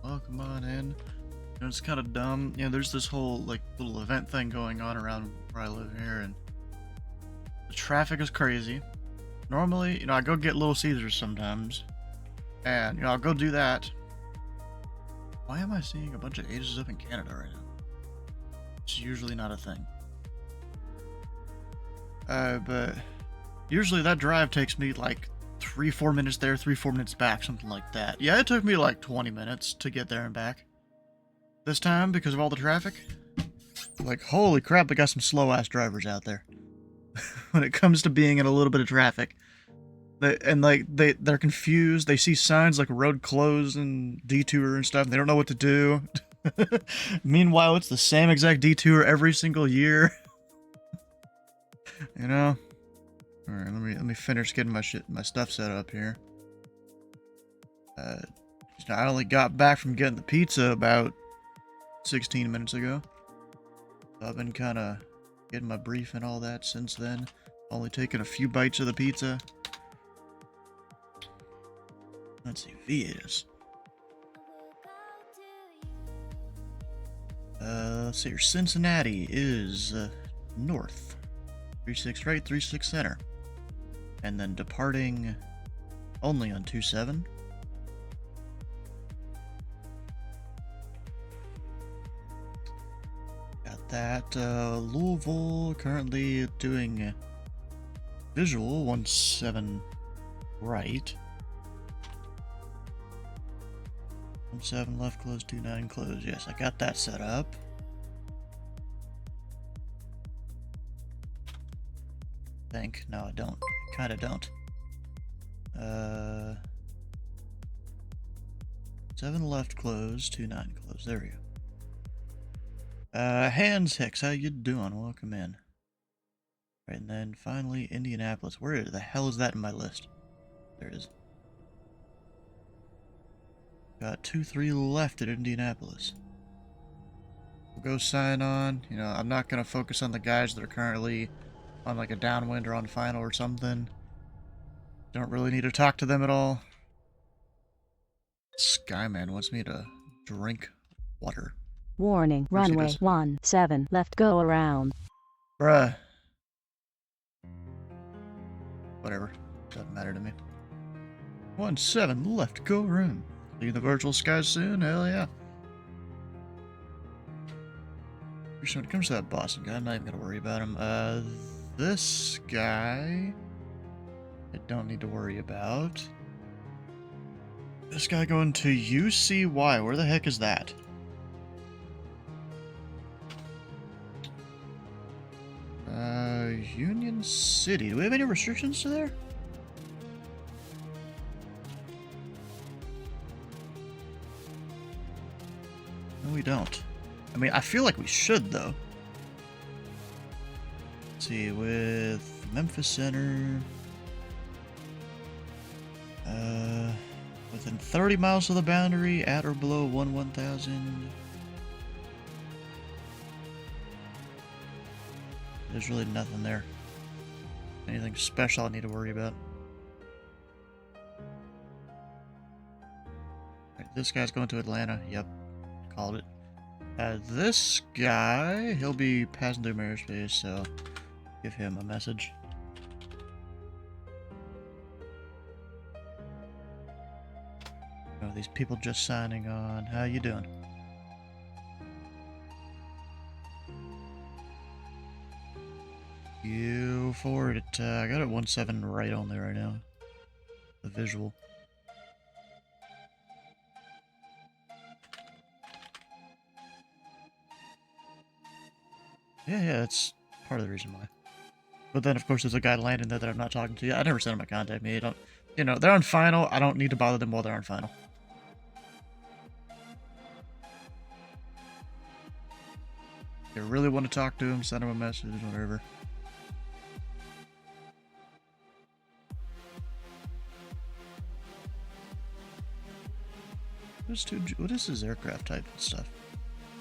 Welcome on in. It's kind of dumb. There's this whole like little event thing going on around where I live here, and the traffic is crazy. Normally, I go get Little Caesars sometimes, and I'll go do that. Why am I seeing a bunch of ages up in Canada right now? It's usually not a thing. But usually that drive takes me like 3-4 minutes there, 3-4 minutes back, something like that. Yeah, it took me like 20 minutes to get there and back. This time, because of all the traffic, like, holy crap, they got some slow-ass drivers out there. When it comes to being in a little bit of traffic. They're confused, they see signs like road closed and detour and stuff, and they don't know what to do. Meanwhile, it's the same exact detour every single year. Alright, let me finish getting my stuff set up here. I only got back from getting the pizza about 16 minutes ago. So I've been kind of getting my brief and all that since then. Only taken a few bites of the pizza. Let's see, Vias. Let's see here. Cincinnati is north. 36 right, 36 center. And then departing only on 27. Got that. Louisville currently doing visual 17 right. 17 left close, 29 close. Yes, I got that set up. No, I don't. I kinda don't. 7 left close, 29 close. There we go. Hans Hicks, how you doing? Welcome in. Right, and then finally Indianapolis. Where the hell is that in my list? There it is. Got 2-3 left at Indianapolis. We'll go sign on. I'm not gonna focus on the guys that are currently on like a downwind or on final or something. Don't really need to talk to them at all. Skyman wants me to drink water. Warning, runway 17 left, go around. Bruh. Whatever. Doesn't matter to me. 17 left, go around. Leave the virtual skies soon? Hell yeah. When it comes to that Boston guy, I'm not even gonna worry about him. This guy I don't need to worry about. This guy going to UCY. Where the heck is that? Union City. Do we have any restrictions to there? No, we don't. I mean, I feel like we should, though. Let's see, with Memphis Center... within 30 miles of the boundary, at or below 1,000. There's really nothing there. Anything special I need to worry about. Right, this guy's going to Atlanta. Yep, called it. This guy, he'll be passing through my airspace, so give him a message. Oh, these people just signing on. How you doing? You forward it. I got it 17 right on there right now. The visual. Yeah, that's part of the reason why. But then, of course, there's a guy landing there that I'm not talking to. I never sent him a contact me. They're on final. I don't need to bother them while they're on final. If you really want to talk to him, send him a message, whatever. What is his aircraft type and stuff?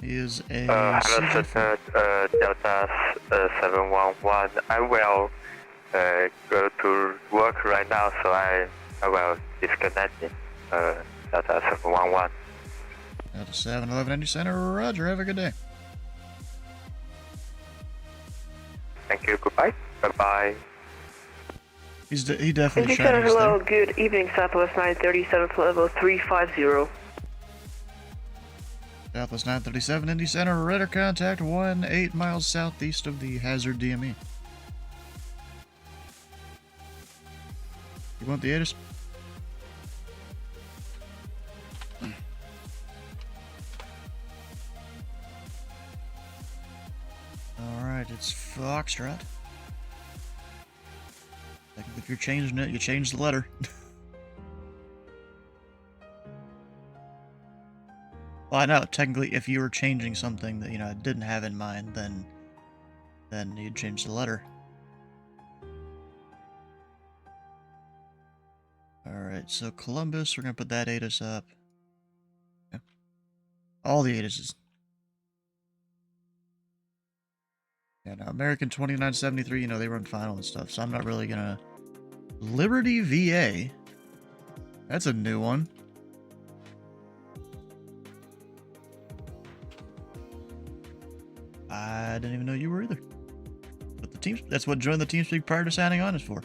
He is a... Hello, Center, Delta 711. I will go to work right now, so I will disconnect it. Delta 711. At the 7-Eleven Indy Center, roger, have a good day. Thank you, goodbye. Bye-bye. He definitely Indy shot Center, his hello, there. good evening, Southwest 937th level 350. Southwest 937 Indy Center, radar contact 8 miles southeast of the hazard DME. You want the ATIS? Alright, it's Foxtrot. If you're changing it, you change the letter. Well, I know, technically, if you were changing something that, I didn't have in mind, then you'd change the letter. Alright, so Columbus, we're gonna put that ATIS up. Yeah. All the ATISes. Yeah, now American 2973, they run final and stuff, so I'm not really gonna... Liberty VA. That's a new one. I didn't even know you were either. But that's what joining the TeamSpeak prior to signing on is for.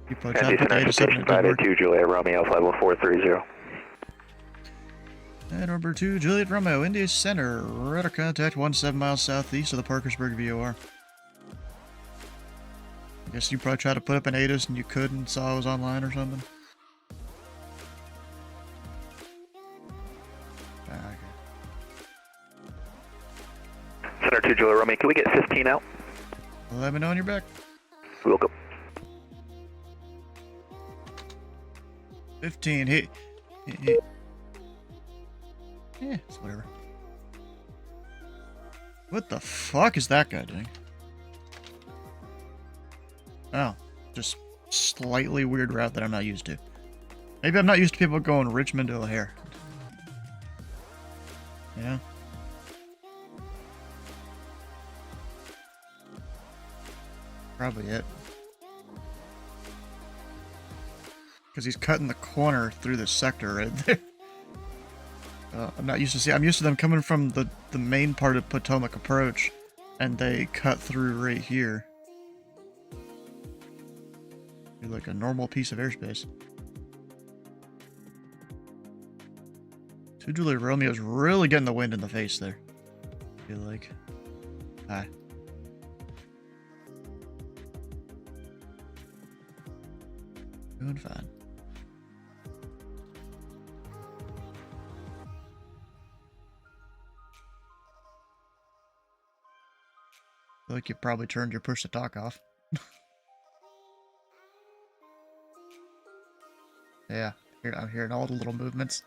You probably tried to put the 87 and it didn't work. 2 Juliet Romeo, flight 1430. And number 2, Juliet Romeo, Indy Center, radar contact 17 miles southeast of the Parkersburg VOR. I guess you probably tried to put up an ATIS and you couldn't, saw it was online or something. Okay. Center 2 Juliet Romeo, can we get 15 out? Let me know when you're back. Welcome. 15, yeah, it's whatever. What the fuck is that guy doing? Oh, just slightly weird route that I'm not used to. Maybe I'm not used to people going Richmond to O'Hare. You know? Probably it. Because he's cutting the corner through the sector right there. I'm not used to I'm used to them coming from the main part of Potomac approach, and they cut through right here. You're like a normal piece of airspace. 2 Juliet Romeo's really getting the wind in the face there. I feel like. Hi. Doing fine. I feel like you probably turned your push to talk off. Yeah, I'm hearing all the little movements.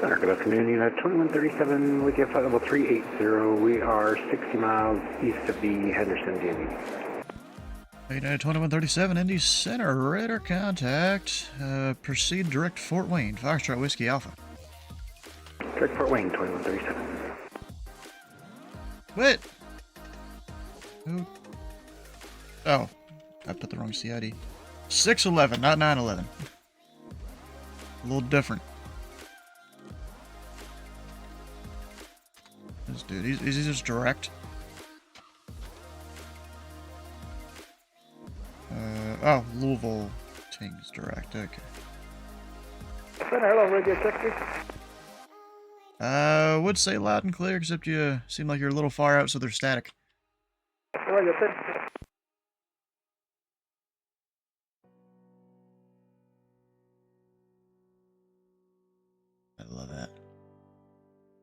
Center, good afternoon. Unit 2137 with you, flight level 380. We are 60 miles east of the Henderson DMV. United 2137, Indy Center, radar contact. Proceed direct Fort Wayne, Foxtrot Whiskey Alpha. Direct Fort Wayne, 2137. Wait! Who? Oh, I put the wrong CID. 611, not 911. A little different. This dude, is he just direct? Oh, Louisville Ting's direct, okay. Center, hello, radio sector. Would say loud and clear, except you seem like you're a little far out, so they're static. Radio sector. I love that.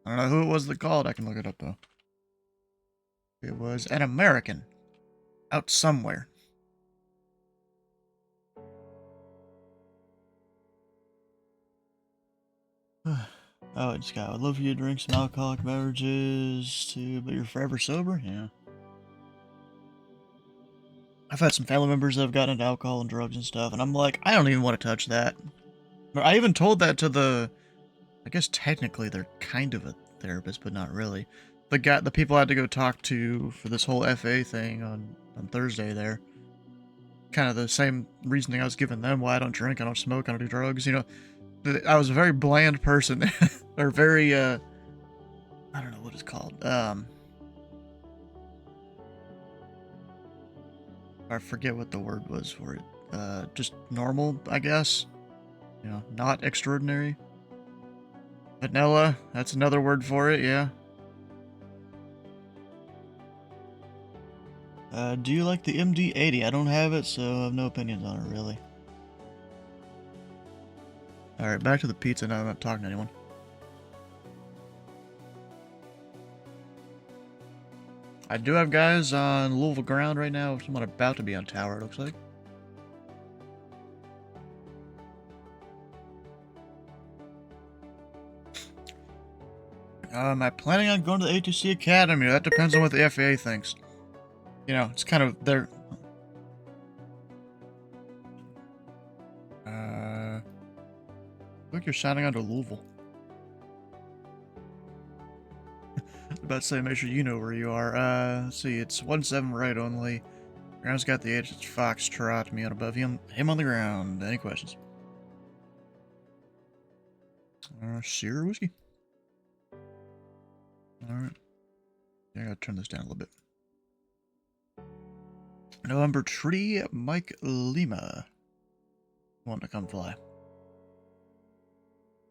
I don't know who it was that called, I can look it up though. It was an American. Out somewhere. Oh, it's got, I'd love for you to drink some alcoholic beverages too, but you're forever sober? Yeah. I've had some family members that have gotten into alcohol and drugs and stuff, and I'm like, I don't even want to touch that. I even told that to the I guess technically they're kind of a therapist, but not really. The people I had to go talk to for this whole FA thing on Thursday there, kind of the same reasoning I was giving them why I don't drink, I don't smoke, I don't do drugs. You know, I was a very bland person, or very I don't know what it's called. I forget what the word was for it. Just normal, I guess. You know, not extraordinary. Vanilla, that's another word for it, yeah. Do you like the MD-80? I don't have it, so I have no opinions on it, really. Alright, back to the pizza now. I'm not talking to anyone. I do have guys on Louisville ground right now. Someone about to be on tower, it looks like. Am I planning on going to the ATC Academy? That depends on what the FAA thinks. You know, it's kind of their... Look, you're shouting onto Louisville. About to say, make sure you know where you are. Let's see, it's 1-7 right only. Ground's got the edge, it's Foxtrot, me on above him on the ground. Any questions? Sierra whiskey. Alright. Yeah, I gotta turn this down a little bit. November Tree, Mike Lima. Want to come fly.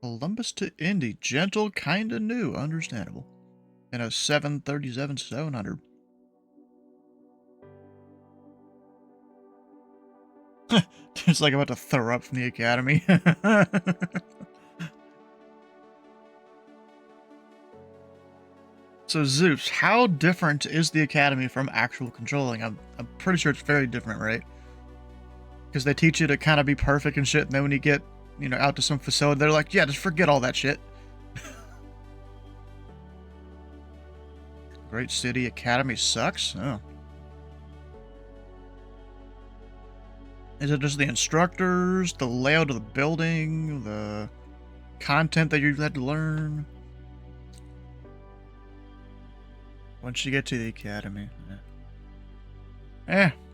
Columbus to Indy, gentle, kinda new, understandable. And a 737-700. It's like I'm about to throw up from the academy. So Zeus, how different is the academy from actual controlling? I'm pretty sure it's very different, right? Because they teach you to kind of be perfect and shit, and then when you get, you know, out to some facility, they're like, yeah, just forget all that shit. Great City Academy sucks? Oh. Is it just the instructors, the layout of the building, the content that you had to learn? Once you get to the academy.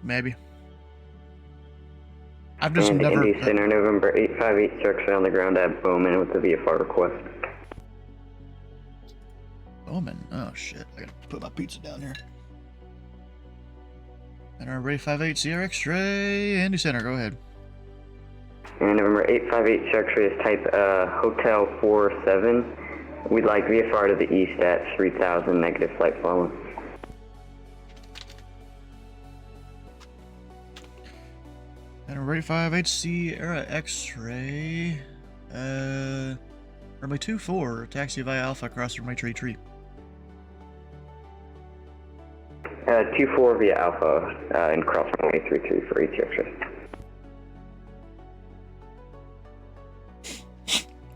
Maybe. I've just never... Indy Center, November 858, structure on the ground at Bowman with the VFR request. Bowman? Oh shit, I gotta put my pizza down here. And our Ray 58 Sierra X-ray, Indy Center, go ahead. And November 858 structure is type Hotel 47. We'd like VFR to the east at 3000, negative flight following. And our Ray 58 Sierra X-ray, runway 24, taxi via Alpha across runway tree. 24 via Alpha and cross runway 33 for each extra.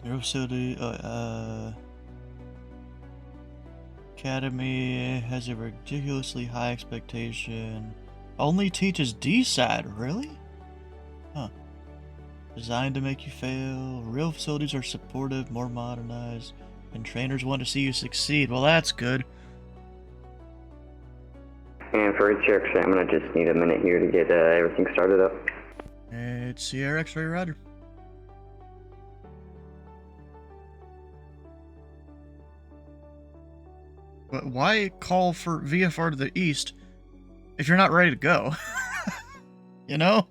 Your facility, Academy has a ridiculously high expectation. Only teaches D-side, really? Huh. Designed to make you fail. Real facilities are supportive, more modernized, and trainers want to see you succeed. Well, that's good. And for each X-ray, I'm gonna just need a minute here to get everything started up. It's Sierra X-ray Rider. But why call for VFR to the east if you're not ready to go? You know?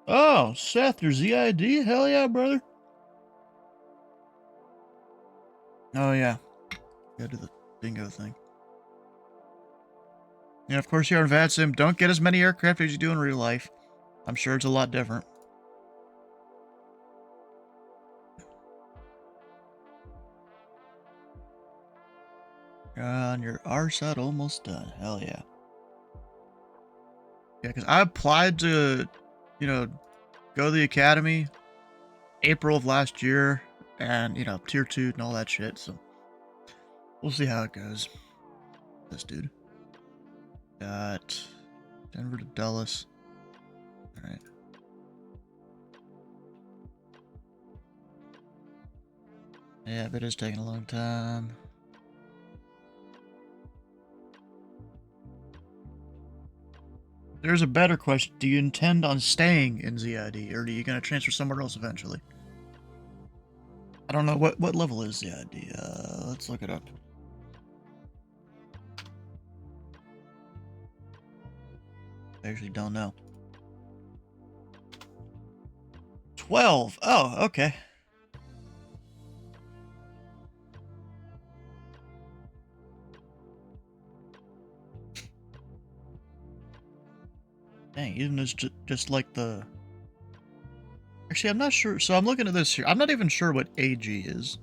Oh, Seth, your ZID? Hell yeah, brother. Oh yeah. Gotta do the bingo thing. Yeah, of course you're on VATSIM. Don't get as many aircraft as you do in real life. I'm sure it's a lot different. On your RSAT almost done. Hell yeah. Yeah, because I applied to, you know, go to the academy April of last year, and, you know, tier 2 and all that shit, so we'll see how it goes. This dude. Got Denver to Dulles. Alright. Yeah, but it is taking a long time. There's a better question. Do you intend on staying in ZID, or are you going to transfer somewhere else eventually? I don't know. What level is ZID? Let's look it up. I actually don't know. 12! Oh, okay. Dang, even as just like the... Actually, I'm not sure. So I'm looking at this here. I'm not even sure what AG is.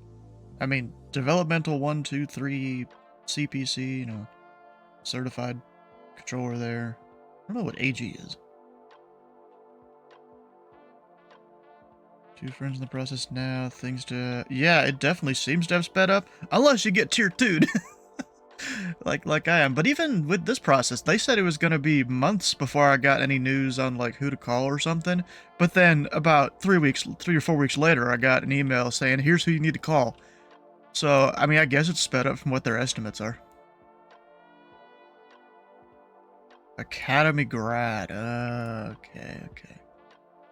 I mean, developmental 1, 2, 3, CPC, you know, certified controller there. I don't know what AG is. 2 friends in the process now. Things to... Yeah, it definitely seems to have sped up. Unless you get tier 2'd. like I am. But even with this process, they said it was going to be months before I got any news on like who to call or something. But then about 3 or 4 weeks later, I got an email saying, here's who you need to call. So, I mean, I guess it's sped up from what their estimates are. Academy grad. Okay.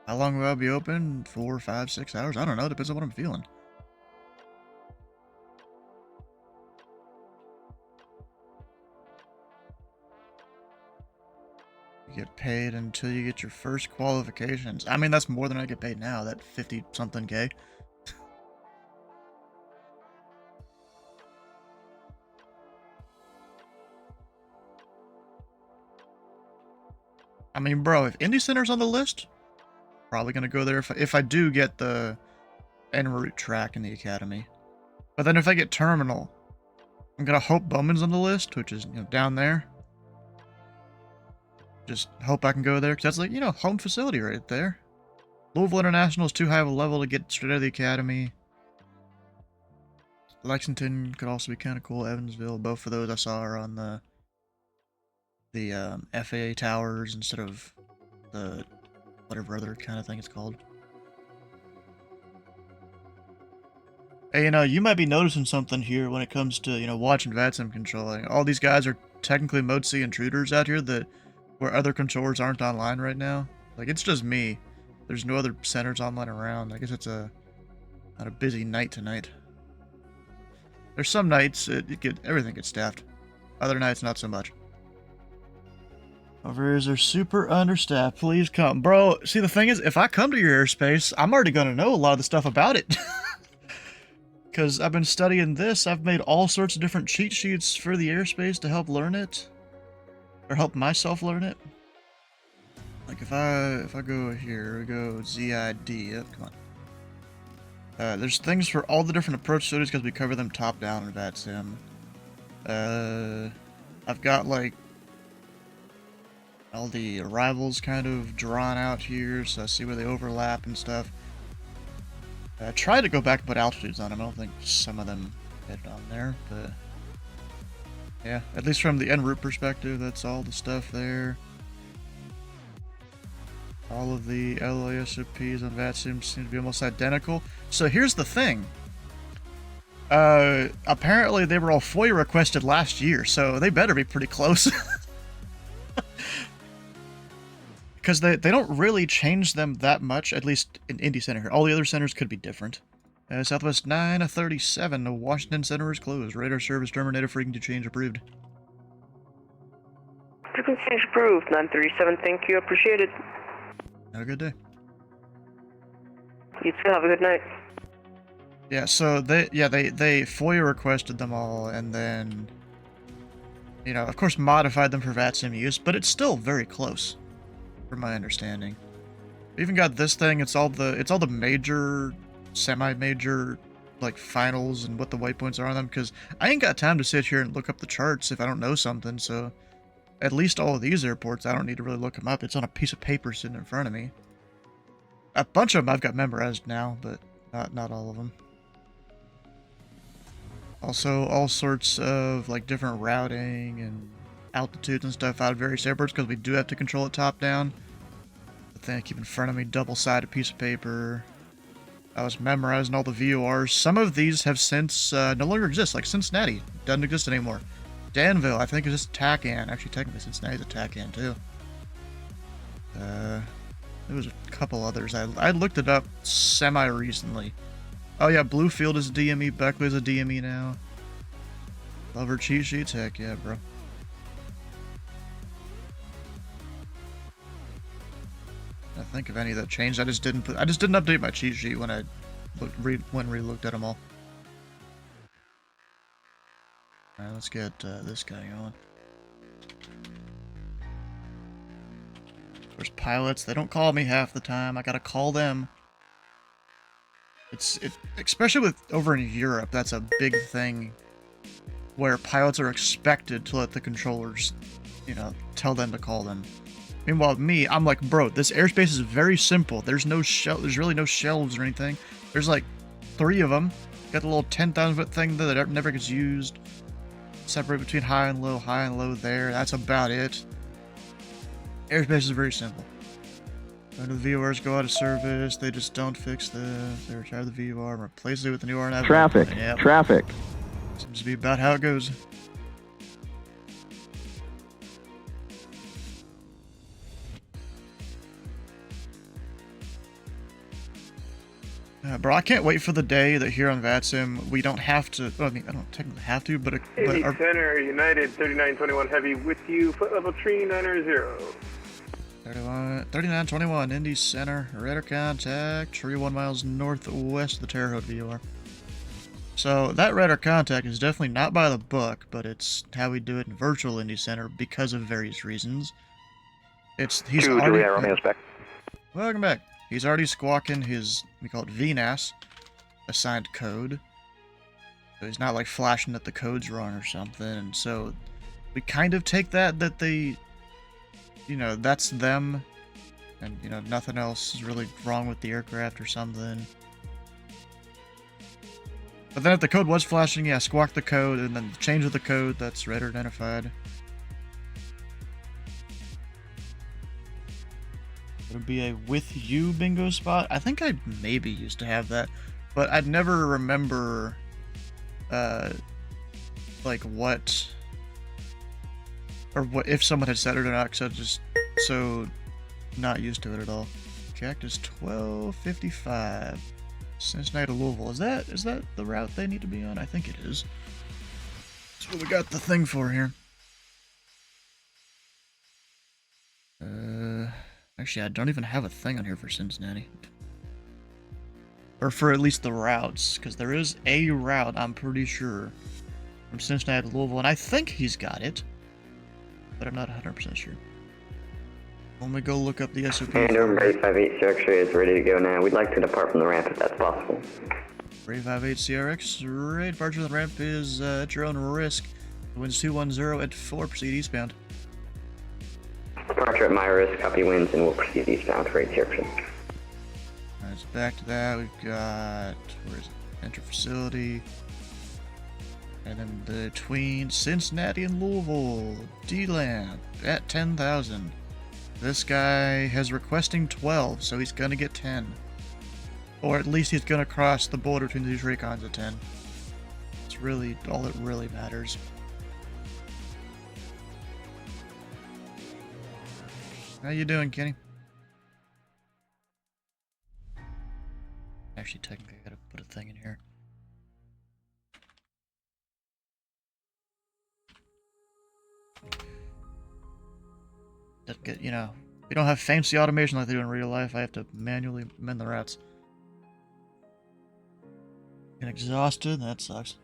How long will I be open? 4, 5, 6 hours? I don't know. Depends on what I'm feeling. You get paid until you get your first qualifications. I mean, that's more than I get paid now. That 50-something K. I mean, bro, if Indy Center's on the list, probably gonna go there if I do get the en route track in the academy. But then if I get terminal, I'm gonna hope Bowman's on the list, which is, you know, down there. Just hope I can go there, because that's like, you know, home facility right there. Louisville International is too high of a level to get straight out of the academy. Lexington could also be kind of cool. Evansville, both of those I saw are on the FAA towers instead of the whatever other kind of thing it's called. Hey, you know, you might be noticing something here when it comes to, you know, watching VATSIM controlling. All these guys are technically Mode C intruders out here that where other controllers aren't online right now. Like, it's just me. There's no other centers online around. I guess it's not a busy night tonight. There's some nights everything gets staffed. Other nights, not so much. Over here, are super understaffed. Please come. Bro, see, the thing is, if I come to your airspace, I'm already going to know a lot of the stuff about it. Because I've been studying this. I've made all sorts of different cheat sheets for the airspace to help learn it. Or help myself learn it. Like, if I go here, we go ZID. Yep, come on. There's things for all the different approach studies because we cover them top down in VATSIM. I've got, like, all the arrivals kind of drawn out here, so I see where they overlap and stuff. I tried to go back and put altitudes on them. I don't think some of them hit on there, but yeah, at least from the en route perspective, that's all the stuff there. All of the LASOPs on VATSIM seem to be almost identical. So here's the thing. Apparently they were all FOIA requested last year, so they better be pretty close. Because they don't really change them that much, at least in Indy Center here. All the other centers could be different. Southwest 937, the Washington Center is closed. Radar service terminated, frequency change approved. Frequency change approved. 937, thank you, appreciate it. Have a good day. You too, have a good night. Yeah, so they FOIA requested them all, and then, you know, of course modified them for VATSIM use, but it's still very close, from my understanding. We even got this thing. It's all the major, semi-major, like finals and what the waypoints are on them. Because I ain't got time to sit here and look up the charts if I don't know something. So, at least all of these airports, I don't need to really look them up. It's on a piece of paper sitting in front of me. A bunch of them I've got memorized now, but not all of them. Also, all sorts of like different routing and altitudes and stuff out of various airports because we do have to control it top down. The thing I keep in front of me, double-sided piece of paper. I was memorizing all the VORs. Some of these have since no longer exist, like Cincinnati doesn't exist anymore. Danville, I think, is just TACAN. Actually, technically, Cincinnati's a TACAN too. There was a couple others. I looked it up semi-recently. Oh yeah, Bluefield is a DME. Beckley's a DME now. Love her cheat sheets? Heck yeah, bro. I think if any of that changed, I just didn't update my cheat sheet when I re-looked at them all. Alright, let's get this guy going. There's pilots, they don't call me half the time, I gotta call them. Especially with over in Europe, that's a big thing where pilots are expected to let the controllers, you know, tell them to call them. Meanwhile, me, I'm like, bro, this airspace is very simple. There's really no shelves or anything. There's like 3 of them. Got the little 10,000 foot thing that never gets used. Separate between high and low there. That's about it. Airspace is very simple. When the VORs go out of service, they just don't fix this. They retire the VOR and replace it with the new RNAV. Traffic. Yep. Traffic. Seems to be about how it goes. Bro, I can't wait for the day that here on VATSIM we don't have to. Well, I mean, I don't technically have to, but Indy Center, United 3921 Heavy with you, foot level 390. 3921 Indy Center, radar contact, 31 miles northwest of the Terre Haute VOR. So that radar contact is definitely not by the book, but it's how we do it in virtual Indy Center because of various reasons. He's already. Romeo's back. Welcome back. He's already squawking his, we call it VNAS, assigned code. So he's not like flashing that the code's wrong or something, and so we kind of take that they, you know, that's them, and, you know, nothing else is really wrong with the aircraft or something. But then if the code was flashing, yeah, squawk the code, and then change of the code that's radar identified. Would it be a with you bingo spot? I think I maybe used to have that, but I'd never remember, like what, or what if someone had said it or not, because I just so not used to it at all. Cactus 1255, Cincinnati to Louisville. Is that the route they need to be on? I think it is. That's what we got the thing for here. Actually, I don't even have a thing on here for Cincinnati. Or for at least the routes, because there is a route, I'm pretty sure, from Cincinnati to Louisville, and I think he's got it, but I'm not 100% sure. Let me go look up the SOP. And November 858 CRX is ready to go now. We'd like to depart from the ramp if that's possible. 858 CRX, right, departure of the ramp is at your own risk. Winds 210 at 4, proceed eastbound. Departure at my risk, copy winds, and we'll proceed eastbound for ATRX. Alright, so back to that, we've got, where is it? Enter facility. And then between Cincinnati and Louisville, D-Lamp at 10,000. This guy has requesting 12, so he's gonna get 10. Or at least he's gonna cross the border between the two recons at 10. It's really all that really matters. How you doing, Kenny? Actually, technically, I gotta put a thing in here. That get, you know, we don't have fancy automation like they do in real life. I have to manually amend the routes. Getting exhausted. That sucks.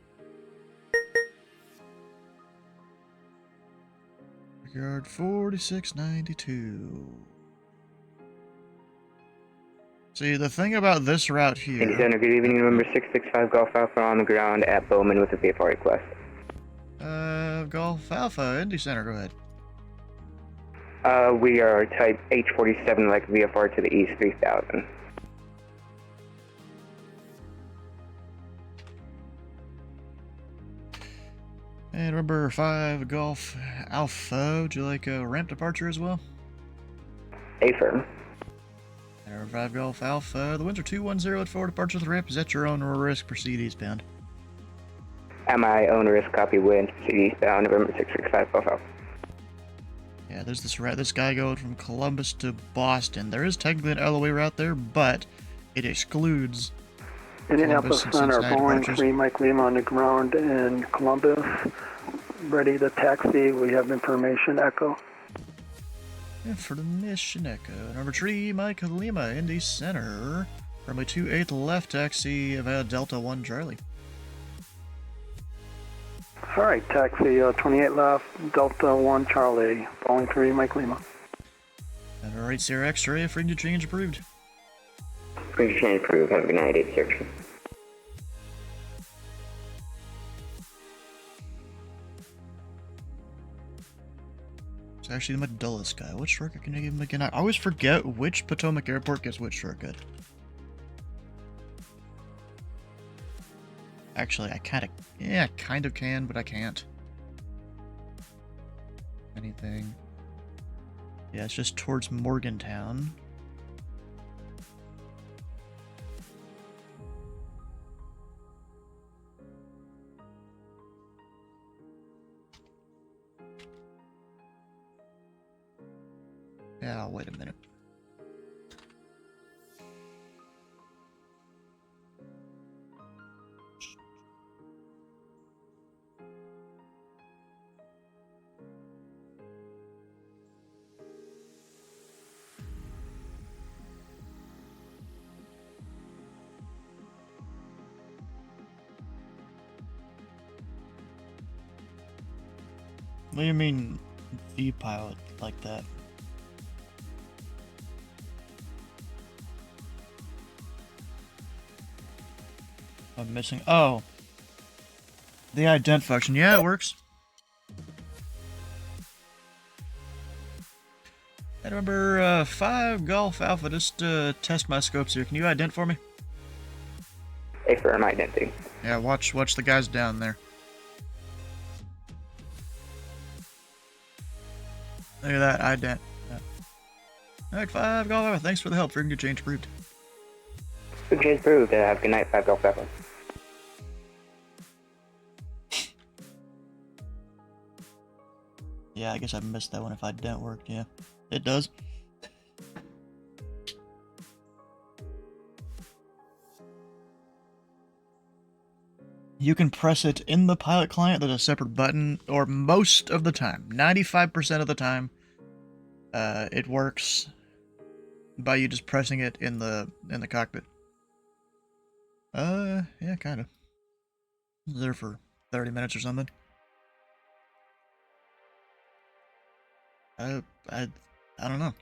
Yard 4692. See, the thing about this route here... Indy Center, good evening, November 665 Golf Alpha on the ground at Bowman with a VFR request. Golf Alpha, Indy Center, go ahead. We are type H47, like VFR to the east, 3000. And number 5, Golf Alpha, would you like a ramp departure as well? Affirm. Air 5 Golf Alpha, the winds are 210 at forward departure of the ramp is at your own risk, proceed eastbound. At my own risk, copy wind, proceed eastbound, November 665 Golf Alpha. Yeah, there's this guy going from Columbus to Boston. There is technically an LOA route there, but it excludes Indianapolis Columbus and Center, Cincinnati Boeing departures. 3 Mike Lima on the ground in Columbus. Ready to taxi. We have information. Echo. Information Echo. Number 3, Mike Lima, Indy Center. Runway 28 left, taxi via Delta 1 Charlie. All right, taxi 28 left, Delta 1 Charlie, Boeing 3 Mike Lima. And right, Sierra X-ray, free to change approved. Free to change approved. Have a good night, 8 section. It's actually the dullest guy. Which shortcut can I give him again? I always forget which Potomac Airport gets which shortcut. Actually, I kind of can, but I can't. Anything. Yeah, it's just towards Morgantown. Yeah, wait a minute. What do you mean, V-pilot like that? I'm missing. Oh, the ident function. Yeah, it works. I remember 5 Golf Alpha. Just test my scopes here. Can you ident for me? Affirm identity. Yeah, watch the guys down there. Look at that ident. Yeah. Alright, 5 Golf Alpha. Thanks for the help. Free to change approved. Free to change approved. Have a good night, 5 Golf Alpha. Yeah, I guess I missed that one if ident worked. Yeah, it does. You can press it in the pilot client. There's a separate button, or most of the time, 95% of the time, it works by you just pressing it in the cockpit. Yeah, kind of. Was there for 30 minutes or something. I don't know.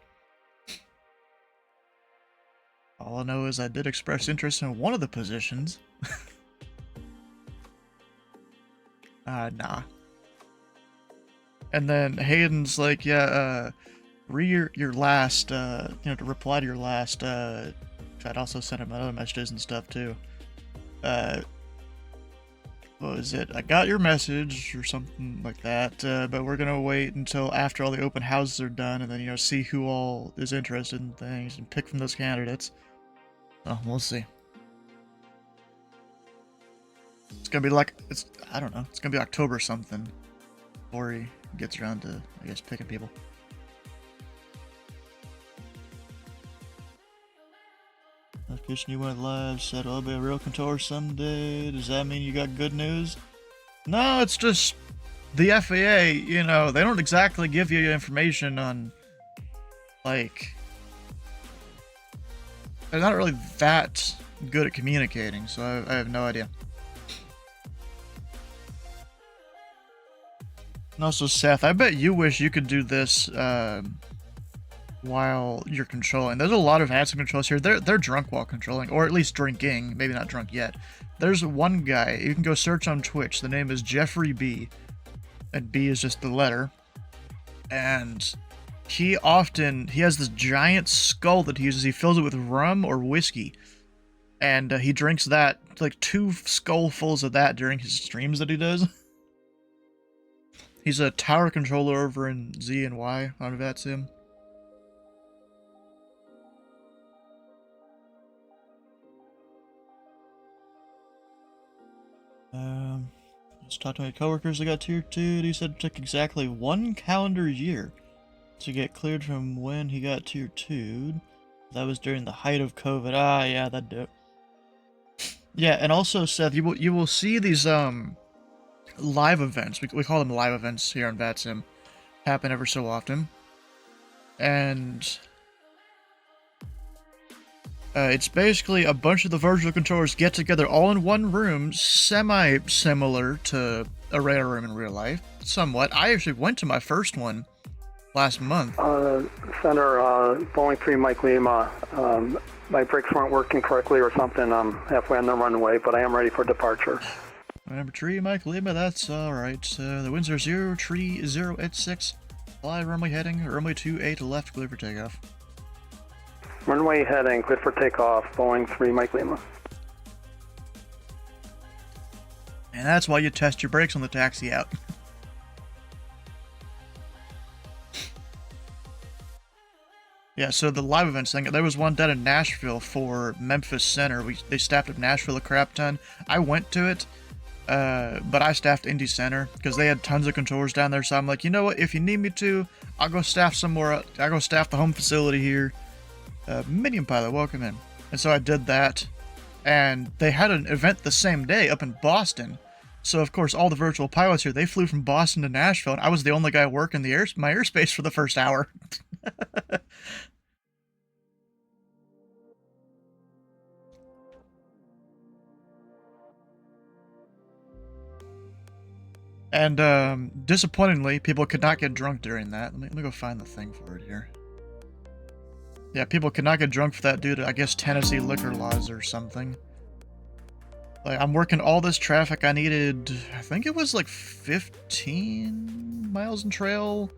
All I know is I did express interest in one of the positions. Nah. And then Hayden's like, yeah, read your last, to reply to your last, I'd also sent him other messages and stuff too. What was it? I got your message or something like that, but we're gonna wait until after all the open houses are done and then, see who all is interested in things and pick from those candidates. Oh, we'll see. It's gonna be like, I don't know, it's gonna be October something before he gets around to, I guess, picking people. Notification you went live, said I'll be a real controller someday. Does that mean you got good news? No, it's just the FAA, they don't exactly give you information on, like, they're not really that good at communicating, so I have no idea. And also, Seth, I bet you wish you could do this while you're controlling. There's a lot of hands controls here. They're drunk while controlling, or at least drinking. Maybe not drunk yet. There's one guy, you can go search on Twitch. The name is Jeffrey B. And B is just the letter. And he has this giant skull that he uses. He fills it with rum or whiskey. And he drinks that, like 2 skullfuls of that during his streams that he does. He's a tower controller over in Z and Y on VATSIM. Let's talk to my coworkers that got tier 2. He said it took exactly 1 calendar year to get cleared from when he got tier 2. That was during the height of COVID. Ah, yeah, that did. Yeah, and also, Seth, you will see these live events. We call them live events here on VATSIM. Happen ever so often. And it's basically a bunch of the virtual controllers get together all in one room, semi-similar to a radar room in real life, somewhat. I actually went to my first one last month. Center, Boeing 3 Mike Lima. My brakes weren't working correctly or something. I'm halfway on the runway, but I am ready for departure. Number 3 Mike Lima, that's alright. The winds are 030 at 6. Fly runway heading, runway 28 left, clear for takeoff. Runway heading, clear for takeoff, Boeing 3 Mike Lima. And that's why you test your brakes on the taxi out. Yeah, so the live events thing, there was one down in Nashville for Memphis Center. They staffed up Nashville a crap ton. I went to it, but I staffed Indy Center because they had tons of controllers down there. So I'm like, you know what? If you need me to, I'll go staff somewhere. I'll go staff the home facility here. Minion Pilot, welcome in. And so I did that, and they had an event the same day up in Boston. So of course, all the virtual pilots here, they flew from Boston to Nashville, and I was the only guy working my airspace for the first hour. And disappointingly, people could not get drunk during that. Let me go find the thing for it here. Yeah, people could not get drunk for that due to, I guess, Tennessee liquor laws or something. Like, I'm working all this traffic. I needed, I think it was like 15 miles in trail.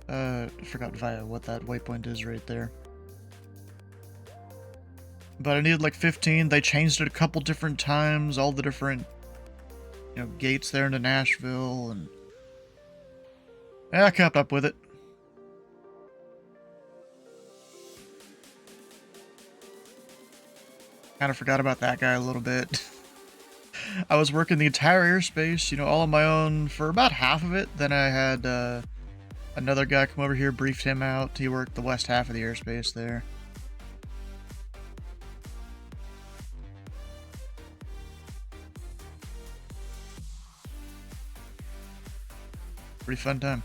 I forgot what that waypoint is right there. But I needed like 15. They changed it a couple different times, all the different, gates there into Nashville, and yeah, I kept up with it. Kind of forgot about that guy a little bit. I was working the entire airspace, all on my own for about half of it. Then I had another guy come over here, briefed him out. He worked the west half of the airspace there. Pretty fun time.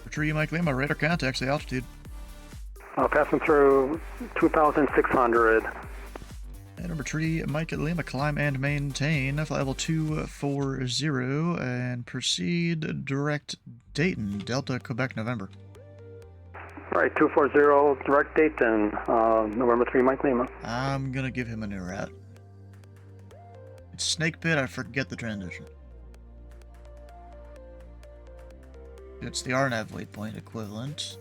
Retrieve Mike Lima, radar contacts the altitude. Passing through 2,600. And number 3, Mike Lima, climb and maintain, flight level 240, and proceed direct Dayton, Delta, Quebec, November. All right, 240, direct Dayton, November 3 Mike Lima. I'm gonna give him a new route. It's Snake Pit, I forget the transition. It's the RNAV waypoint equivalent.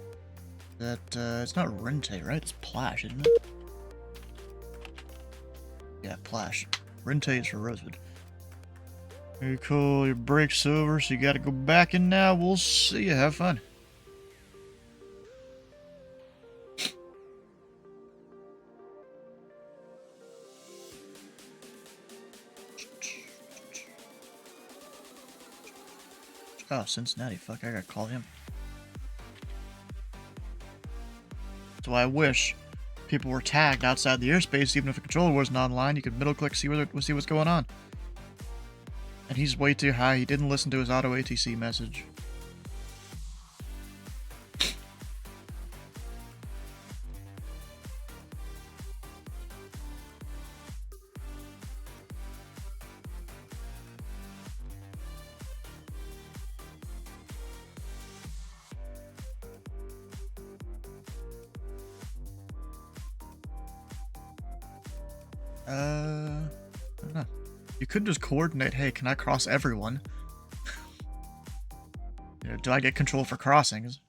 That, it's not Rente, right? It's Plash, isn't it? Yeah, Plash. Rente is for Rosewood. Very cool, your break's over, so you gotta go back in now. We'll see you, have fun. Oh, Cincinnati, fuck, I gotta call him. That's why I wish people were tagged outside the airspace, even if the controller wasn't online. You could middle click, see what's going on. And he's way too high. He didn't listen to his auto ATC message. I don't know. You could just coordinate, hey, can I cross everyone? Do I get control for crossings?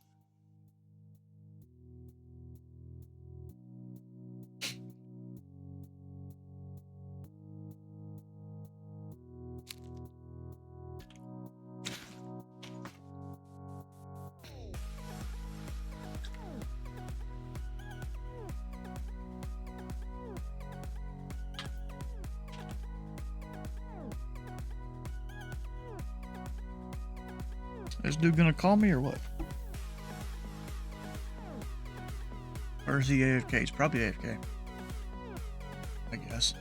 This dude gonna call me or what? Or is he AFK? He's probably AFK. I guess.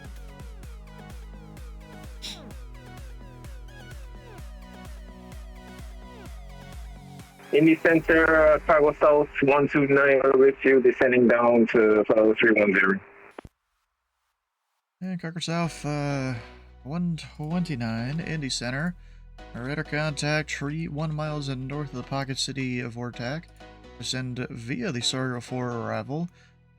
Indy Center, Cargo South 129 are with you, descending down to 310. And Cargo South, 129, Indy Center. Radar contact, tree 1 miles north of the pocket city of Vortak. Descend via the Sargo 4 arrival.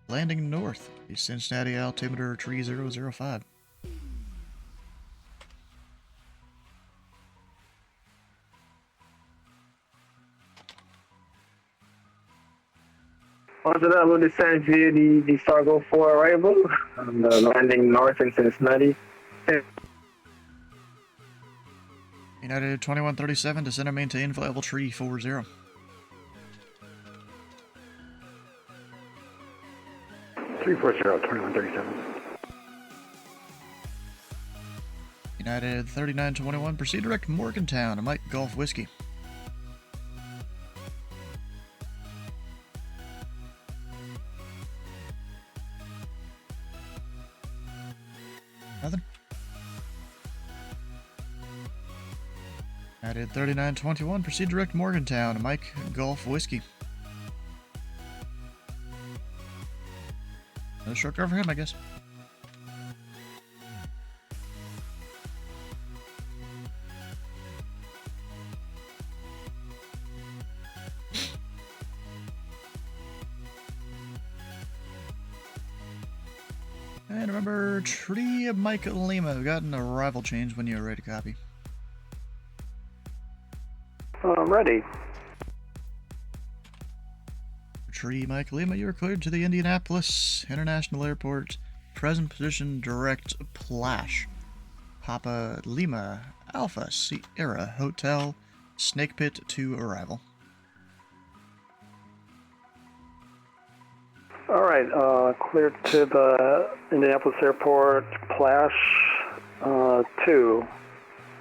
Landing north, the Cincinnati altimeter tree 005. After that, we'll descend via the Sargo 4 arrival, and landing north in Cincinnati. United 2137, descend and maintain viable tree 40. 340, 2137. United 3921, proceed direct Morgantown, Mike Golf Whiskey. Nothing. United 3921, proceed direct Morgantown, Mike Golf Whiskey. Another short car for him, I guess. And remember, Tree Mike Lima. We've got an arrival change when you're ready to copy. I'm ready. Tree Mike Lima, you are cleared to the Indianapolis International Airport. Present position direct Plash. Papa Lima Alpha Sierra Hotel Snake Pit to arrival. All right, cleared to the Indianapolis Airport, Plash 2,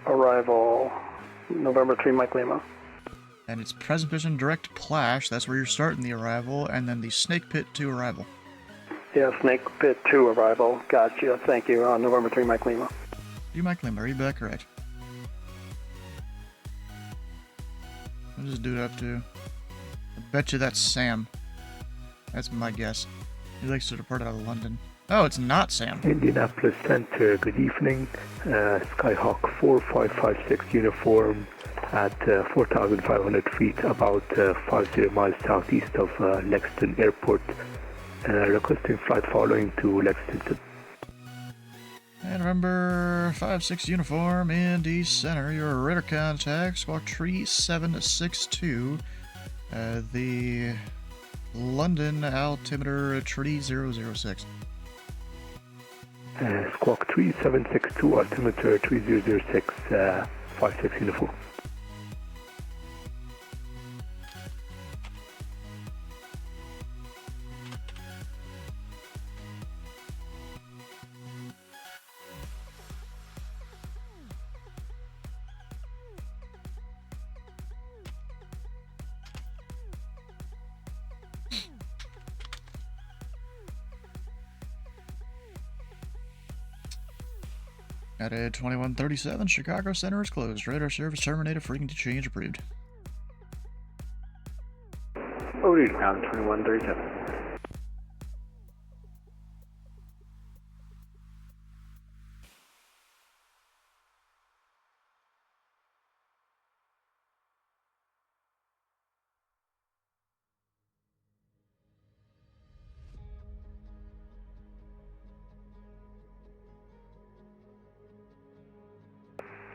arrival, November 3, Mike Lima. And it's present position direct Plash, that's where you're starting the arrival, and then the Snake Pit to arrival. Yeah, Snake Pit 2, arrival, gotcha, thank you, November 3, Mike Lima. You, Mike Lima, are you back correct? What does this dude up to? I bet you that's Sam. That's my guess. He likes to depart out of London. Oh, it's not Sam. Indianapolis Center, good evening. Skyhawk 4556 uniform at 4,500 feet, about 50 miles southeast of Lexington Airport. Requesting flight following to Lexington. And remember, 5-6 uniform, Indy Center, your radar contact, squawk tree 762, the London altimeter tree 006. Squawk 3762, altimeter 3006, 56 uniform. At 2137, Chicago Center is closed. Radar service terminated. Frequency change approved. Odie ground 2137.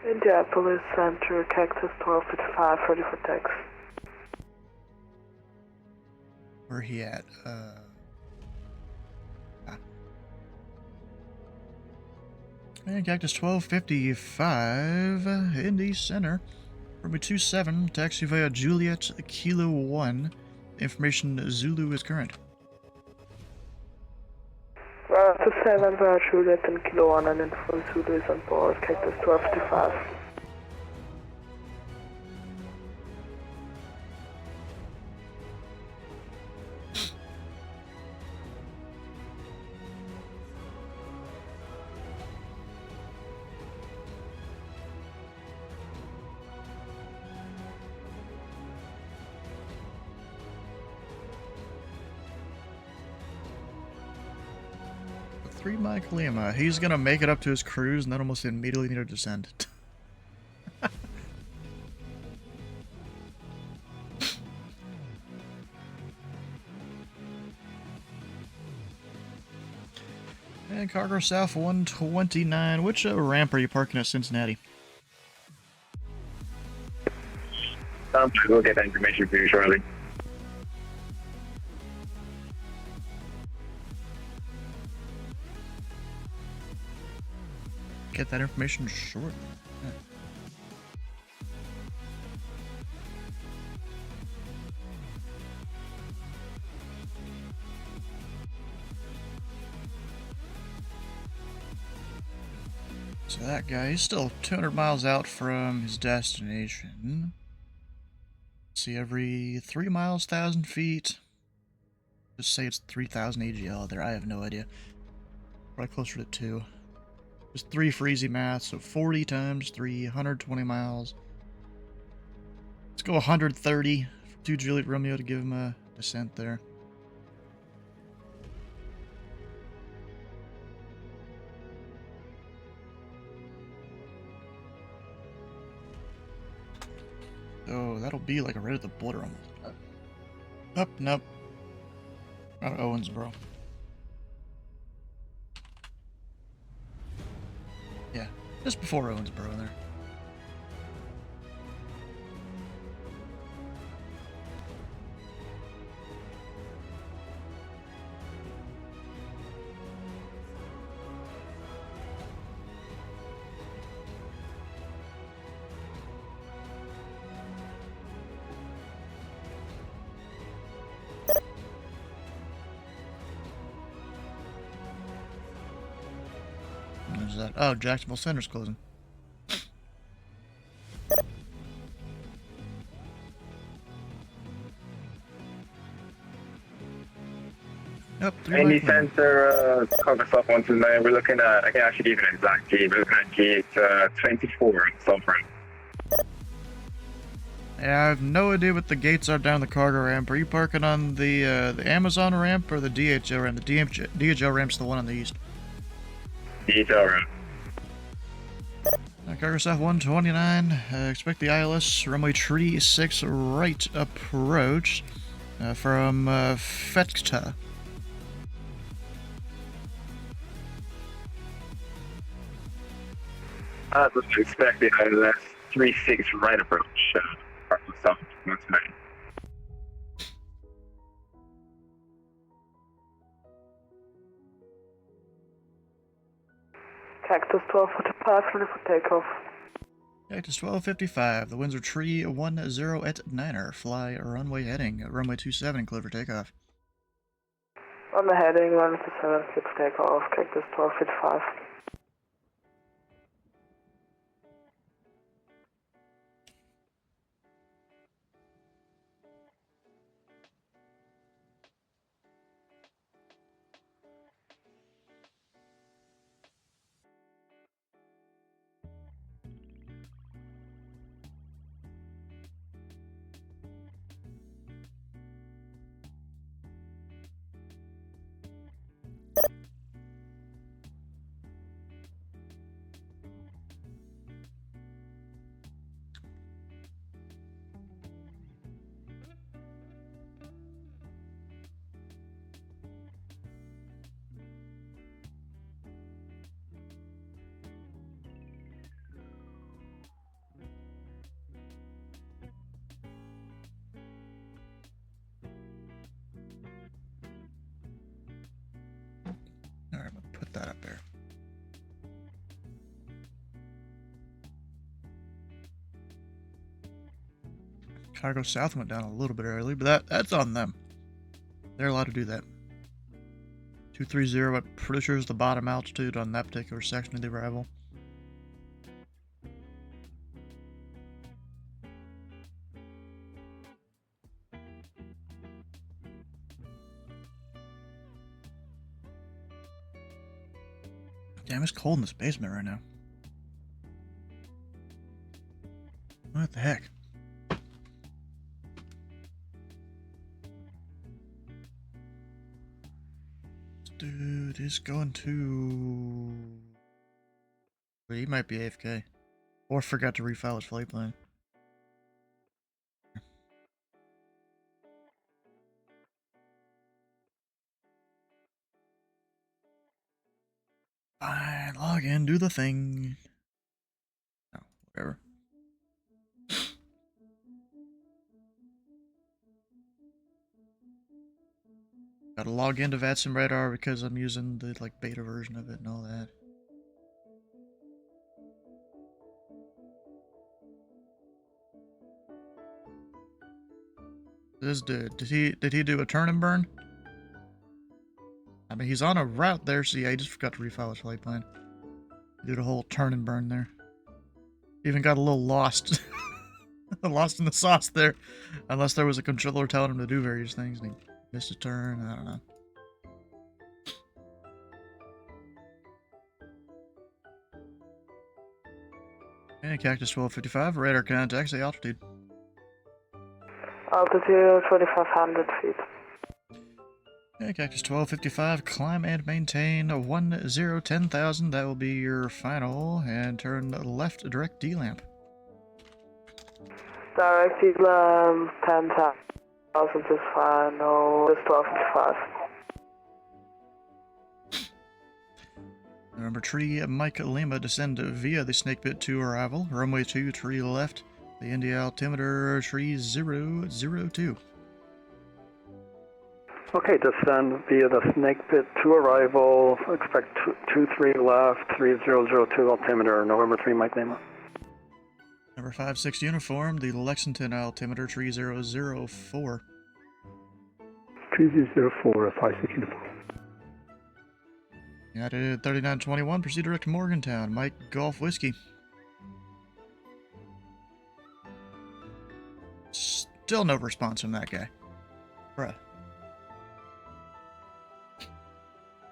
Indianapolis Center, Cactus 1255, ready for text. Where he at? And Cactus 1255, Indy Center. Runway 27, taxi via Juliet Kilo 1. Information Zulu is current. To 7 via Juliet and Kilo 1 and info Zulu is on board, Cactus 1255. 3 Mike Lima. He's gonna make it up to his cruise and then almost immediately need to descend. And Cargo South 129. Which ramp are you parking at Cincinnati? We'll get that information for you shortly. Get that information shortly. Yeah. So that guy, he's still 200 miles out from his destination. Let's see, every 3 miles, 1,000 feet. Just say it's 3,000 AGL there. I have no idea. Probably closer to 2. Just 3 for easy math, so 40 times 3, 120 miles. Let's go 130 for 2 Juliet Romeo to give him a descent there. Oh, that'll be like right at the border almost. Up, nope. Out of Owensboro. Yeah, just before Owensboro there. What is that? Oh, Jacksonville Center's closing. Yep, Indy Center, Cargo South 129. We're looking at, I can actually give you an exact gate. We're looking at gate 24 in Southern. Yeah, I have no idea what the gates are down the cargo ramp. Are you parking on the Amazon ramp or the DHL ramp? The DHL ramp's the one on the east. DHL ramp. Cargo South 129. Expect the ILS runway tree 6 right approach from FETCTA. Let's expect the ILS 36 right approach. Cargo South 129. Cactus 1245, ready for takeoff. Cactus 1255. The winds are tree 10 at 9er. Fly runway heading. Runway 27, clear for takeoff. On the heading, 127, clear for takeoff. Cactus 1255. Alright, I'm gonna put that up there. Cargo South went down a little bit early, but that's on them. They're allowed to do that. 230, I'm pretty sure is the bottom altitude on that particular section of the arrival. Damn, it's cold in this basement right now. What the heck? Do. he's going to... He might be AFK. Or forgot to refile his flight plan. Fine, log in, do the thing. No, whatever. Gotta log into VATSIM Radar because I'm using the like beta version of it and all that. This dude, did he do a turn and burn? I mean, he's on a route there, so yeah, he just forgot to refile his flight plan. He did a whole turn and burn there. Even got a little lost. Lost in the sauce there. Unless there was a controller telling him to do various things and he missed a turn, I don't know. And Cactus 1255, radar contacts, the altitude. Altitude 2,500 feet. Yeah, Cactus 1255, climb and maintain 1010,000. That will be your final. And turn left direct D-lamp. Direct D-lamp 10,000 is final. It's 1255. Remember, tree Mike Lima, descend via the Snake Pit to arrival. Runway 2, tree left. The Indy altimeter, tree 002. Okay, descend via the Snake Pit to arrival. Expect 23 left, 3002 altimeter, November 3, Mike Lima. Number 56 uniform, the Lexington altimeter, tree 004. 3004, 56 uniform. United 3921, proceed direct to Morgantown. Mike Golf Whiskey. Still no response from that guy. Bruh.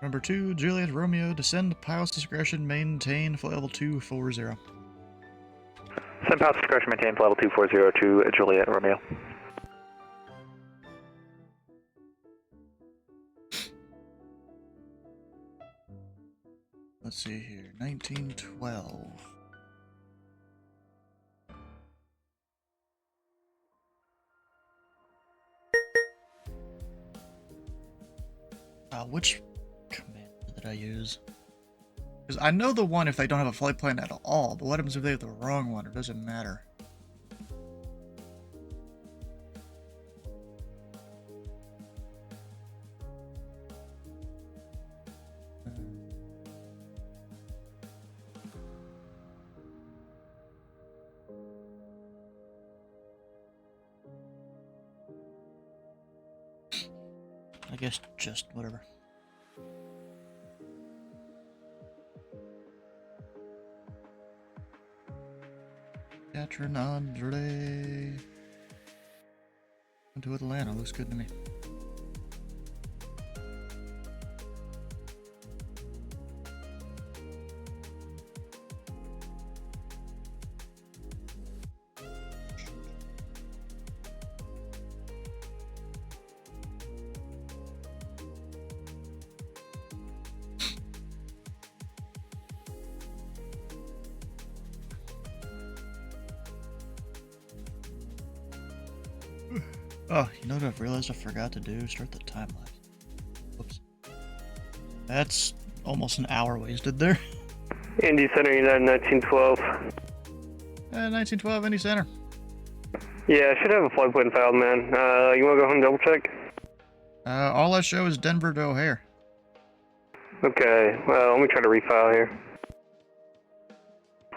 Number 2, Juliet Romeo, descend pilot's discretion, maintain flight level 240. Send pilot's discretion, maintain flight level 240 to Juliet Romeo. Let's see here, 1912. Which command did I use? Because I know the one if they don't have a flight plan at all, but what happens if they have the wrong one? It doesn't matter. I guess just whatever. Catherine Andre. Went to Atlanta. Looks good to me. Oh, you know what I've realized I forgot to do? Start the time lapse. Whoops. That's almost an hour wasted there. Indy Center, United 1912. 1912, Indy Center. Yeah, I should have a flight plan filed, man. You want to go home and double check? All I show is Denver to O'Hare. Okay, well, let me try to refile here.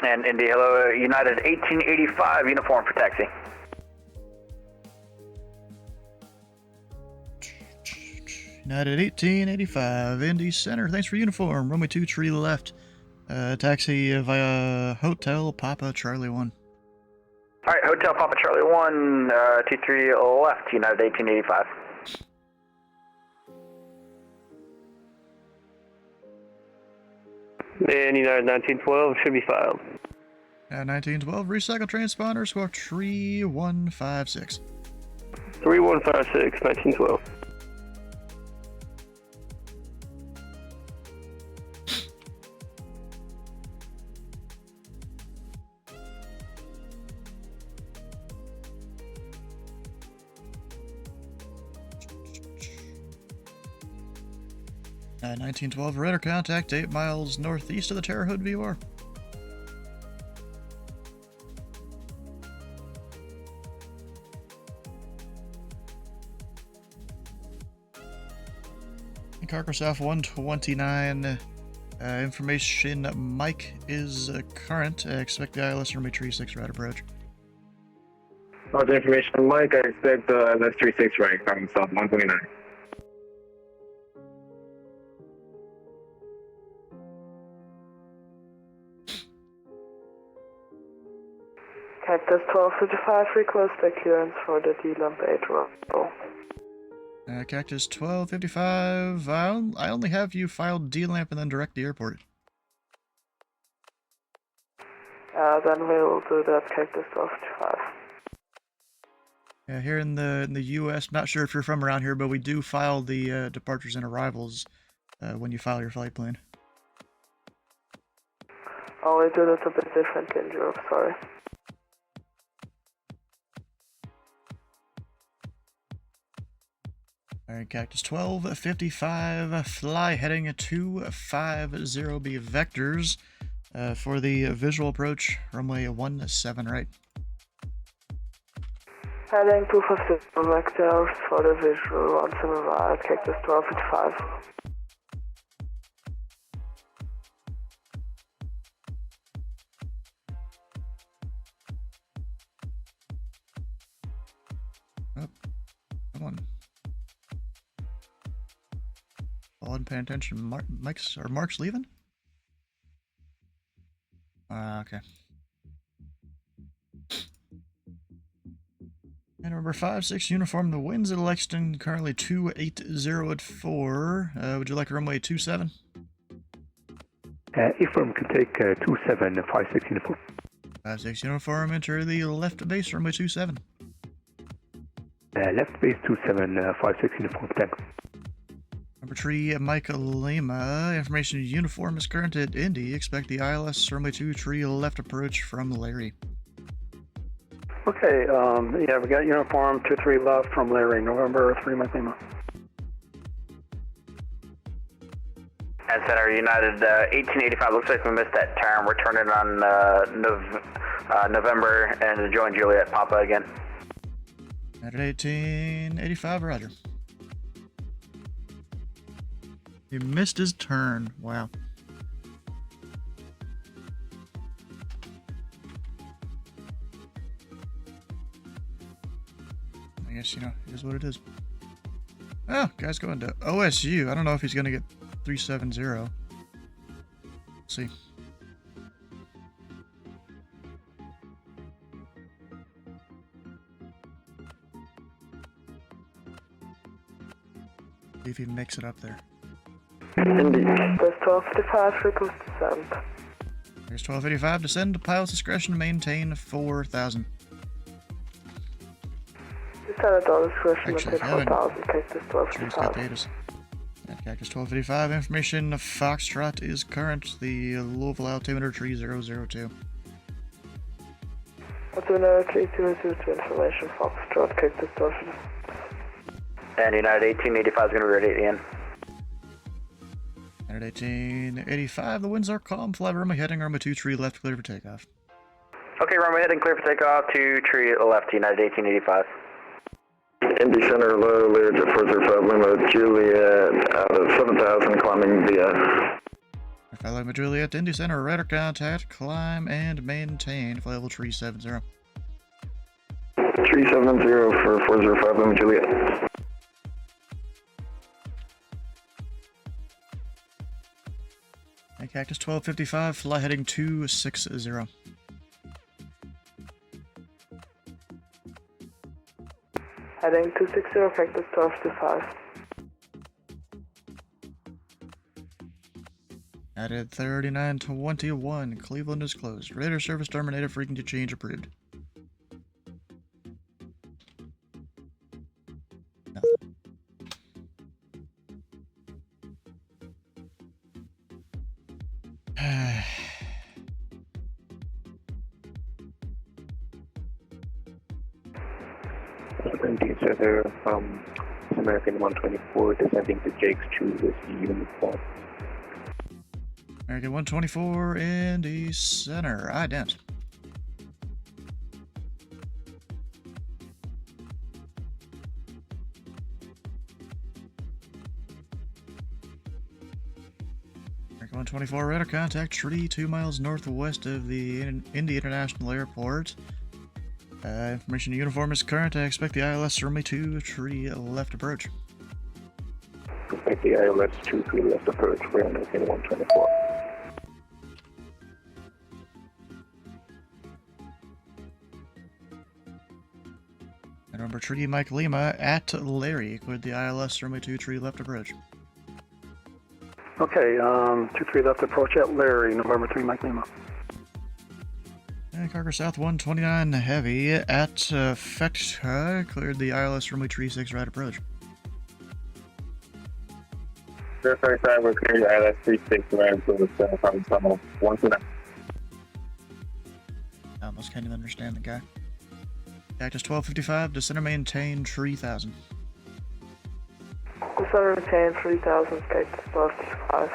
And Indy, hello, United 1885, uniform for taxi. United 1885, Indy Center. Thanks for uniform. Runway 2, tree left. Taxi via Hotel Papa Charlie 1. Alright, Hotel Papa Charlie 1, 23 left, United 1885. And United 1912 should be filed. 1912, recycle transponder, squawk 3156. 3156, 1912. 1912 radar contact 8 miles northeast of the Terre Haute VOR. Cargo South 129. Information Mike is current. Expect the ILS runway 36 right approach. The information, Mike. I expect that's 36 right, Cargo South 129. Cactus 1255, request a clearance for the D-Lump 8 row. Cactus 1255. I only have you filed D-Lamp and then direct the airport. Then we will do that, Cactus 1255. Yeah, here in the U.S., not sure if you're from around here, but we do file the departures and arrivals when you file your flight plan. Oh, we do that a bit differently in Europe, sorry. Alright, Cactus 1255, fly heading 250B vectors for the visual approach, runway 17 right. Heading 250 vectors for the visual 17 right, Cactus 1255. Oh, come on. I wasn't paying attention. Mark's leaving? Okay. And number 56 uniform, the winds at Lexington currently 280 at 4. Would you like a runway 27? Affirm can take 2756 uniform. 56 uniform, enter the left base, runway 27. Left base 2756 uniform, thanks. Number 3, Mike Lima. Information uniform is current at Indy. Expect the ILS runway 23 left approach from Larry. Okay, yeah, we got uniform 23 left from Larry, November 3, Mike Lima. And Center United 1885, looks like we missed that turn. We're turning on November and join Juliet Papa again. United 1885, roger. He missed his turn. Wow. I guess, you know, here's what it is. Oh, guy's going to OSU. I don't know if he's going to get 370. Let's see. See if he makes it up there. Indy. There's 1255, request descent. There's 1285, descend to pilot's discretion, maintain 4,000. Descend at all discretion, Actually, maintain 4,000, Cactus 1255. Cactus 1255, information, Foxtrot is current, the Louisville altimeter 3002. Altimeter 3002 information, Foxtrot, Cactus 1255. And United 1885 is going to be ready at the end. United 1885, the winds are calm, fly runway heading, runway 23 left, clear for takeoff. Okay, runway heading, clear for takeoff, 23 left, United 1885. Indy Center, low, Learjet 405, Lima, Juliet, out of 7,000, climbing via. Fly Lima Juliet, Indy Center, radar contact, climb and maintain, fly level 370. 370 for 405, Lima Juliet. And Cactus 1255, fly heading 260. Heading 260, Cactus 1255. Added 3921, Cleveland is closed. Radar service terminated, frequency change approved. Nothing. Indy Center, American 124 descending to Jake's True Whiskey Uniform. American 124, Indy Center. Ident. American 124, radar contact, tree 2 miles northwest of the Indy International Airport. Information uniform is current. I expect the ILS runway 2, tree left approach. Expect the ILS 2, tree left approach for American 124. November tree Mike Lima at Larry. Cleared the ILS runway 2, tree left approach. Okay, 23 left approach at Larry, November 3 Mike Lima. Cargo South 129 Heavy at TheFatRat. Cleared the ILS runway 36 right approach. TheFatRat will clear the ILS 36 right approach from tunnel 129. I almost can't even understand the guy. Cactus 1255, descender maintain 3000. Descender maintain 3000, Cactus 1255.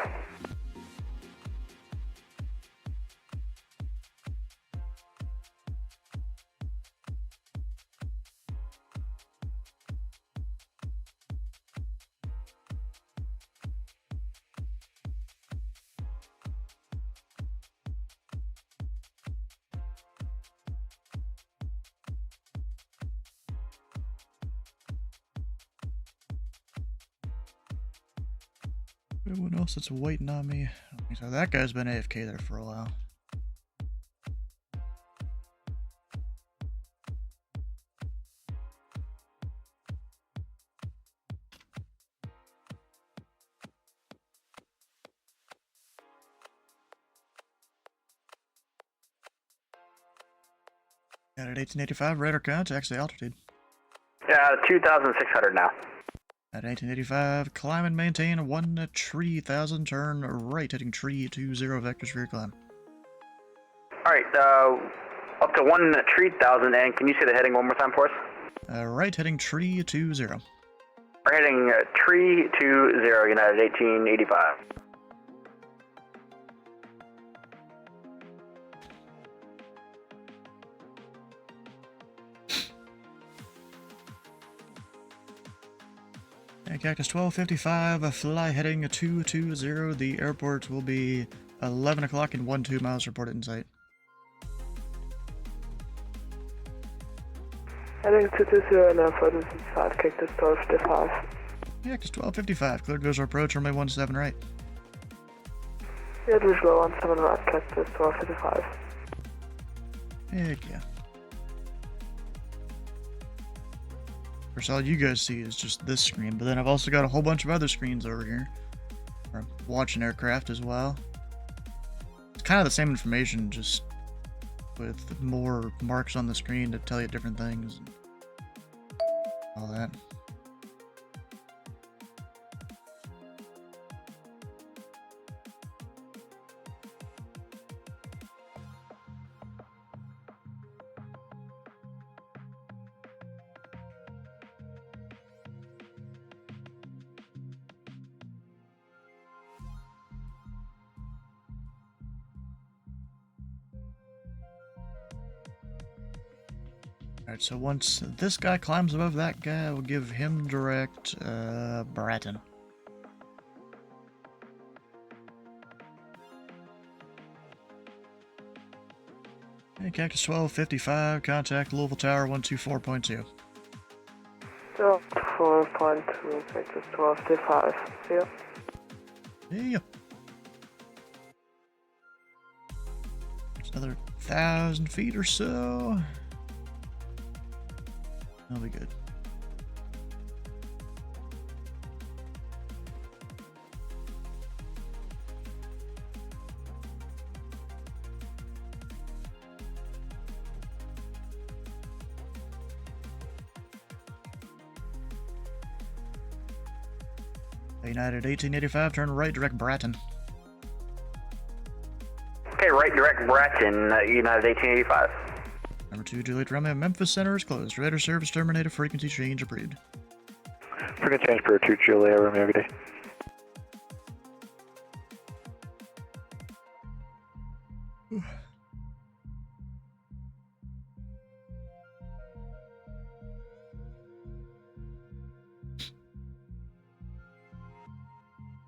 Everyone else that's waiting on me. So that guy's been AFK there for a while. Got at 1885, radar contacts the altitude. Yeah, 2,600 now. At 1885, climb and maintain 1 tree 1000, turn right, heading tree 20 vectors for your climb. Alright, up to 1 tree 1000, and can you say the heading one more time for us? Right, heading tree 20. We're heading tree 20, United 1885. Cactus 1255, fly heading 220. The airport will be 11 o'clock and 12 miles reported in sight. Heading 220 and further inside, Cactus 1255. Cactus 1255, cleared visual approach, runway 17 right. Cleared visual 17 right, Cactus 1255. Heck yeah. Of course, all you guys see is just this screen, but then I've also got a whole bunch of other screens over here. Where I'm watching aircraft as well. It's kind of the same information, just with more marks on the screen to tell you different things and all that. Alright, so once this guy climbs above that guy, we'll give him direct, Bratton. Hey, Cactus 1255, contact Louisville Tower 124.2. 4.2, Cactus 1255, yeah. Yeah. It's another 1,000 feet or so. That'll be good. United 1885, turn right, direct Bratton. Okay, right, direct Bratton, United 1885. Number 2, Juliet Romeo, Memphis Center is closed. Radar service terminated, frequency change approved. Frequency change for 2 Julia, Romeo, good day.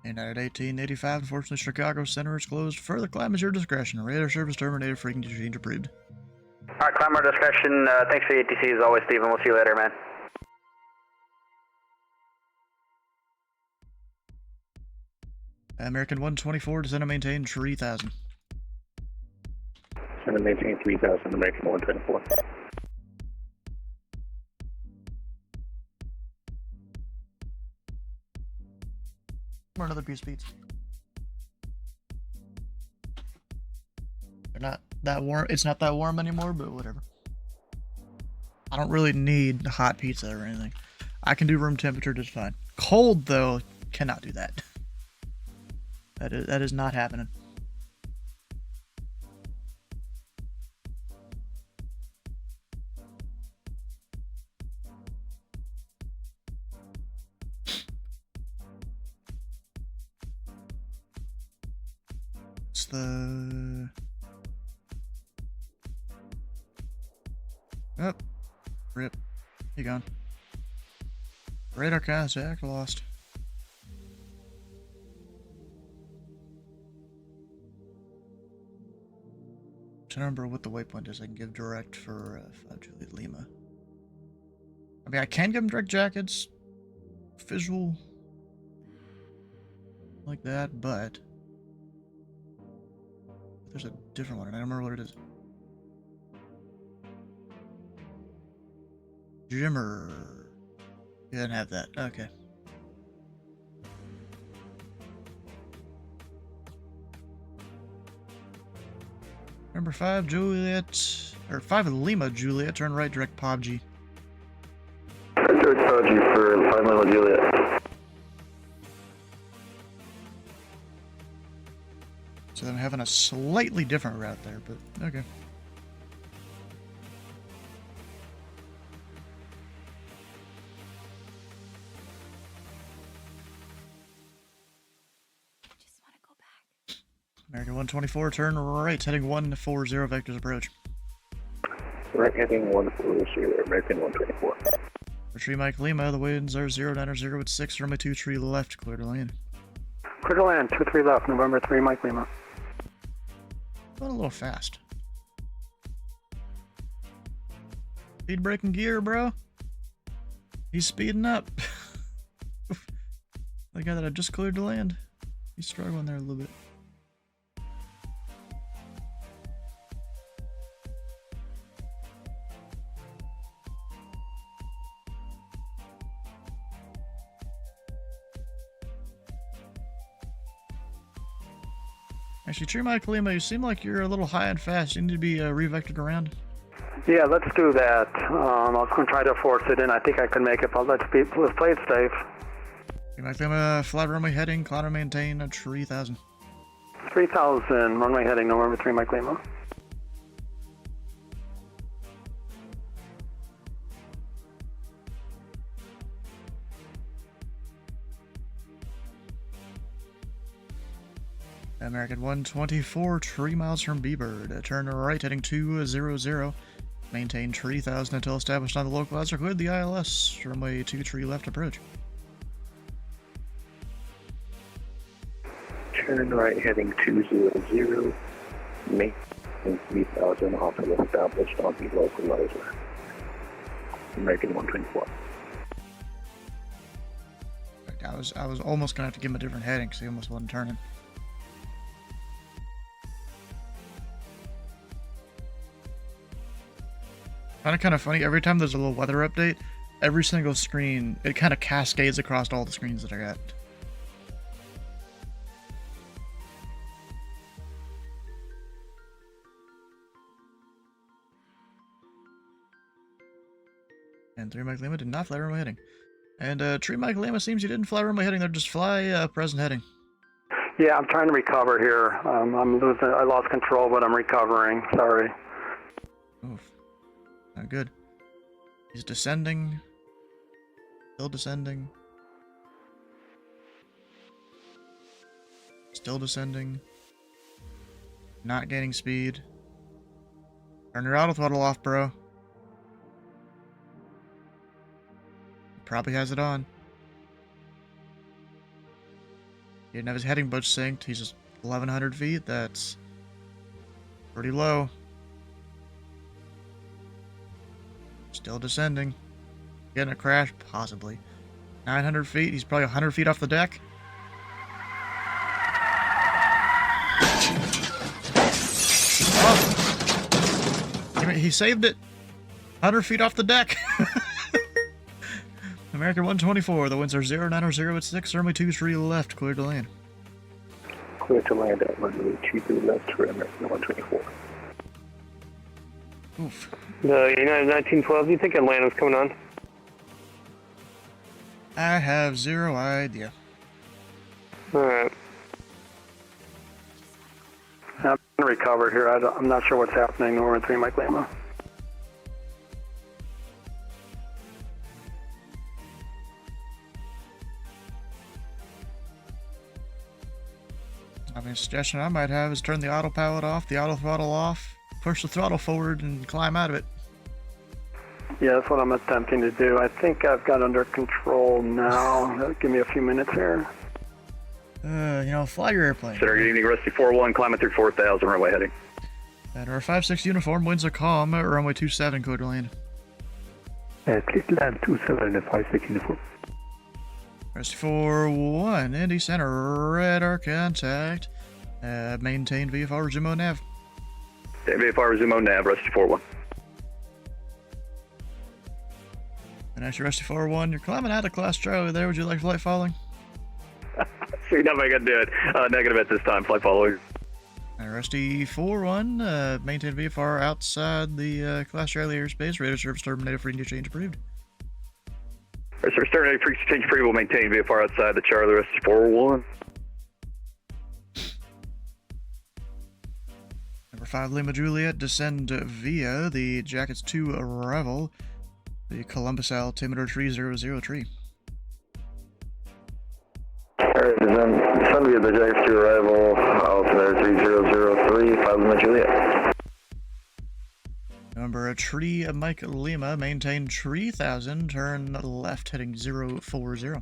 United 1885, unfortunately Chicago Center is closed. Further climb is your discretion. Radar service terminated, frequency change approved. Alright, climb our discretion. Thanks for the ATC as always, Steven. We'll see you later, man. American 124, descend and maintain 3000. Descend and maintain 3000, American 124. Or another piece of pizza. They're not that warm. It's not that warm anymore, but whatever. I don't really need hot pizza or anything. I can do room temperature just fine. Cold though, cannot do that. That is not happening. It's the... Oh, rip. You gone. Radar contact lost. To remember what the waypoint is, I can give direct for 5 Juliet Lima. I mean, I can give them direct jackets, visual, like that, but there's a different one, and I don't remember what it is. Jimmer. You didn't have that. Okay. Number 5 Juliet, or 5 Lima Juliet, turn right, direct POBG. Direct POBG for 5 Lima Juliet. So I'm having a slightly different route there, but okay. American 124, turn right, heading 140, vectors approach. Right heading 140, American 124. For Tree Mike Lima, the winds are 090 at 6, runway 23 left, clear to land. Clear to land, 23 left, November 3, Mike Lima. Going a little fast. Speed breaking gear, bro. He's speeding up. The guy that I just cleared to land. He's struggling there a little bit. Actually, Tree Mike Lima, you seem like you're a little high and fast. You need to be revectored around. Yeah, let's do that. I was going to try to force it in. I think I can make it, but let's play it safe. Tree Mike Lima, flat runway heading, climb and maintain 3000. 3000, runway heading, November 3, Mike Lima. American 124, 3 miles from B-Bird. Turn right, heading 200. Maintain 3000 until established on the localizer. Cleared the ILS. Runway 23 left approach. Turn right heading 200. Maintain 3000 until established on the localizer. American 124. I was almost gonna have to give him a different heading because he almost wasn't turning. Kind of funny, every time there's a little weather update, every single screen, it kind of cascades across all the screens that I got. And 3 Mike Lima did not fly runway heading. And Tree Mike Lima seems you didn't fly runway heading, they're just fly present heading. Yeah, I'm trying to recover here. I lost control, but I'm recovering. Sorry. Oof. Not good. He's descending. Still descending. Still descending. Not gaining speed. Turn your auto throttle off, bro. Probably has it on. He didn't have his heading bush synced. He's just 1,100 feet. That's pretty low. Still descending. Getting a crash? Possibly. 900 feet. He's probably 100 feet off the deck. Oh. He saved it. 100 feet off the deck. American 124. The winds are 090 at 6. Runway 23 left. Clear to land. Clear to land at runway 23 left for American 124. Oof. United 1912, do you think Atlanta's coming on? I have zero idea. Alright. I'm recovered here. I'm not sure what's happening. We're in 3 Mike Lima. I mean, a suggestion I might have is turn the autopilot off, the auto throttle off, push the throttle forward, and climb out of it. Yeah, that's what I'm attempting to do. I think I've got under control now. Give me a few minutes here. Fly your airplane. Center, good evening, Rusty 4-1, climbing through 4,000, runway heading. At our 5-6 uniform, winds are calm, runway 27, clear to land. Please land 27 and 5-6 uniform. Rusty 4-1, Indy Center, radar contact. Maintain VFR, resume nav. VFR, resume nav, Rusty 4-1. And actually, Rusty 4-1, you're climbing out of Class Charlie there. Would you like flight following? Sweet, not gonna do it. Negative at this time, flight following. Rusty 4-1, maintain VFR outside the Class Charlie airspace. Radar service terminated, frequency change approved. Service terminated, frequency change approved. We'll maintain VFR outside the Charlie, Rusty 4-1. Number 5 Lima Juliet, descend via the Jackets 2 arrival. The Columbus altimeter 300 tree. Alright, descend via the Jackets 2 arrival, altimeter 3003, 5 Lima Juliet. Number tree Mike Lima, maintain 3000, turn left heading 040.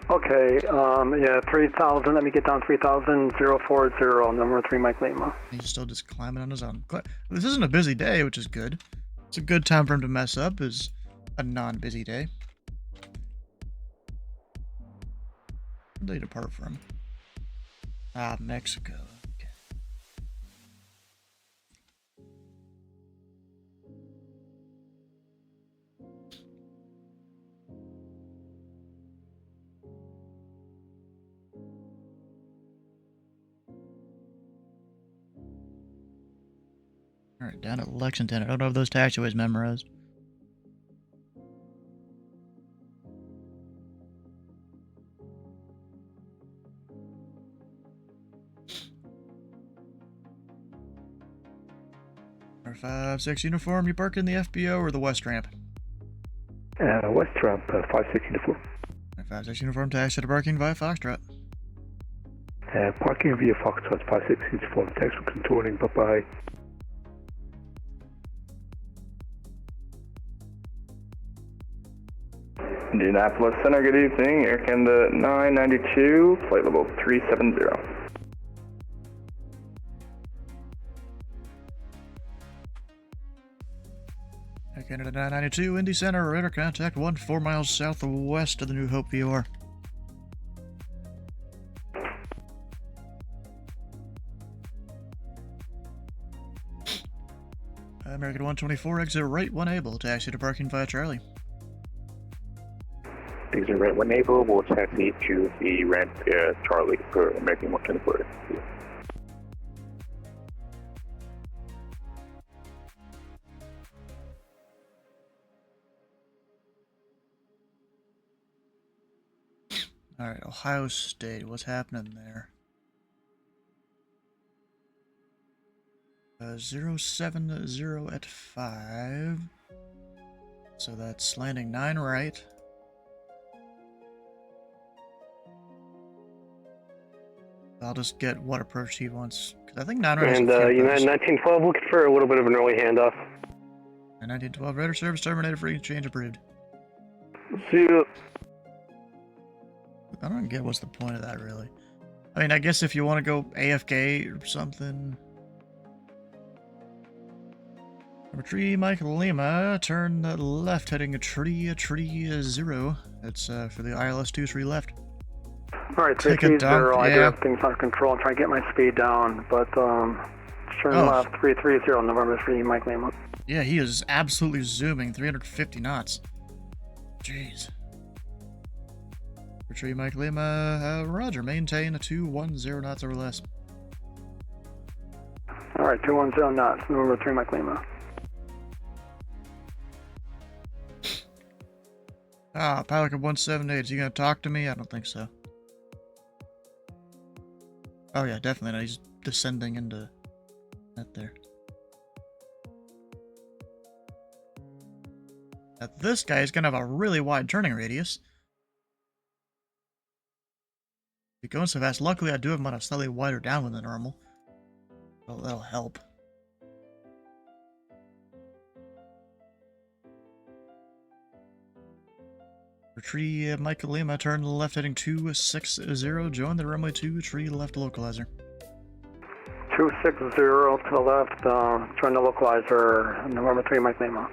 Okay, 3,000. Let me get down 3,000, 040, number 3 Mike Lima. He's still just climbing on his own. This isn't a busy day, which is good. It's a good time for him to mess up, is a non-busy day. Where did they depart from? Mexico. Okay. Alright, down at Lexington. I don't know if those taxiways memorized. Our 5-6 uniform, you park in the FBO or the West Ramp? West Ramp, 5-6 uniform. Our 5-6 uniform, taxi to parking via Foxtrot. Parking via Foxtrot, 5-6 uniform. Thanks for controlling, bye-bye. Indianapolis Center, good evening. Air Canada 992, flight level 370. Air Canada 992, Indy Center, radar contact 4 miles southwest of the New Hope VOR. American 124, exit right 1 able, taxi to parking via Charlie. Exit right 1 able, we'll taxi to the ramp Charlie for American 124. Alright, Ohio State, what's happening there? 070 at 5. So that's landing 9 right. I'll just get what approach he wants. Because I think 9 has And a few United approaches. 1912 looking for a little bit of an early handoff. And 1912 Raider service terminated for exchange approved. See you. I don't get what's the point of that, really. I mean, I guess if you want to go AFK or something. Number 3, Mike Lima, turn left, heading a tree 0. That's for the ILS 2 tree left. Alright, Take a 330, dump, I do yeah. have things under control. I'm trying to get my speed down, but turn Oh. left, 330, November 3, Mike Lima. Yeah, he is absolutely zooming, 350 knots. Jeez. Tree Mike Lima, roger, maintain a 210 knots or less. Alright, 210 knots, November 3, Mike Lima. Ah, Pilot 178, is he gonna talk to me? I don't think so. Oh yeah, definitely not. He's descending into that there. Now this guy is gonna have a really wide turning radius. He's going so fast. Luckily, I do have him on a slightly wider downwind than normal. So that'll help. Tree Michael Lima, turn to the left heading 260, join the runway 2, tree left localizer. 260 to the left, turn the localizer, November 3, Mike Lima.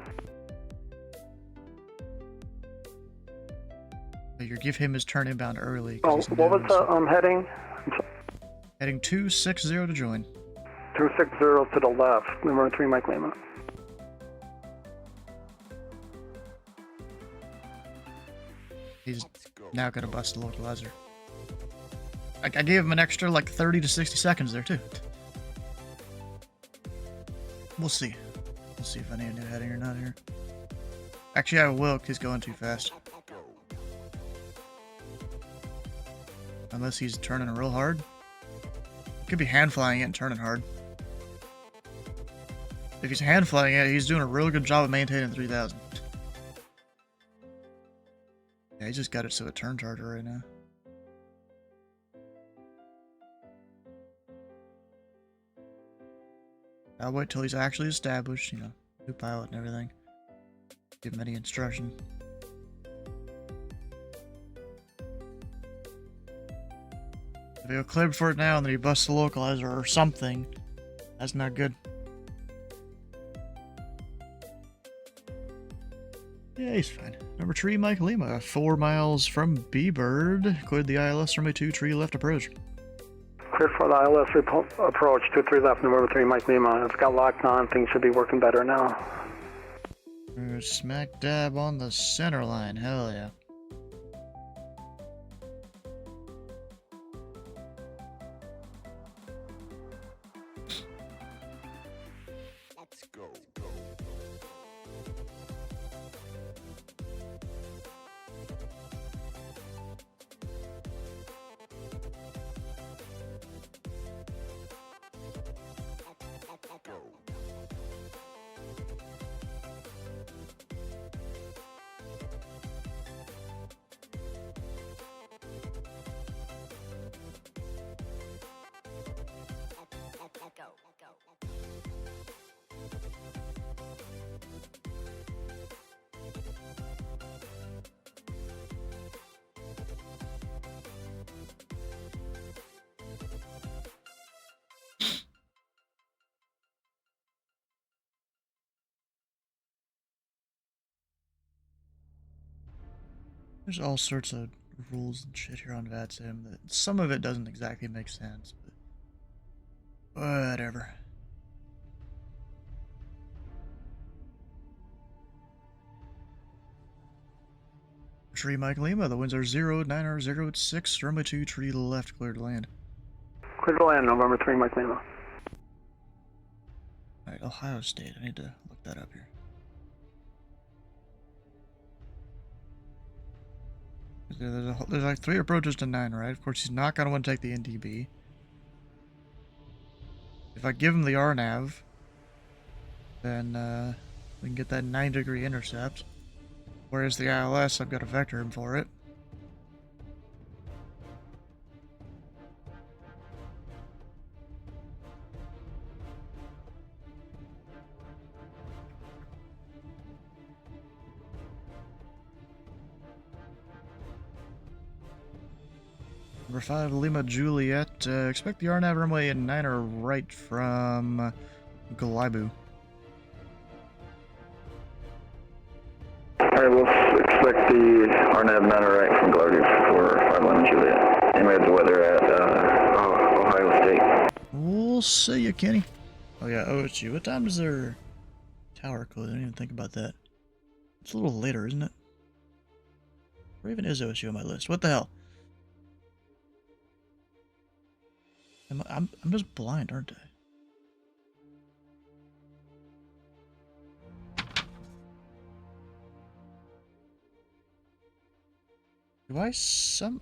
You give him his turn inbound early. Oh, what was the heading? Heading 260 to join. 260 to the left, November 3, Mike Lima. He's now gonna bust the localizer. I gave him an extra like 30 to 60 seconds there too. We'll see. We'll see if I need a new heading or not here. Actually, I will, because he's going too fast. Unless he's turning real hard. Could be hand flying it and turning hard. If he's hand flying it, he's doing a real good job of maintaining 3000. Yeah, he just got it so it turns harder right now. I'll wait till he's actually established, you know, new pilot and everything. Give him any instruction. If he'll clear for it now and then he busts the localizer or something, that's not good. Yeah, he's fine. Number 3, Mike Lima, 4 miles from B-Bird. Cleared the ILS runway 2, tree left approach. Clear for the ILS approach, 23 left, November 3, Mike Lima. It's got locked on, things should be working better now. We're smack dab on the center line, hell yeah. There's all sorts of rules and shit here on VATSIM that some of it doesn't exactly make sense, but whatever. Tree Mike Lima, the winds are 09006, runway 2, tree left, cleared to land. Clear to land, November 3, Mike Lima. Alright, Ohio State, I need to look that up here. There's like 3 approaches to 9, right? Of course, he's not going to want to take the NDB. If I give him the RNAV, then we can get that 9-degree intercept. Whereas the ILS, I've got to vector him for it. Number 5, Lima Juliet. Expect the RNAV runway in 9er right from Galibu. Alright, we'll expect the RNAV 9er right from Galibu for 5 Lima Juliet. And we have the weather at Ohio State. We'll see you, Kenny. Oh yeah, OSU. What time is their tower close? I didn't even think about that. It's a little later, isn't it? Where even is OSU on my list? What the hell? I'm just blind, aren't I? Do I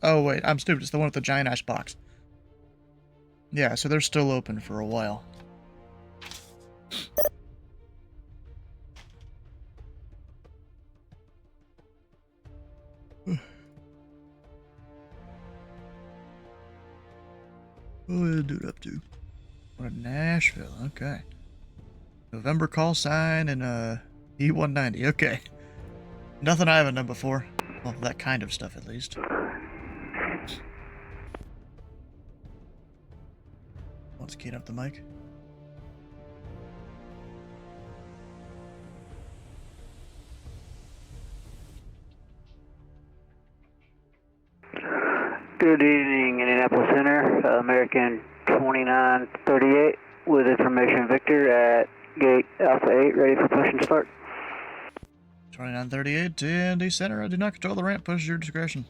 Oh wait, I'm stupid. It's the one with the giant ice box. Yeah, so they're still open for a while. What did I do it up to? What a Nashville, okay. November call sign and E190, okay. Nothing I haven't done before. Well, that kind of stuff at least. Let's key up the mic. Good evening, Indianapolis Center, American 2938 with information Victor at gate Alpha 8, ready for push and start. 2938 to Indy Center. I do not control the ramp. Push your discretion.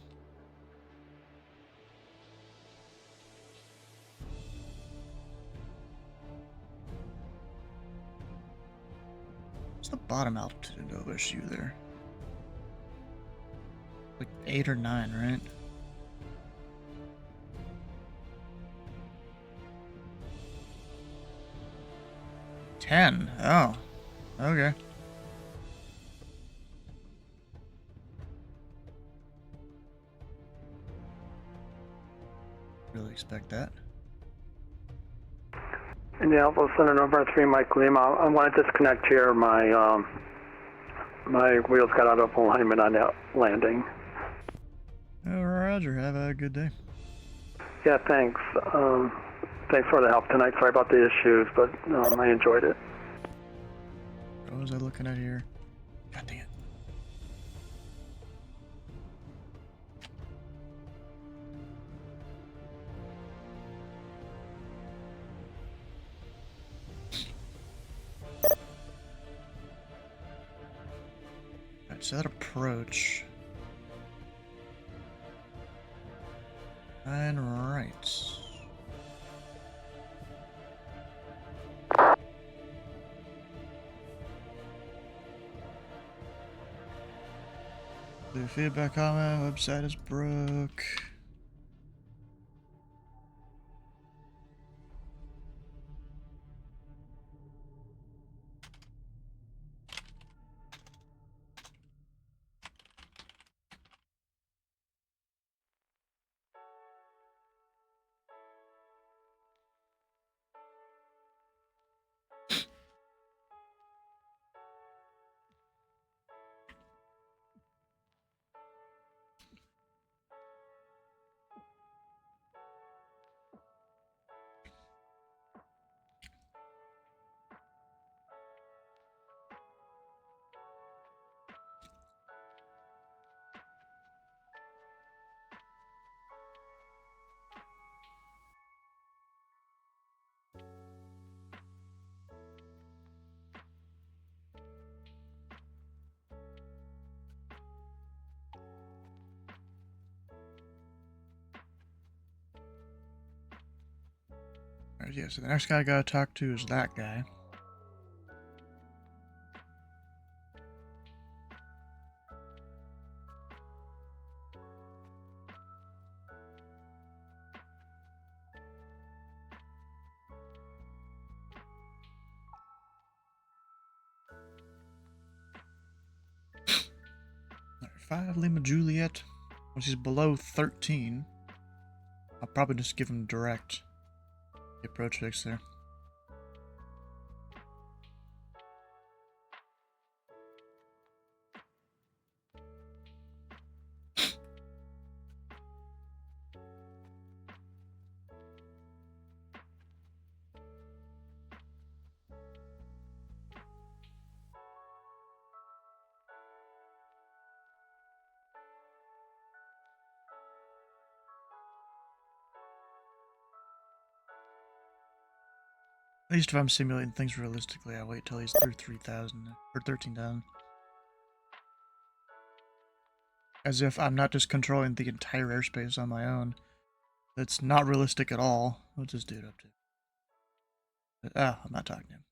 What's the bottom altitude of OSU there? Like 8 or 9, right? $10. Oh, okay. Really expect that. Indianapolis Center, November 3, Mike Lima. I want to disconnect here. My my wheels got out of alignment on that landing. Oh, Roger. Have a good day. Yeah, thanks. Thanks for the help tonight. Sorry about the issues, but I enjoyed it. What was I looking at here? God dang it. Alright, so that approach. 9 right. The feedback comment, website is broke. Alright, yeah, so the next guy I gotta talk to is that guy. Alright, 5 Lima Juliet. Once he's below 13, I'll probably just give him direct. The approach fix there. At least if I'm simulating things realistically, I wait till he's through 3,000 or 13,000. As if I'm not just controlling the entire airspace on my own. That's not realistic at all. What's this dude up to? Ah, I'm not talking to him.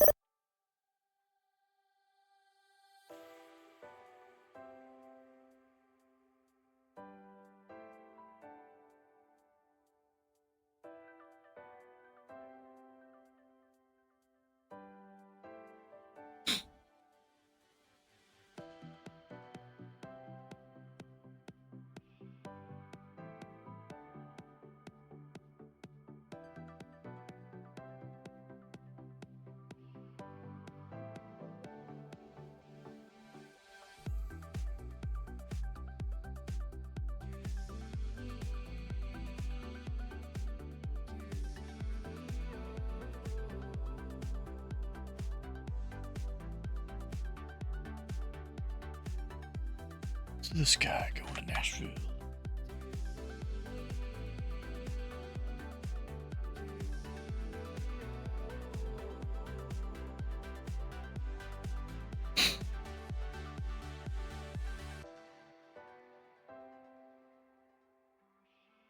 So this guy going to Nashville.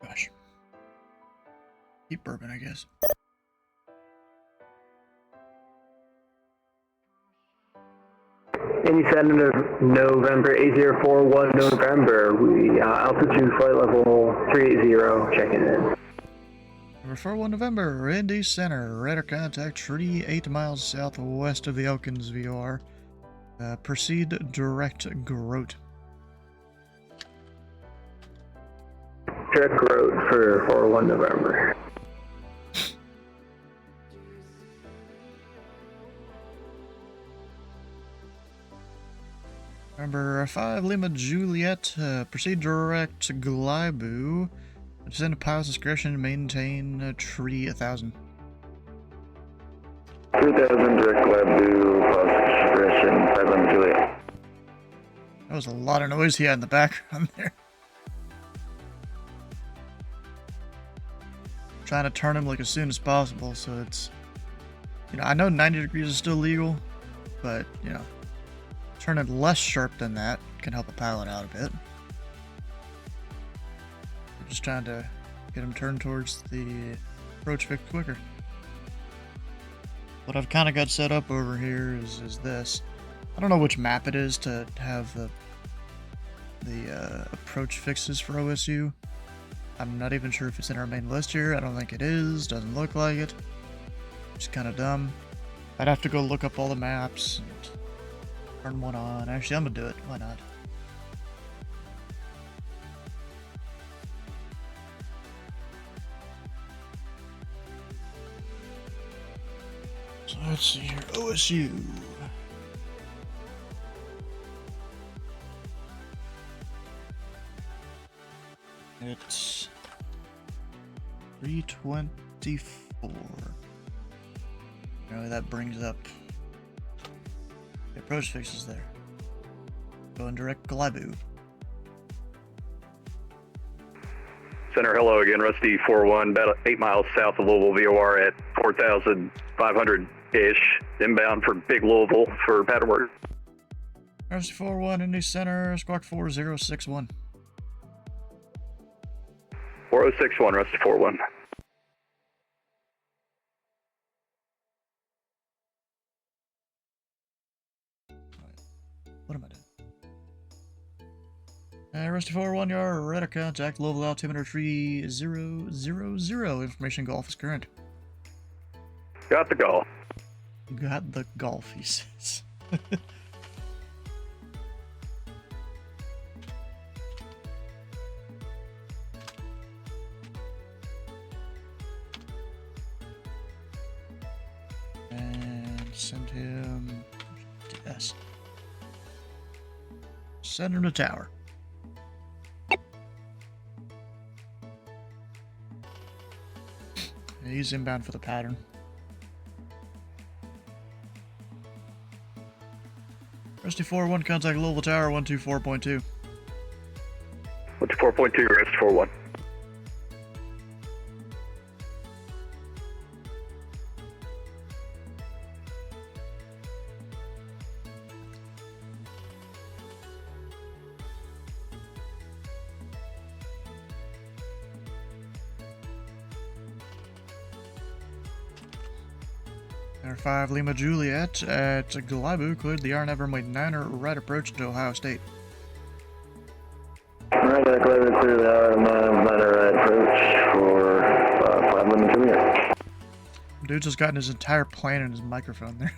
Gosh. Keep bourbon, I guess. Indy Center, November 8041, November. We altitude flight level 380, checking in. Number 41 November, Indy Center, radar contact, tree 8 miles southwest of the Elkins VOR. Proceed direct Grote. Direct Grote for 41 November. Number 5 Lima Juliet, proceed direct Glibu. Descend to pilot's discretion, maintain tree 1000. 3000 direct Glibu, pilot's discretion, 5 Lima Juliet. That was a lot of noise he had in the background there. Trying to turn him like as soon as possible, so it's, you know, I know 90 degrees is still legal, but, you know, turn it less sharp than that can help a pilot out a bit. We're just trying to get him turned towards the approach fix quicker. What I've kind of got set up over here is this. I don't know which map it is to have the approach fixes for OSU. I'm not even sure if it's in our main list here. I don't think it is. Doesn't look like it. It's kind of dumb. I'd have to go look up all the maps and turn one on. Actually, I'm gonna do it. Why not? So let's see here. OSU. It's 324. You know, that brings up the approach fixes there. Going direct Glibu. Center, hello again. Rusty 41, about 8 miles south of Louisville VOR at 4,500-ish. Inbound for Big Louisville for pattern work. Rusty 41, Indy Center, Squawk 4061. 4061, Rusty 41. What am I doing? Rusty 41, your radar contact, Louisville altimeter 3000. Information golf is current. Got the golf. Got the golf, he says. And send him to S. Send him to tower. He's inbound for the pattern. Rusty 41, contact Louisville Tower 124.2. 124.2, Rusty 41. Center 5 Lima Juliet at Galabu, cleared the RNAV runway 9er right approach to Ohio State. Alright, Galabu, clear the RNAV 9er right approach for 5 Lima Juliet. Dude's just gotten his entire plane and his microphone there.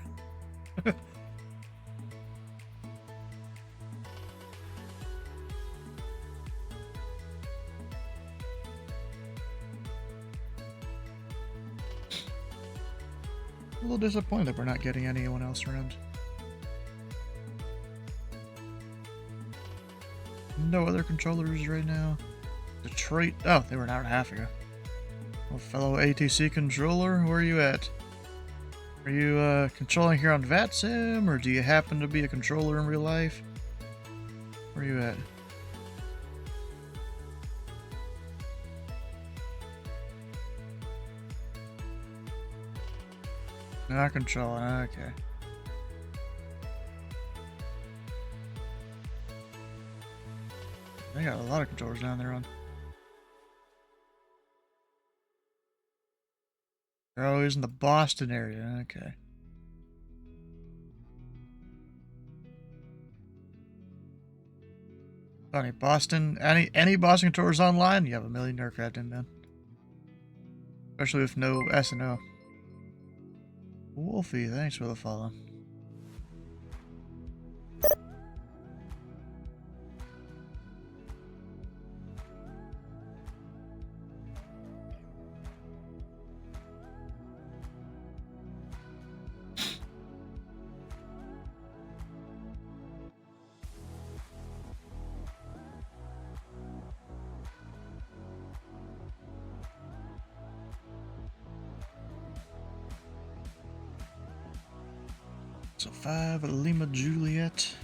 A little disappointed that we're not getting anyone else around. No other controllers right now. Detroit. Oh, they were an hour and a half ago. Well, fellow ATC controller, where are you at? Are you controlling here on VATSIM, or do you happen to be a controller in real life? Where are you at? Not controlling, okay. They got a lot of controllers down there on. They're always in the Boston area, okay. Funny, Boston, any Boston controllers online, you have a million aircraft inbound. Especially with no S&O. Wolfie, thanks for the follow. So 5 Lima Juliet.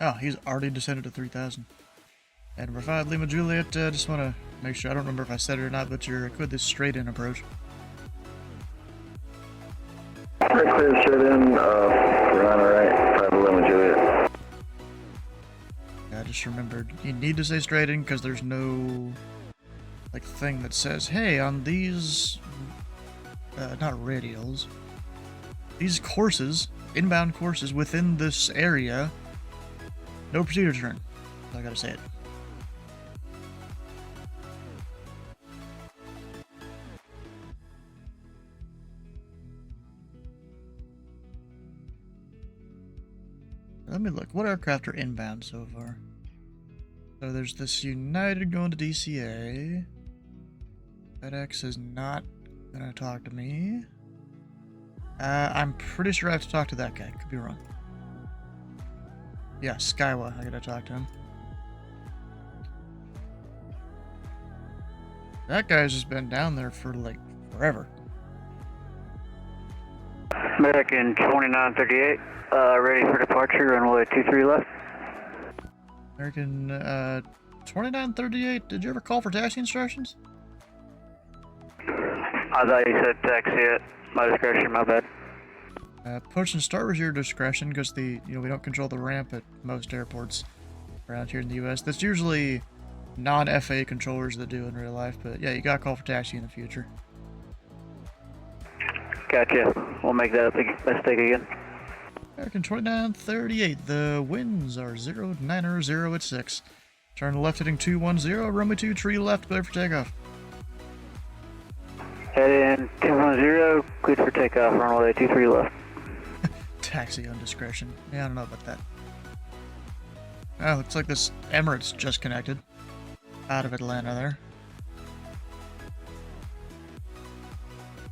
Oh, he's already descended to 3,000. And for 5 Lima Juliet, just want to make sure, I don't remember if I said it or not, but you're with this straight in approach. Right, clear straight in, we're on the right, 5 Lima Juliet. Yeah, I just remembered, you need to say straight in because there's no, like, thing that says, hey, on these, not radials, these courses, inbound courses within this area, no procedure turn. So I gotta say it. Let me look. What aircraft are inbound so far? So there's this United going to DCA. FedEx is not gonna talk to me. I'm pretty sure I have to talk to that guy. Could be wrong. Yeah, Skywa. I gotta talk to him. That guy's just been down there for like forever. American 2938, ready for departure, runway 23 left. American 2938, did you ever call for taxi instructions? I thought you said taxi at my discretion, my bad. Push and start was your discretion because we don't control the ramp at most airports around here in the U.S. That's usually non-FAA controllers that do in real life, but yeah, you gotta call for taxi in the future. Gotcha. We'll make that mistake again. American 2938, the winds are 090 at 6. Turn left heading 210, runway 2, tree left, clear for takeoff. Head in 210, cleared for takeoff, runway 23 left. Taxi on discretion. Yeah, I don't know about that. Oh, looks like this Emirates just connected. Out of Atlanta there.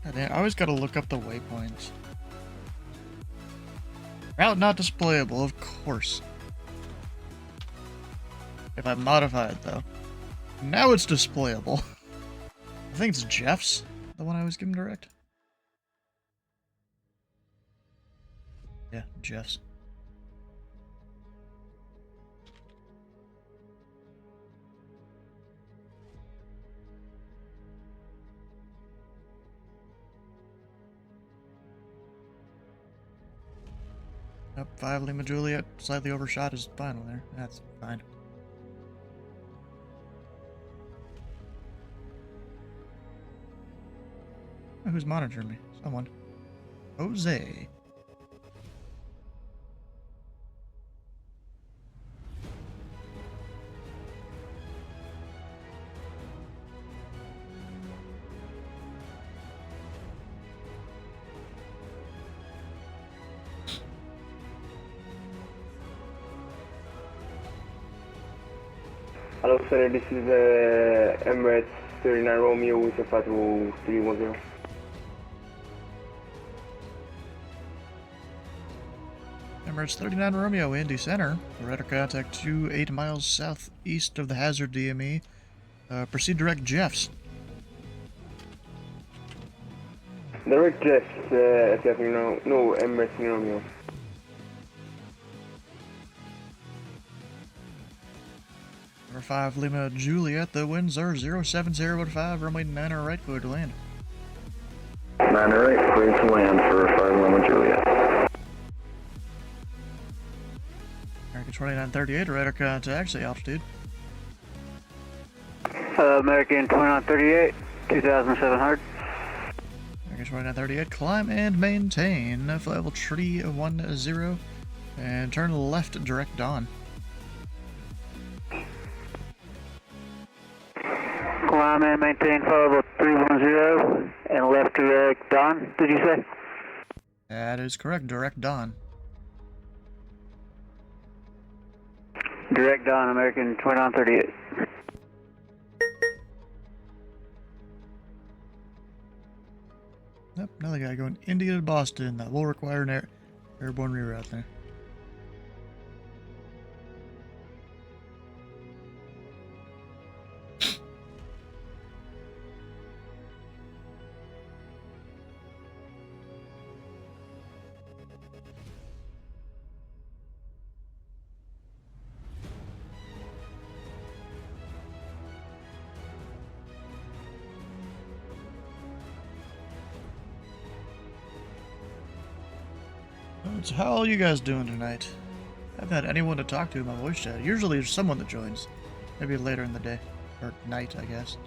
God damn, I always gotta look up the waypoints. Route not displayable, of course. If I modify it, though. Now it's displayable. I think it's Jeff's, the one I was given direct. Yeah, Jeff's. Up 5 Lima Juliet, slightly overshot his final there. That's fine. Oh, who's monitoring me? Someone. Jose. Hello, sir. This is Emirates 39 Romeo with a Fatru 310. Emirates 39 Romeo, Indy Center. Radar contact 8 miles southeast of the hazard DME. Proceed direct Jeffs. Direct Jeffs, no, Emirates Romeo. Number 5 Lima Juliet, the winds are 07015, runway 9 right, clear to land. 9 right, clear to land for 5 Lima Juliet. American 2938, radar contact, say altitude. American 2938, 2700. American 2938, climb and maintain, flight level 310, and turn left direct dawn. Climb and maintain flight level 310 and left direct dawn, did you say? That is correct, direct dawn. Direct dawn, American 2938. Yep, another guy going India to Boston. That will require an airborne reroute there. So how are you guys doing tonight? I haven't had anyone to talk to in my voice chat. Usually there's someone that joins. Maybe later in the day. Or night, I guess.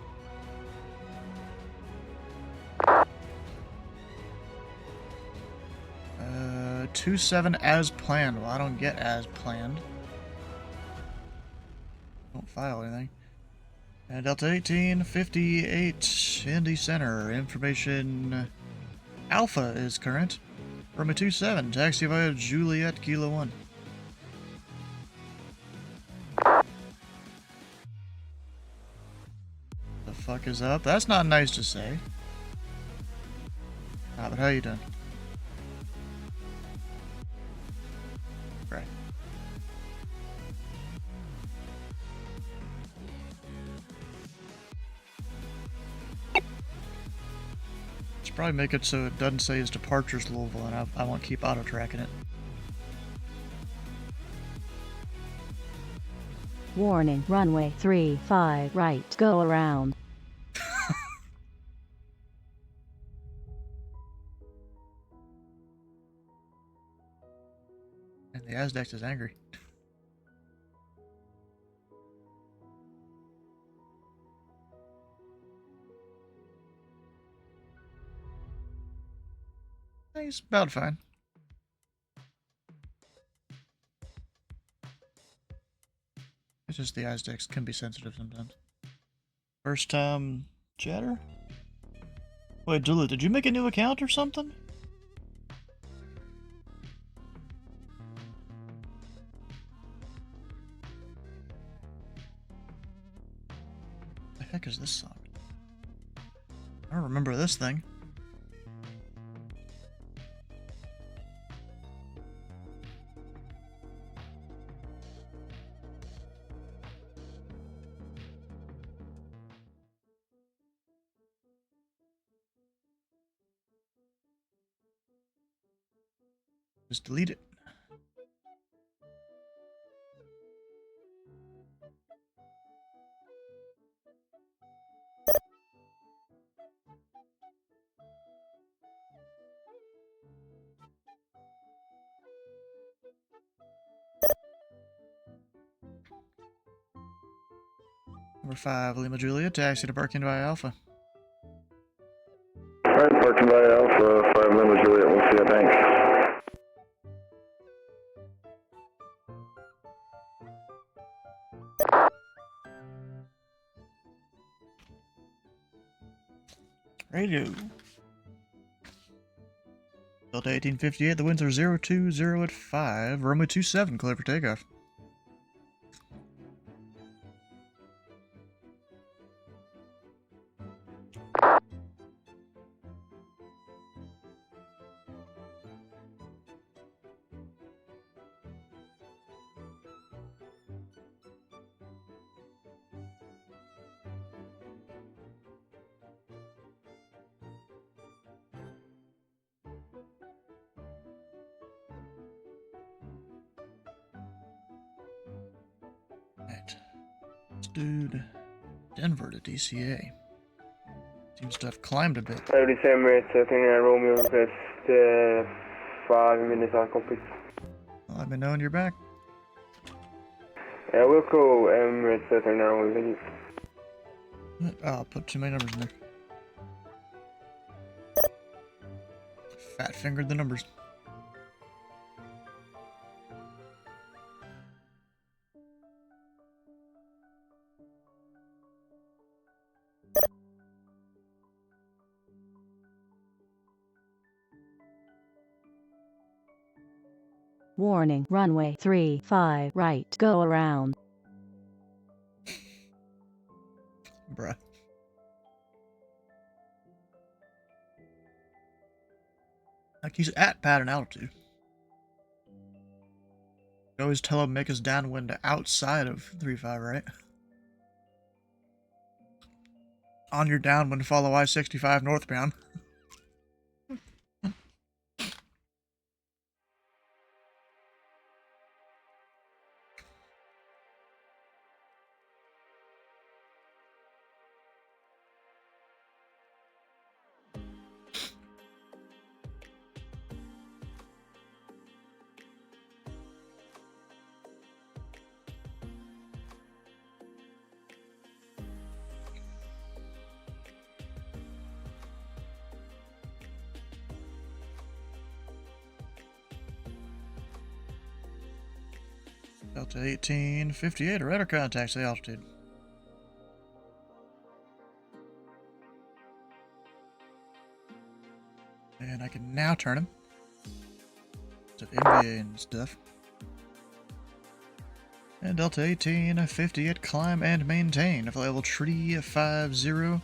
Uh, 27 as planned. Well, I don't get as planned. Don't file anything. And Delta 1858, Indy Center. Information Alpha is current. Runway 27, taxi via Juliet Kilo 1. The fuck is up? That's not nice to say. Ah, but how you doing? Right. Probably make it so it doesn't say his departure's Louisville, and I won't keep auto-tracking it. Warning, runway 35 right, go around. And the Azdex is angry. He's about fine. It's just the Aztecs can be sensitive sometimes. First time chatter? Wait, Dulu, did you make a new account or something? What the heck is this song? I don't remember this thing. Just delete it. Number 5, Lima Julia, taxi to parking by Alpha. Alright, parking by Alpha, 5 Lima Juliet, we'll see you Radio. Delta 1858, the winds are 020 at 5. Runway 27, clear for takeoff. Right. This dude, Denver to DCA. Seems to have climbed a bit. This Emirates, 39 Romeo, request 5 minutes on complete. Well, let me know when you're back. Yeah, we'll call Emirates 39 Romeo, thank you. Oh, I'll put too many numbers in there. Fat fingered the numbers. Warning, runway 35 right, go around. Bruh. Like he's at pattern altitude. You always tell him make his downwind outside of 35, right? On your downwind, follow I-65 northbound. Delta 1858, radar contacts the altitude. And I can now turn him to NBA and stuff. And Delta 1858, climb and maintain. Available tree 50.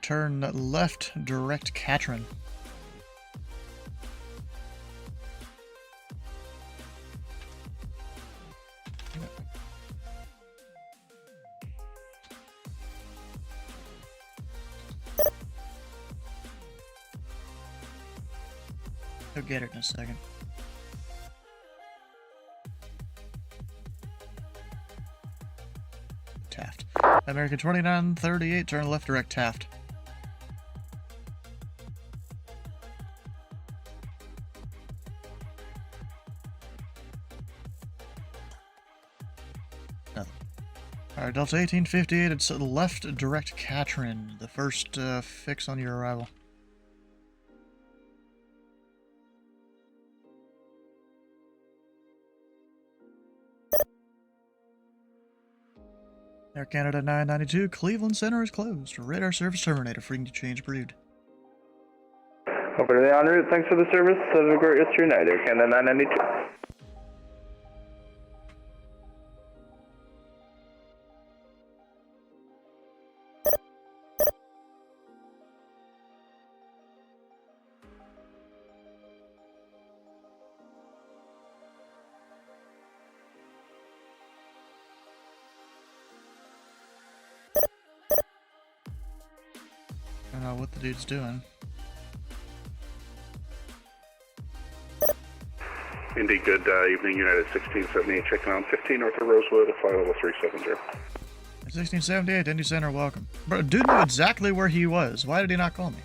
Turn left, direct Katrin. He'll get it in a second. Taft. American 2938, turn left direct Taft. Nothing. Alright, Delta 1858, it's left direct Katrin, the first fix on your arrival. Air Canada 992, Cleveland Center is closed. Radar service terminated. Frequency change approved. Over to the en route. Thanks for the service. Have a great rest of your night. Air Canada 992. I don't know what the dude's doing. Indy, good evening. United 1678, checking on 15 north of Rosewood, flight level 370. 1678, Indy Center, welcome. Bro, dude knew exactly where he was. Why did he not call me?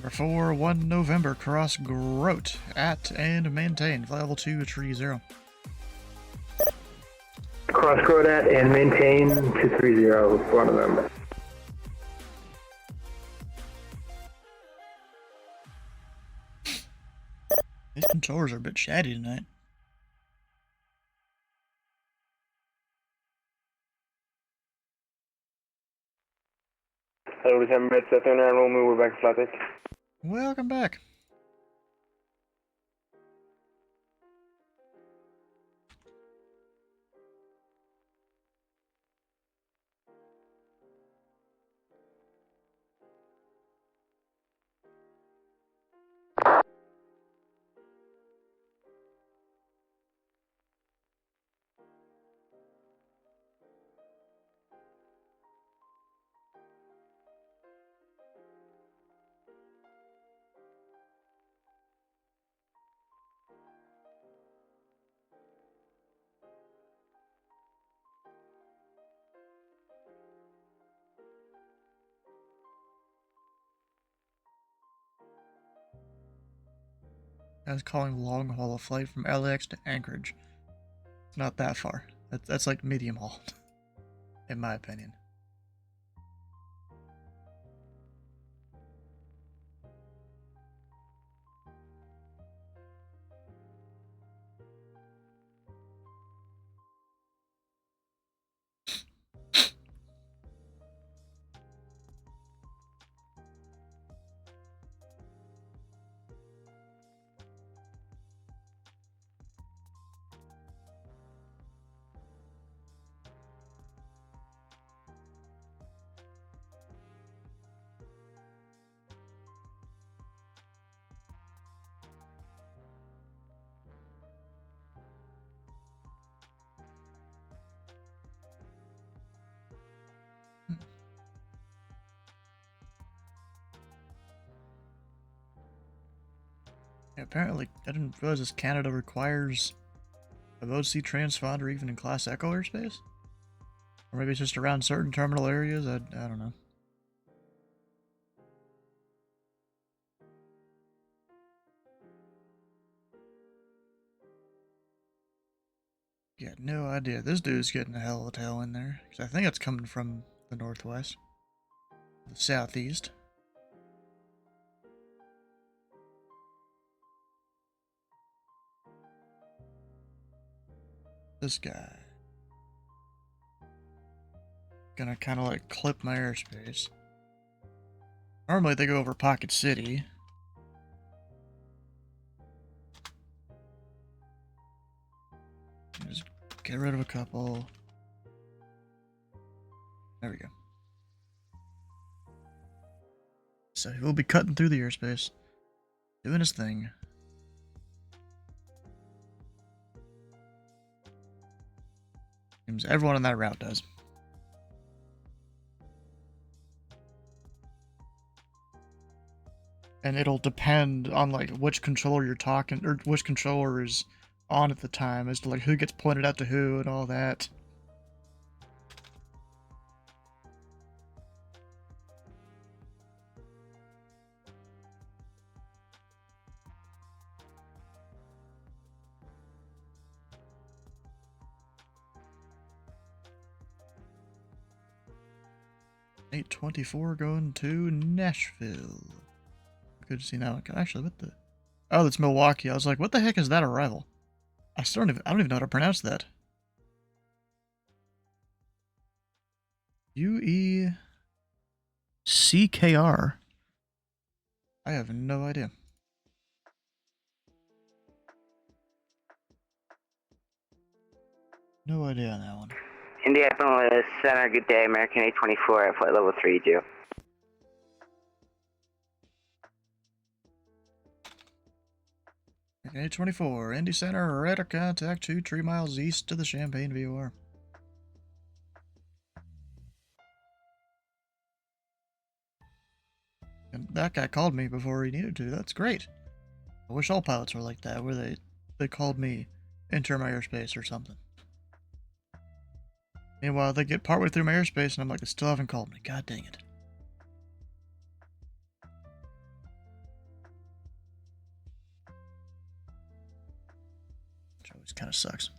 Number 4, 1 November, cross Grote, at and maintain, level 2, tree 0. Cross Grote at and maintain 230, 1 November. These controllers are a bit chatty tonight. Hello, this is Emirates 39 Romeo, we're back to Flight Deck. Welcome back. I was calling long haul a flight from LAX to Anchorage. It's not that far. That's like medium haul, in my opinion. Yeah, apparently, I didn't realize this Canada requires a OC transponder even in Class Echo airspace? Or maybe it's just around certain terminal areas? I don't know. Yeah, no idea. This dude's getting a hell of a tailwind there. Because I think it's coming from the northwest. The southeast. This guy. Gonna kind of like clip my airspace. Normally they go over Pocket City. Just get rid of a couple. There we go. So he will be cutting through the airspace. Doing his thing. Seems everyone on that route does. And it'll depend on like which controller you're talking, or which controller is on at the time, as to like who gets pointed out to who and all that. $824 going to Nashville. Good to see now. Actually, what the? Oh, that's Milwaukee. I was like, what the heck is that arrival? I don't even know how to pronounce that. UECKR. I have no idea. No idea on that one. Indy Center, good day, American 824 at flight level 32. American 824, Indy Center, radar contact 2 miles east to the Champaign VOR. And that guy called me before he needed to. That's great. I wish all pilots were like that, where they called me, enter my airspace or something. Meanwhile, they get partway through my airspace and I'm like, they still haven't called me. God dang it. Which kind of sucks.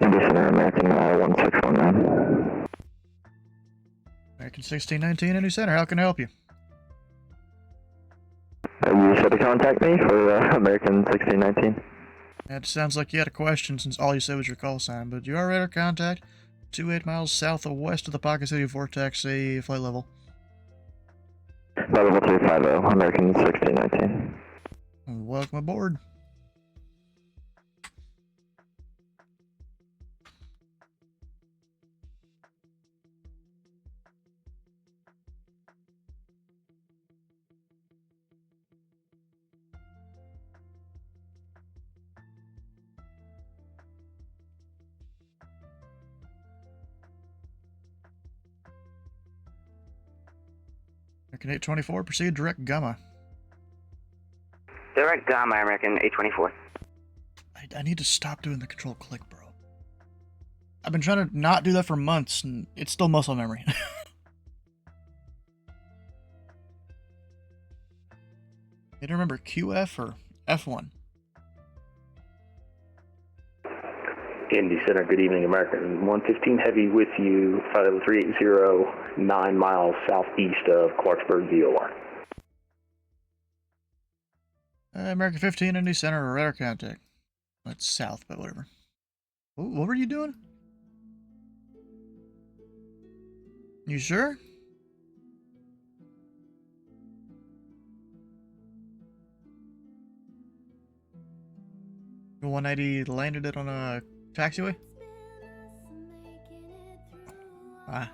Indy Center, American 1619. American 1619, Indy Center. How can I help you? You said to contact me for American 1619. It sounds like you had a question since all you said was your call sign, but you are at our contact. 28 miles southwest of the Pocket City Vortex, a flight level. Level 350, American 1619. Welcome aboard. American 824, proceed direct Gamma. Direct Gamma, American 824. I need to stop doing the control click, bro. I've been trying to not do that for months, and it's still muscle memory. You remember QF or F1? Indy Center, good evening, American 115 Heavy with you, flight level 380, 9 miles southeast of Clarksburg, VOR. American 15, Indy Center, radar contact. That's south, but whatever. What were you doing? You sure? The 180 landed it on a taxiway? Ah.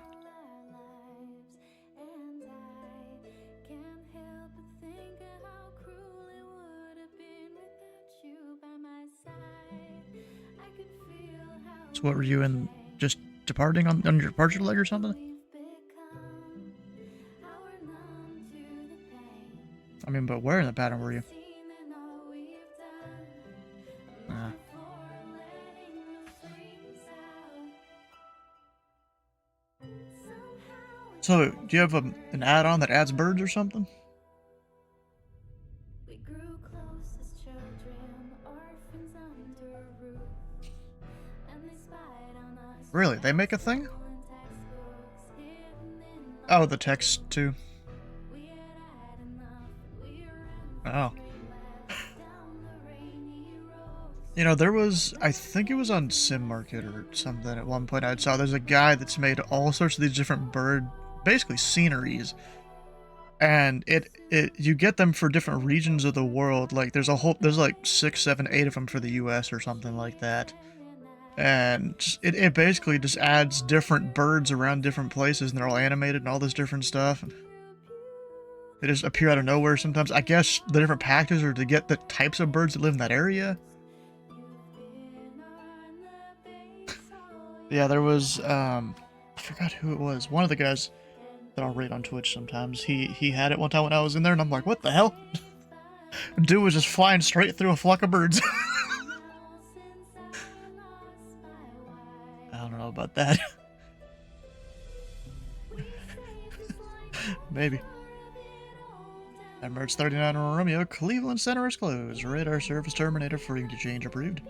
So what were you in, just departing on your departure leg or something? I mean, but where in the pattern were you? So, do you have an add-on that adds birds or something? Really? They make a thing? Oh, the text too. Oh. You know, there was, I think it was on Sim Market or something at one point I saw, there's a guy that's made all sorts of these different bird, basically sceneries. And you get them for different regions of the world. Like there's like 6, 7, 8 of them for the US or something like that. And it basically just adds different birds around different places and they're all animated and all this different stuff. They just appear out of nowhere sometimes. I guess the different packages are to get the types of birds that live in that area. Yeah, there was, I forgot who it was. One of the guys that I'll rate on Twitch sometimes, he had it one time when I was in there, and I'm like, what the hell? Dude was just flying straight through a flock of birds. I don't know about that. Maybe. Emirates 39 Romeo, Cleveland Center is closed. Radar service terminator for interchange approved.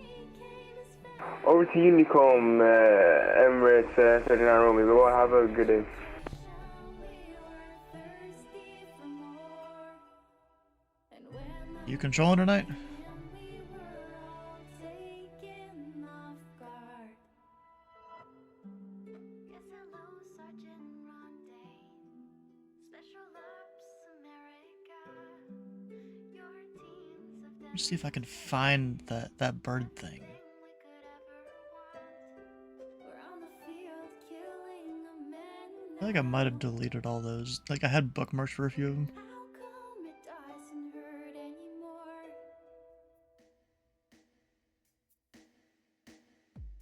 Over to Unicom, Emirates 39 Romeo. We'll have a good day. You controlling tonight? Let's see if I can find that bird thing. I feel like I might have deleted all those. Like I had bookmarks for a few of them.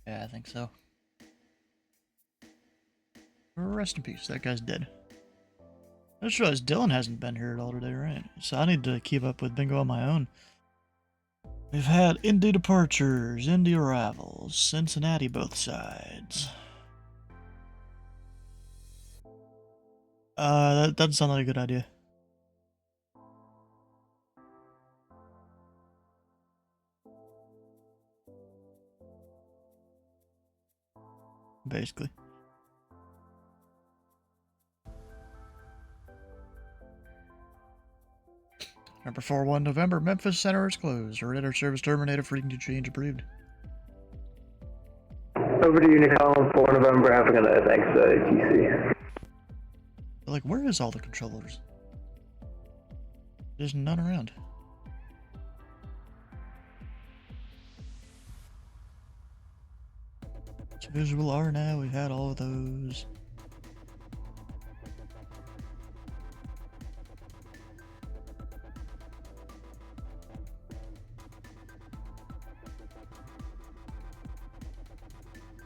Yeah, I think so. Rest in peace, that guy's dead. I just realized Dylan hasn't been here at all today, right? So I need to keep up with bingo on my own. We've had Indy departures, Indy arrivals, Cincinnati both sides. That doesn't sound like a good idea. Basically. Number 4-1 November, Memphis Center is closed. Radar service terminated, frequency change approved. Over to Unit Column 4 November, have a good night. Thanks, GC. Like, where is all the controllers? There's none around. It's visual R now, we had all of those.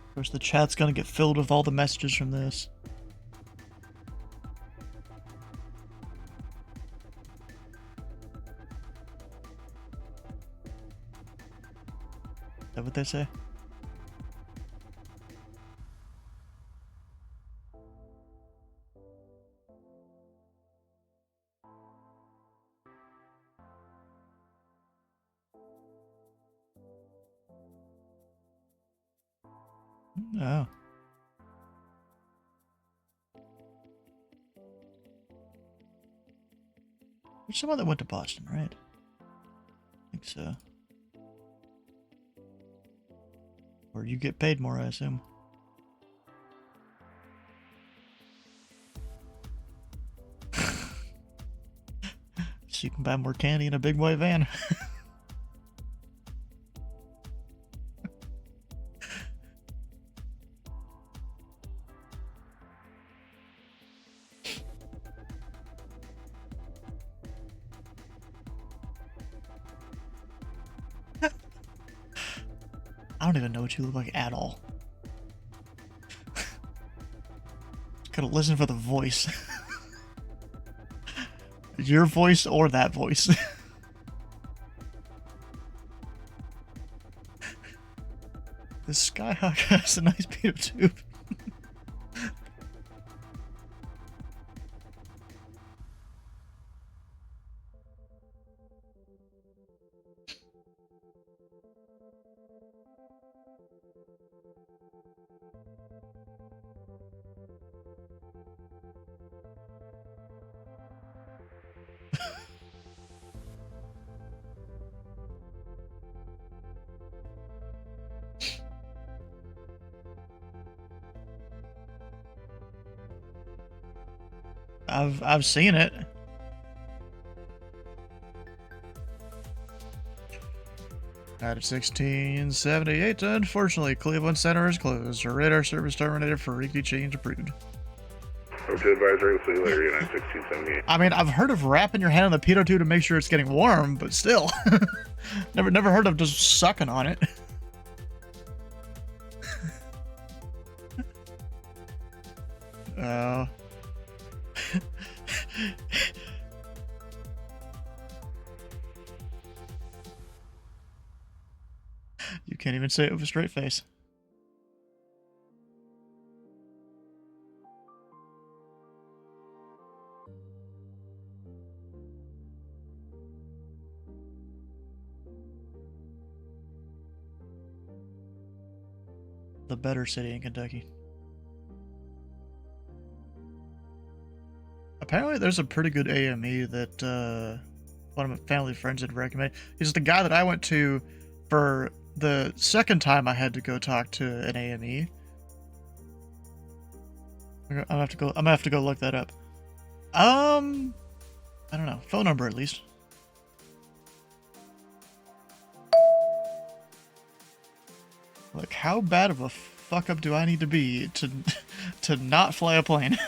Of course, the chat's gonna get filled with all the messages from this. Is that what they say? Oh. There's someone that went to Boston, right? I think so. Or you get paid more, I assume. So you can buy more candy in a big white van. I don't even know what you look like at all. Gotta listen for the voice. Your voice or that voice. The Skyhawk has a nice pitot tube. I've seen it. At 1678, unfortunately, Cleveland Center is closed. Radar service terminated for frequency change approved. Okay, advisory, see you later, United 1678. I mean, I've heard of wrapping your hand on the pitot tube to make sure it's getting warm, but still. never heard of just sucking on it. Oh. You can't even say it with a straight face. The better city in Kentucky. Apparently there's a pretty good AME that one of my family friends had recommended. He's the guy that I went to for the second time I had to go talk to an AME. I'm gonna have to go look that up. I don't know. Phone number at least. Like, how bad of a fuck up do I need to be to not fly a plane?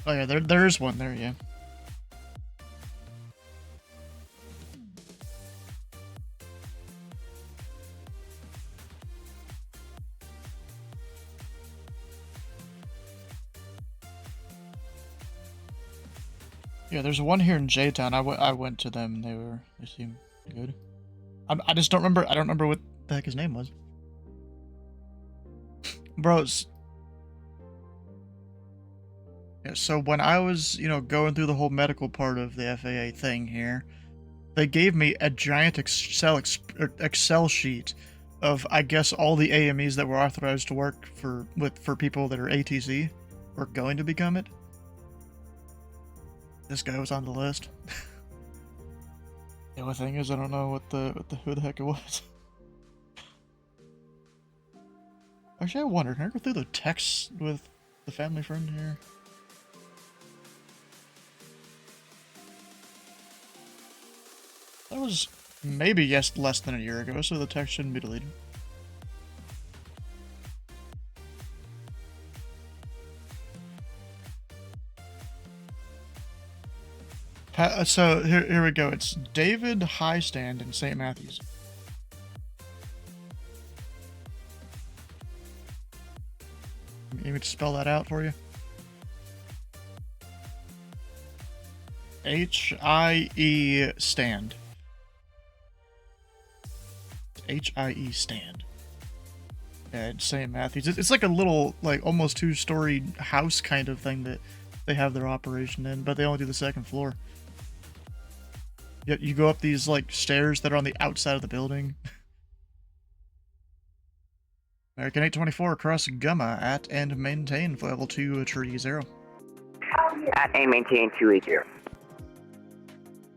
Oh yeah, there's one there, yeah. Yeah, there's one here in J-Town. I went to them. They seem good. I just don't remember. I don't remember what the heck his name was. Bros. Yeah, so when I was, going through the whole medical part of the FAA thing here, they gave me a giant Excel sheet of, I guess, all the AMEs that were authorized to work for people that are ATC or going to become it. This guy was on the list. The only thing is, I don't know who the heck it was. Actually, I wondered. Can I go through the texts with the family friend here? That was maybe less than a year ago, so the text shouldn't be deleted. So here we go. It's David Highstand in St. Matthews. You want me to spell that out for you? H-I-E stand. H-I-E stand. Yeah, it's St. Matthews. It's like a little, almost two-story house kind of thing that they have their operation in, but they only do the second floor. You go up these, stairs that are on the outside of the building. American 824 across Gumma at and maintain for level 2 tree 0. At and maintain 280.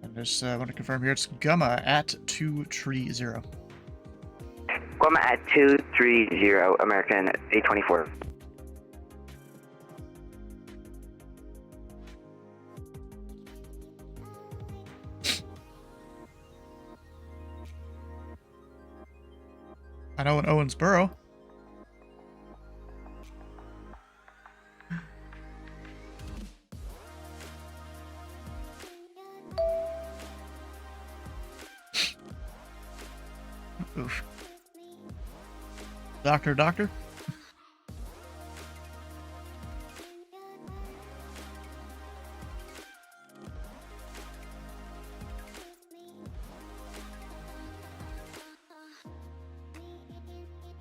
I just want to confirm here, it's Gumma at 2 tree 0. Gumma at 230, American 824. I know in Owensboro. Oof. Doctor?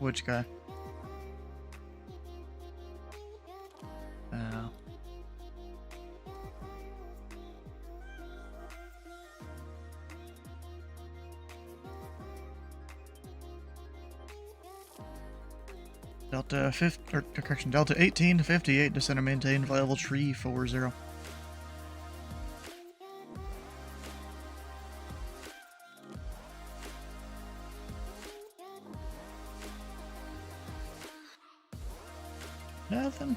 Which guy? Oh. Delta 1858 descend and maintain level tree 40. Nothing.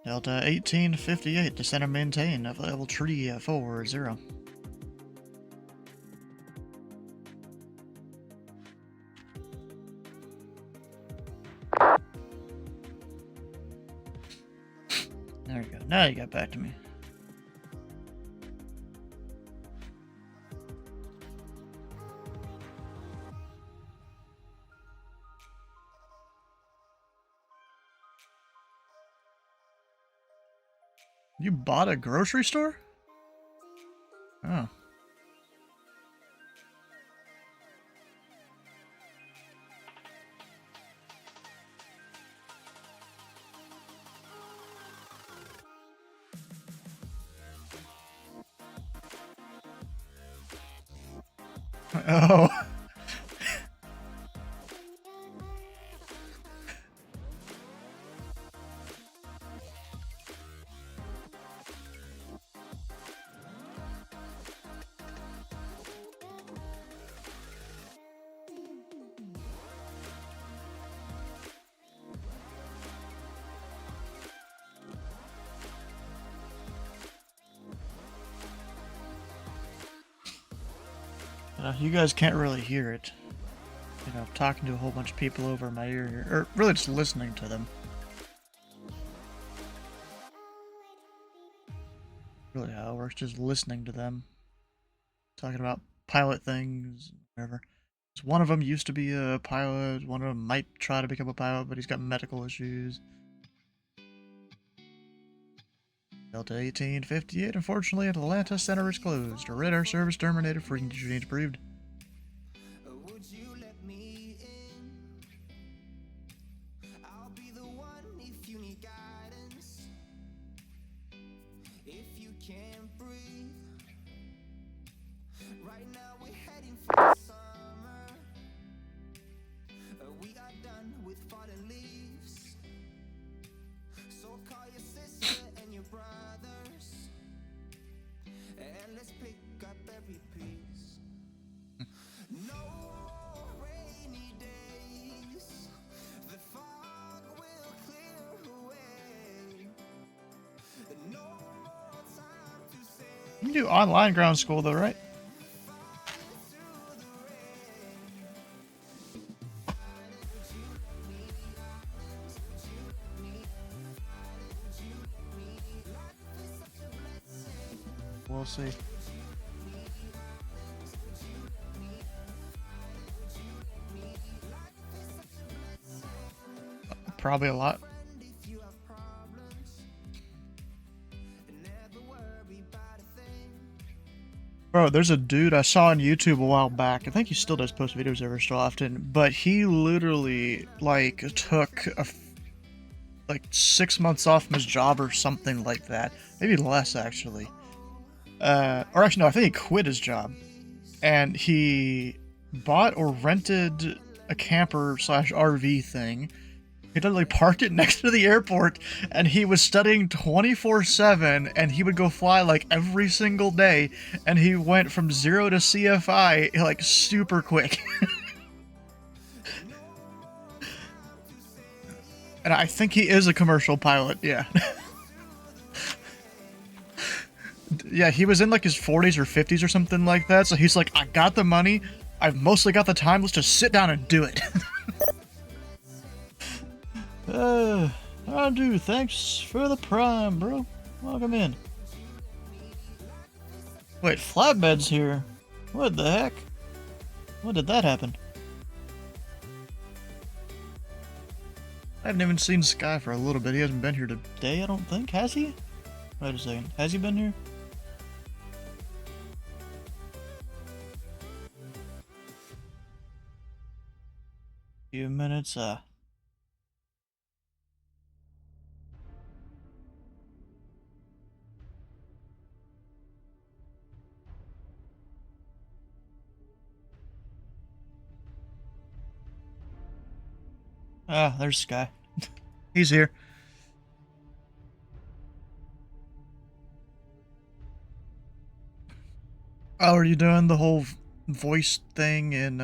Delta 1858 descend and maintain of level tree 40. There you go. Now you got back to me. You bought a grocery store? Oh. Oh. You guys can't really hear it. I'm talking to a whole bunch of people over my ear here. Or really just listening to them. Really how it works, just listening to them. Talking about pilot things, whatever. One of them used to be a pilot, one of them might try to become a pilot, but he's got medical issues. Delta 1858, unfortunately, Atlanta Center is closed. Radar service terminated. Frequency change approved. You can do online ground school though, right? We'll see. Probably a lot. Bro, there's a dude I saw on YouTube a while back. I think he still does post videos every so often, but he literally like took like 6 months off from his job or something like that. Maybe less actually. Or actually no, I think he quit his job. And he bought or rented a camper slash RV thing. He literally parked it next to the airport, and he was studying 24/7, and he would go fly like every single day, and he went from 0 to CFI like super quick. And I think he is a commercial pilot, yeah. Yeah, he was in like his 40s or 50s or something like that, so he's like, I got the money, I've mostly got the time, let's just sit down and do it. Dude, thanks for the prime, bro. Welcome in. Wait, Flatbed's here. What the heck? When did that happen? I haven't even seen Sky for a little bit. He hasn't been here today, I don't think. Has he? Wait a second. Has he been here? Few minutes, there's Sky. He's here. Oh, are you doing the whole voice thing in,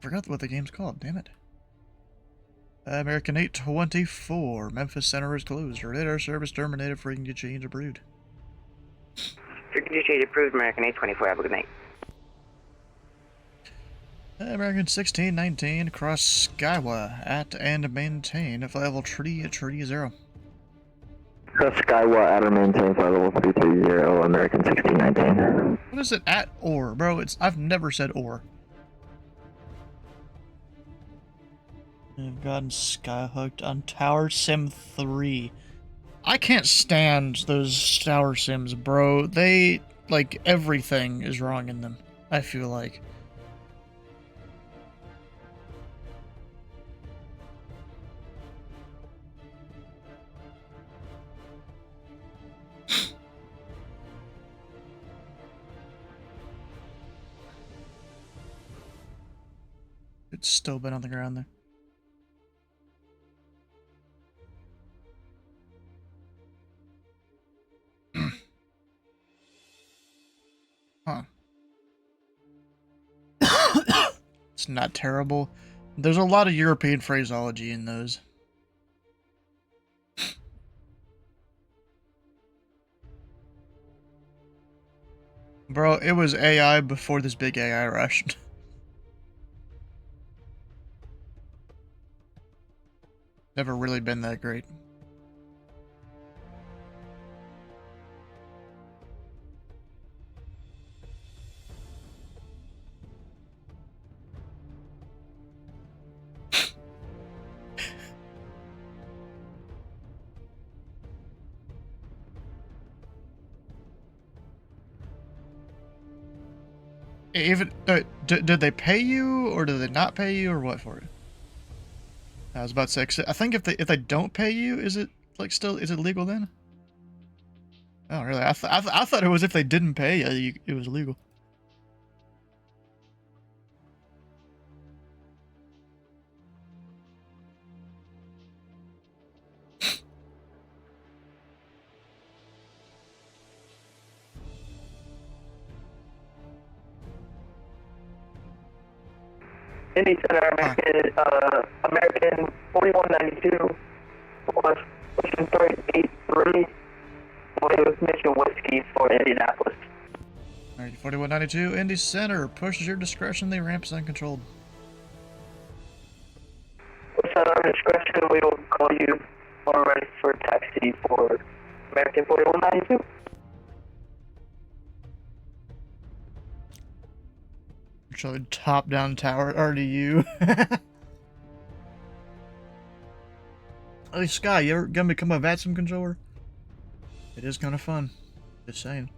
forgot what the game's called, damn it. American 824, Memphis Center is closed. Radar service terminated. Frequency change approved. Frequency change approved, American 824, have a good night. American 1619, cross Skywa at and maintain flight level 330. Skywa at or maintain flight level 330, American 1619. What is it at or, bro? I've never said or. I've gotten skyhooked on Tower Sim 3. I can't stand those Tower Sims, bro. They, like, everything is wrong in them, I feel like. It's still been on the ground there. Huh. It's not terrible. There's a lot of European phraseology in those. Bro, it was AI before this big AI rush. Never really been that great. Even did they pay you, or did they not pay you, or what for it? I was about to say, 'cause I think if they don't pay you, is it like still is it legal then? Oh really? I thought it was if they didn't pay you, it was illegal. Indy Center, American 4192, was pushing 383, with Mission Whiskey for Indianapolis. Alright, 4192, Indy Center, pushes your discretion, the ramp is uncontrolled. What's at our discretion, we will call you when we're ready for a taxi for American 4192. Actually, top-down tower, RDU. Hey, Sky, you ever gonna become a VATSIM controller? It is kind of fun. Just saying.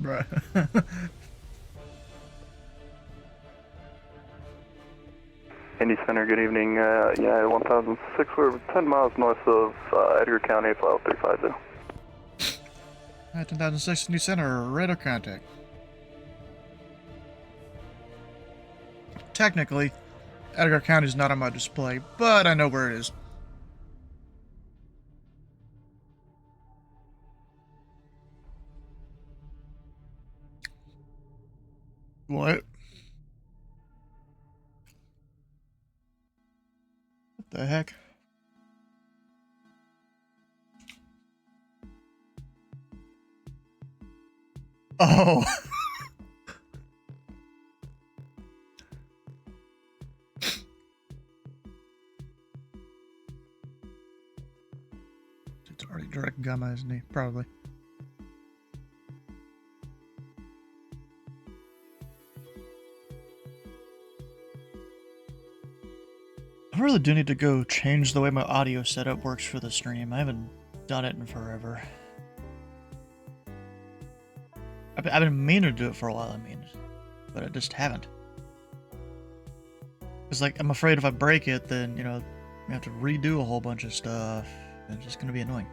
Bruh. Indy Center, good evening. Yeah, 1006, we're 10 miles north of Edgar County, file 350. Alright, 1006 Indy Center, radar contact. Technically, Edgar County is not on my display, but I know where it is. What? What the heck? Oh. It's already direct gamma, isn't he? Probably. I really do need to go change the way my audio setup works for the stream. I haven't done it in forever. I've been meaning to do it for a while, but I just haven't. It's like, I'm afraid if I break it, then, you know, we have to redo a whole bunch of stuff, and it's just gonna be annoying.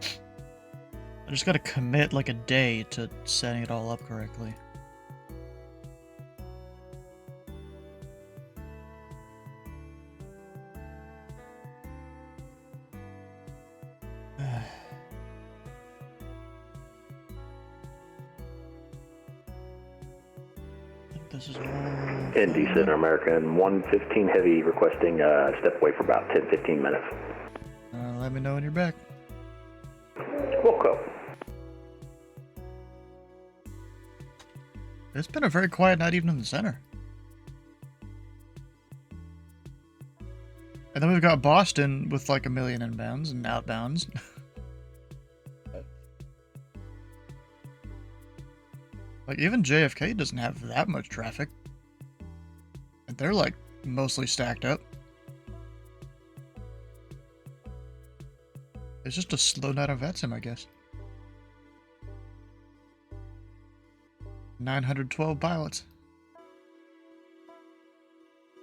I just gotta commit like a day to setting it all up correctly. This is all... Indy Center, American 115 Heavy, requesting step away for about 10-15 minutes. Let me know when you're back. Welcome. It's been a very quiet night even in the center. And then we've got Boston with like 1 million inbounds and outbounds. Like, even JFK doesn't have that much traffic. And they're, like, mostly stacked up. It's just a slow night of VATSIM, I guess. 912 pilots.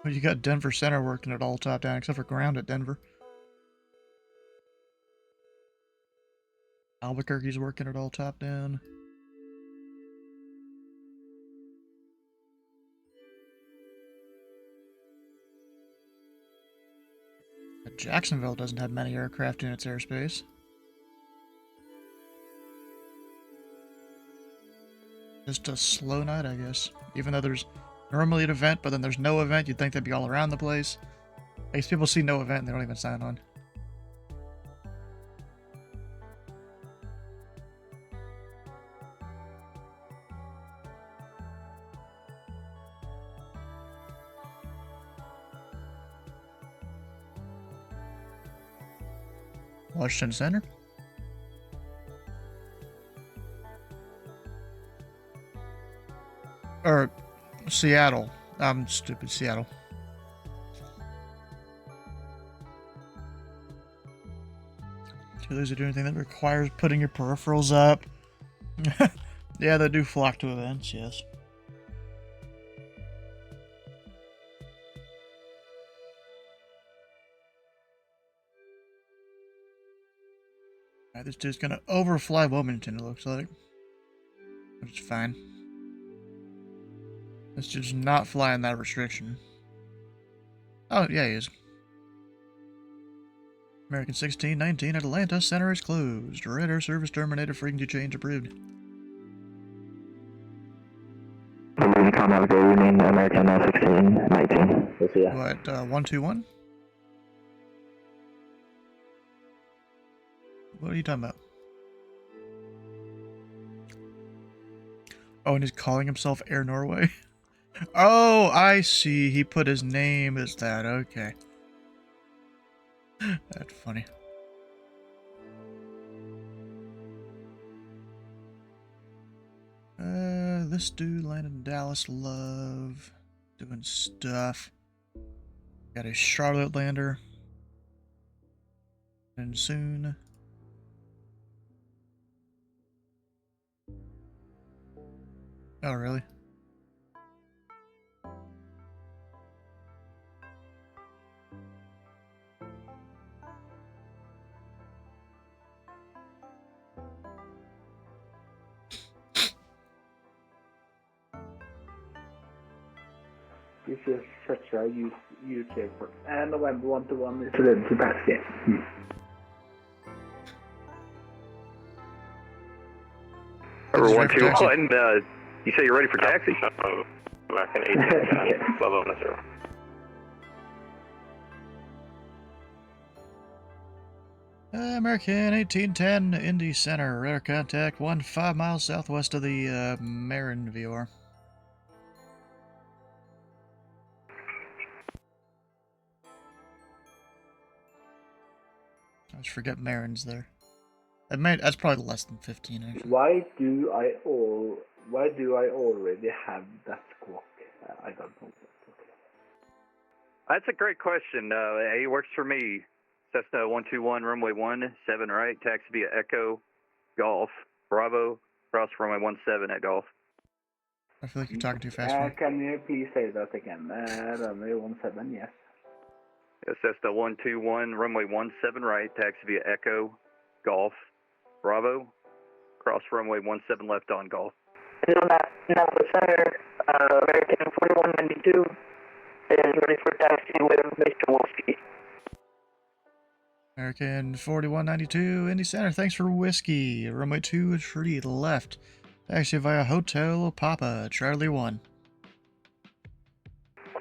Well, you got Denver Center working at all top down, except for ground at Denver. Albuquerque's working at all top down. Jacksonville doesn't have many aircraft in its airspace. Just a slow night, I guess. Even though there's normally an event, but then there's no event, you'd think they'd be all around the place. I guess people see no event and they don't even sign on. Washington Center. Or Seattle. I'm stupid, Seattle. Do those do anything that requires putting your peripherals up? Yeah, they do flock to events, yes. Alright, this dude's gonna overfly Wilmington, it looks like. Which is fine. This dude's not flying that restriction. Oh, yeah, he is. American 1619 Atlanta Center is closed. Radar service terminated. Frequency change approved. Have a good evening, American 1619. We'll see ya. What, 121? What are you talking about? Oh, and he's calling himself Air Norway? Oh, I see. He put his name as that. Okay. That's funny. This dude landed in Dallas. Love doing stuff. Got a Charlotte lander. And soon. Oh, really? This is such a UK for and November 1 to 1 is ready to taxi. Number 121, you say you're ready for taxi? American 18, level 0. American 1810 Indy Center. Radar contact 5 miles southwest of the Marin VR. I just forget Marin's there. That's probably less than 15 actually. Why do I already have that squawk? I don't know. That's a great question. It works for me. Cessna 121, runway 17 right, taxi via Echo, Golf, Bravo, cross runway 17 at Golf. I feel like you're talking too fast. Can you please say that again? Runway 17, yes. Cessna 121, runway 17 right, taxi via Echo, Golf, Bravo, cross runway 17 left on Golf. Napa Center, American 4192 is ready for taxi with Mr. Wolski. American 4192 Indy Center, thanks for whiskey. Runway 23 left. Taxi via Hotel Papa, Charlie 1.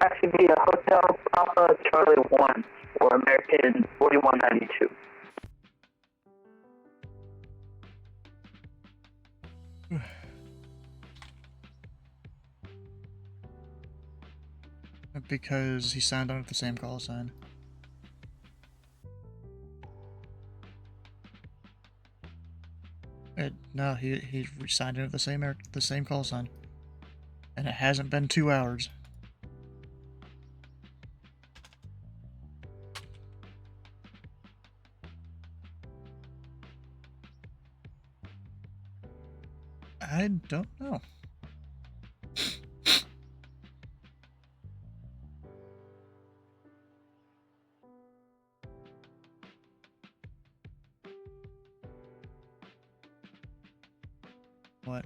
Taxi via Hotel Papa Charlie 1 for American 4192. Because he signed on with the same call sign. No, he signed in with the same call sign. And it hasn't been 2 hours. I don't know. What?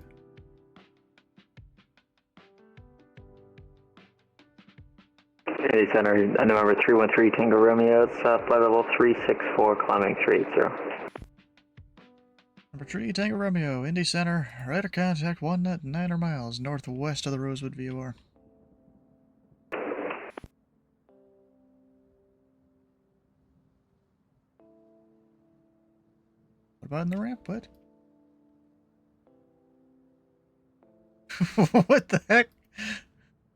Indy Center, November 313 Tango Romeo, south flight level 364, climbing 380. Number 3 Tango Romeo, Indy Center, radar contact 1 miles northwest of the Rosewood VOR. What about in the ramp? What? What the heck?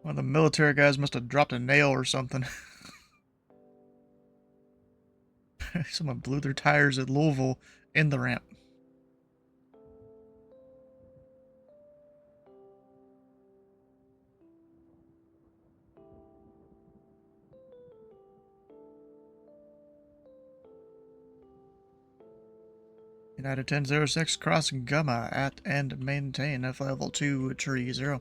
One of the military guys must have dropped a nail or something. Someone blew their tires at Louisville in the ramp. United 1006, cross Gamma at and maintain flight level 230.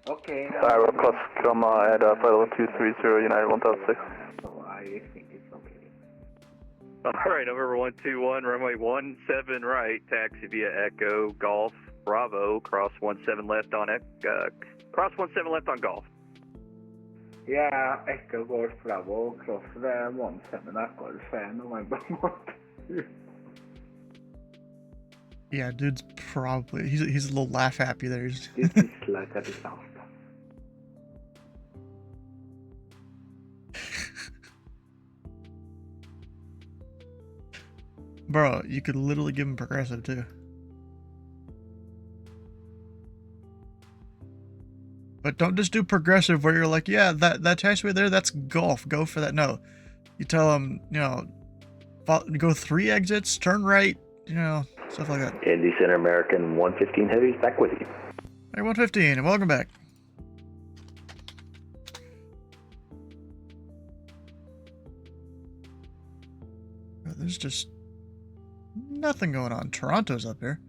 Okay. Alright, we'll cross Gamma at flight level 230, United 1006. So I think it's okay. Alright, November 121, runway 17 right, taxi via Echo, Golf, Bravo, cross 17 left on cross 17 left on Golf. Yeah, Echo Golf Bravo, cross the 17 Echo, fan November 1. Yeah, dude's probably he's a little laugh happy there. This is like a disaster. Bro, you could literally give him progressive too. But don't just do progressive where you're like, yeah, that taxiway there, that's Golf. Go for that. No. You tell them, you know, go 3 exits, turn right, you know, stuff like that. Indy Center American 115 Heavy, back with you. Hey, 115, and welcome back. There's just nothing going on. Toronto's up here.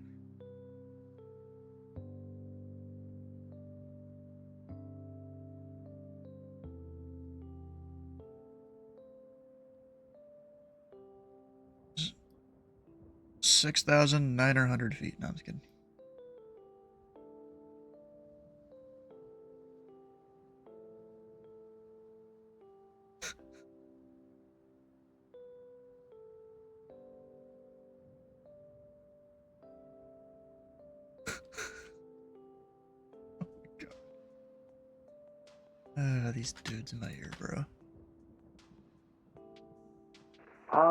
$6,900 No, I'm just kidding. These dudes in my ear, bro.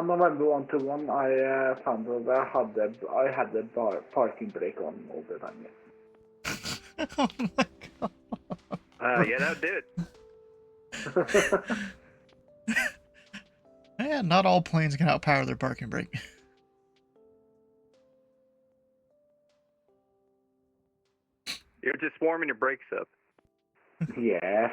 November 121, I found that I had the parking brake on all the time. Oh my god. Yeah, that did. Yeah, not all planes can outpower their parking brake. You're just warming your brakes up. Yes.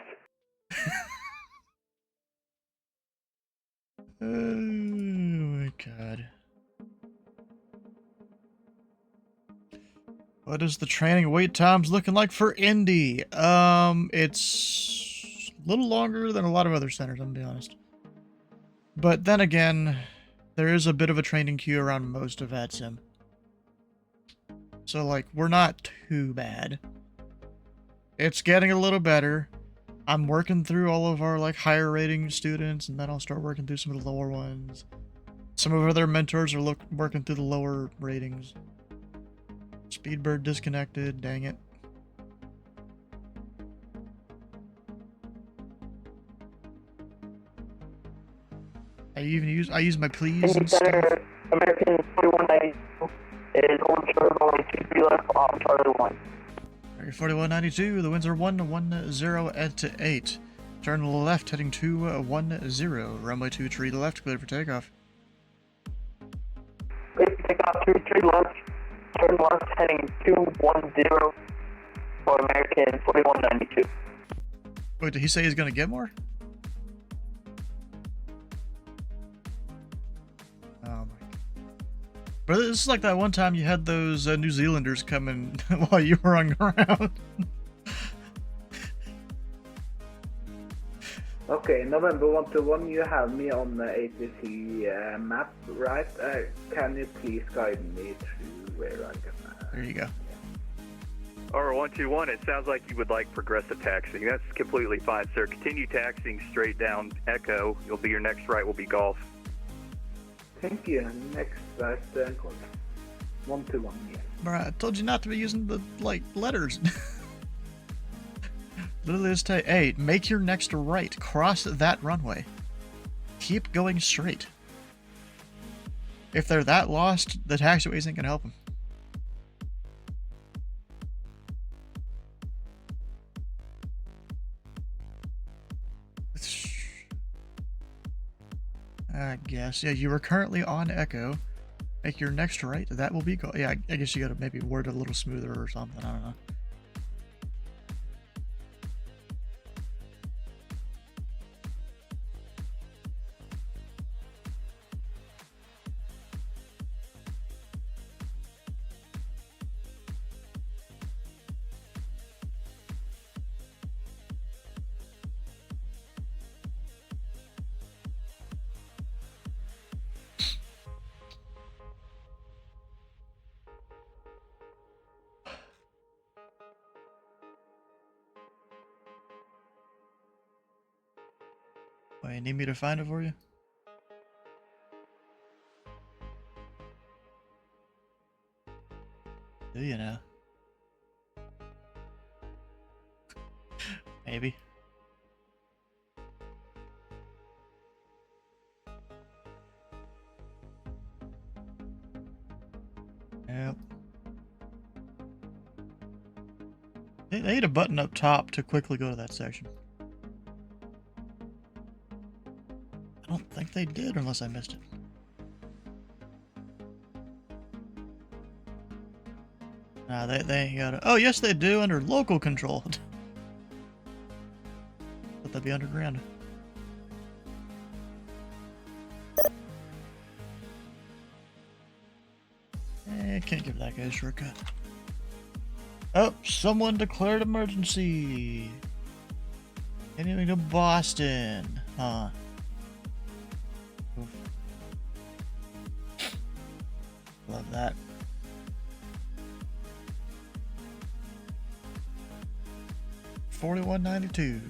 Oh my god. What is the training wait times looking like for Indy? It's a little longer than a lot of other centers, I'm gonna be honest. But then again, there is a bit of a training queue around most of VATSIM. So, like, we're not too bad. It's getting a little better. I'm working through all of our, like, higher rating students, and then I'll start working through some of the lower ones. Some of our other mentors are working through the lower ratings. Speedbird disconnected, dang it. I use my please and stuff. American 4192 is on short only 23 left on Charlie 1. 4192, the winds are 110 at 8. Turn left heading 210. Runway 23 left, clear for takeoff. Clear for takeoff 23 left. Turn left heading 210 for American 4192. Wait, did he say he's gonna get more? Oh my god. But this is like that one time you had those New Zealanders coming while you were on ground. Okay, November 121, you have me on the ATC map, right? Can you please guide me to where I can... There you go. Or 121, it sounds like you would like progressive taxiing. That's completely fine, sir. Continue taxiing straight down Echo. You'll be your next right will be Golf. Thank you. Next right, Golf. 121, yeah. Bruh, I told you not to be using the, like, letters. Literally just say, hey, make your next right. Cross that runway. Keep going straight. If they're that lost, the taxiway isn't going to help them. I guess. Yeah, you are currently on Echo. Make your next right. That will be go. Yeah, I guess you gotta maybe word it a little smoother or something. I don't know. you need me to find it for you? Do you know? Maybe. Yep. They need a button up top to quickly go to that section. I don't think they did, unless I missed it. Nah, they ain't got it. Oh, yes, they do, under local control. But that'd be underground. Can't give that guy a shortcut. Oh, someone declared emergency. Anything to Boston. Huh. Oof. Love that. $41.92.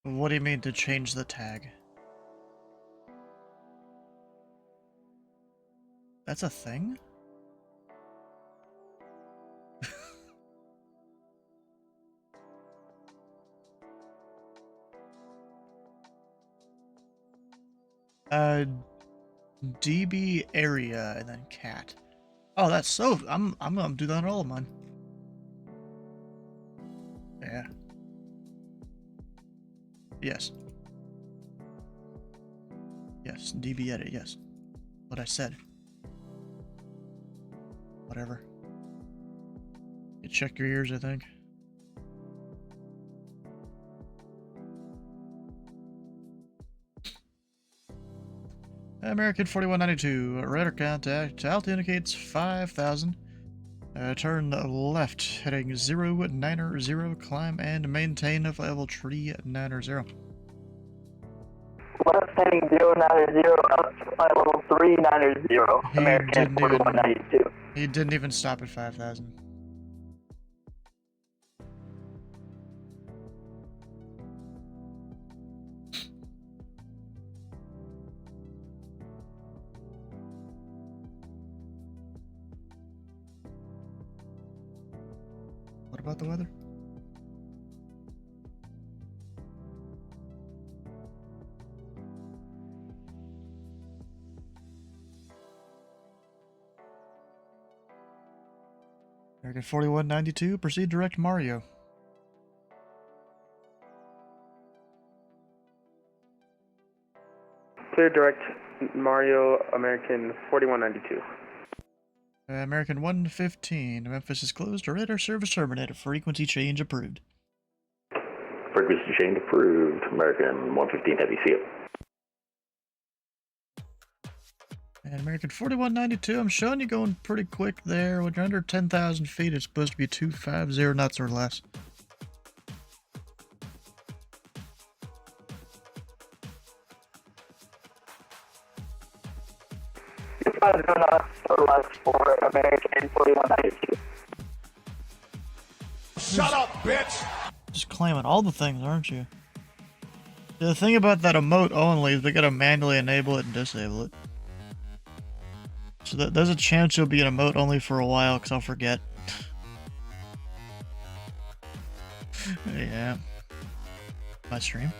What do you mean to change the tag? That's a thing? DB area and then cat. Oh, that's so. I'm gonna do that on all of mine. Yeah. Yes. Yes, DB edit, yes. What I said. Whatever. You check your ears, I think. American 4192, radar contact. Altitude indicates 5,000. Turn left, heading 090, climb and maintain of level 390. Left heading 090, up to flight level 390, American 4192. He didn't even stop at 5,000. What about the weather? American 4192, proceed direct Mario. Clear direct Mario, American 4192. American 115, Memphis is closed. Radar service terminated. Frequency change approved. Frequency change approved. American 115 Heavy, see you. And American 4192, I'm showing you going pretty quick there. When you're under 10,000 feet, it's supposed to be 250 knots or less. Knots or less for American 4192. Shut up, bitch! Just claiming all the things, aren't you? The thing about that emote only is they gotta manually enable it and disable it. So there's a chance you'll be an emote only for a while, because I'll forget. Yeah. My stream.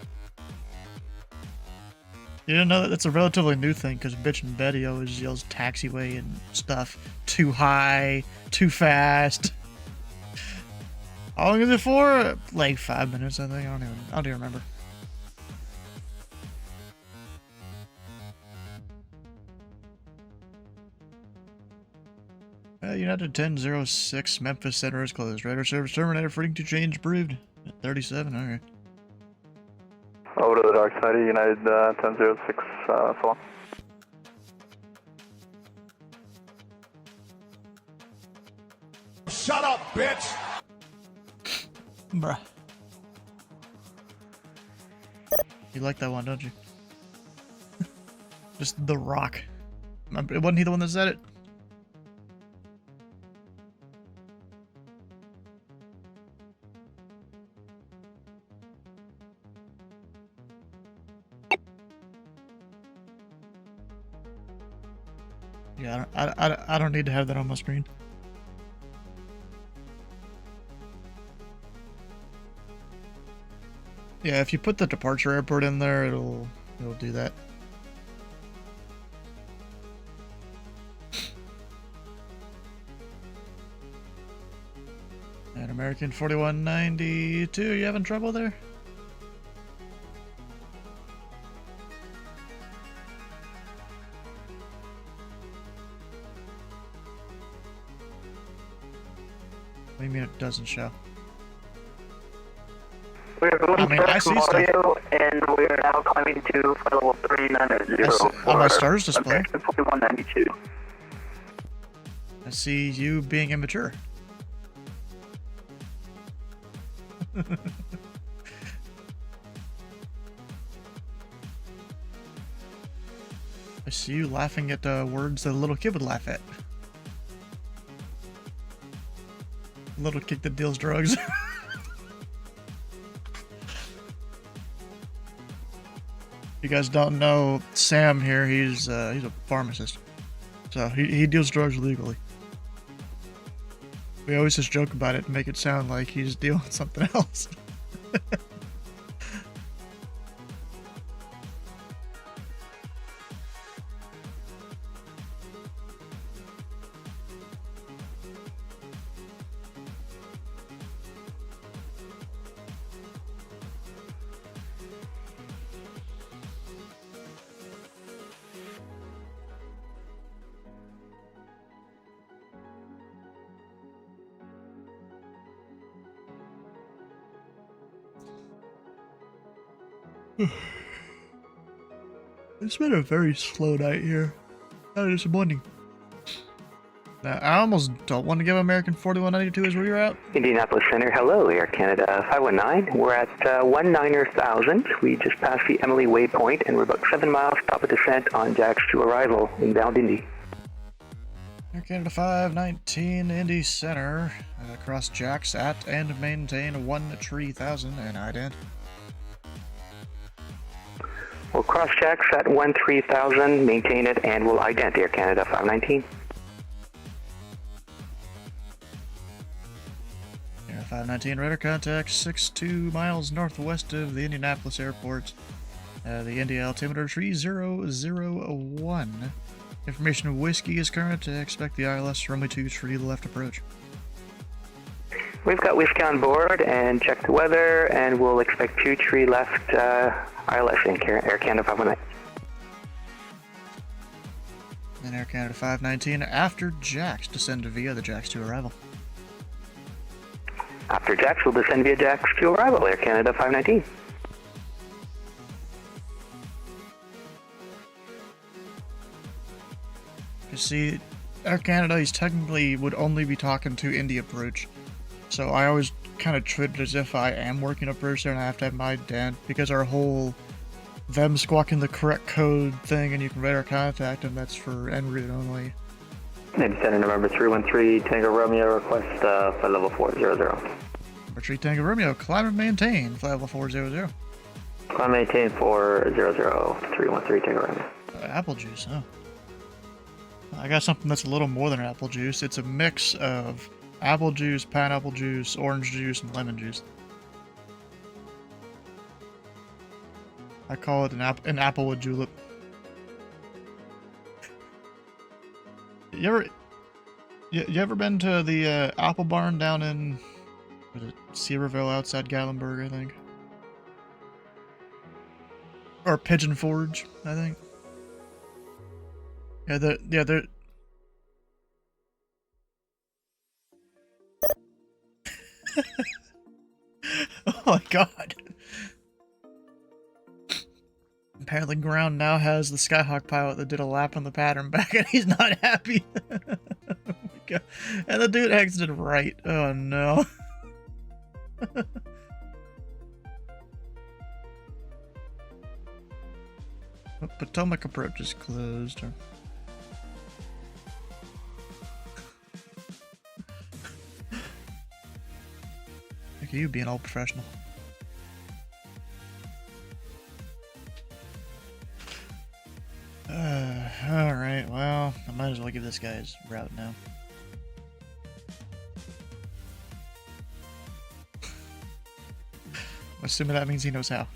You didn't know that that's a relatively new thing, because Bitch and Betty always yells taxiway and stuff. Too high, too fast. How long is it for? Like 5 minutes, I think. I don't even remember. United 1006, Memphis Center is closed. Radar service terminated. Frequency change approved. At 37, alright. Over to the dark side of United 1006, so long. Shut up, bitch! Bruh. You like that one, don't you? Just The Rock. Wasn't he the one that said it? Yeah, I don't need to have that on my screen. Yeah, if you put the departure airport in there, it'll do that. And American 4192, you having trouble there? What do you mean it doesn't show? We're going I see stuff. Mario, and we're now climbing to level 3900 on my stars display. 4192. I see you being immature. I see you laughing at words that a little kid would laugh at. Little kid that deals drugs. You guys don't know Sam here. He's a pharmacist, so he deals drugs legally. We always just joke about it and make it sound like he's dealing with something else. It's been a very slow night here. Kind of disappointing. Now, I almost don't want to give American 4192 as we're out. Indianapolis Center, hello, Air Canada 519. We're at 19,000. We just passed the Emily waypoint and we're about 7 miles top of descent on Jax to arrival inbound Indy. Air Canada 519, Indy Center. Cross Jax at and maintain 13,000 and ident. We'll cross Jax at 13,000, maintain it, and we'll ident Air Canada 519. Air 519, radar contact 62 miles northwest of the Indianapolis airport. The Indy altimeter 3001. Information of whiskey is current. Expect the ILS runway 23 left approach. We've got whiskey on board and check the weather, and we'll expect 23 left ILS in Air Canada 519. And Air Canada 519 after Jax, descend via the Jax to arrival. After Jax, we'll descend via Jax to arrival, Air Canada 519. You see, Air Canada, he's technically would only be talking to Indy approach. So I always kind of treat it as if I am working approach there and I have to have my dent, because our whole them squawking the correct code thing and you can radar contact them, that's for en route only. Indy Center, November 313, Tango Romeo, request flight level 400. Number 3 Tango Romeo, climb and maintain, flight level 400. Climb maintain 400, 313 Tango Romeo. Apple juice, huh? I got something that's a little more than apple juice. It's a mix of apple juice, pineapple juice, orange juice, and lemon juice. I call it an applewood julep. You ever been to the apple barn down in Cedarville outside Gatlinburg, I think? Or Pigeon Forge, I think. Yeah, they're oh my god. Apparently Ground now has the Skyhawk pilot that did a lap on the pattern back and he's not happy. Oh my god. And the dude exited right. Oh no. Potomac approach is closed. Look at you being all professional. Alright, well, I might as well give this guy his route now. I'm assuming that means he knows how.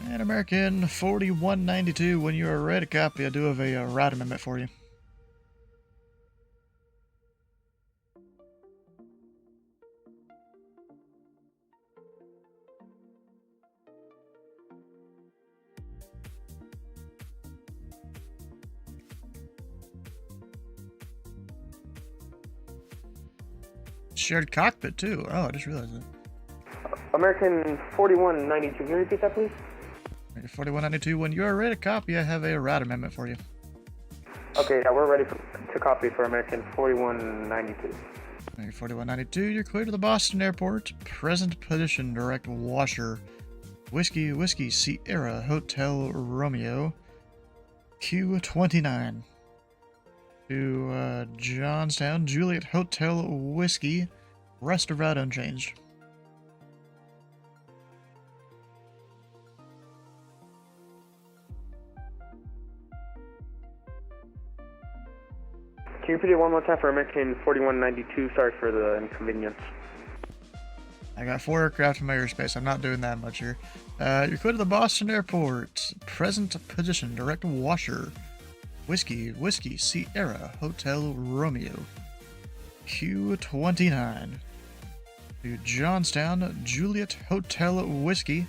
And American 4192, when you are ready to copy, I do have a route amendment for you. Shared cockpit too. Oh, I just realized that. American 4192, can you repeat that, please? 4192, when you are ready to copy, I have a route amendment for you. Okay, yeah, we're ready to copy for American 4192. 4192, you're clear to the Boston Airport. Present position, direct washer. Whiskey, Sierra, Hotel Romeo. Q29. To Johnstown, Juliet Hotel Whiskey. Rest of route unchanged. Can you repeat it one more time for American 4192? Sorry for the inconvenience. I got 4 aircraft in my airspace. I'm not doing that much here. You're clear to the Boston Airport. Present position, direct washer. Whiskey, Sierra, Hotel Romeo. Q29. To Johnstown, Juliet Hotel Whiskey.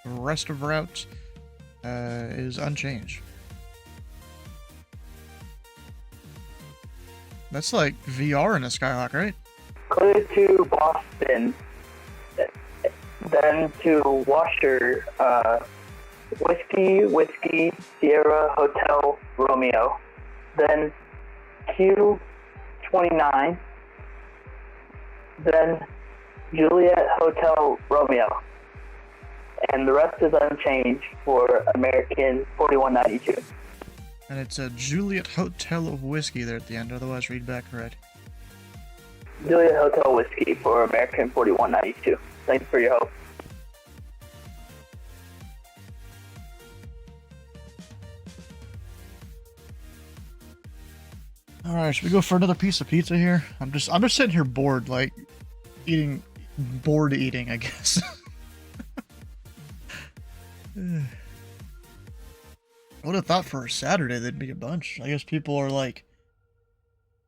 Rest of route is unchanged. That's like VR in a Skyhawk, right? Clear to Boston, then to Washer, Whiskey, Sierra, Hotel, Romeo, then Q29, then Juliet Hotel, Romeo, and the rest is unchanged for American 4192. And it's a Juliet Hotel Whiskey there at the end, otherwise read back correct. Juliet Hotel Whiskey for American 4192. Thanks for your help. Alright, should we go for another piece of pizza here? I'm just sitting here bored, like bored eating, I guess. I would have thought for a Saturday there'd be a bunch. I guess people are like,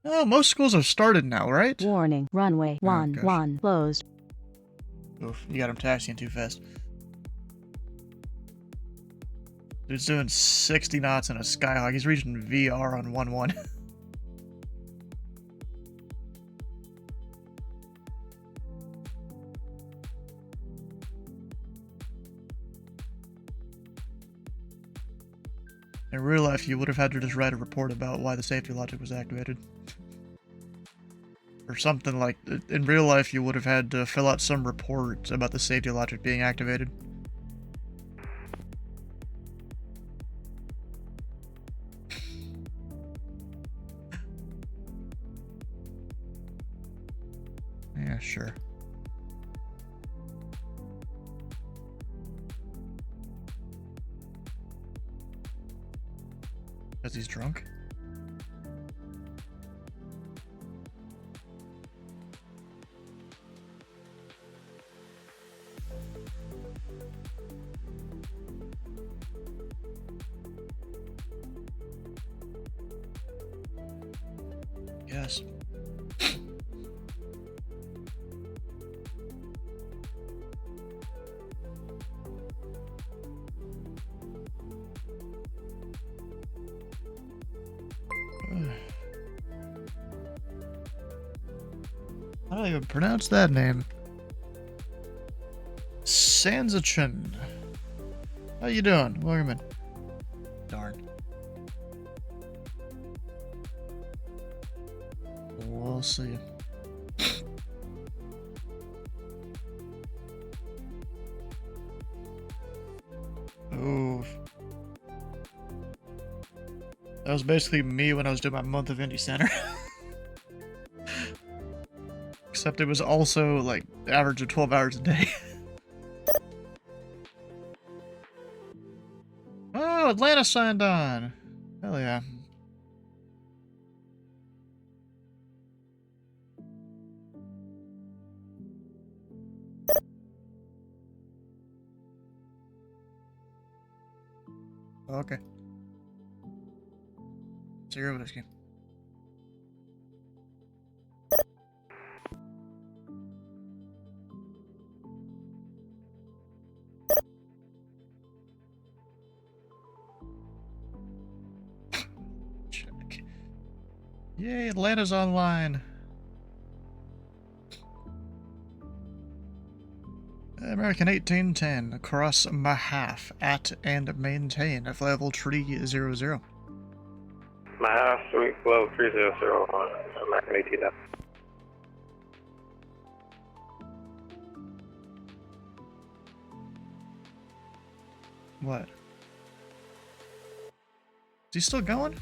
oh, most schools have started now, right? Warning, runway 11 closed. Oof, you got him taxiing too fast. Dude's doing 60 knots in a Skyhawk. He's reaching VR on 1-1. In real life, you would have had to just write a report about why the safety logic was activated. Or something like... In real life, you would have had to fill out some report about the safety logic being activated. Yeah, sure. Because he's drunk? Yes. How do I even pronounce that name? Sanzachin. How you doing? Welcome in. Darn. We'll see. That was basically me when I was doing my month of Indy Center. Except it was also like average of 12 hours a day. Oh, Atlanta signed on. Hell yeah. Okay. Zero whiskey. Check. Yay, Atlanta's online. American 1810 across my half at and maintain at level 300. My house, suite level 300 on American 18. What? Is he still going?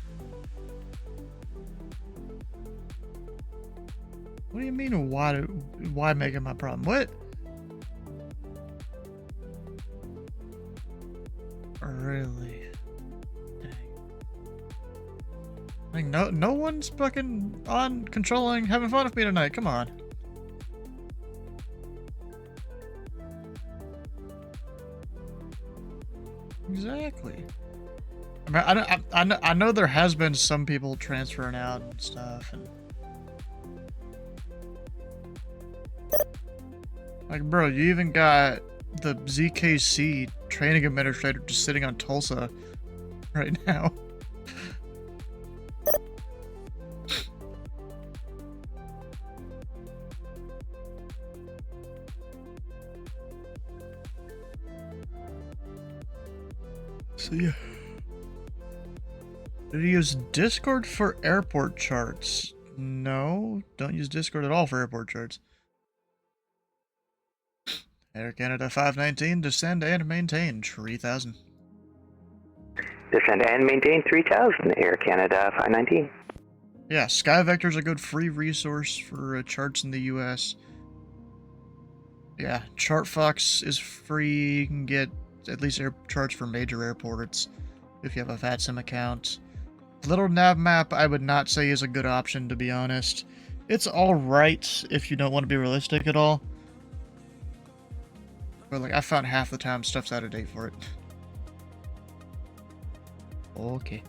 What do you mean, why make it my problem? What? Really? Dang. Like, no one's fucking on controlling, having fun with me tonight. Come on. Exactly. I mean, I know there has been some people transferring out and stuff, and like, bro, you even got the ZKC training administrator just sitting on Tulsa right now. So yeah. Did you use Discord for airport charts? No, don't use Discord at all for airport charts. Air Canada 519, descend and maintain 3000. Descend and maintain 3000, Air Canada 519. Yeah, SkyVector's a good free resource for charts in the US. Yeah, ChartFox is free. You can get at least air charts for major airports if you have a VATSIM account. Little Nav Map, I would not say is a good option, to be honest. It's alright if you don't want to be realistic at all. But like, I found half the time stuff's out of date for it. Okay.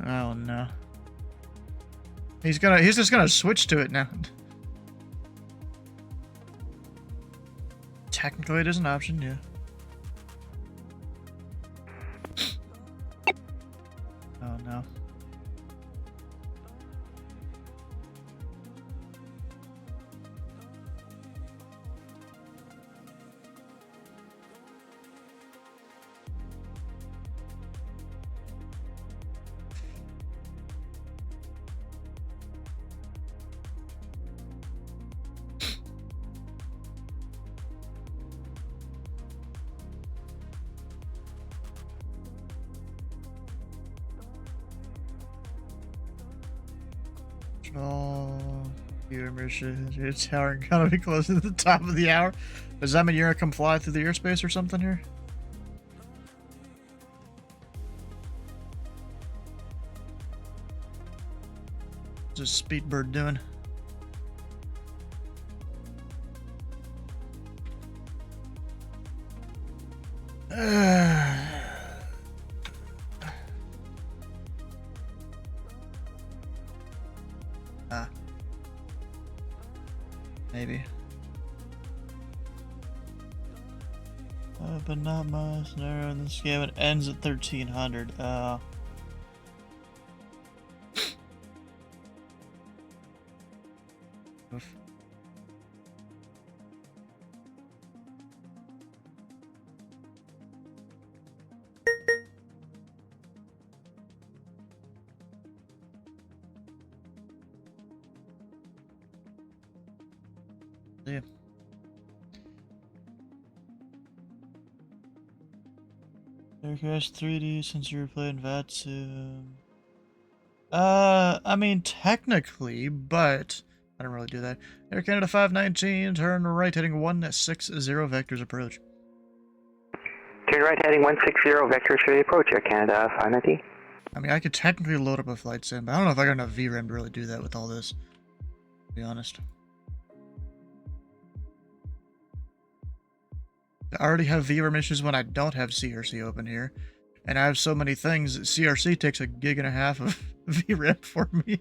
Oh no. He's just gonna switch to it now. Technically it is an option, yeah. Oh no. Your tower gonna be close to the top of the hour. Does that mean you're gonna come fly through the airspace or something here? What's this Speedbird doing? Maybe. But not much. Narrow in the scam. It ends at 1300. Oof. Yeah. There Aircraft 3D since you were playing VATSIM. I mean, technically, but I don't really do that. Air Canada 519, turn right heading 160 vectors approach. Turn right heading 160 vectors for the approach, Air Canada 519. I mean, I could technically load up a flight sim, but I don't know if I got enough VRAM to really do that with all this, to be honest. I already have VRAM issues when I don't have CRC open here. And I have so many things that CRC takes a gig and a half of VRAM for me.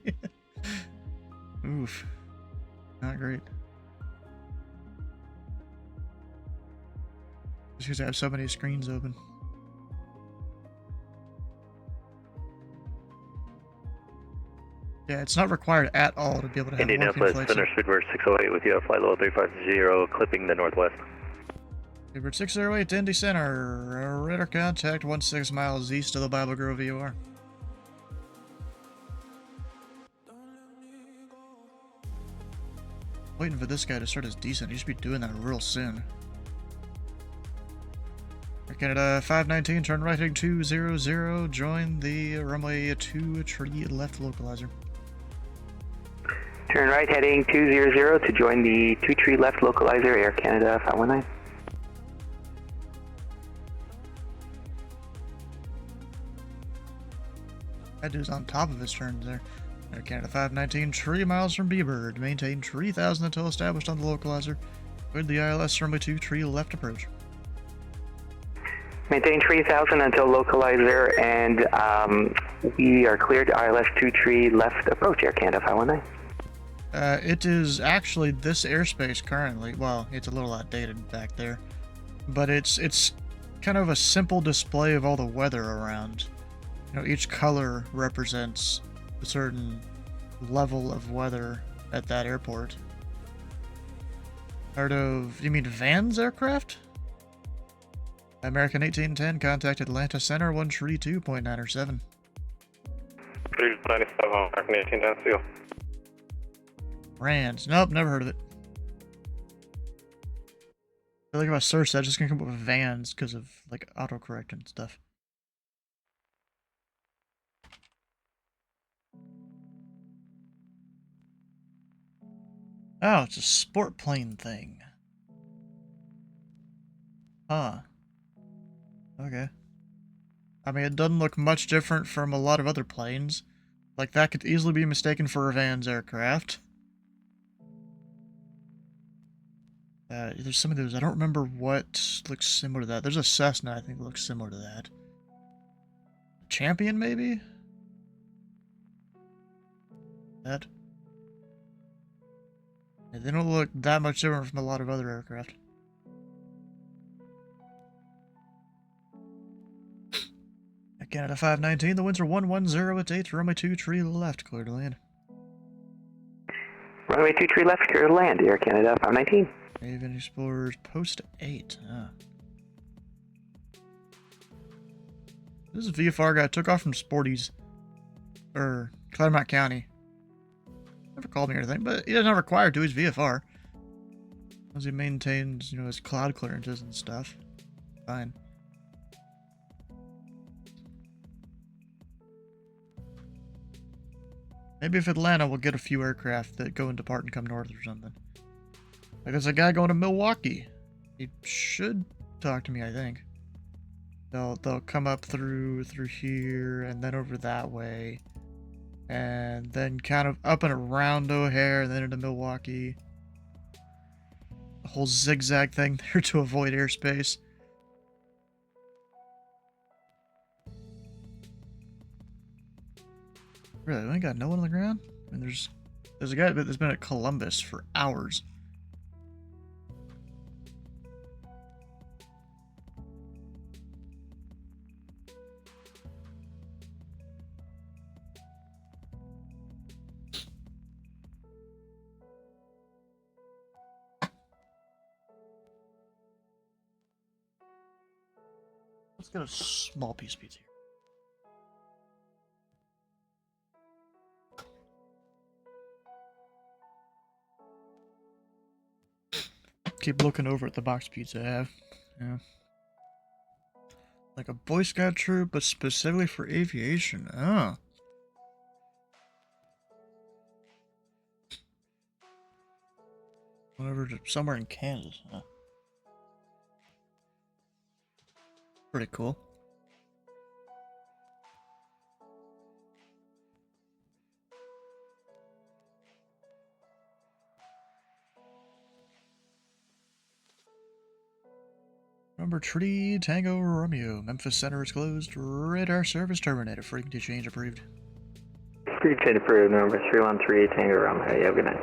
Oof. Not great. Just because I have so many screens open. Yeah, it's not required at all to be able to have Indianapolis working Center, flights. Speedbird 608 with you at flight level 350, clipping the northwest. Speedbird 608 to Indy Center. Radar contact 16 miles east of the Bible Grove VOR. Waiting for this guy to start his descent. He should be doing that real soon. Air Canada 519, turn right heading 200. Join the runway 2 tree left localizer. Turn right heading 200 to join the 2 tree left localizer, Air Canada 519. That dude's on top of his turns there. Air Canada 519, 3 miles from B-Bird. Maintain 3000 until established on the localizer. Avoid the ILS runway 2 tree left approach. Maintain 3000 until localizer, and we are cleared ILS 2 tree left approach, Air Canada 519. It is actually this airspace currently. Well, it's a little outdated back there. But it's kind of a simple display of all the weather around. You know, each color represents a certain level of weather at that airport. Heard of, you mean Van's aircraft? American 1810, contact Atlanta Center 132.907. 397, American 1810, seal. Rands. Nope, never heard of it. I feel like if I search that, it's just gonna come up with Vans because of like autocorrect and stuff. Oh, it's a sport plane thing. Huh. Okay. I mean, it doesn't look much different from a lot of other planes. Like, that could easily be mistaken for a Van's aircraft. There's some of those, I don't remember what looks similar to that. There's a Cessna, I think, looks similar to that. Champion, maybe? That? Yeah, they don't look that much different from a lot of other aircraft. Canada 519, the winds are 110 at 8, runway 2 tree left, clear to land. Runway 2 tree left, clear to land, Air Canada 519. Haven Explorers, post 8. This is a VFR guy, took off from Sporty's, or Claremont County. Never called me or anything, but he doesn't have required to, he's VFR. As he maintains, you know, his cloud clearances and stuff. Fine. Maybe if Atlanta will get a few aircraft that go and depart and come north or something. Like there's a guy going to Milwaukee. He should talk to me, I think. They'll come up through here and then over that way. And then kind of up and around O'Hare and then into Milwaukee. The whole zigzag thing there to avoid airspace. Really, we ain't got no one on the ground? I mean, there's a guy that's been at Columbus for hours. Let's get a small piece of pizza here. Keep looking over at the box pizza I have. Yeah. Like a Boy Scout troop, but specifically for aviation. Oh. Whatever, somewhere in Kansas, huh? Pretty cool. Number Tree, Tango, Romeo. Memphis Center is closed. Radar service terminated. Frequency change approved. Frequency change approved. Number 313, Tango, Romeo. You have a good night.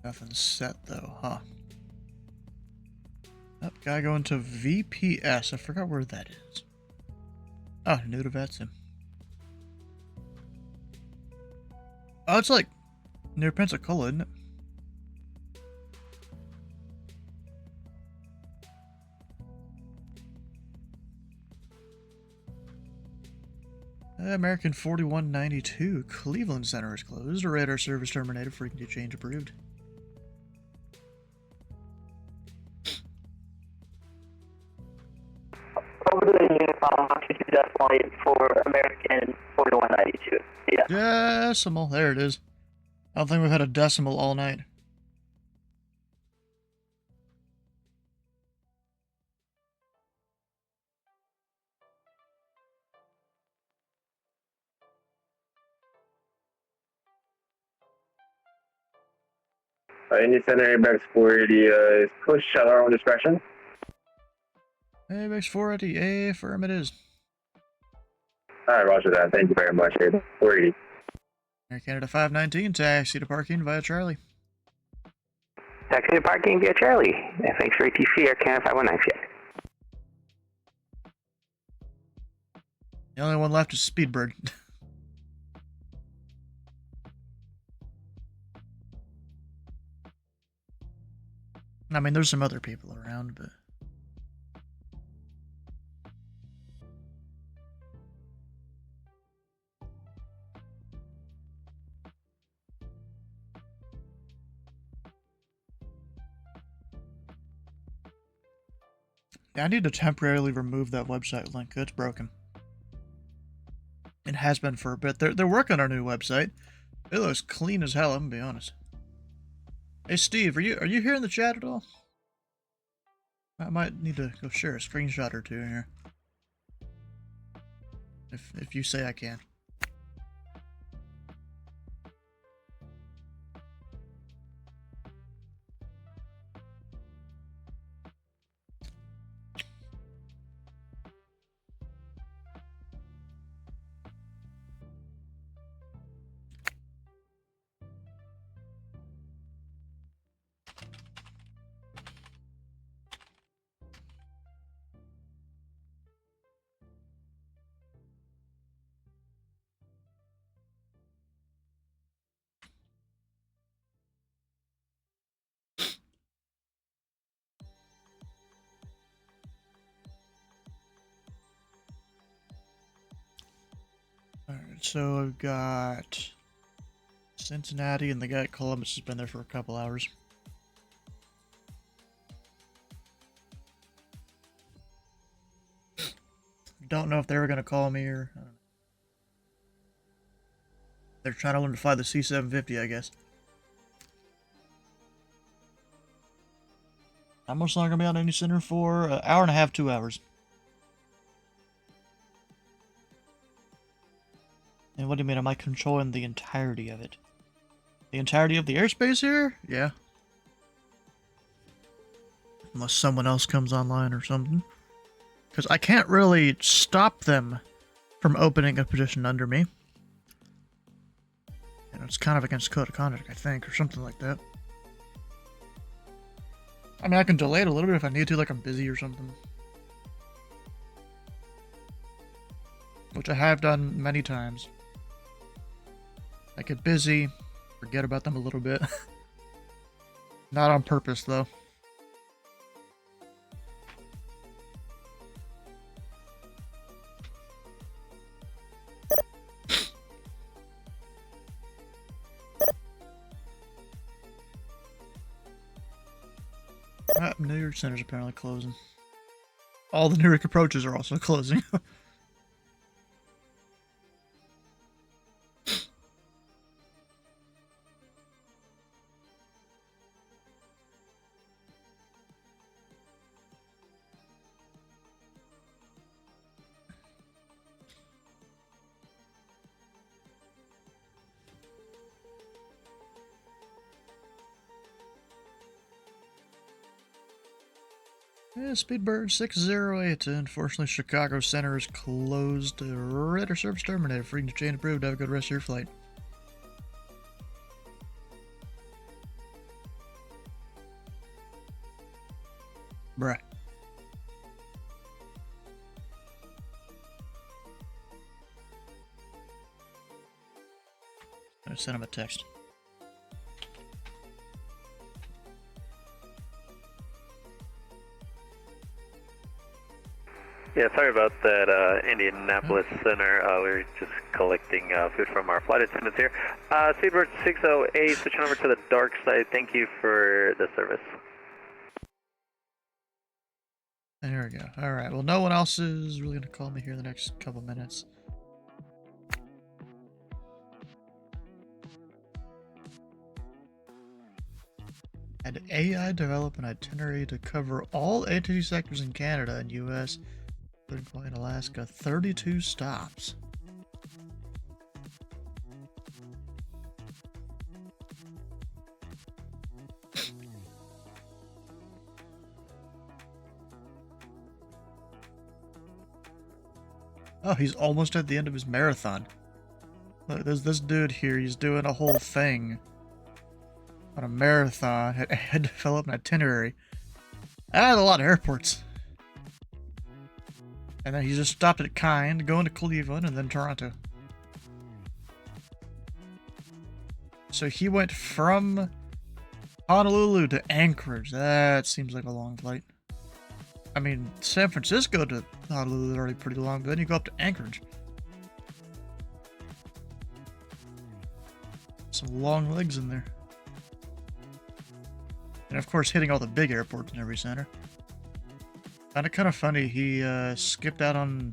Nothing's set though, huh? Up, gotta go into VPS. I forgot where that is. Oh, new to Vetsim. Oh, it's like near Pensacola, isn't it? American 4192, Cleveland Center is closed. Radar service terminated. Frequency change approved. Over to the uniform 122.8 for American 4192. Yeah. Decimal. There it is. I don't think we've had a decimal all night. Indy Center, ABEX 480 is push at our own discretion. ABEX 480, affirm it is. Alright, roger that. Thank you very much. 480. Air Canada 519, taxi to parking via Charlie. Taxi to parking via Charlie. Thanks for ATC, Air Canada 519 check. The only one left is Speedbird. I mean, there's some other people around, but... Yeah, I need to temporarily remove that website link. It's broken. It has been for a bit. They're working on our new website. It looks clean as hell, I'm gonna be honest. Hey Steve, are you here in the chat at all? I might need to go share a screenshot or two here. If you say I can. Alright, so I've got Cincinnati, and the guy at Columbus has been there for a couple hours. Don't know if they were going to call me or... I don't know. They're trying to learn to fly the C-750, I guess. How much longer am I on Indy Center for? An hour and a half, 2 hours. And what do you mean? Am I controlling the entirety of it? The entirety of the airspace here? Yeah. Unless someone else comes online or something. Because I can't really stop them from opening a position under me. And it's kind of against code of conduct, I think, or something like that. I mean, I can delay it a little bit if I need to, like I'm busy or something. Which I have done many times. I get busy, forget about them a little bit. Not on purpose, though. New York Center's apparently closing. All the New York approaches are also closing. Yeah, Speedbird 608. Unfortunately, Chicago Center is closed. Radar service terminated. Frequency change approved. Have a good rest of your flight. Bruh. I sent him a text. Yeah, sorry about that, Indianapolis Center. We were just collecting food from our flight attendants here. Speedbird 608, switching over to the dark side. Thank you for the service. There we go. Alright, well, no one else is really going to call me here in the next couple minutes. Had AI develop an itinerary to cover all ATC sectors in Canada and US, including Alaska, 32 stops. Oh, he's almost at the end of his marathon. Look, there's this dude here, he's doing a whole thing on a marathon, had to develop an itinerary. At a lot of airports. And then he just stopped at Kind, going to Cleveland, and then Toronto. So he went from Honolulu to Anchorage. That seems like a long flight. I mean, San Francisco to Honolulu is already pretty long, but then you go up to Anchorage. Some long legs in there. And of course, hitting all the big airports in every center. Kind of funny, he skipped out on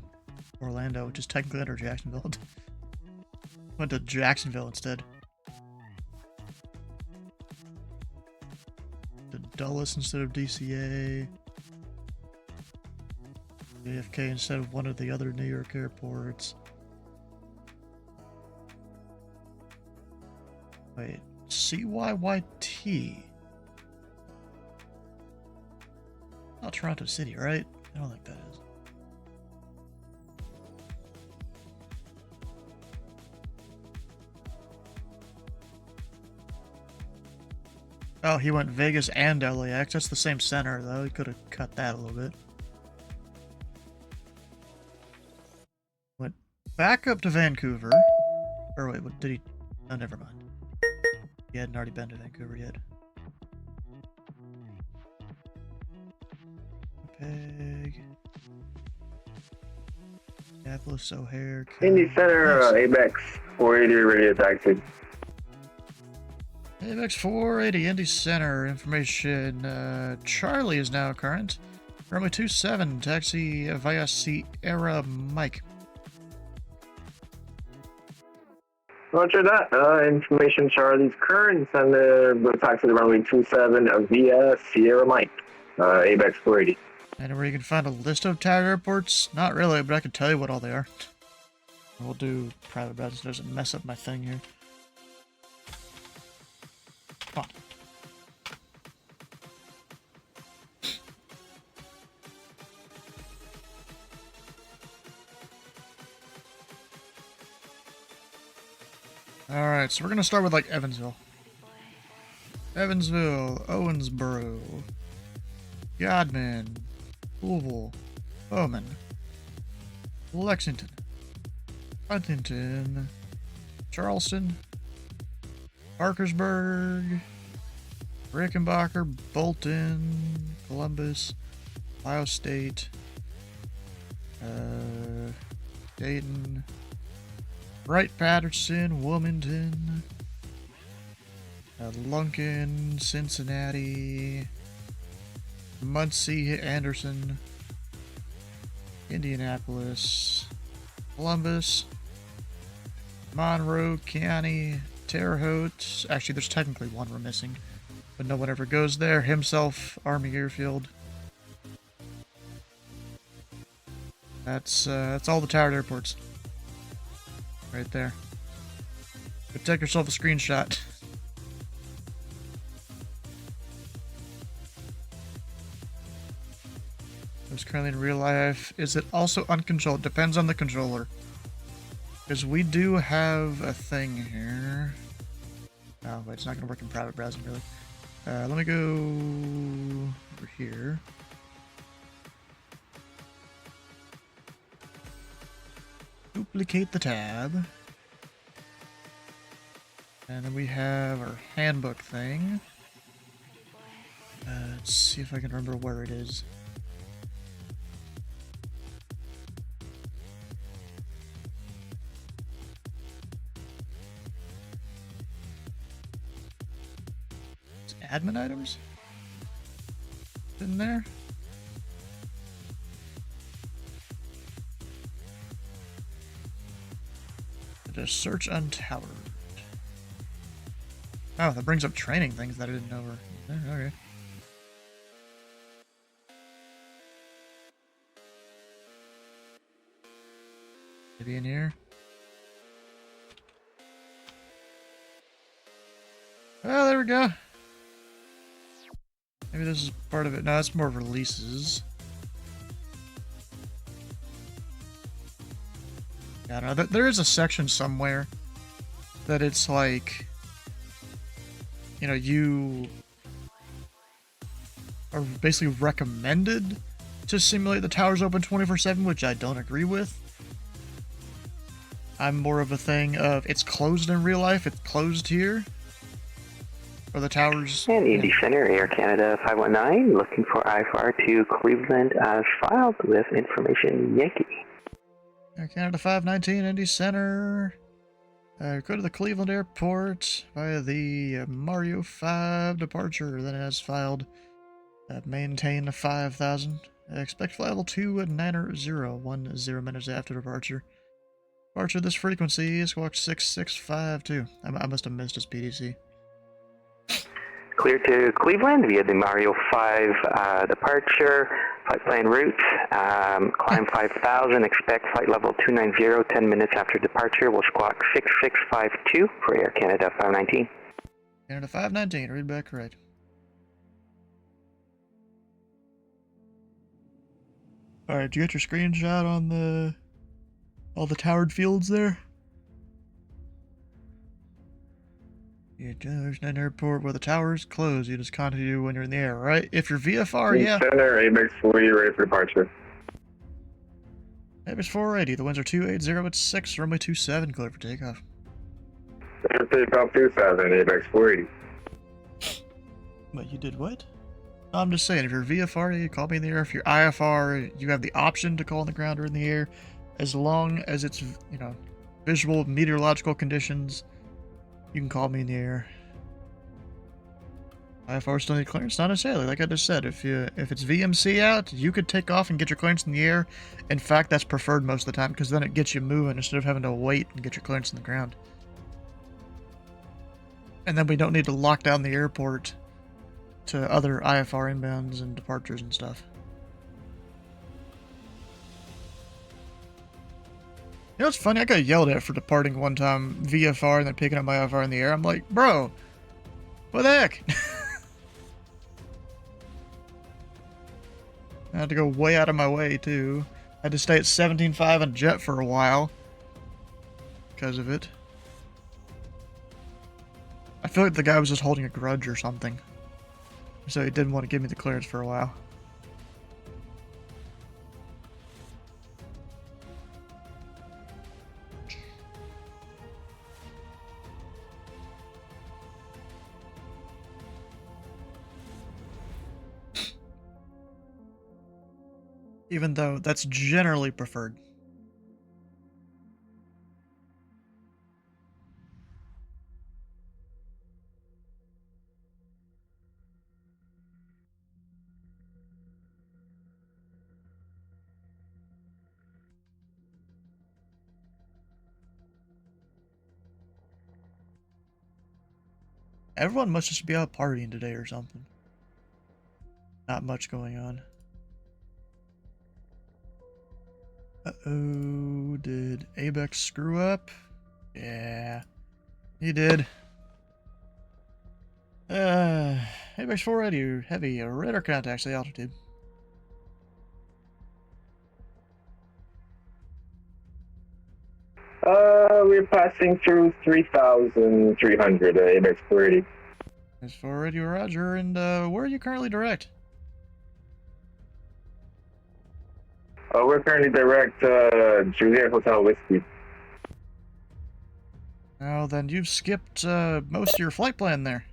Orlando, which is technically under Jacksonville. Went to Jacksonville instead. To Dulles instead of DCA. JFK instead of one of the other New York airports. Wait, CYYT? Not Toronto City, right? I don't think that is. Oh, he went Vegas and LAX. That's the same center, though. He could have cut that a little bit. Went back up to Vancouver. Or wait, what did he... Oh, never mind. He hadn't already been to Vancouver yet. Winnipeg. Minneapolis, O'Hare. Indy Center, ABEX 480 radio taxi. ABEX 480, Indy Center. Information. Charlie is now current. Runway 27, taxi via Sierra Mike. Roger that. Information Charlie's current, and the taxi to runway 27 via Sierra Mike. ABEX 480. And where you can find a list of tagged airports? Not really, but I can tell you what all they are. We'll do private browsing so it doesn't mess up my thing here. Come on. Alright, so we're gonna start with like Evansville. Evansville, Owensboro, Godman, Louisville, Bowman, Lexington, Huntington, Charleston, Parkersburg, Rickenbacker, Bolton, Columbus, Ohio State, Dayton, Wright-Patterson, Wilmington, Lunken, Cincinnati, Muncie, Anderson, Indianapolis, Columbus, Monroe County, Terre Haute. Actually, there's technically one we're missing, but no one ever goes there. Himself, Army Airfield. That's all the towered airports. Right there. But take yourself a screenshot. It's currently in real life. Is it also uncontrolled? Depends on the controller. Because we do have a thing here. Oh, wait, it's not going to work in private browsing, really. Let me go over here. Duplicate the tab. And then we have our handbook thing. Let's see if I can remember where it is. It's admin items? In there? Just search untowered. Oh, that brings up training things that I didn't know were there. Okay. Maybe in here. Oh, there we go. Maybe this is part of it. No, it's more releases. Yeah, I don't know. There is a section somewhere that it's like, you know, you are basically recommended to simulate the towers open 24/7, which I don't agree with. I'm more of a thing of it's closed in real life, it's closed here. Or the towers. And Indy Center, Air Canada 519, looking for IFR to Cleveland as filed with information Yankee. Air Canada 519, Indy Center. Go to the Cleveland airport via the Mario 5 departure, then as filed. Maintain 5,000. Expect flight level 290, 10 minutes after departure. Departure this frequency, squawk 6652. I must have missed his PDC. Clear to Cleveland via the Mario 5 departure. Flight plan route. Climb 5,000. Expect flight level 290, 10 minutes after departure. Will squawk 6652 for Air Canada 519. Canada 519, read back right. Alright, did you get your screenshot on all the towered fields there? Yeah, there's an airport where the towers close. You just contact you when you're in the air, right? If you're VFR, yeah. Center, ABEX 40, ready for departure. ABEX 480, the winds are 280 at 6, runway 27, clear for takeoff. Clear for takeoff 27, ABEX 480. But you did what? No, I'm just saying, if you're VFR, you call me in the air. If you're IFR, you have the option to call on the ground or in the air, as long as it's, you know, visual meteorological conditions. You can call me in the air. IFR still need clearance? Not necessarily. Like I just said, if it's VMC out, you could take off and get your clearance in the air. In fact, that's preferred most of the time because then it gets you moving instead of having to wait and get your clearance in the ground. And then we don't need to lock down the airport to other IFR inbounds and departures and stuff. You know, it's funny, I got yelled at for departing one time VFR and then picking up my IFR in the air. I'm like, bro, what the heck? I had to go way out of my way, too. I had to stay at 17.5 on jet for a while because of it. I feel like the guy was just holding a grudge or something. So he didn't want to give me the clearance for a while. Even though that's generally preferred. Everyone must just be out partying today or something. Not much going on. Uh-oh, did Abex screw up? Yeah, he did. Abex 480, heavy, radar contacts the altitude. We're passing through 3,300, Abex 480. Abex 480, roger, and where are you currently direct? We're currently direct, Juliet Hotel Whiskey. Oh, then you've skipped most of your flight plan there.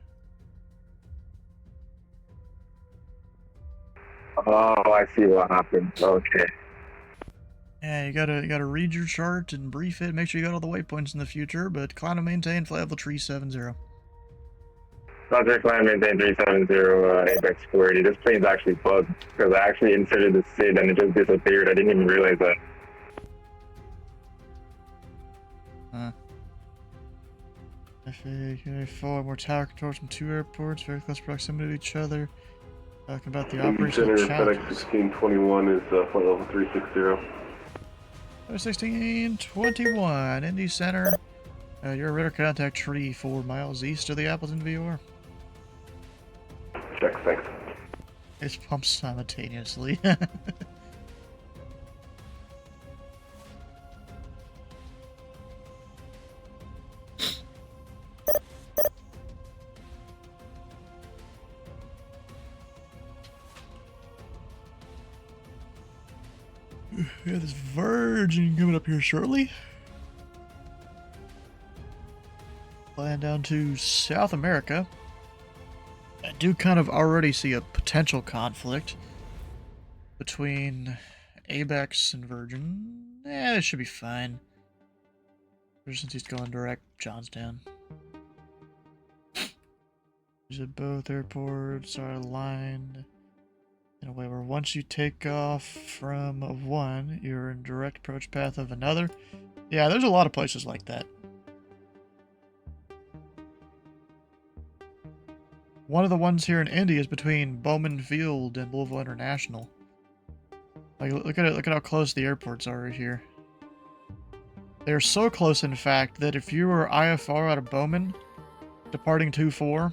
Oh, I see what happened. Okay. Yeah, you gotta read your chart and brief it. Make sure you got all the waypoints in the future. But climb and maintain flight level 370. Roger, climb maintain 370, Apex 480. This plane's actually bugged because I actually inserted the SID and it just disappeared. I didn't even realize that. FA4, more tower controls from 2 airports, very close proximity to each other. Talking about the Indy operational Center, challenges. FedEx 1621 is flight level 360. 1621, Indy Center. Your radar contact tree 4 miles east of the Appleton VOR. Check, thanks. It's pumped simultaneously. Yeah, this Virgin coming up here shortly. Flying down to South America. I do kind of already see a potential conflict between Abex and Virgin. It should be fine. Since he's going direct Johnstown. These are both airports are aligned in a way where once you take off from one, you're in direct approach path of another. Yeah, there's a lot of places like that. One of the ones here in Indy is between Bowman Field and Louisville International. Like, look at it. Look at how close the airports are right here. They're so close, in fact, that if you were IFR out of Bowman, departing 2-4,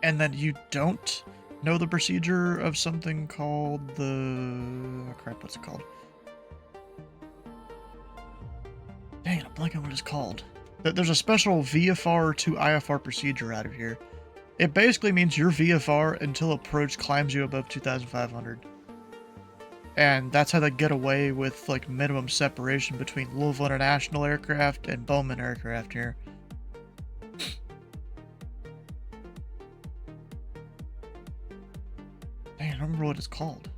and then you don't know the procedure of something called the... oh, crap, what's it called? Dang it, I'm blanking on what it's called. There's a special VFR to IFR procedure out of here. It basically means your VFR until approach climbs you above 2,500. And that's how they get away with, like, minimum separation between Louisville International aircraft and Bowman aircraft here. Dang, I don't remember what it's called.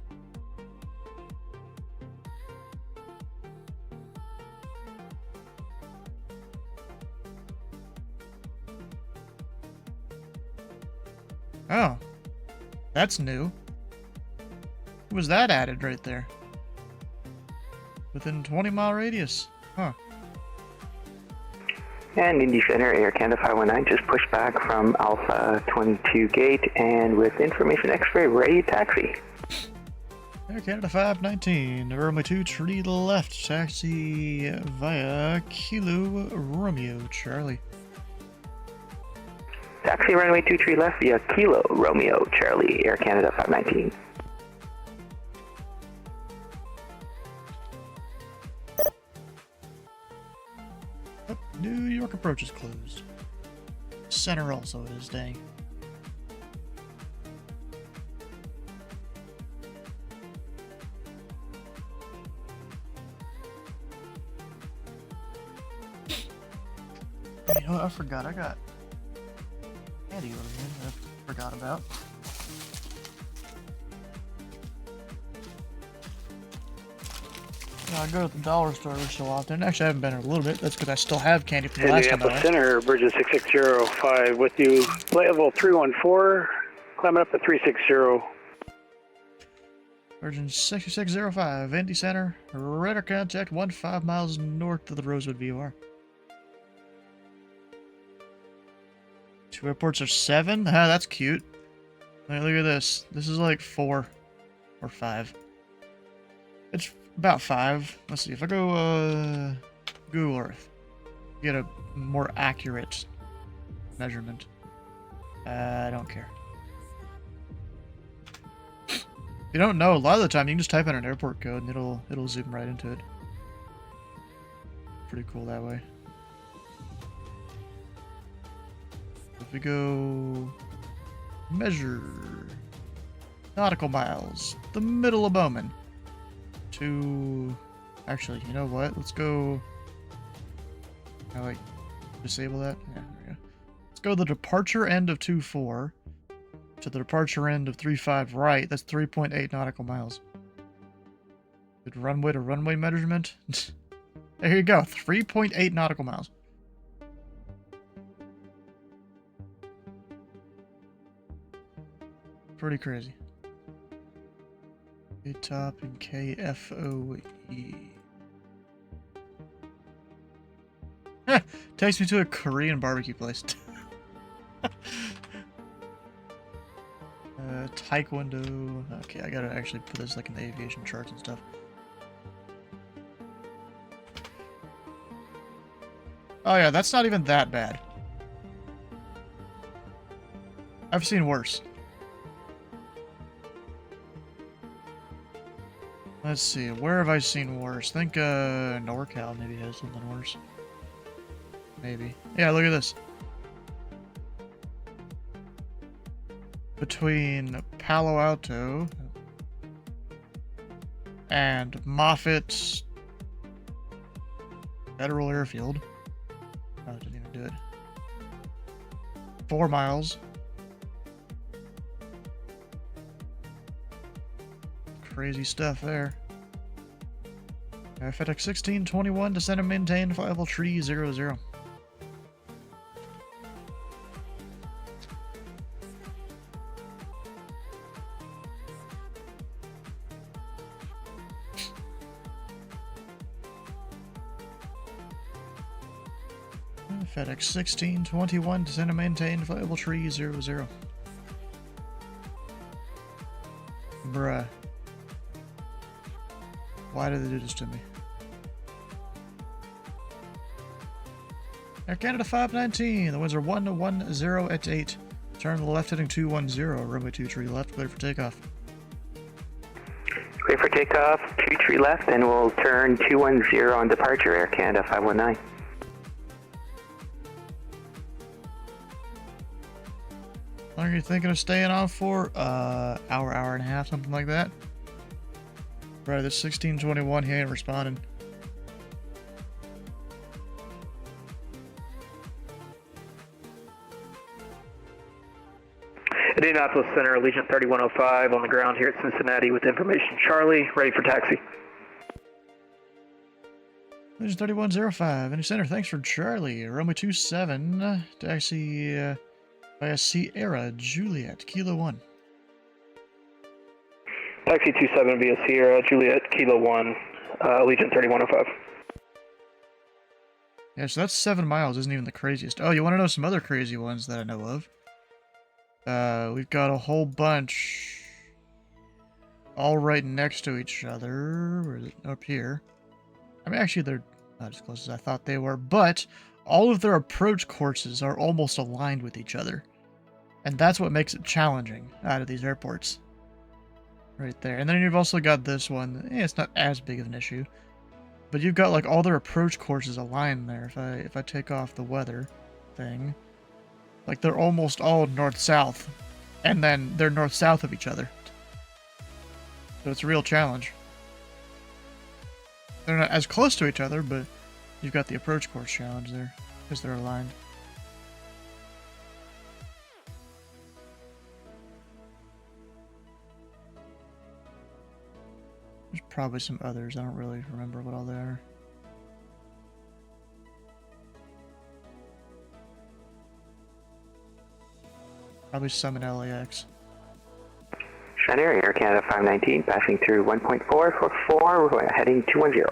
Oh. That's new. Was that added right there? Within 20-mile radius. Huh. And Indy Center, Air Canada 519, just pushed back from Alpha 22 gate and with information X-ray, ready taxi. Air Canada 519, runway 2 tree left, taxi via Kilo Romeo Charlie. Taxi runway 2 tree left via Kilo Romeo Charlie, Air Canada 519. Oh, New York approach is closed. Center also is, dang. You know what, I forgot, I got candy over here that I forgot about. Yeah, I go to the dollar store every so often. Actually, I haven't been here a little bit. That's because I still have candy from the last time I went. Center, Bridges 6605 with you. Flight level 314, climbing up to 360. Virgin 6605, Indy Center, radar contact 15 miles north of the Rosewood VOR. 2 airports are 7? Ah, that's cute. Look at this. This is like 4 or 5. It's about 5. Let's see. If I go Google Earth, get a more accurate measurement. I don't care. If you don't know, a lot of the time you can just type in an airport code and it'll zoom right into it. Pretty cool that way. If we go measure nautical miles, the middle of Bowman to, actually, you know what? Let's go. Can I like disable that? Yeah, there we go. Let's go the departure end of 24 to the departure end of 35 right. That's 3.8 nautical miles. Good runway to runway measurement. There you go, 3.8 nautical miles. Pretty crazy. K-top and KFOE. Takes me to a Korean barbecue place. Taekwondo. Okay, I gotta actually put this like in the aviation charts and stuff. Oh yeah, that's not even that bad. I've seen worse. Let's see, where have I seen worse? I think NorCal maybe has something worse. Maybe. Yeah, look at this. Between Palo Alto and Moffett Federal Airfield. Oh, I didn't even do it. 4 miles. Crazy stuff there. FedEx 1621, descend and maintain, flight level 300. FedEx 1621, descend and maintain, flight level 300. Bruh. Why did they do this to me? Air Canada 519, the winds are 110 at 8. Turn to the left heading 210, runway 23 left, clear for takeoff. Clear for takeoff, 23 left, and we'll turn 210 on departure, Air Canada 519. How long are you thinking of staying on for? Hour and a half, something like that. Right, this 1621, he ain't responding. Indianapolis Center, Allegiant 3105 on the ground here at Cincinnati with information Charlie, ready for taxi. Allegiant 3105, Indy Center, thanks for Charlie. Runway 27, taxi via Sierra, Juliet, Kilo 1. Taxi 27 via Sierra, Juliet, Kilo 1, Allegiant 3105. Yeah, so that's 7 miles, isn't even the craziest. Oh, you want to know some other crazy ones that I know of? We've got a whole bunch all right next to each other. Where is it? Up here. I mean, actually, they're not as close as I thought they were, but all of their approach courses are almost aligned with each other. And that's what makes it challenging out of these airports. Right there. And then you've also got this one. It's not as big of an issue. But you've got like all their approach courses aligned there. If I take off the weather thing. Like they're almost all north-south. And then they're north-south of each other. So it's a real challenge. They're not as close to each other, but you've got the approach course challenge there. Because they're aligned. There's probably some others. I don't really remember what all they are. Probably some in LAX. Chenier, Air Canada 519, passing through 1.4 for 4, we're heading 210.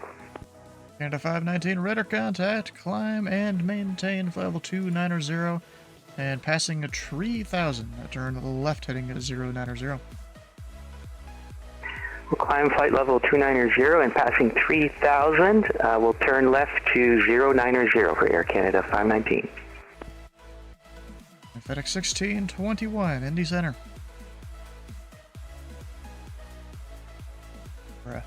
Canada 519, radar contact, climb and maintain flight level 290, and passing a 3000. Turn left heading at 090. We'll climb flight level 290 and passing 3000. We'll turn left to 090 for Air Canada 519. FedEx 1621, Indy Center. Bruh.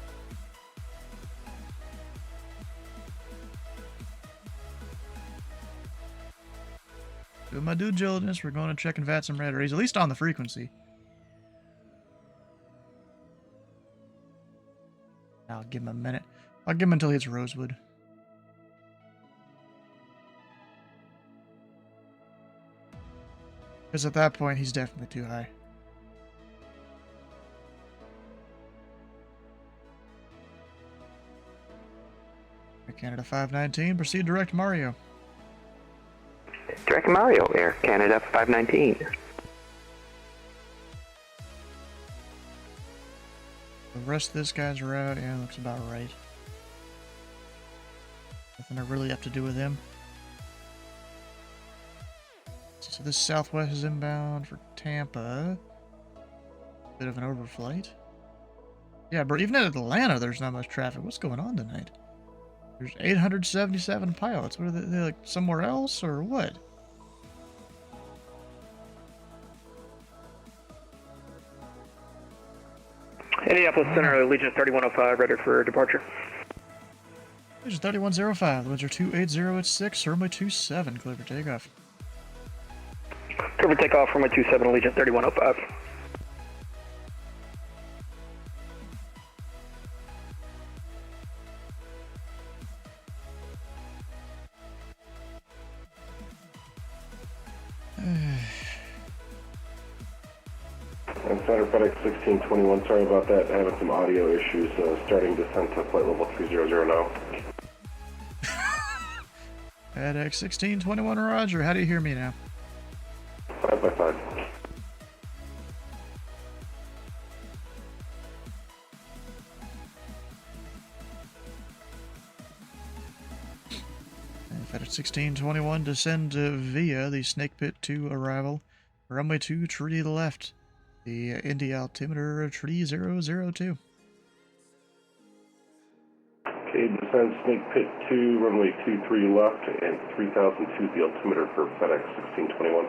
Doing my due diligence, we're going to check and VAT some red rays, at least on the frequency. I'll give him a minute. I'll give him until he hits Rosewood. Because at that point, he's definitely too high. Canada 519, proceed direct Mario. Direct Mario, Air Canada 519. The rest of this guy's route, yeah, looks about right. Nothing I really have to do with him. So this Southwest is inbound for Tampa. Bit of an overflight. Yeah, but even at Atlanta, there's not much traffic. What's going on tonight? There's 877 pilots. What are they like somewhere else or what? Indianapolis Center, Allegiant 3105, ready for departure. Allegiant 3105, the winds are 280 at 6, runway 27, clear for takeoff. Clear for takeoff, runway 27, Allegiant 3105. And Center FedEx 1621, sorry about that. Having some audio issues starting descent to flight level 300 now. FedEx 1621, roger. How do you hear me now? 5 by 5. FedEx 1621, descend via the Snake Pit to arrival. Runway 2, tree left. The Indy altimeter, tree 002. Okay, descend Snake Pit 2, runway 23 left, and 3002 the altimeter for FedEx 1621.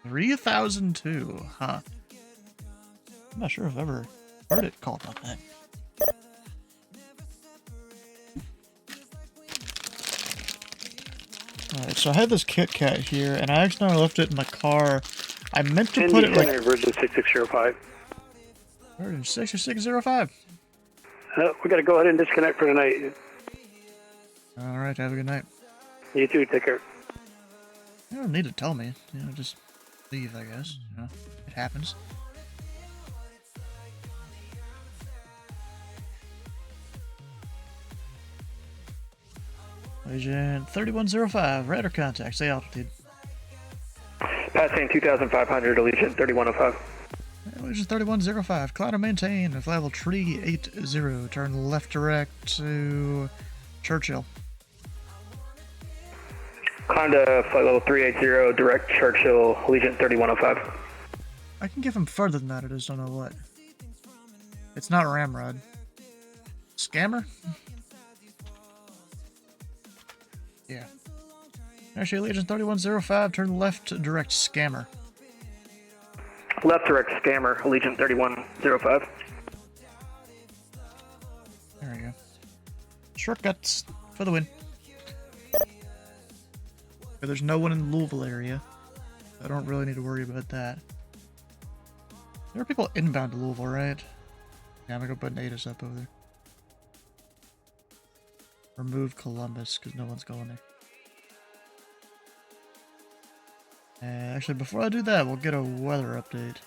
3002, huh? I'm not sure if I've ever heard it called like that. Alright, so I had this Kit Kat here, and I accidentally left it in my car. I meant to put it like... Virgin 6605. Virgin 6605. We gotta go ahead and disconnect for tonight. Alright, have a good night. You too, take care. You don't need to tell me. You know, just leave, I guess. You know, it happens. Agent 3105, radar contact, say altitude. Passing 2,500, Allegiant 3105. Allegiant 3105, climb and maintain, flight level 380, turn left direct to Churchill. Climb to flight level 380, direct Churchill, Allegiant 3105. I can give him further than that, I just don't know what. It's not Ramrod. Scammer? Yeah. Actually, Allegiant 3105, turn left direct Scammer. Left direct Scammer, Allegiant 3105. There we go. Shortcuts for the win. But there's no one in the Louisville area. I don't really need to worry about that. There are people inbound to Louisville, right? Yeah, I'm gonna go put Natus up over there. Remove Columbus, because no one's going there. Actually, before I do that, we'll get a weather update.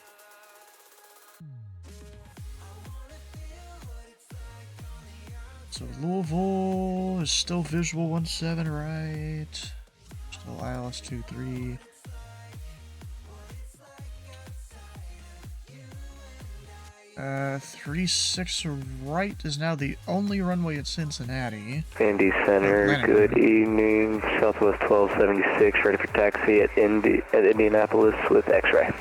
So Louisville is still visual 17, right? Still ILS 23. 36 right is now the only runway in Cincinnati. Indy Center, good evening. Southwest 1276, ready for taxi at Indianapolis with X-ray.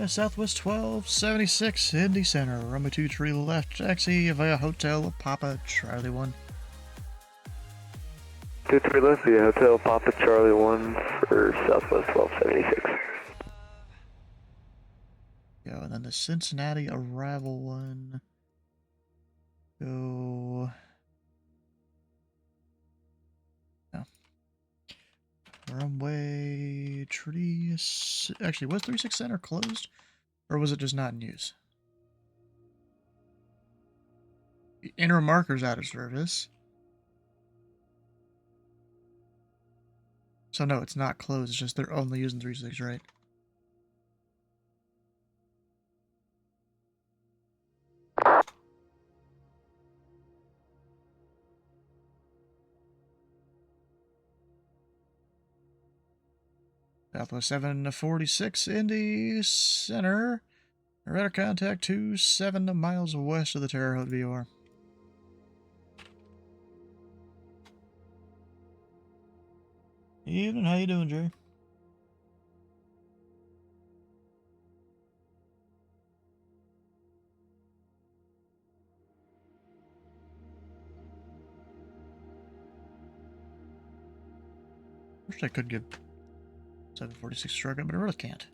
Southwest 1276, Indy Center, runway 23 left, taxi via Hotel Papa Charlie 1. 23 left via Hotel Papa Charlie 1 for Southwest 1276. Go, and then the Cincinnati arrival one. Go. No. Runway tree. Actually, was 36 Center closed? Or was it just not in use? The inner marker's out of service. So no, it's not closed, it's just they're only using 36, right? Southwest 746, Indy Center. Radar contact 27 miles west of the Terre Haute VOR. Evening, how you doing, Jerry? Wish I could give 746 a shortcut, but I really can't.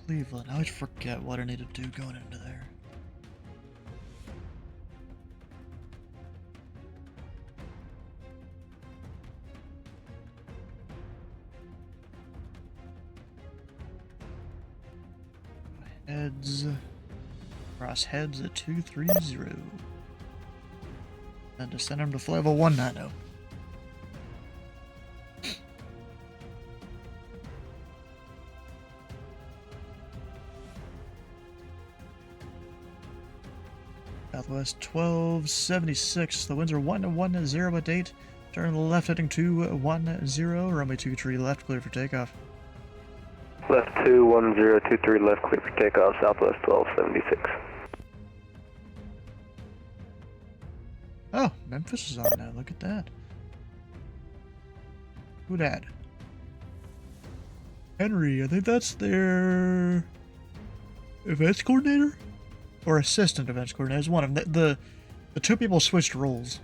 Cleveland. I always forget what I need to do going into there. Heads. Cross heads at 230. And to send him to flight level 190. Southwest 1276. The winds are 110 at date. Turn left heading 210. Runway 23 left, clear for takeoff. Left 21023 left, clear for takeoff. Southwest 1276. Oh, Memphis is on now. Look at that. Who dat? Henry. I think that's their events coordinator. Or assistant events coordinator. It's one of them. The two people switched roles.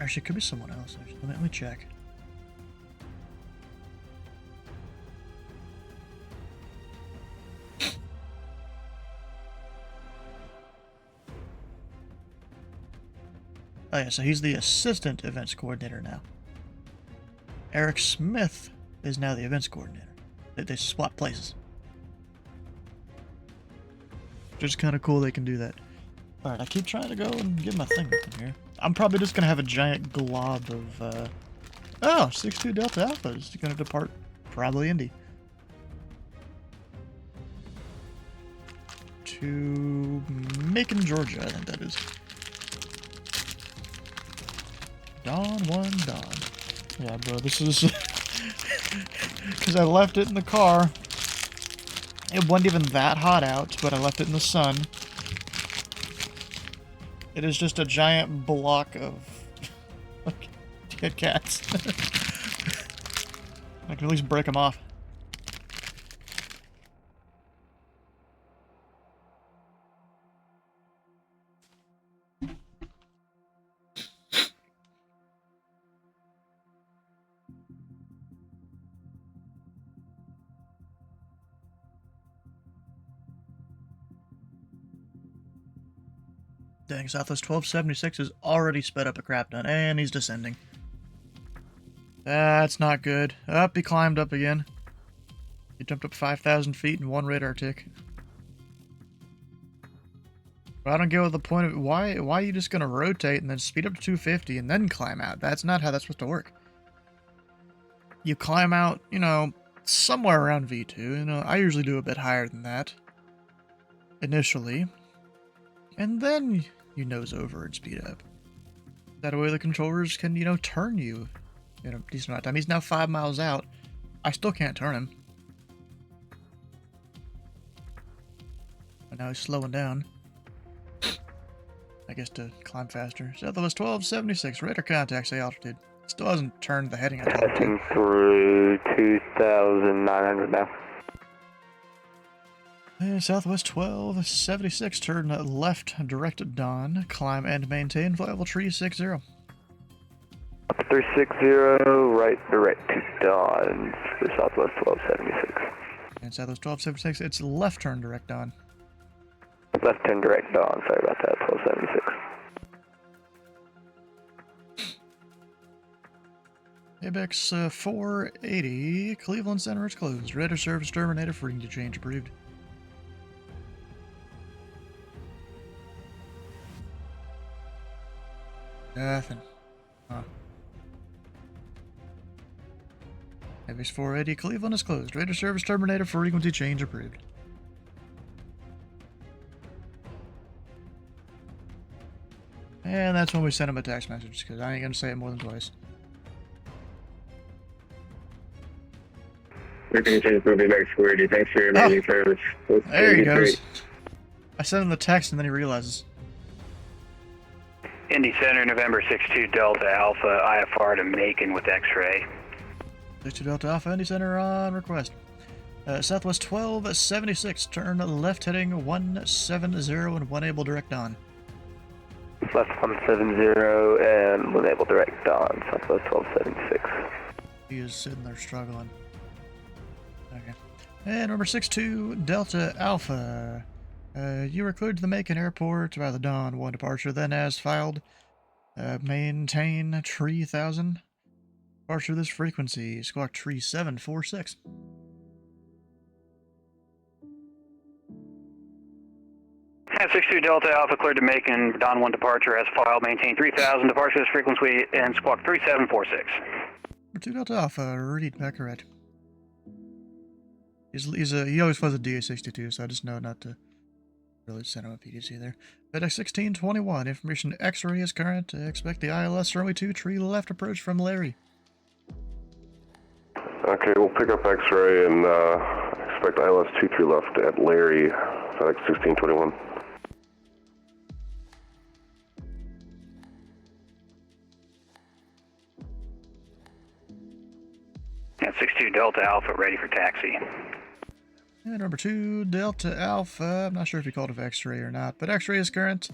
Actually, it could be someone else. Actually. Let me check. Oh yeah, so he's the assistant events coordinator now. Eric Smith is now the events coordinator. They swap places. Just kind of cool they can do that. Alright, I keep trying to go and get my thing open here. I'm probably just going to have a giant glob of, oh, 62 Delta Alpha is going to depart probably Indy. To Macon, Georgia, I think that is. Dawn 1 Dawn. Yeah, bro, this is... Because I left it in the car. It wasn't even that hot out, but I left it in the sun. It is just a giant block of Kit Kats. I can at least break them off. Dang, Southwest 1276 is already sped up a crap ton, and he's descending. That's not good. Up, he climbed up again. He jumped up 5,000 feet in one radar tick. But I don't get what the point of it. Why are you just going to rotate and then speed up to 250 and then climb out? That's not how that's supposed to work. You climb out, you know, somewhere around V2. You know, I usually do a bit higher than that. Initially. And then you nose over and speed up. That way the controllers can, you know, turn you in a decent amount of time. He's now 5 miles out. I still can't turn him. But now he's slowing down. I guess to climb faster. Southwest 1276, radar contact, say altitude. Still hasn't turned the heading on Passing through 2,900 now. And Southwest 1276, turn left direct at dawn, climb and maintain, flight level 360. 360, right direct dawn for Southwest 1276. And Southwest 1276, it's left turn direct dawn. Left turn direct dawn, sorry about that, 1276. ABEX 480, Cleveland Center is closed. Radar service terminated, frequency change approved. Nothing. Huh. ABEX 480, Cleveland is closed. Radar service terminated, frequency change approved. And that's when we send him a text message, because I ain't going to say it more than twice. Thanks for your amazing service. There he goes. I sent him the text and then he realizes. Indy Center, November 62 Delta Alpha, IFR to Macon with X-ray. 62 Delta Alpha, Indy Center on request. Southwest 1276, turn left heading 170 and 1 able direct on. Left 170 and 1 able direct on, Southwest 1276. He is sitting there struggling. Okay. And number 62 Delta Alpha. You were cleared to the Macon Airport by the Dawn 1 departure, then as filed. Maintain 3000. Departure this frequency, squawk 3746. At 62 Delta Alpha, cleared to Macon, Dawn 1 departure as filed, maintain 3000, departure this frequency, and squawk 3746. Number 2 Delta Alpha, read back correct. He always was a DA62, so I just know not to really send him a PDC there. FedEx 1621, information X-ray is current. Expect the ILS runway 2 tree left approach from Larry. Okay, we'll pick up X-ray and expect ILS 23 left at Larry, FedEx 1621. At 62 Delta Alpha, ready for taxi. And number 2 Delta Alpha, I'm not sure if you called it X-ray or not, but X-ray is current.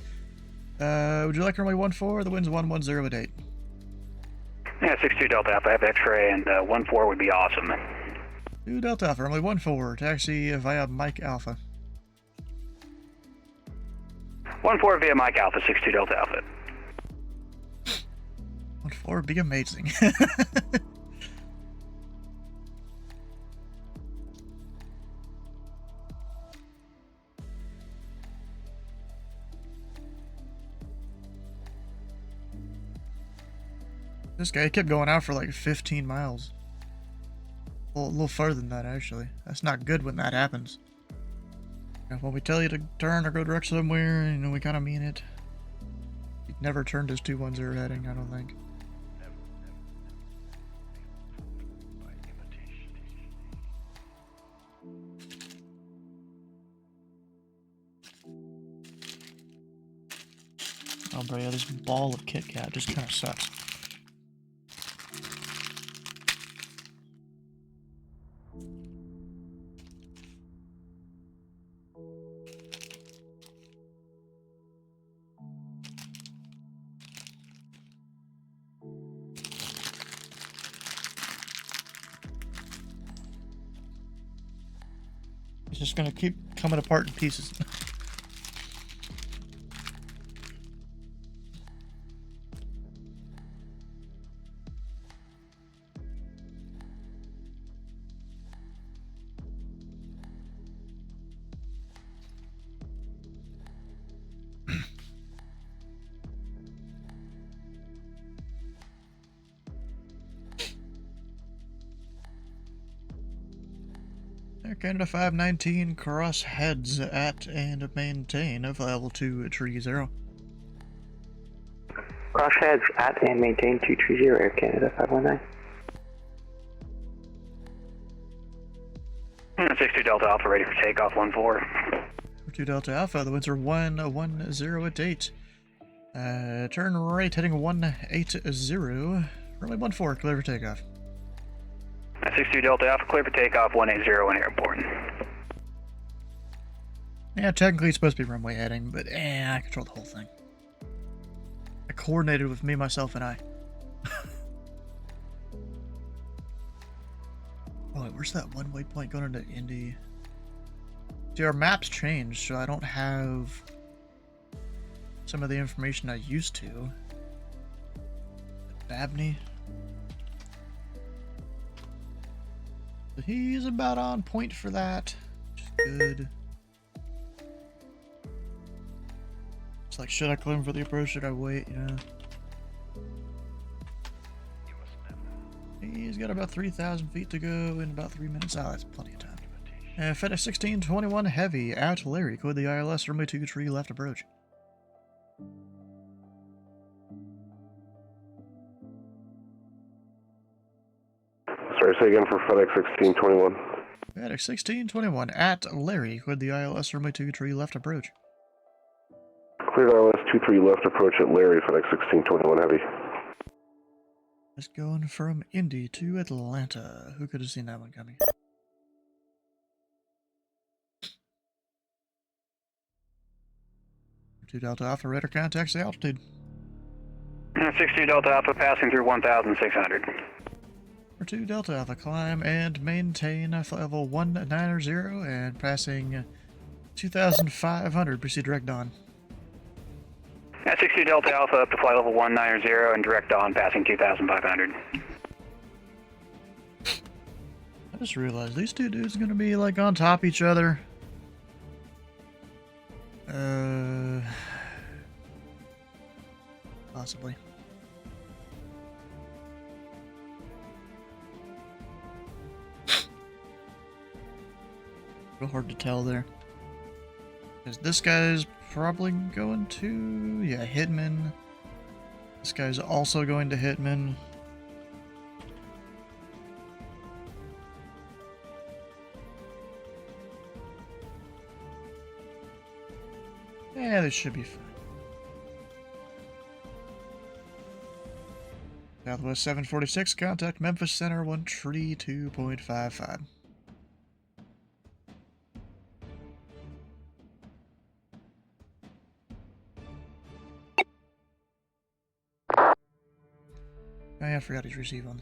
Would you like runway 14? The wind's 110 at 8. Yeah, 62 Delta Alpha, I have X-ray, and 14 would be awesome. 2 Delta Alpha, runway 14, taxi via Mike Alpha. 14 via Mike Alpha, 62 Delta Alpha. 14 would be amazing. This guy kept going out for like 15 miles. A little farther than that, actually. That's not good when that happens. When we tell you to turn or go direct somewhere, you know, we kind of mean it. He never turned his 210 heading, I don't think. Oh, bro, yeah, this ball of Kit Kat just kind of sucks. It's just gonna keep coming apart in pieces. Air Canada 519, cross heads at and maintain of level 230. Cross heads at and maintain 230, Air Canada 519. 62 Delta Alpha ready for takeoff 14. 2 Delta Alpha, the winds are 110 at 8. Turn right heading 180. Runway 14, clear for takeoff. 62 Delta Alpha clear for takeoff 180 in airport. Yeah, technically it's supposed to be runway heading, but I control the whole thing. I coordinated with me, myself, and I. Oh, wait, where's that one waypoint going into Indy? See, our maps changed, so I don't have some of the information I used to. Babney. So he's about on point for that, which is good. It's like, should I claim for the approach? Should I wait? You know. He's got about 3,000 feet to go in about 3 minutes. Oh, that's plenty of time. FedEx 1621 Heavy at Larry. Code the ILS, runway 23 left approach. Sorry, say again for FedEx 1621. FedEx 1621 at Larry. Code the ILS, runway 23 left approach. Cleared ILS 23 left approach at Larry, FedEx 1621 Heavy. Just going from Indy to Atlanta. Who could have seen that one coming? Two Delta Alpha, radar contacts the altitude. 62 Delta Alpha passing through 1,600. 2 Delta Alpha, climb and maintain flight level 190 and passing 2,500. Proceed direct on. 62 Delta Alpha up to flight level 190 and direct on, passing 2,500. I just realized these two dudes are gonna be like on top of each other. Possibly. Real hard to tell there. Because this guy's probably going to, yeah, Hitman. This guy's also going to Hitman. Yeah, this should be fine. Southwest 746, contact Memphis Center 132.55. Oh, yeah, I forgot he's receive on.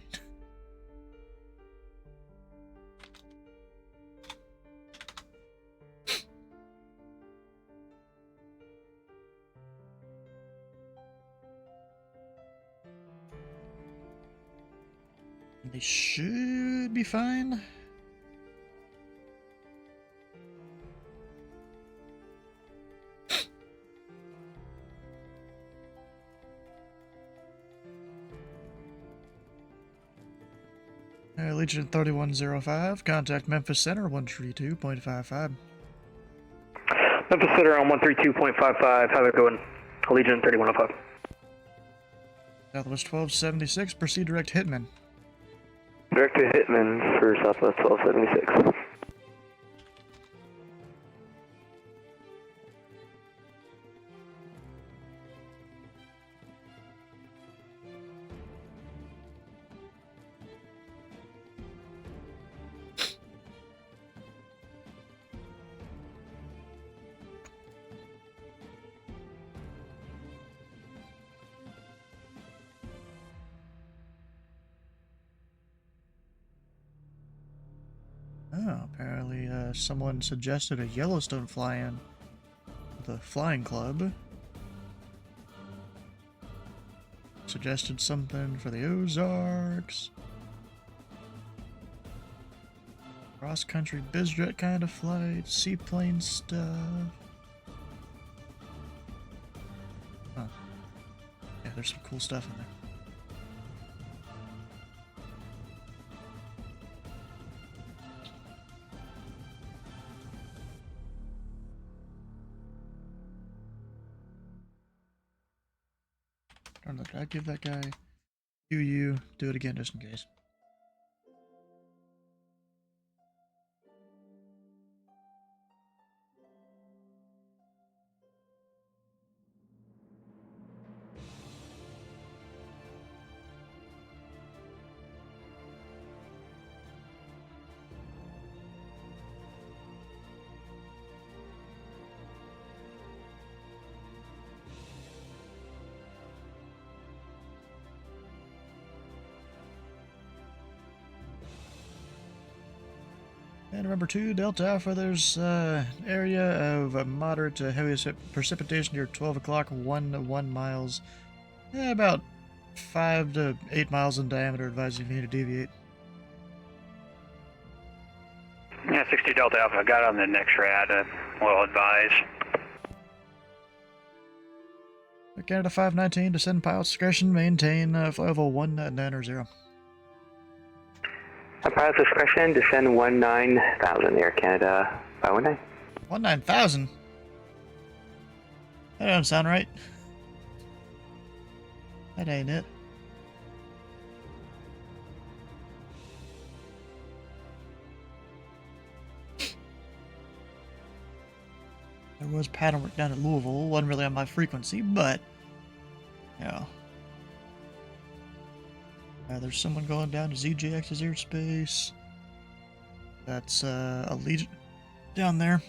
They should be fine. Legion 3105, contact Memphis Center 132.55. Memphis Center on 132.55, have it going. Legion 3105. Southwest 1276, proceed direct Hitman. Direct to Hitman for Southwest 1276. Oh, apparently someone suggested a Yellowstone fly-in with a flying club. Suggested something for the Ozarks. Cross-country bizjet kind of flight, seaplane stuff. Huh. Yeah, there's some cool stuff in there. I don't know, did I give that guy you do it again just in case? And number 2, Delta Alpha, there's area of moderate to heavy precipitation near 12 o'clock, 1 to 1 miles, about 5 to 8 miles in diameter, advising you need to deviate. Yeah, 60 Delta Alpha, got on the next rad, well advised. Canada 519, descend pilot discretion, maintain flight level 190. Pilot discretion, descend 19,000, Air Canada 519. 19,000? That don't sound right. That ain't it. There was pattern work down at Louisville. Wasn't really on my frequency, but, you know. There's someone going down to ZJX's airspace. That's a Legion down there.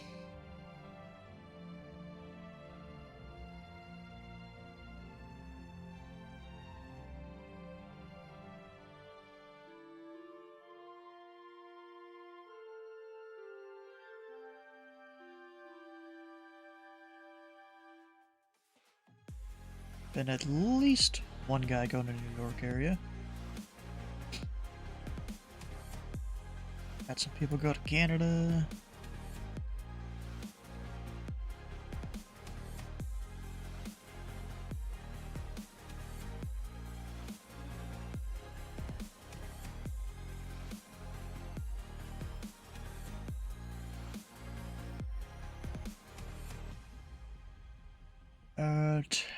Been at least one guy going to New York area. Got some people go to Canada.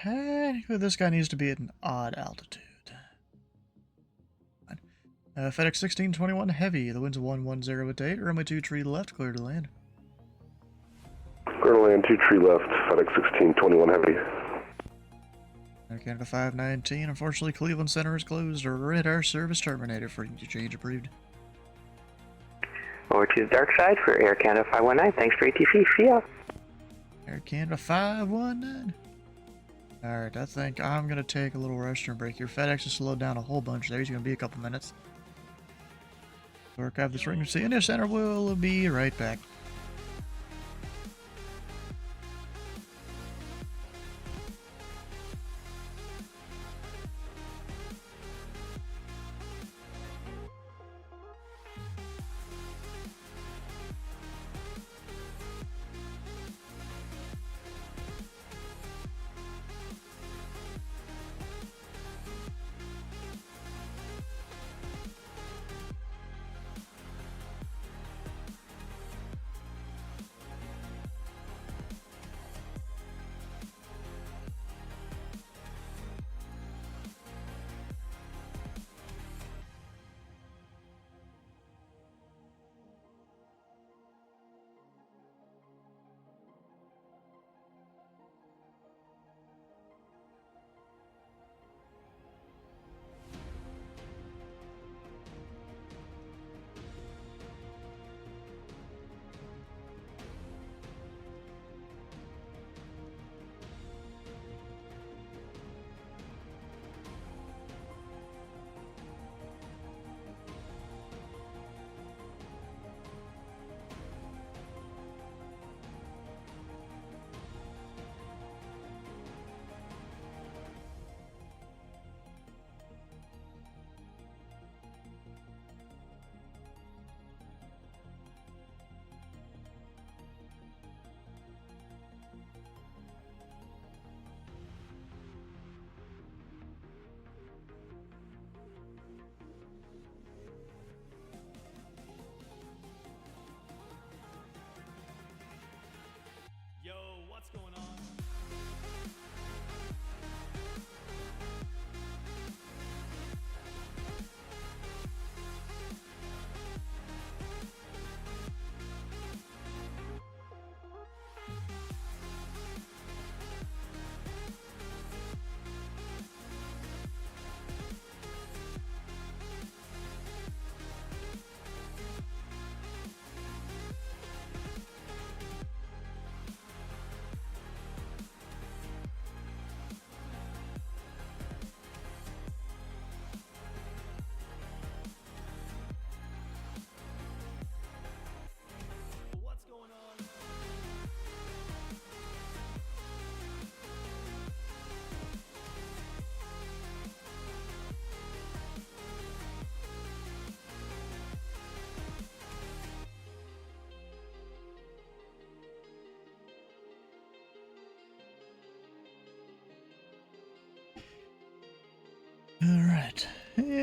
Technically this guy needs to be at an odd altitude. FedEx 1621 Heavy, the wind's 110 at 8, runway 2 tree left, clear to land. Clear to land, 2 tree left, FedEx 1621 Heavy. Air Canada 519, unfortunately Cleveland Center is closed, radar service terminated for change approved. Over to the dark side for Air Canada 519, thanks for ATC, see ya. Air Canada 519. Alright, I think I'm going to take a little restroom break here. FedEx has slowed down a whole bunch there, he's going to be a couple minutes. Archive this frequency. Indy Center will be right back.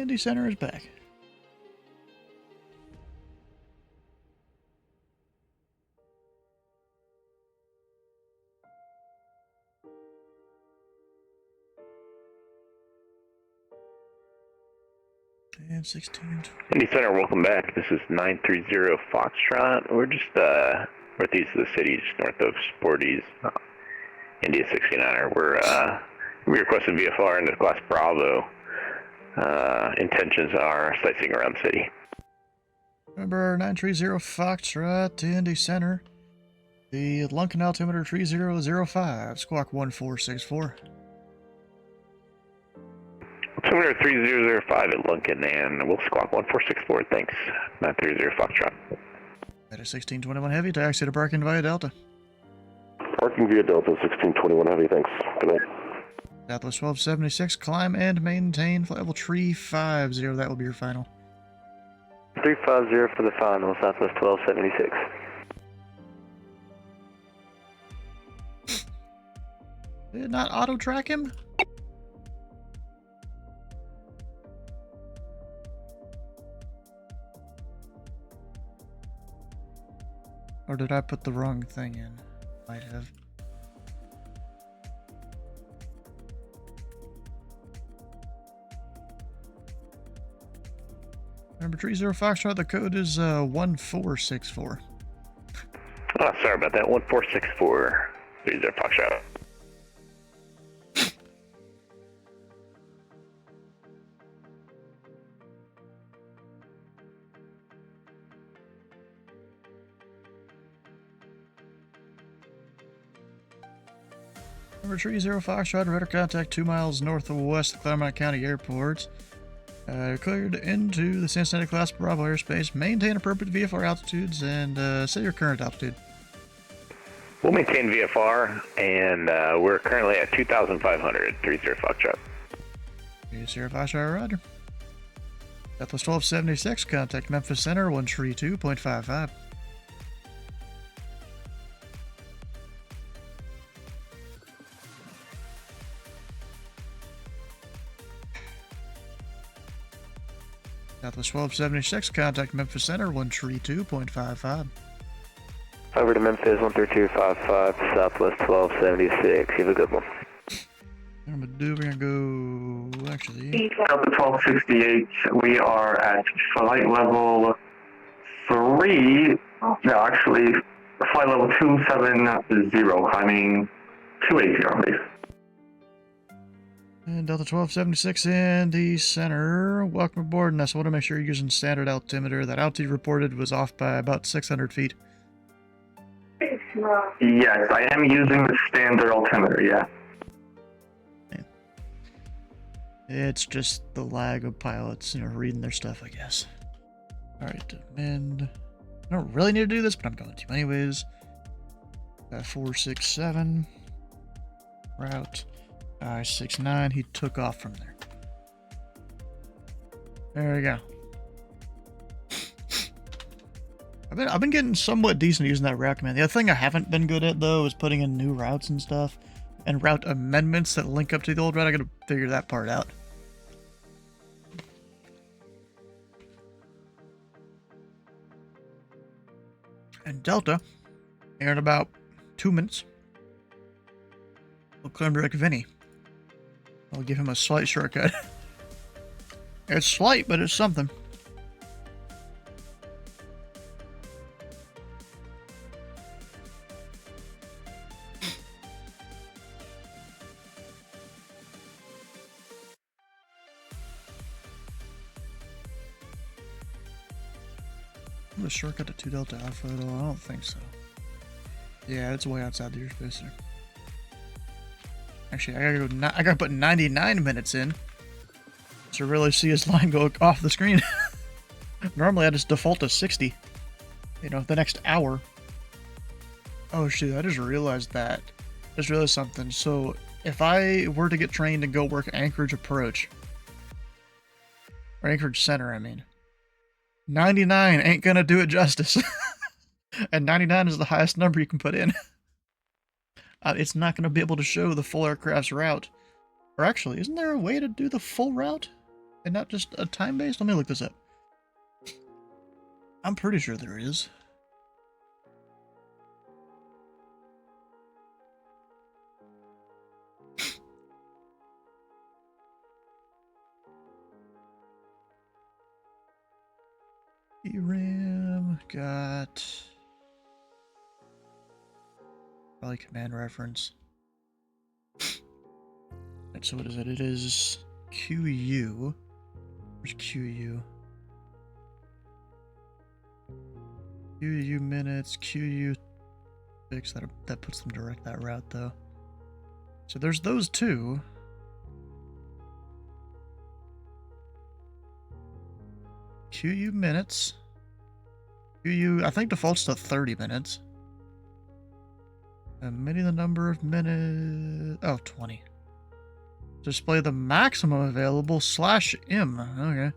Indy Center is back. And 16. Indy Center, welcome back. This is 930 Foxtrot. We're just northeast of the city, just north of Sporty's India 69er. We requested VFR into class Bravo. Intentions are sightseeing around the city. Number 930 Foxtrot to Indy Center. The Lunken altimeter 3005, squawk 1464. Altimeter 3005 at Lunken, and we'll squawk 1464. Thanks. 930 Foxtrot. That is 1621 Heavy, taxi to parking via Delta. Parking via Delta, 1621 Heavy, thanks. Good night. Southwest 1276, climb and maintain flight level 350. That will be your final. 350 for the final, Southwest 1276. Did it not auto-track him? Or did I put the wrong thing in? Might have. Number 30 Foxtrot, the code is 1464. Oh, sorry about that. 1464. 30 Foxtrot. Number 30 Foxtrot, radar contact 2 miles northwest of Claremont County Airport. Cleared into the Cincinnati class Bravo airspace. Maintain appropriate VFR altitudes and set your current altitude. We'll maintain VFR, and we're currently at 2,500. 30 Foxtrot. 30 Foxtrot, roger. Southwest 1276, contact Memphis Center 132.55. Southwest 1276, contact Memphis Center 132.55. Over to Memphis 13255, Southwest 1276. You have a good one. What I'm gonna do, we're gonna go. Actually, Delta 1268, we are at flight level 3. No, actually, flight level 270, climbing 280, please. And Delta 1276 Indy Center, welcome aboard. And I just want to make sure you're using standard altimeter. That altitude reported was off by about 600 feet. Yes, I am using the standard altimeter, yeah. It's just the lag of pilots, reading their stuff, I guess. Alright, and I don't really need to do this, but I'm going to anyways. 467 route I-69. He took off from there. There we go. I've been getting somewhat decent using that route command. The other thing I haven't been good at though is putting in new routes and stuff, and route amendments that link up to the old route. I gotta figure that part out. And Delta, here in about 2 minutes, we'll clear him direct Vinny. I'll give him a slight shortcut. It's slight, but it's something. The shortcut to 2 Delta Alpha at all? I don't think so. Yeah, it's way outside the airspace there. Actually, I gotta put 99 minutes in to really see his line go off the screen. Normally I just default to 60. The next hour. Oh shoot, I just realized that. Just realized something. So if I were to get trained and go work Anchorage Approach, or Anchorage Center, I mean, 99 ain't gonna do it justice. And 99 is the highest number you can put in. It's not gonna be able to show the full aircraft's route. Or actually, isn't there a way to do the full route? And not just a time-based? Let me look this up. I'm pretty sure there is. ERAM got probably command reference. Right, so what is it? It is QU. Where's QU? QU minutes, QU fix. That puts them direct that route though. So there's those two. QU minutes. QU, I think defaults to 30 minutes. Many the number of minutes. Oh, 20. Display the maximum available /M. Okay.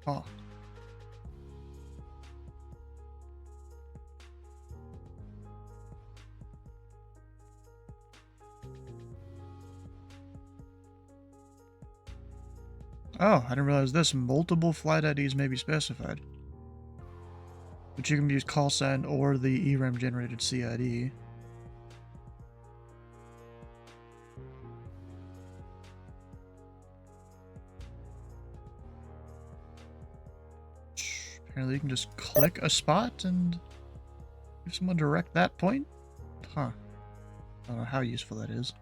Oh. Oh, I didn't realize this. Multiple flight IDs may be specified. But you can use call sign or the ERAM generated CID. Apparently you can just click a spot and give someone direct that point? Huh. I don't know how useful that is.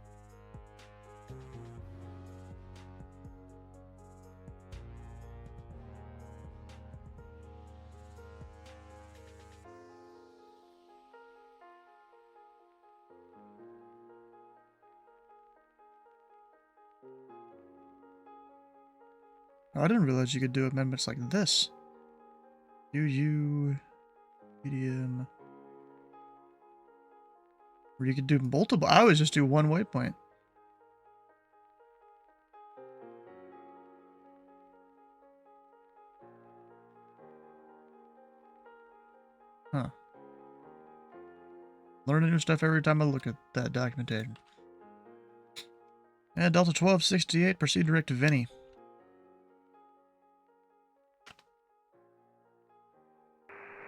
Oh, I didn't realize you could do amendments like this. UU medium. Or you could do multiple. I always just do one waypoint. Huh. Learning new stuff every time I look at that documentation. And Delta 1268, proceed direct to Vinny.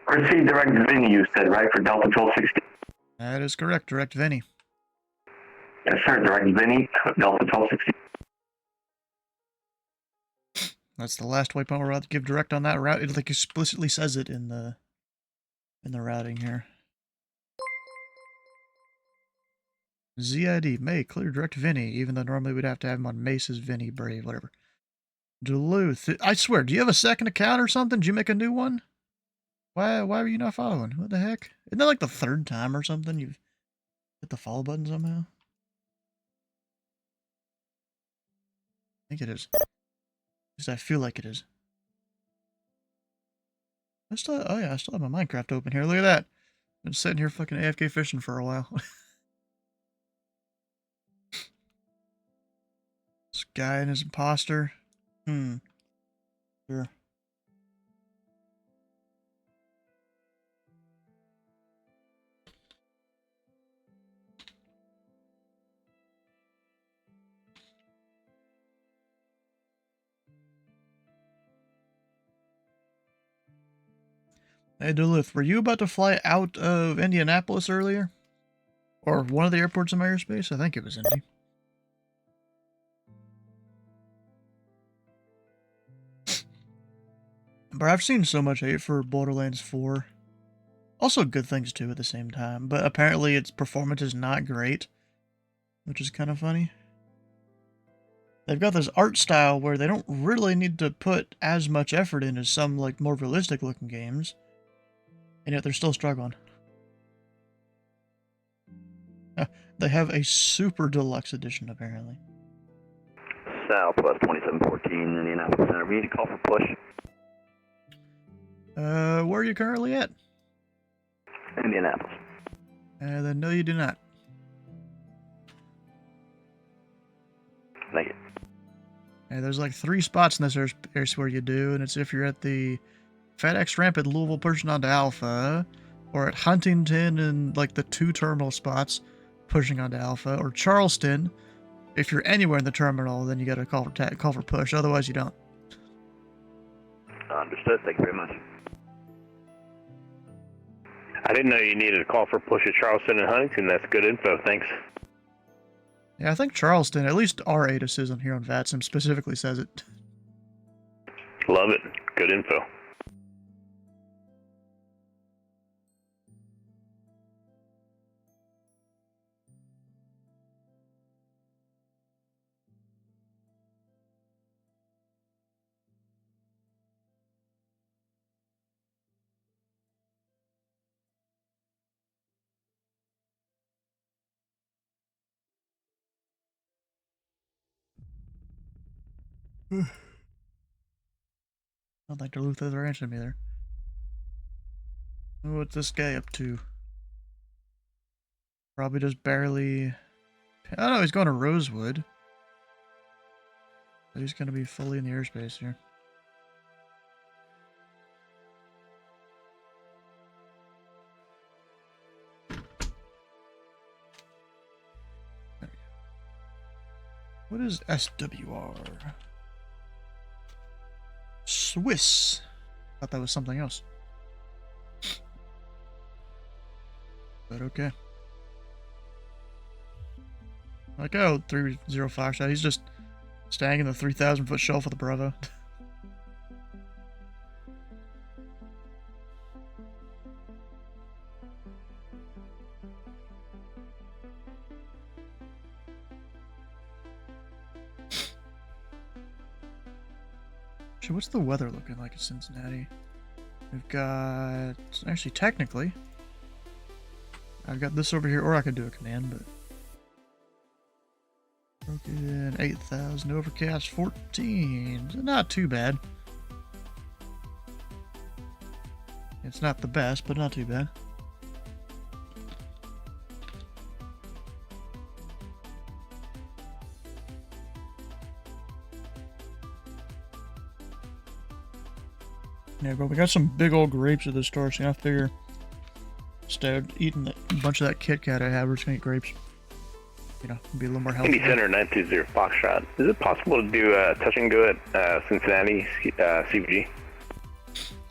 Proceed direct to Vinny, you said, right, for Delta 1260? That is correct, direct Vinny. Yes, sir, direct Vinny, Delta 1260. That's the last waypoint we're allowed to give direct on that route. It like explicitly says it in the routing here. ZID, May, clear direct Vinny, even though normally we'd have to have him on Mace's Vinny, Brave, whatever. Duluth, I swear, do you have a second account or something? Did you make a new one? Why were you not following? What the heck? Isn't that like the third time or something you've hit the follow button somehow? I think it is. At least I feel like it is. Oh yeah, I still have my Minecraft open here. Look at that. Been sitting here fucking AFK fishing for a while. This guy and his imposter. Sure. Hey Duluth, were you about to fly out of Indianapolis earlier? Or one of the airports in my airspace? I think it was Indy. But I've seen so much hate for Borderlands 4. Also good things too at the same time, but apparently its performance is not great, which is kind of funny. They've got this art style where they don't really need to put as much effort in as some like more realistic looking games, and yet they're still struggling. They have a super deluxe edition apparently. Southwest 2714, Indianapolis Center. We need to call for push. Where are you currently at? Indianapolis. Then no, you do not. Thank you. There's like 3 spots in this airspace where you do, and it's if you're at the FedEx ramp at Louisville pushing onto Alpha, or at Huntington and like the 2 terminal spots pushing onto Alpha, or Charleston. If you're anywhere in the terminal, then you got to call for push. Otherwise, you don't. Understood. Thank you very much. I didn't know you needed a call for push at Charleston and Huntington. That's good info. Thanks. Yeah, I think Charleston, at least our ATIS isn't here on VATSIM, specifically says it. Love it. Good info. I don't think Duluth is answering me there. What's this guy up to? Probably just barely... I don't know, he's going to Rosewood. But he's going to be fully in the airspace here. There we go. What is SWR? Swiss. Thought that was something else. But okay. Like, oh, 305 shot. He's just staying in the 3,000 foot shelf of the Bravo. So what's the weather looking like in Cincinnati? We've got... Actually, technically, I've got this over here, or I could do a command, but... Broken 8,000, overcast 14. Not too bad. It's not the best, but not too bad. Yeah, but we got some big old grapes at the store, so I figure instead of eating a bunch of that Kit Kat I have, we're just gonna eat grapes. You know, be a little more healthy. Indy Center 920 Foxtrot. Is it possible to do touch and go at Cincinnati CVG?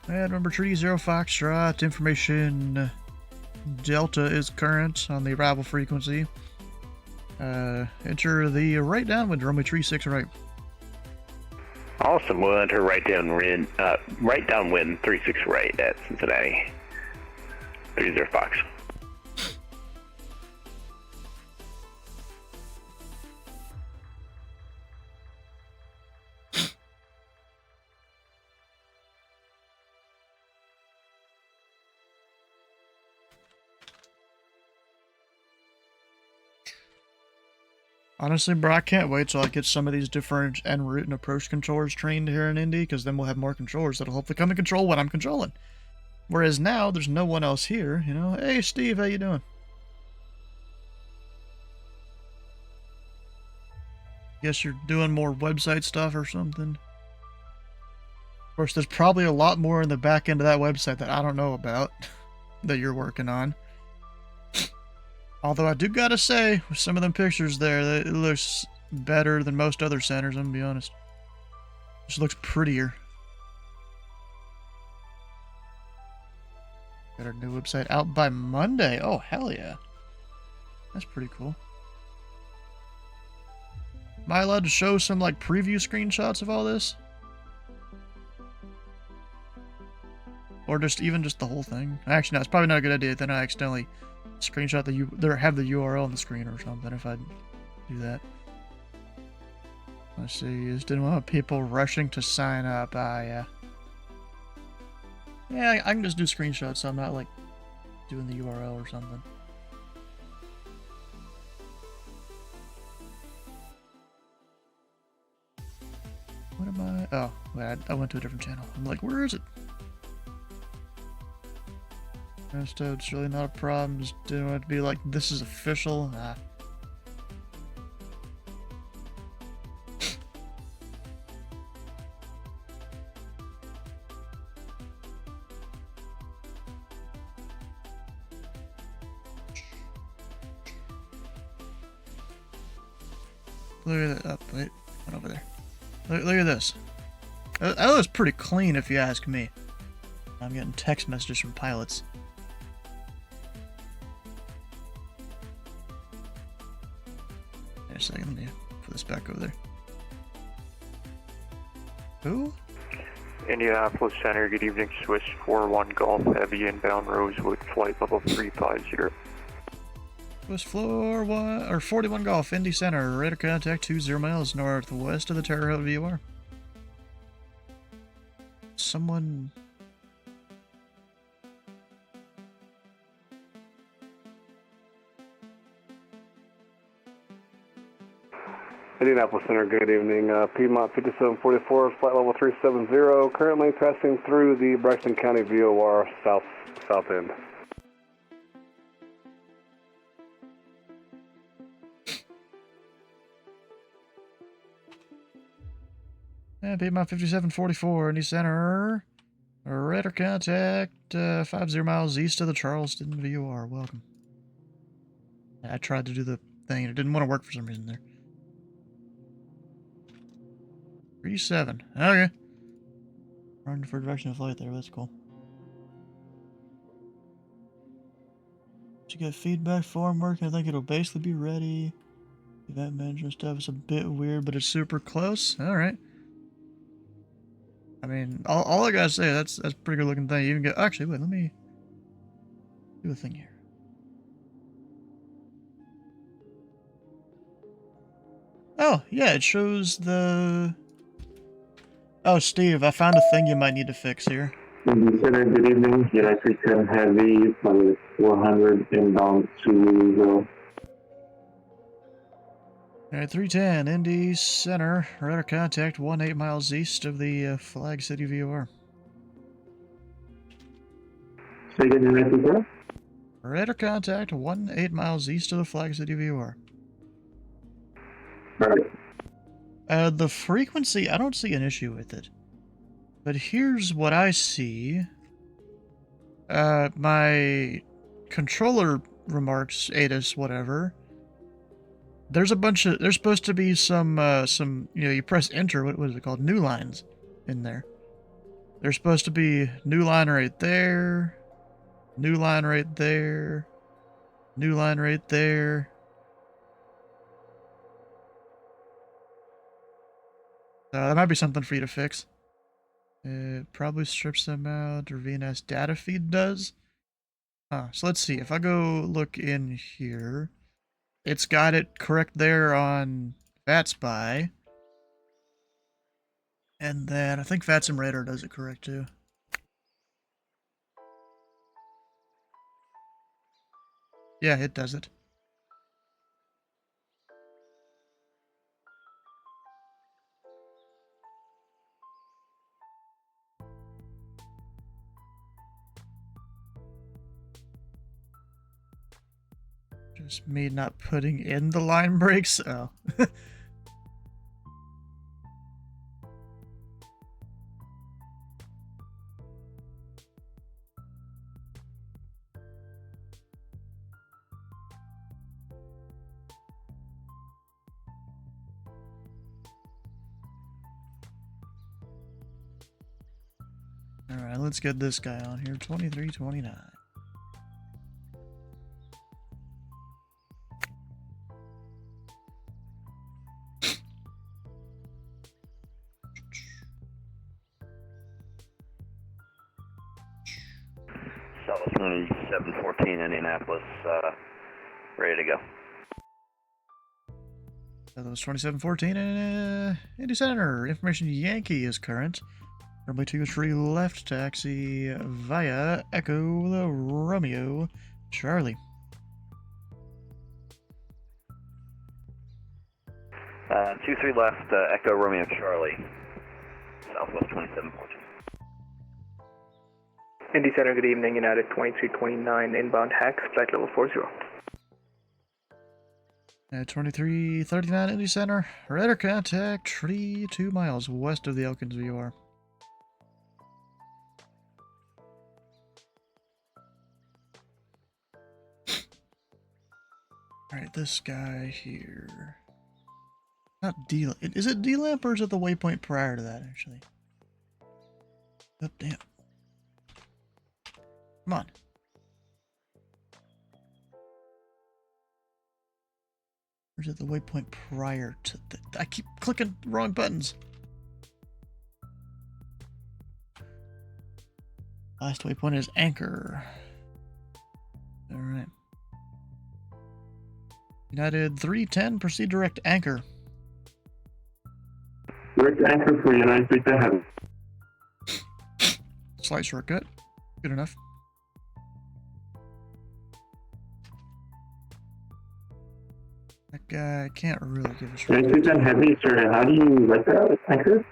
And number 30 Foxtrot, information Delta is current on the arrival frequency. Enter the right downwind, runway 36 right. Awesome. We'll enter right downwind 36 right at Cincinnati. 30 Fox. Honestly, bro, I can't wait till I get some of these different en route and approach controllers trained here in Indy, because then we'll have more controllers that'll hopefully come and control what I'm controlling. Whereas now, there's no one else here, you know? Hey, Steve, how you doing? Guess you're doing more website stuff or something? Of course, there's probably a lot more in the back end of that website that I don't know about that you're working on. Although I do gotta say, with some of them pictures there, it looks better than most other centers, I'm gonna be honest. Just looks prettier. Got our new website out by Monday. Oh, hell yeah. That's pretty cool. Am I allowed to show some, like, preview screenshots of all this? Or just the whole thing? Actually, no, it's probably not a good idea. Then I accidentally screenshot have the URL on the screen or something if I do that. Let's see, just didn't want people rushing to sign up. Yeah, I can just do screenshots so I'm not like doing the URL or something. What am I? Oh, wait, I went to a different channel. I'm like, where is it? It's really not a problem. Just didn't want it to be like, this is official. Nah. Look at that. Oh, wait. Went over there. Look at this. That was pretty clean if you ask me. I'm getting text messages from pilots. Wait a second, let me put this back over there. Who? Indianapolis Center, good evening, Swiss 41 Golf Heavy inbound Rosewood, flight level 350. Swiss floor 1 or 41 Golf, Indy Center, radar contact 20 miles northwest of the Terre Haute VOR. Someone. Indianapolis Center, good evening. Piedmont 5744, flight level 370, currently passing through the Braxton County VOR south end. Yeah, Piedmont 5744, Indy Center. Radar contact 50 miles east of the Charleston VOR. Welcome. I tried to do the thing and it didn't want to work for some reason there. 37. Okay. Running for direction of flight there. That's cool. Did you get feedback form working? I think it'll basically be ready. Event management stuff is a bit weird, but it's super close. All right. I mean, all I gotta say, that's a pretty good looking thing. You even get. Actually, wait. Let me do a thing here. Oh yeah, it shows the. Oh, Steve, I found a thing you might need to fix here. Indy Center, good evening. United 37 Heavy, flight 400 inbound to Louisville. Alright, 310, Indy Center, radar contact 18 miles east of the Flag City VOR. Say again, United 37? Radar contact 18 miles east of the Flag City VOR. Alright. The frequency, I don't see an issue with it. But here's what I see. My controller remarks, ATIS, whatever. There's a bunch of, there's supposed to be some, you know, you press enter, what is it called? New lines in there. There's supposed to be new line right there. New line right there. New line right there. That might be something for you to fix. It probably strips them out, or VNS data feed does. So let's see. If I go look in here, it's got it correct there on FatSpy. And then I think FATSIM Radar does it correct too. Yeah, it does it. Just me not putting in the line breaks? Oh. Alright, let's get this guy on here. 2329. South 2714 Indianapolis, ready to go. That was 2714 and Indy Center. Information Yankee is current. Runway 23 left taxi via Echo the Romeo Charlie. 23 left, Echo Romeo Charlie, Southwest 2714. Indy Center, good evening, United 2329, inbound HAX, flight level 40. 2339 Indy Center, radar contact, tree 2 miles west of the Elkins VOR. Alright, this guy here. Not D. Is it D-Lamp or is it the waypoint prior to that, actually? Oh, damn. Come on. Or is it the waypoint prior to the... I keep clicking the wrong buttons. Last waypoint is Anchor. Alright. United 310, proceed direct Anchor. Direct Anchor for United 310. Slight shortcut. Good enough. That guy can't really give a shortcut. United 310 Heavy, sir. How do you like that, Anchor?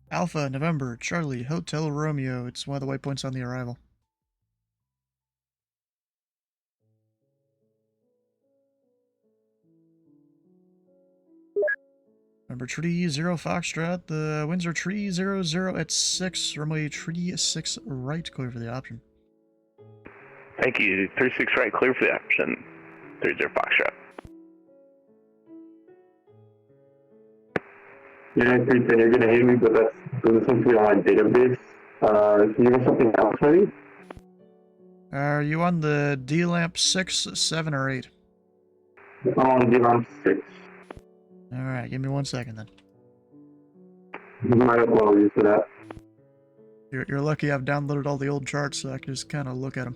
Alpha, November, Charlie, Hotel Romeo. It's one of the waypoints on the arrival. Remember, Tree 0 Foxtrot. The winds are Tree 00 at 6. Runway Tree 6 right. Clear for the option. Thank you. 36 right, clear for the option. 30 Foxtrot. United 310, you're going to hate me, but that's doesn't seem to be on my database. Can you have something else ready? Are you on the D-Lamp 6, 7, or 8? I'm on D-Lamp 6. Alright, give me 1 second then. My apologies for that. You're lucky I've downloaded all the old charts so I can just kind of look at them.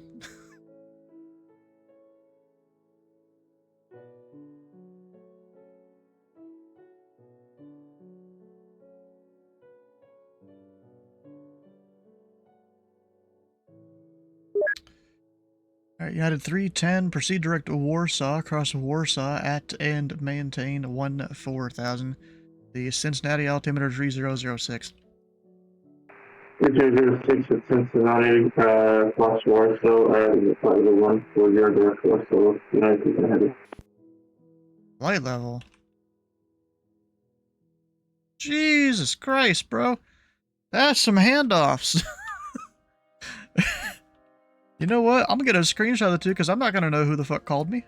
Alright, United 310, proceed direct to Warsaw, cross Warsaw at and maintain 14,000. The Cincinnati altimeter 3006. 3006 at Cincinnati, cross Warsaw, the 140 direct Warsaw, United 310 Heavy. Flight level. Jesus Christ, bro. That's some handoffs. You know what? I'm gonna get a screenshot of the two because I'm not gonna know who the fuck called me.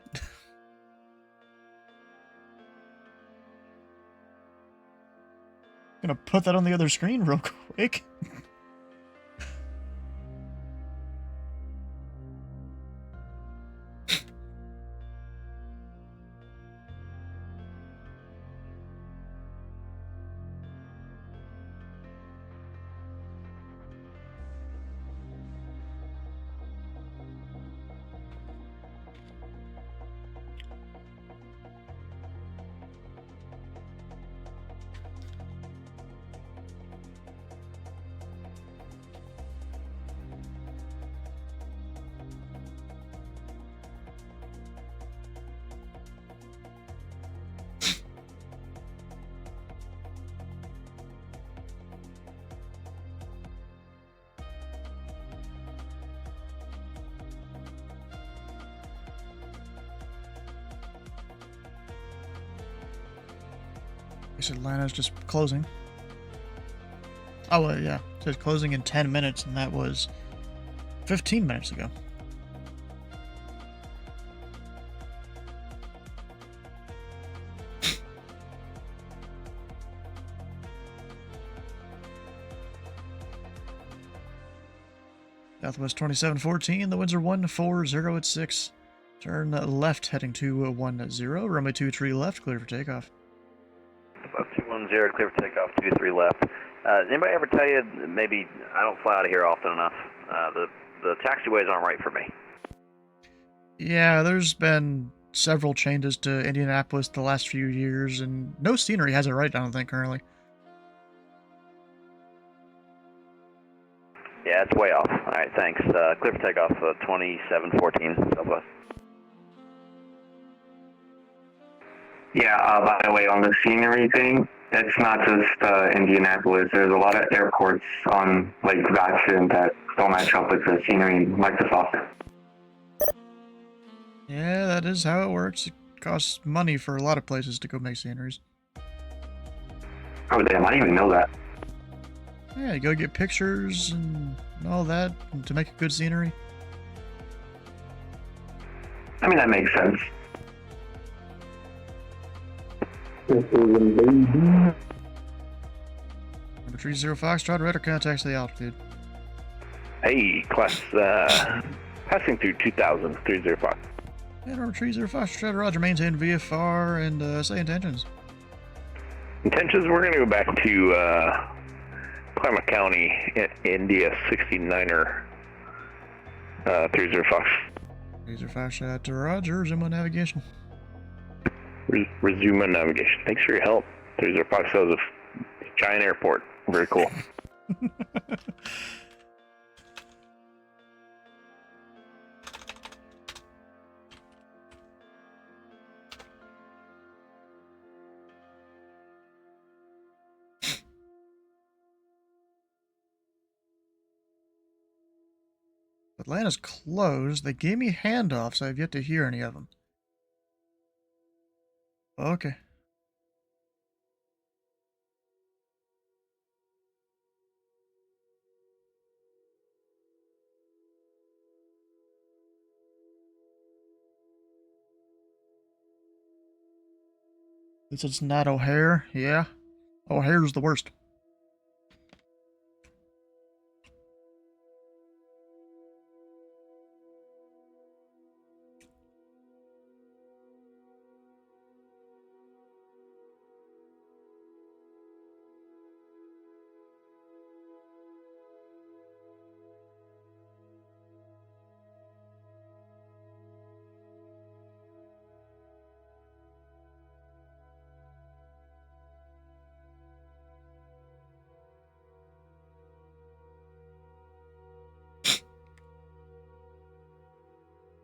Gonna put that on the other screen real quick. I guess Atlanta's just closing. Oh, yeah. It says closing in 10 minutes, and that was 15 minutes ago. Southwest 2714, the winds are 140 at 6. Turn left heading to 10. Runway 23 left, clear for takeoff. Above 210, clear for takeoff, 23 left. Anybody ever tell you, maybe I don't fly out of here often enough, the taxiways aren't right for me? Yeah, there's been several changes to Indianapolis the last few years, and no scenery has it right, I don't think, currently. Yeah, it's way off. All right, thanks. Clear for takeoff, 2714 Southwest. Yeah, by the way, on the scenery thing, it's not just Indianapolis. There's a lot of airports on Lake Jackson that don't match up with the scenery Microsoft. Yeah, that is how it works. It costs money for a lot of places to go make sceneries. Oh, damn, I didn't even know that. Yeah, you go get pictures and all that to make a good scenery. I mean, that makes sense. Number 30 Foxtrot, radar contacts the altitude. Hey, class, passing through 2000, 30 Fox. And number 30 Foxtrot, roger, maintain VFR and say intentions. Intentions, we're going to go back to Klamath County, India 69er, 30 Fox. 30 Foxtrot to roger, resume on navigation. Resume on navigation. Thanks for your help. 30 Fox, that was a giant airport. Very cool. Atlanta's closed. They gave me handoffs. I've yet to hear any of them. Okay. Since it's not O'Hare, yeah. O'Hare's the worst.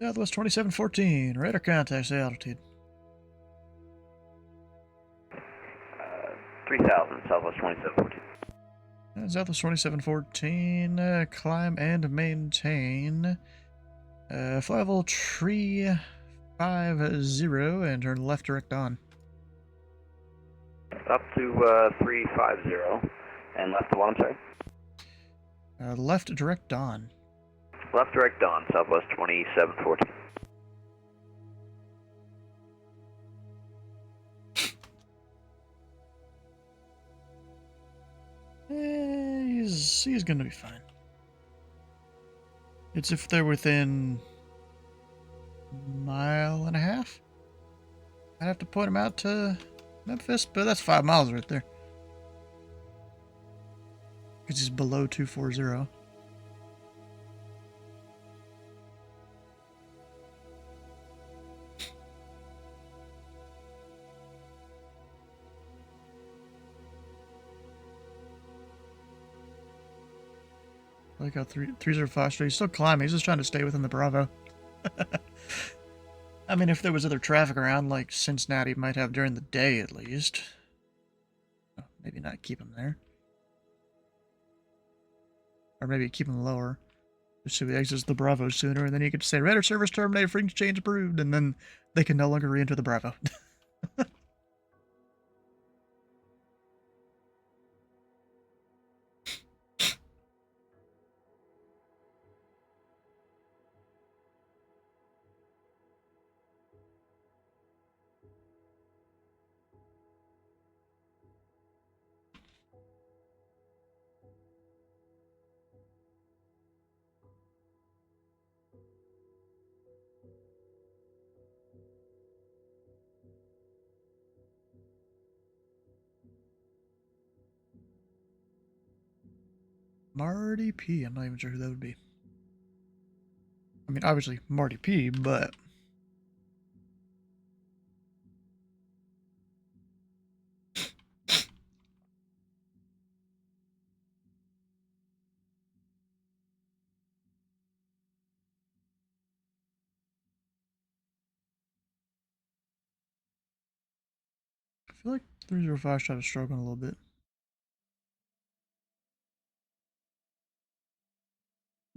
Southwest 2714, radar contacts the altitude. 3000, Southwest 2714. Southwest 2714, climb and maintain. Fly level 350 and turn left direct on. Up to 350 and left to what, I'm sorry? Left direct on. Left direct on, Southwest 2714. He's gonna be fine. It's if they're within a mile and a half. I'd have to point him out to Memphis, but that's 5 miles right there. Because he's below 240. I like how 305 straight. He's still climbing. He's just trying to stay within the Bravo. I mean, if there was other traffic around, like Cincinnati might have during the day at least. Oh, maybe not keep him there. Or maybe keep him lower. Just so he exits the Bravo sooner, and then you could say, radar service terminated, frequency change approved, and then they can no longer re-enter the Bravo. Marty P. I'm not even sure who that would be. I mean, obviously Marty P, but... I feel like 305 shot is struggling a little bit.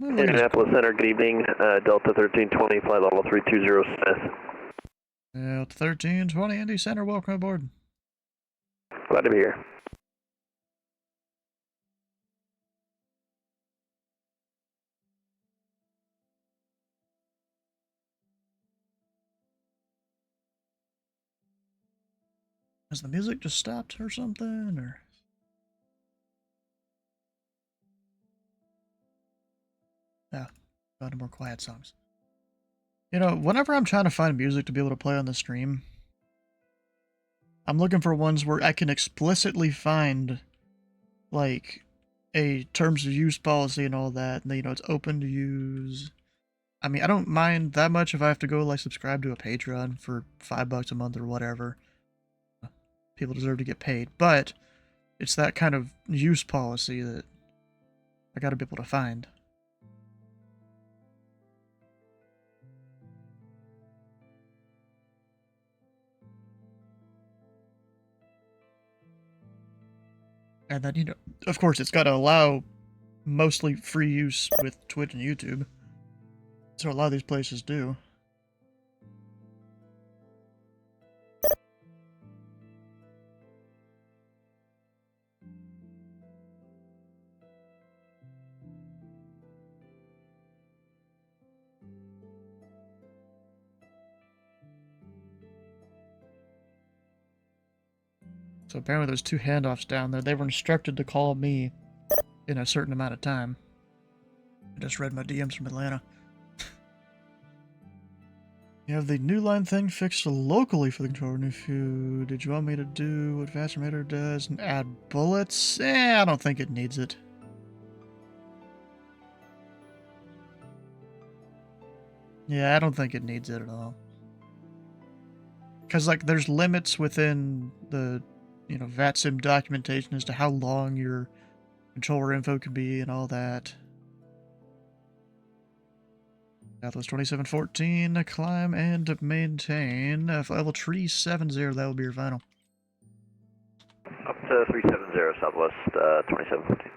Indianapolis Center, good evening. Delta 1320, flight level 320 Smith. Delta 1320, Indy Center, welcome aboard. Glad to be here. Has the music just stopped or something, or? Yeah, go to more quiet songs. You know, whenever I'm trying to find music to be able to play on the stream, I'm looking for ones where I can explicitly find, like, a terms of use policy and all that, and, you know, it's open to use. I mean, I don't mind that much if I have to go, like, subscribe to a Patreon for $5 a month or whatever. People deserve to get paid, but it's that kind of use policy that I gotta be able to find. And then, you know, of course, it's gotta allow mostly free use with Twitch and YouTube. So a lot of these places do. So apparently there's 2 handoffs down there. They were instructed to call me in a certain amount of time. I just read my DMs from Atlanta. You have the new line thing fixed locally for the controller. Did you want me to do what Fastermator does and add bullets? I don't think it needs it. Yeah, I don't think it needs it at all. Because, like, there's limits within the, you know, VATSIM documentation as to how long your controller info can be and all that. Southwest 2714, climb and maintain. Level 370, that will be your final. Up to 370 Southwest 2714.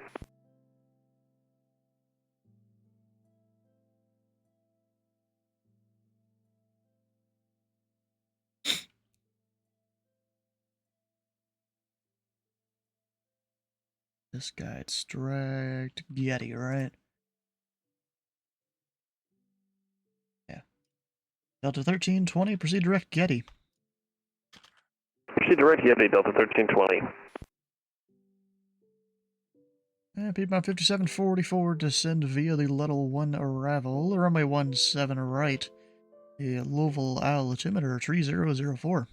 This guy, it's direct Getty, right? Yeah. Delta 1320, proceed direct Getty. Proceed direct Getty, Delta 1320. Piedmont 5744, descend via the level 1 arrival, runway 17 right. The Louisville altimeter 3004.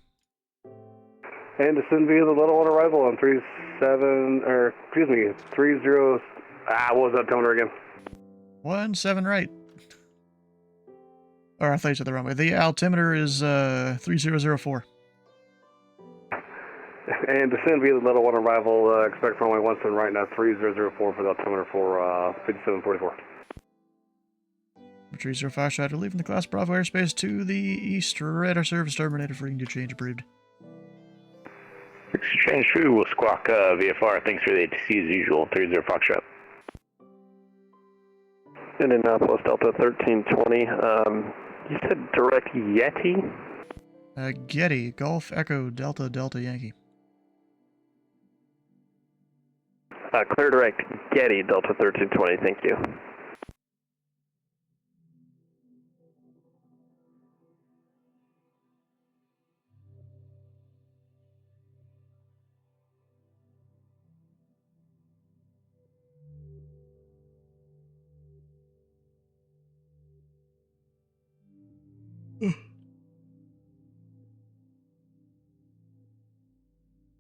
And descend via the level 1 arrival on 30, what was that altimeter again? 17 right. Or I thought you said the runway. The altimeter is 3004. And descend via the level 1 arrival, expect runway 17 right now, 3004 for the altimeter for 5744. 305 shot to leaving the class Bravo airspace to the east. Radar service terminated for to change approved. Exchange true, we'll squawk VFR. Thanks for the ATC as usual. 30 Foxtrot. Indianapolis Delta 1320. You said direct Yeti? Getty, Golf Echo Delta Delta Yankee. Clear direct Getty Delta 1320. Thank you.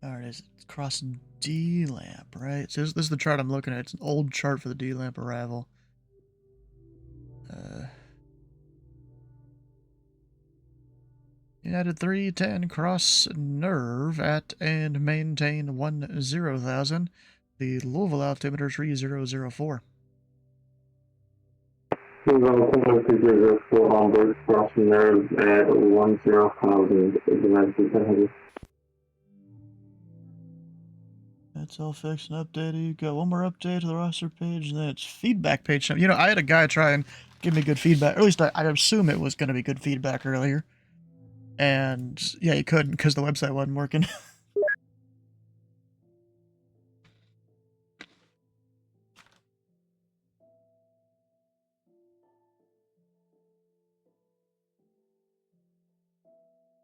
Alright, it's crossing D-Lamp, right? So this is the chart I'm looking at. It's an old chart for the D-Lamp arrival. United 310, cross Nerve at and maintain 10,000. The Louisville altimeter 3004. Altimeter 3004 on board, cross Nerve at 10,000. That's all fixed and updated. You got one more update to the roster page, and then it's feedback page. You know, I had a guy try and give me good feedback. Or at least I assume it was going to be good feedback earlier. And yeah, he couldn't because the website wasn't working.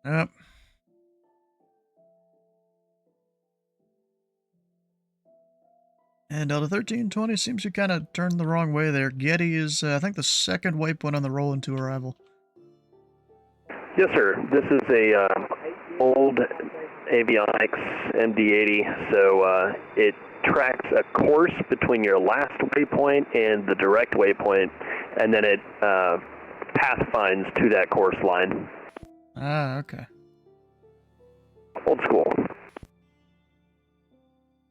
Yep. And Delta 1320 seems to kind of turn the wrong way there. Getty is, I think, the second waypoint on the roll into arrival. Yes, sir. This is a old avionics MD-80, so it tracks a course between your last waypoint and the direct waypoint, and then it pathfinds to that course line. Ah, okay. Old school.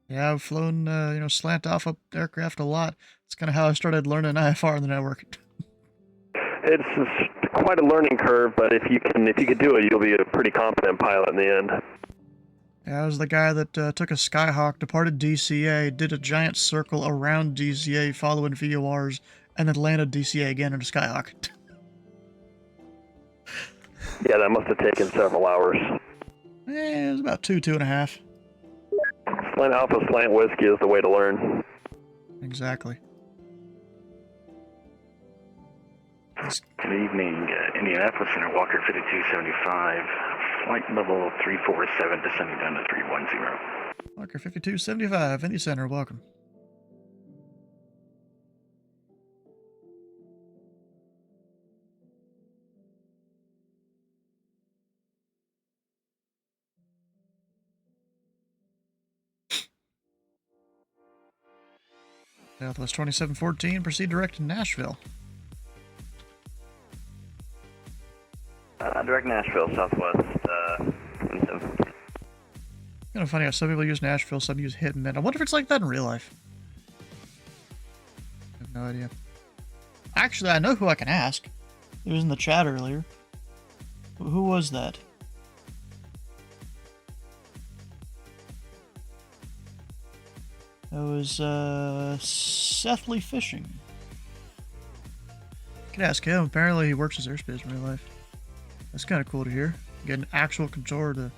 Yeah, I've flown, slant off of aircraft a lot. It's kind of how I started learning IFR in the network. It's quite a learning curve, but if you can do it, you'll be a pretty competent pilot in the end. Yeah, I was the guy that took a Skyhawk, departed DCA, did a giant circle around DCA following VORs, and then landed DCA again in a Skyhawk. Yeah, that must have taken several hours. It was about 2.5. Slant Alpha, Slant Whiskey is the way to learn. Exactly. Good evening, Indianapolis Center, Walker 5275, flight level 347, descending down to 310. Walker 5275, Indy Center, welcome. Southwest 2714, proceed direct to Nashville. Direct Nashville, Southwest 27. Kind of funny how some people use Nashville, some use Hit and Mitt. I wonder if it's like that in real life. I have no idea. Actually, I know who I can ask. He was in the chat earlier. Who was that? It was, Sethley Fishing. You can ask him. Apparently he works his airspace in real life. That's kind of cool to hear. Get an actual controller to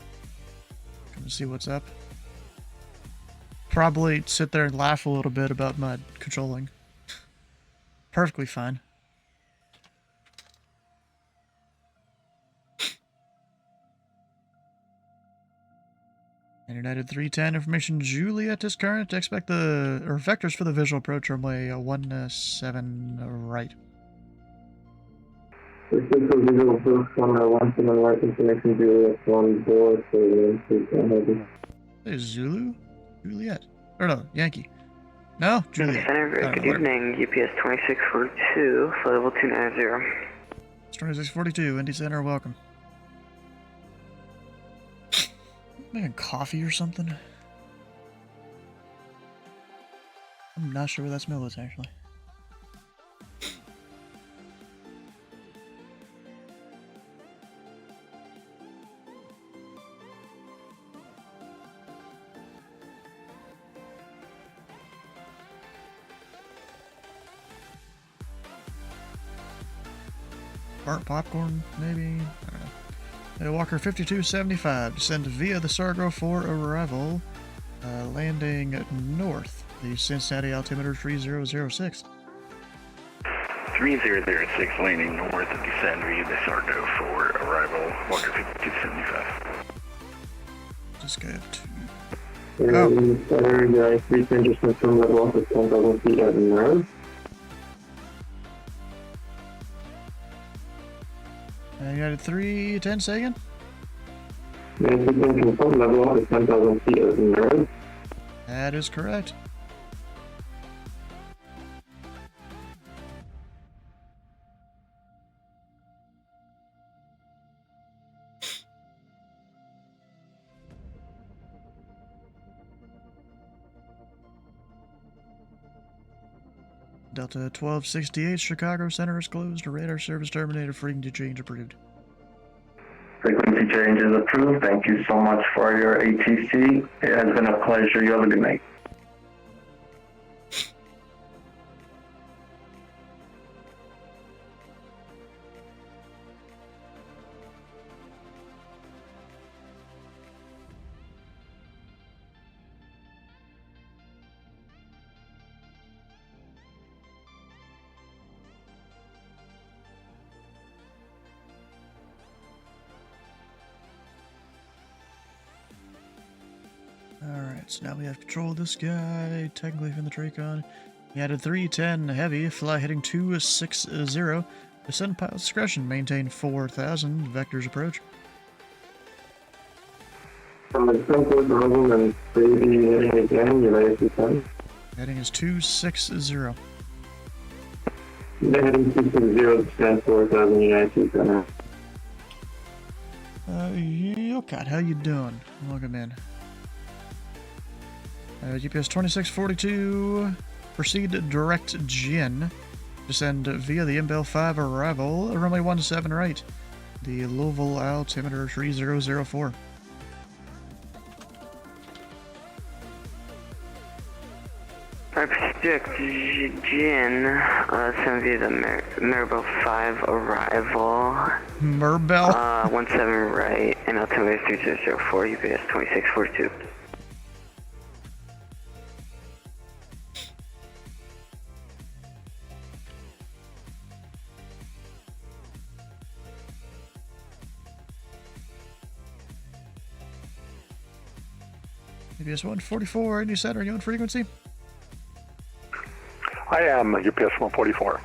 come and see what's up. Probably sit there and laugh a little bit about my controlling. Perfectly fine. And United 310 information. Juliet is current. Expect vectors for the visual approach are runway 17 right. This is the visual approach on our 17 right information. Juliet 1 board for the Hey, Zulu? Juliet. Or no, Yankee. No, Juliet. Center, good evening. UPS 2642, flight level 290. 2642, Indy Center, welcome. Making coffee or something? I'm not sure where that smell is, actually. Burnt popcorn, maybe? I don't know. Hey, Walker 5275, descend via the Sargo for arrival, landing north, the Cincinnati altimeter 3006. 3006, landing north, descend via the Sargo for arrival, Walker 5275. Just go to... Center, 310 just confirmed that Walker 10,000 feet at north. United 310, say again? United 310 confirmed that Walker 10,000 feet at north. That is correct. Delta 1268, Chicago Center is closed. Radar service terminated. Frequency change approved. Frequency change is approved. Thank you so much for your ATC. It has been a pleasure. You have a good night. Alright, So now we have control of this guy, technically from the Tracon. He added 310 heavy, fly heading 260. Descend pilot discretion, maintain 4,000, vectors approach. And baby heading again, United Center. Heading is 260. Heading 260, descend 4,000, United Center. Yokat, how you doing? Welcome in. GPS 2642, proceed direct Gin. Descend via the Imbel 5 arrival, runway 17 right. The Louisville altimeter 3004. Project Gin, send via the Mirabel 5 arrival. Mirabel? 17 right, and altimeter 3004, UPS 2642. UPS 144, Indy Center, are you on frequency? I am UPS 144.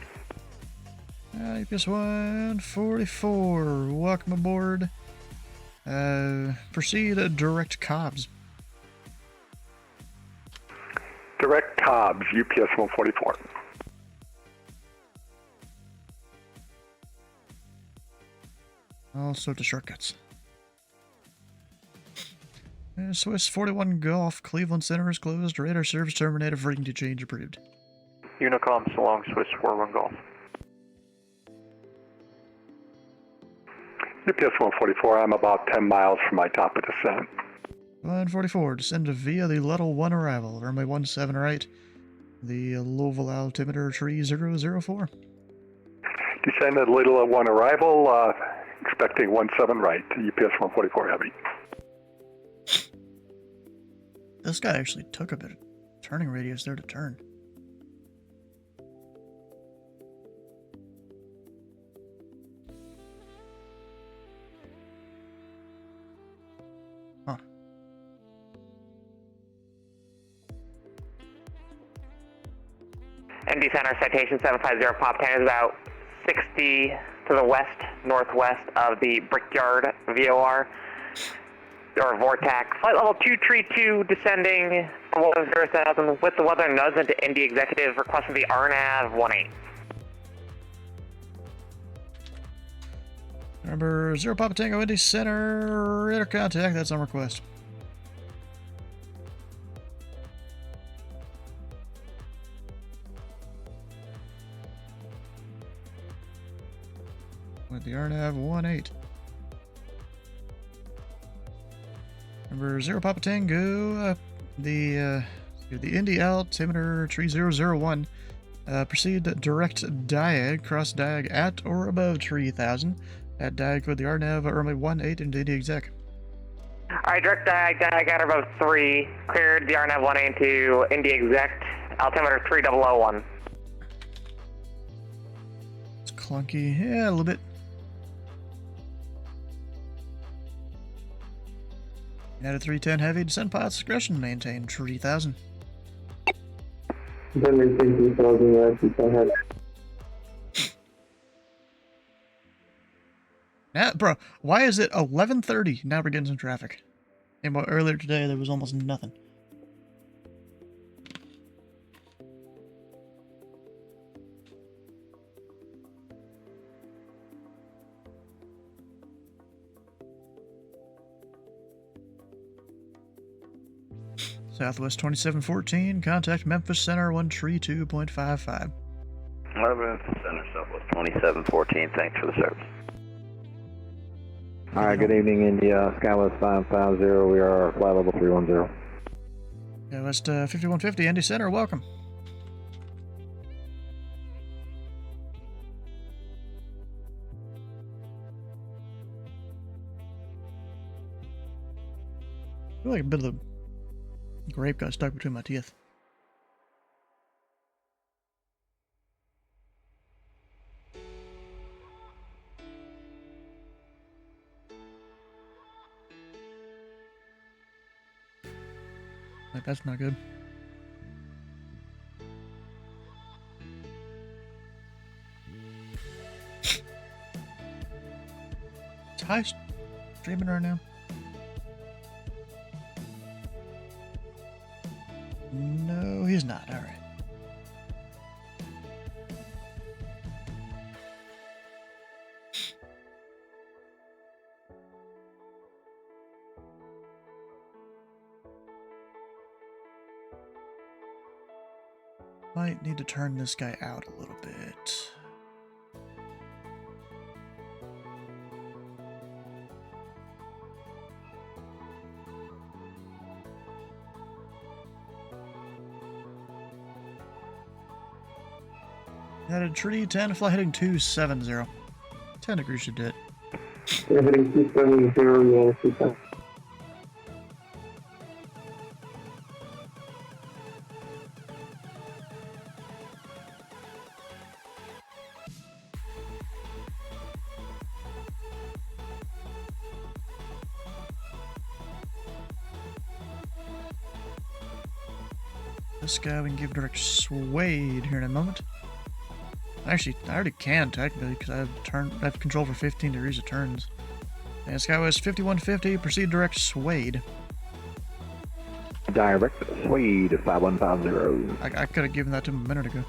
UPS 144, welcome aboard. Proceed direct Cobbs. Direct Cobbs, UPS 144. All sorts of shortcuts. Swiss 41 Golf, Cleveland Center is closed. Radar service terminated. Frequency change approved. Unicom, Salong, Swiss 41 Golf. UPS 144, I'm about 10 miles from my top of descent. 144, descend via the Little 1 arrival. Runway 17 right. The Louisville altimeter 3004. Descend at Little 1 arrival, expecting 17 right, UPS 144 heavy. This guy actually took a bit of turning radius there to turn. Huh. Indy Center, citation 750, Pop 10 is about 60 to the west, northwest of the Brickyard VOR, or Vortac. Flight level 232 descending for 10,000 with the weather nose into Indy Executive, requesting the RNAV 18. Number 0 Papa Tango, Indy Center, radar contact, that's on request. With the RNAV 18. Number 0 Papa Tango, the Indy altimeter 3001. Proceed direct diag, cross diag at or above 3000. At diag with the RNAV runway 18 into Indy Exec. Alright, direct diag at or above 3. Cleared the RNAV 18 to Indy Exec, altimeter 3001. It's clunky, yeah, a little bit. United 310 heavy, descend pilot discretion, maintain 3000. Then maintain 3000, Yeah, bro, why is it 11:30? Now we're getting some traffic. And earlier today there was almost nothing. Southwest 2714, contact Memphis Center 132.55. Memphis Center, Southwest 2714, thanks for the service. Alright, good evening, India. Skywest 550, we are flight level 310. Yeah, West 5150, Indy Center, welcome. I feel like a bit of the grape got stuck between my teeth. Like, that's not good. Is High streaming right now? No, he's not. All right. Might need to turn this guy out a little bit. At a tree 10, fly heading 270. 10 degrees should do it. We're heading 270, yeah, This guy we can give direct swayed here in a moment. Actually, I already can technically because I have control for 15 degrees of turns. And this guy was 5150. Proceed direct swayed. Direct swayed 5150. I could have given that to him a minute ago.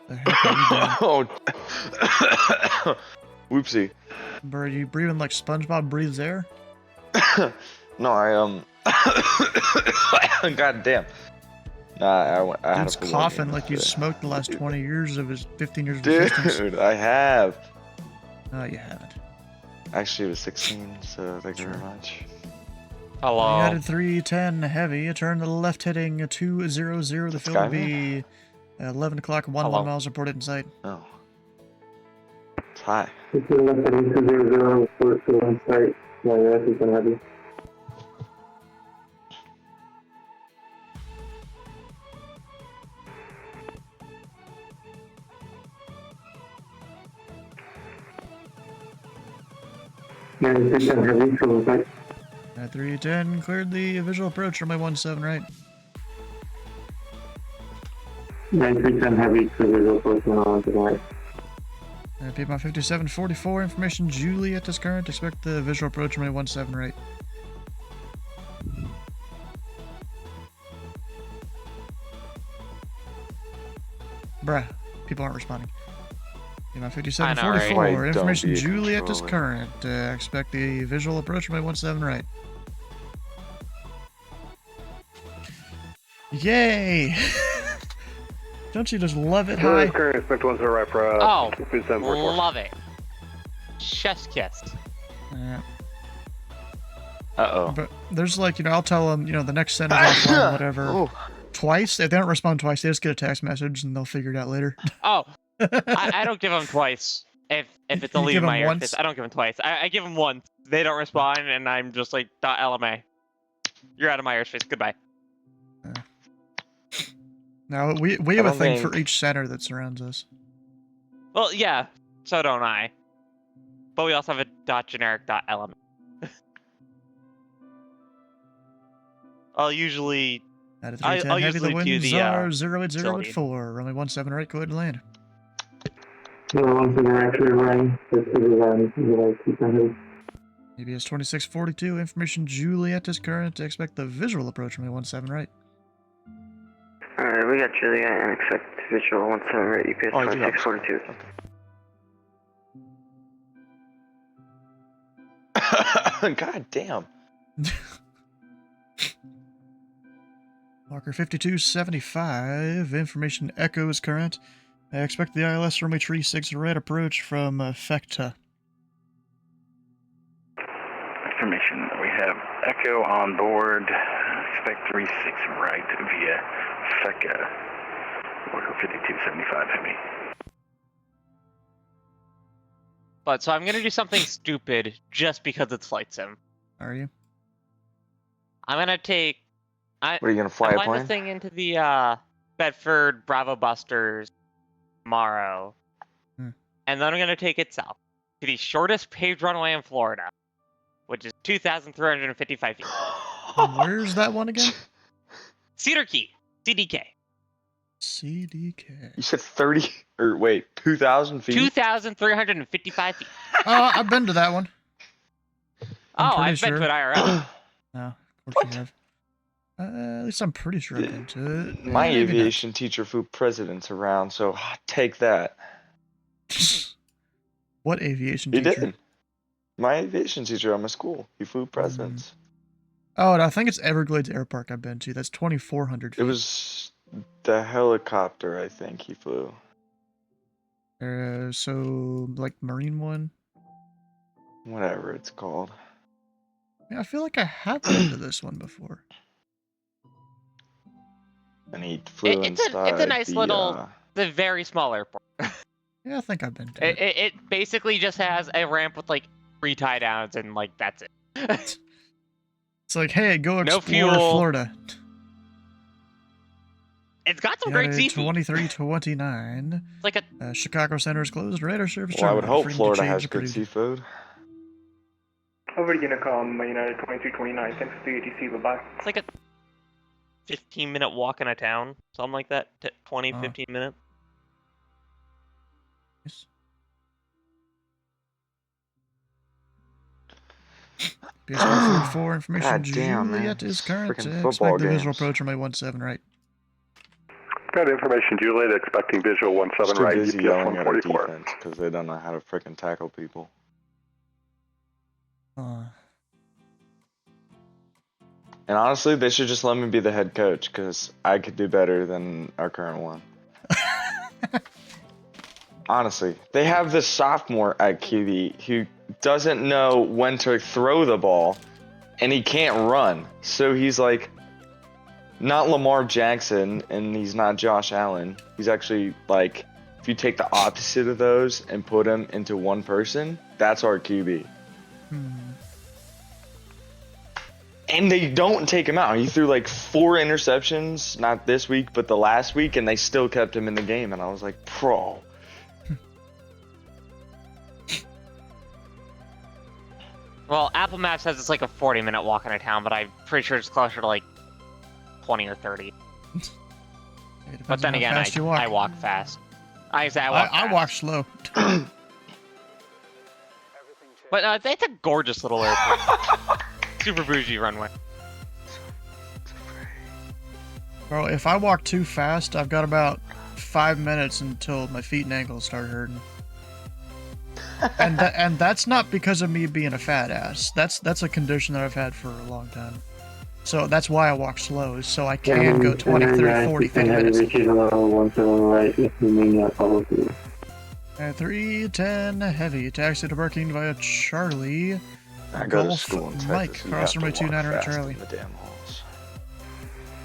The heck are you doing? Whoopsie. Bro, are you breathing like SpongeBob breathes air? No, God damn. Nah, I had Dude's coughing like he's smoked the last 20 years of his 15 years of existence. Dude, I have. No, you haven't. Actually, it was 16, so thank you very much. Hello. You added 310 heavy. A turn to the left heading 200. The field will be 11 o'clock, 11 miles reported in sight. Oh. It's high. It's the left heading 200, report to one site. Yeah, that's just been heavy. Yeah, 310 heavy, so one site. 310 cleared the visual approach from my 17 right. 310 heavy, so visual approach on to the right. People on 5744, information Juliet is current. Expect the visual approach from my 17 right. Bruh, people aren't responding. People on 5744, Right? information Juliet is current. Expect the visual approach from my 17 right. Yay! Don't you just love it, High? Current, expect 17 right for love it. Chef's kiss. Uh-oh. But there's like, I'll tell them, the next sentence offline, whatever, twice. If they don't respond twice, they just get a text message and they'll figure it out later. Oh, I don't give them twice. If it's a lead in my earpiece, I don't give them twice. I give them once. They don't respond, and I'm just like, .lma. You're out of my airspace. Goodbye. Now, we have a thing for each center that surrounds us. Well, yeah, so don't I. But we also have a .generic.lma. I'll usually... At a 310 heavy, the winds are 080 at 4. Runway 17 right, go ahead and land. 17 right, clear running. This is the 310 heavy. EBS 2642, information Juliet is current. Expect the visual approach from the 17 right. Alright, we got Juliet and expect visual 17 right, EPS 2642. God damn. Walker 5275, information Echo is current. I expect the ILS runway 36 right approach from FECTA. Information, we have Echo on board, expect 36 right via FECTA, Walker 5275 heavy. But, so I'm gonna do something stupid just because it's flight sim. Are you? I'm gonna take... What, are you gonna fly a plane? this thing into the Bedford Bravo Busters tomorrow, and and then I'm gonna take it south to the shortest paved runway in Florida, which is 2,355 feet. Where's that one again? Cedar Key, CDK. CDK. You said 30 or wait, 2,000 feet? 2,355 feet. I've been to that one. I've been to it IRL. No, of course you have. At least I'm pretty sure I've been to it. My Maybe aviation teacher flew presidents around, so take that. What aviation He teacher? did. My aviation teacher at my school. He flew presidents. Oh, and I think it's Everglades Air Park I've been to. That's 2,400 feet. It was the helicopter, I think he flew. So, like, Marine one? Whatever it's called. Yeah, I feel like I have been to this one before. And he flew inside it's a nice the, little, the very small airport. Yeah, I think I've been to it. It basically just has a ramp with like 3 tie downs and like that's it. It's like, hey, go explore No fuel. Florida. It's got some great seafood. 2329. It's like a Chicago Center is closed. Radar service. Well, I would hope freedom to Florida change has the good pretty- seafood. Over to Unicom, United 2229. Thanks to ATC. Bye-bye. It's like a 15-minute walk in a town, something like that. 20, 15 minutes. Yes. PS44 information. God damn, man. Juliet is current. Freaking Expect football the visual games. approach from a 17, right? Got information, Juliet, expecting visual 17 Too right, busy UPS yelling at our 144. defense because they don't know how to freaking tackle people. And honestly, they should just let me be the head coach because I could do better than our current one. Honestly, they have this sophomore at QB who doesn't know when to throw the ball, and he can't run. So he's like, not Lamar Jackson, and he's not Josh Allen. He's actually like, if you take the opposite of those and put him into one person, that's our QB. And they don't take him out. He threw like 4 interceptions, not this week, but the last week, and they still kept him in the game. And I was like, bro. Well, Apple Maps says it's like a 40-minute walk in a town, but I'm pretty sure it's closer to like 20 or 30. But then again, I walk fast. I walk slow. But it's a gorgeous little airport. Super bougie runway. Bro, if I walk too fast, I've got about 5 minutes until my feet and ankles start hurting. And that's not because of me being a fat ass. That's a condition that I've had for a long time. So that's why I walk slow, is so I can go 20, 30, 40, 50 minutes. 310 heavy, taxi to parking via Charlie. I go to Golf school in Mike, Texas. cross runway 29 at Charlie. In the damn halls.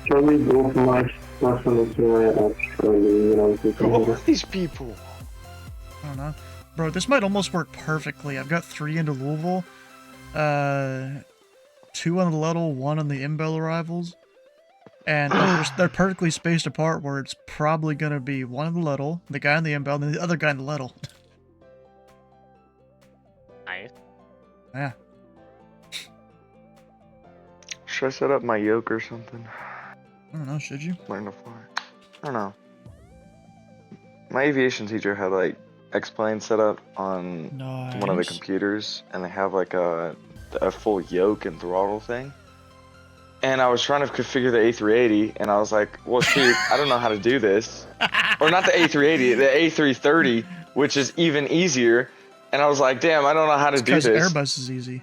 Charlie, Golf Mike, cross runway 29 at Charlie. Who are these people? I don't know. Bro, this might almost work perfectly. I've got 3 into Louisville, 2 on the Little, 1 on the inbound arrivals, and they're perfectly spaced apart where it's probably going to be one on the Little, the guy on the inbound, and the other guy in the Little. Nice. Yeah. Should I set up my yoke or something? I don't know, should you? Learn to fly. I don't know. My aviation teacher had like X-Plane set up on one of the computers, and they have like a full yoke and throttle thing. And I was trying to configure the A380, and I was like, well, shoot, I don't know how to do this. Or not the A380, the A330, which is even easier. And I was like, damn, I don't know how to do this. Because Airbus is easy.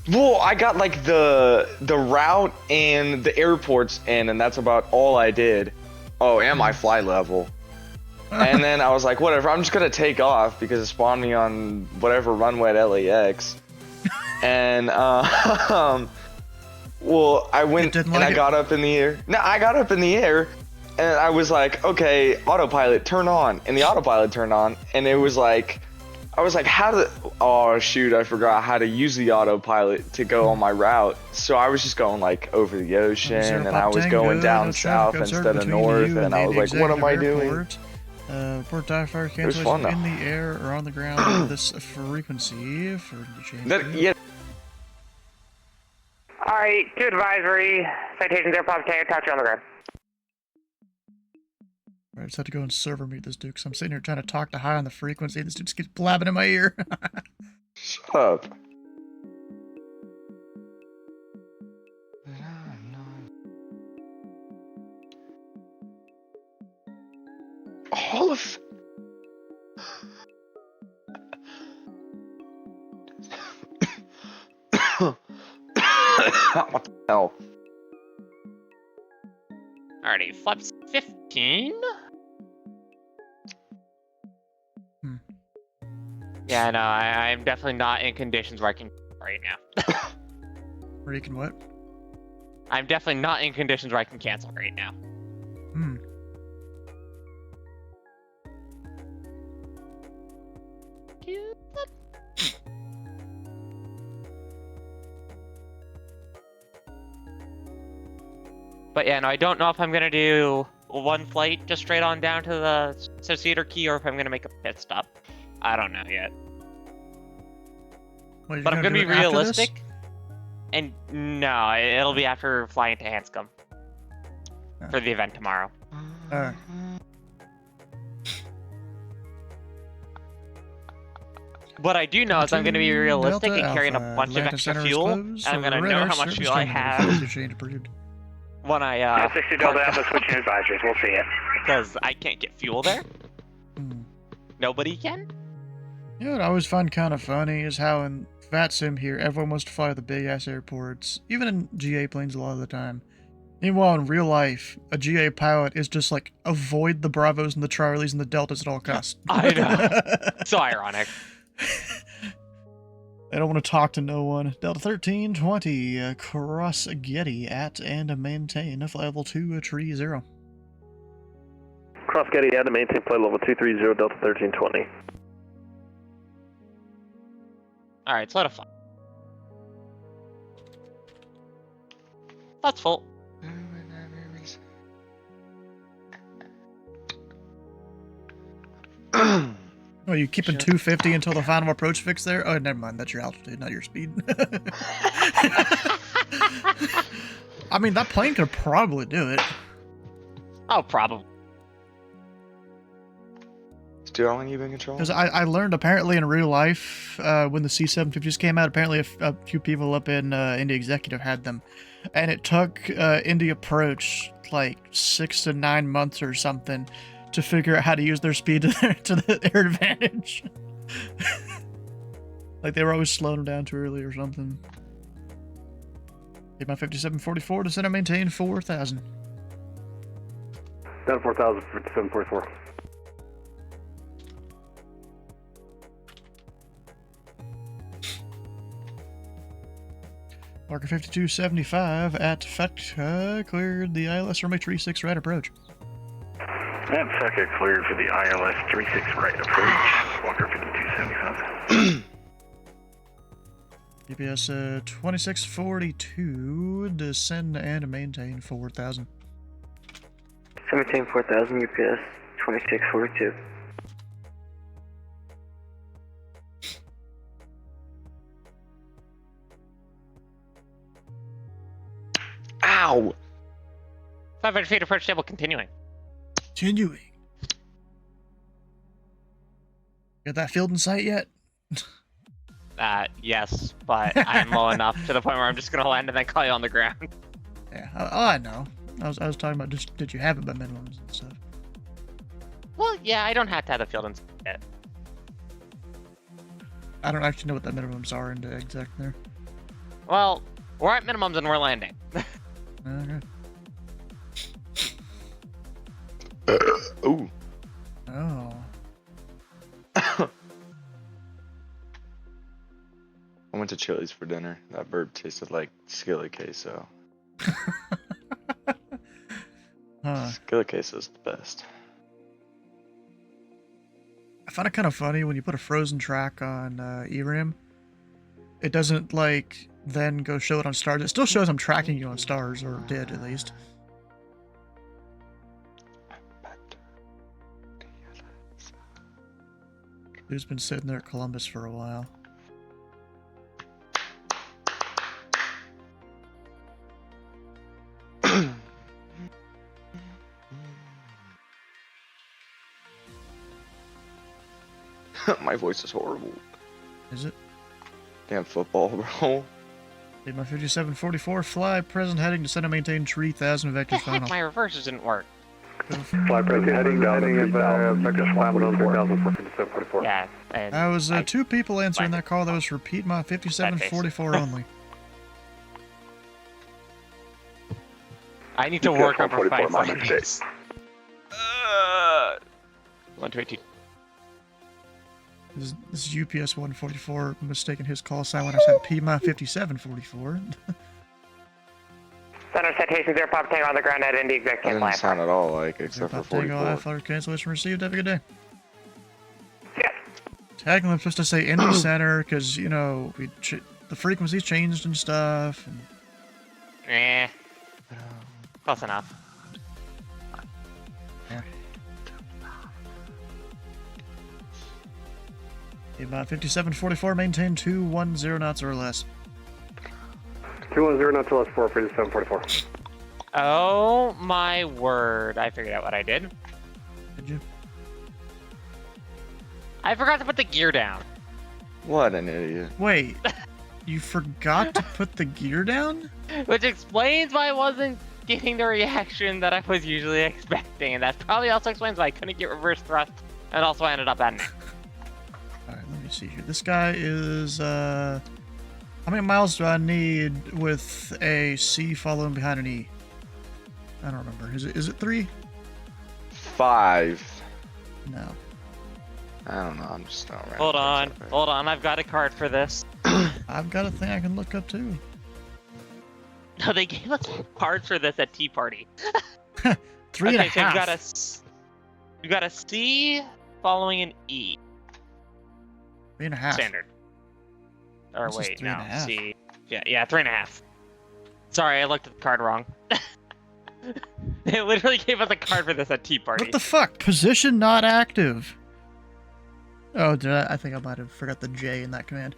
Well, I got like the route and the airports in, and that's about all I did. Oh, and my flight level. And then I was like, whatever, I'm just gonna take off because it spawned me on whatever runway at LAX. And well, I went and I got up in the air. No, I got up in the air, and I was like, okay, autopilot, turn on. And the autopilot turned on, and it was like, I was like, oh shoot, I forgot how to use the autopilot to go on my route. So I was just going like over the ocean, and I was going down south instead of north, and I was like, what am I doing? Report dive fire cancellation in the air or on the ground at this frequency for the change. Alright, 2 advisory. Citations airport container, touch on the ground. Alright, I just have to go and server meet this dude because I'm sitting here trying to talk to high on the frequency. This dude just keeps blabbing in my ear. Shut up. All of... What the hell? Alrighty, flaps 15. Yeah, no, I'm definitely not in conditions where I can right now. Where you can what? I'm definitely not in conditions where I can cancel right now. But yeah, no, I don't know if I'm gonna do one flight just straight on down to the Cedar Key or if I'm gonna make a pit stop. I don't know yet. What, but I'm gonna be realistic. And no, it'll be after flying to Hanscom for the event tomorrow. What I do know is I'm going to be realistic Delta and carrying Alpha, a bunch Atlanta of extra Center fuel. closed, And I'm going to radar know how much service fuel I change have change approved. when I 60 Delta Alpha switching advisories. We'll see it. Because I can't get fuel there. Nobody can. You know what I always find kind of funny is how in FatSim here, everyone wants to fly the big-ass airports, even in GA planes a lot of the time. Meanwhile, in real life, a GA pilot is just like, avoid the Bravos and the Charlies and the Deltas at all costs. I know. So ironic. They don't want to talk to no one. Delta 1320, cross Getty at and maintain flight level 230. Cross Getty at and maintain flight level 230, Delta 1320. Alright, solidify. That's full. Oh, you keeping 250 until the final approach fix there? Oh, never mind. That's your altitude, not your speed. I mean, that plane could probably do it. Oh, probably. Steering you in control? Because I learned apparently in real life, when the C-750s came out, apparently a few people up in Indy Executive had them. And it took Indy Approach like 6 to 9 months or something to figure out how to use their speed to the air advantage. Like they were always slowing them down too early or something. Get my 5744 to center maintain 4,000. Down 4,000, 5744. Marker 5275 at FEC cleared the ILS runway 36 right approach. And FECA cleared for the ILS 36 right approach. Walker 5275. GPS 2642, descend and maintain 4,000. Maintain 4,000, UPS 2642. Ow! 500 feet approach table continuing. Continuing. Got that field in sight yet? Yes, but I'm low enough to the point where I'm just gonna land and then call you on the ground. Yeah, I know. I was talking about just did you have it by minimums and stuff. Well, yeah, I don't have to have the field in yet. I don't actually know what the minimums are in the exact there. Well, we're at minimums and we're landing. Okay. Ooh. Oh. I went to Chili's for dinner. That burp tasted like skillet queso. Skillet queso is the best. I find it kind of funny when you put a frozen track on ERAM. It doesn't like then go show it on stars. It still shows I'm tracking you on stars, or did at least. Who's been sitting there at Columbus for a while. My voice is horrible. Is it? Damn football, bro. My 5744, fly, present heading, descend and maintain 3000 vectors final. My reverses didn't work. Fly present heading down to 3000, vectors fly below 3000 for 5744. Yeah. That was two people answering that call. That was for Piedmont 5744 only. I need to work on my 5 122. This is UPS 144 mistaking his call sign when I said Piedmont 5744. Center citation 0 Pop Tango on the ground at Indy exact That didn't sound at all like, except for 44. Tango, cancellation received. Have a good day. Technically, I'm supposed to say Indy Center because, you know, the frequencies changed and stuff. And... Close enough. Yeah. About 5744, maintain 210 knots or less. 210 knots or less for 5744. Oh my word. I figured out what I did. Did you? I forgot to put the gear down. What an idiot. Wait, you forgot to put the gear down? Which explains why I wasn't getting the reaction that I was usually expecting, and that probably also explains why I couldn't get reverse thrust, and also I ended up ending. Alright, let me see here. This guy is, how many miles do I need with a C following behind an E? I don't remember. Is it 3? 5. No. I don't know, I'm just not around. Hold on, I've got a card for this. I've got a thing I can look up too. No, they gave us cards for this at Tea Party. 3.5. So you got a C following an E. 3.5. Standard. Or This is wait, no, 3.5. C. Yeah, 3.5. Sorry, I looked at the card wrong. They literally gave us a card for this at Tea Party. What the fuck? Position not active. Oh, I think I might have forgot the J in that command.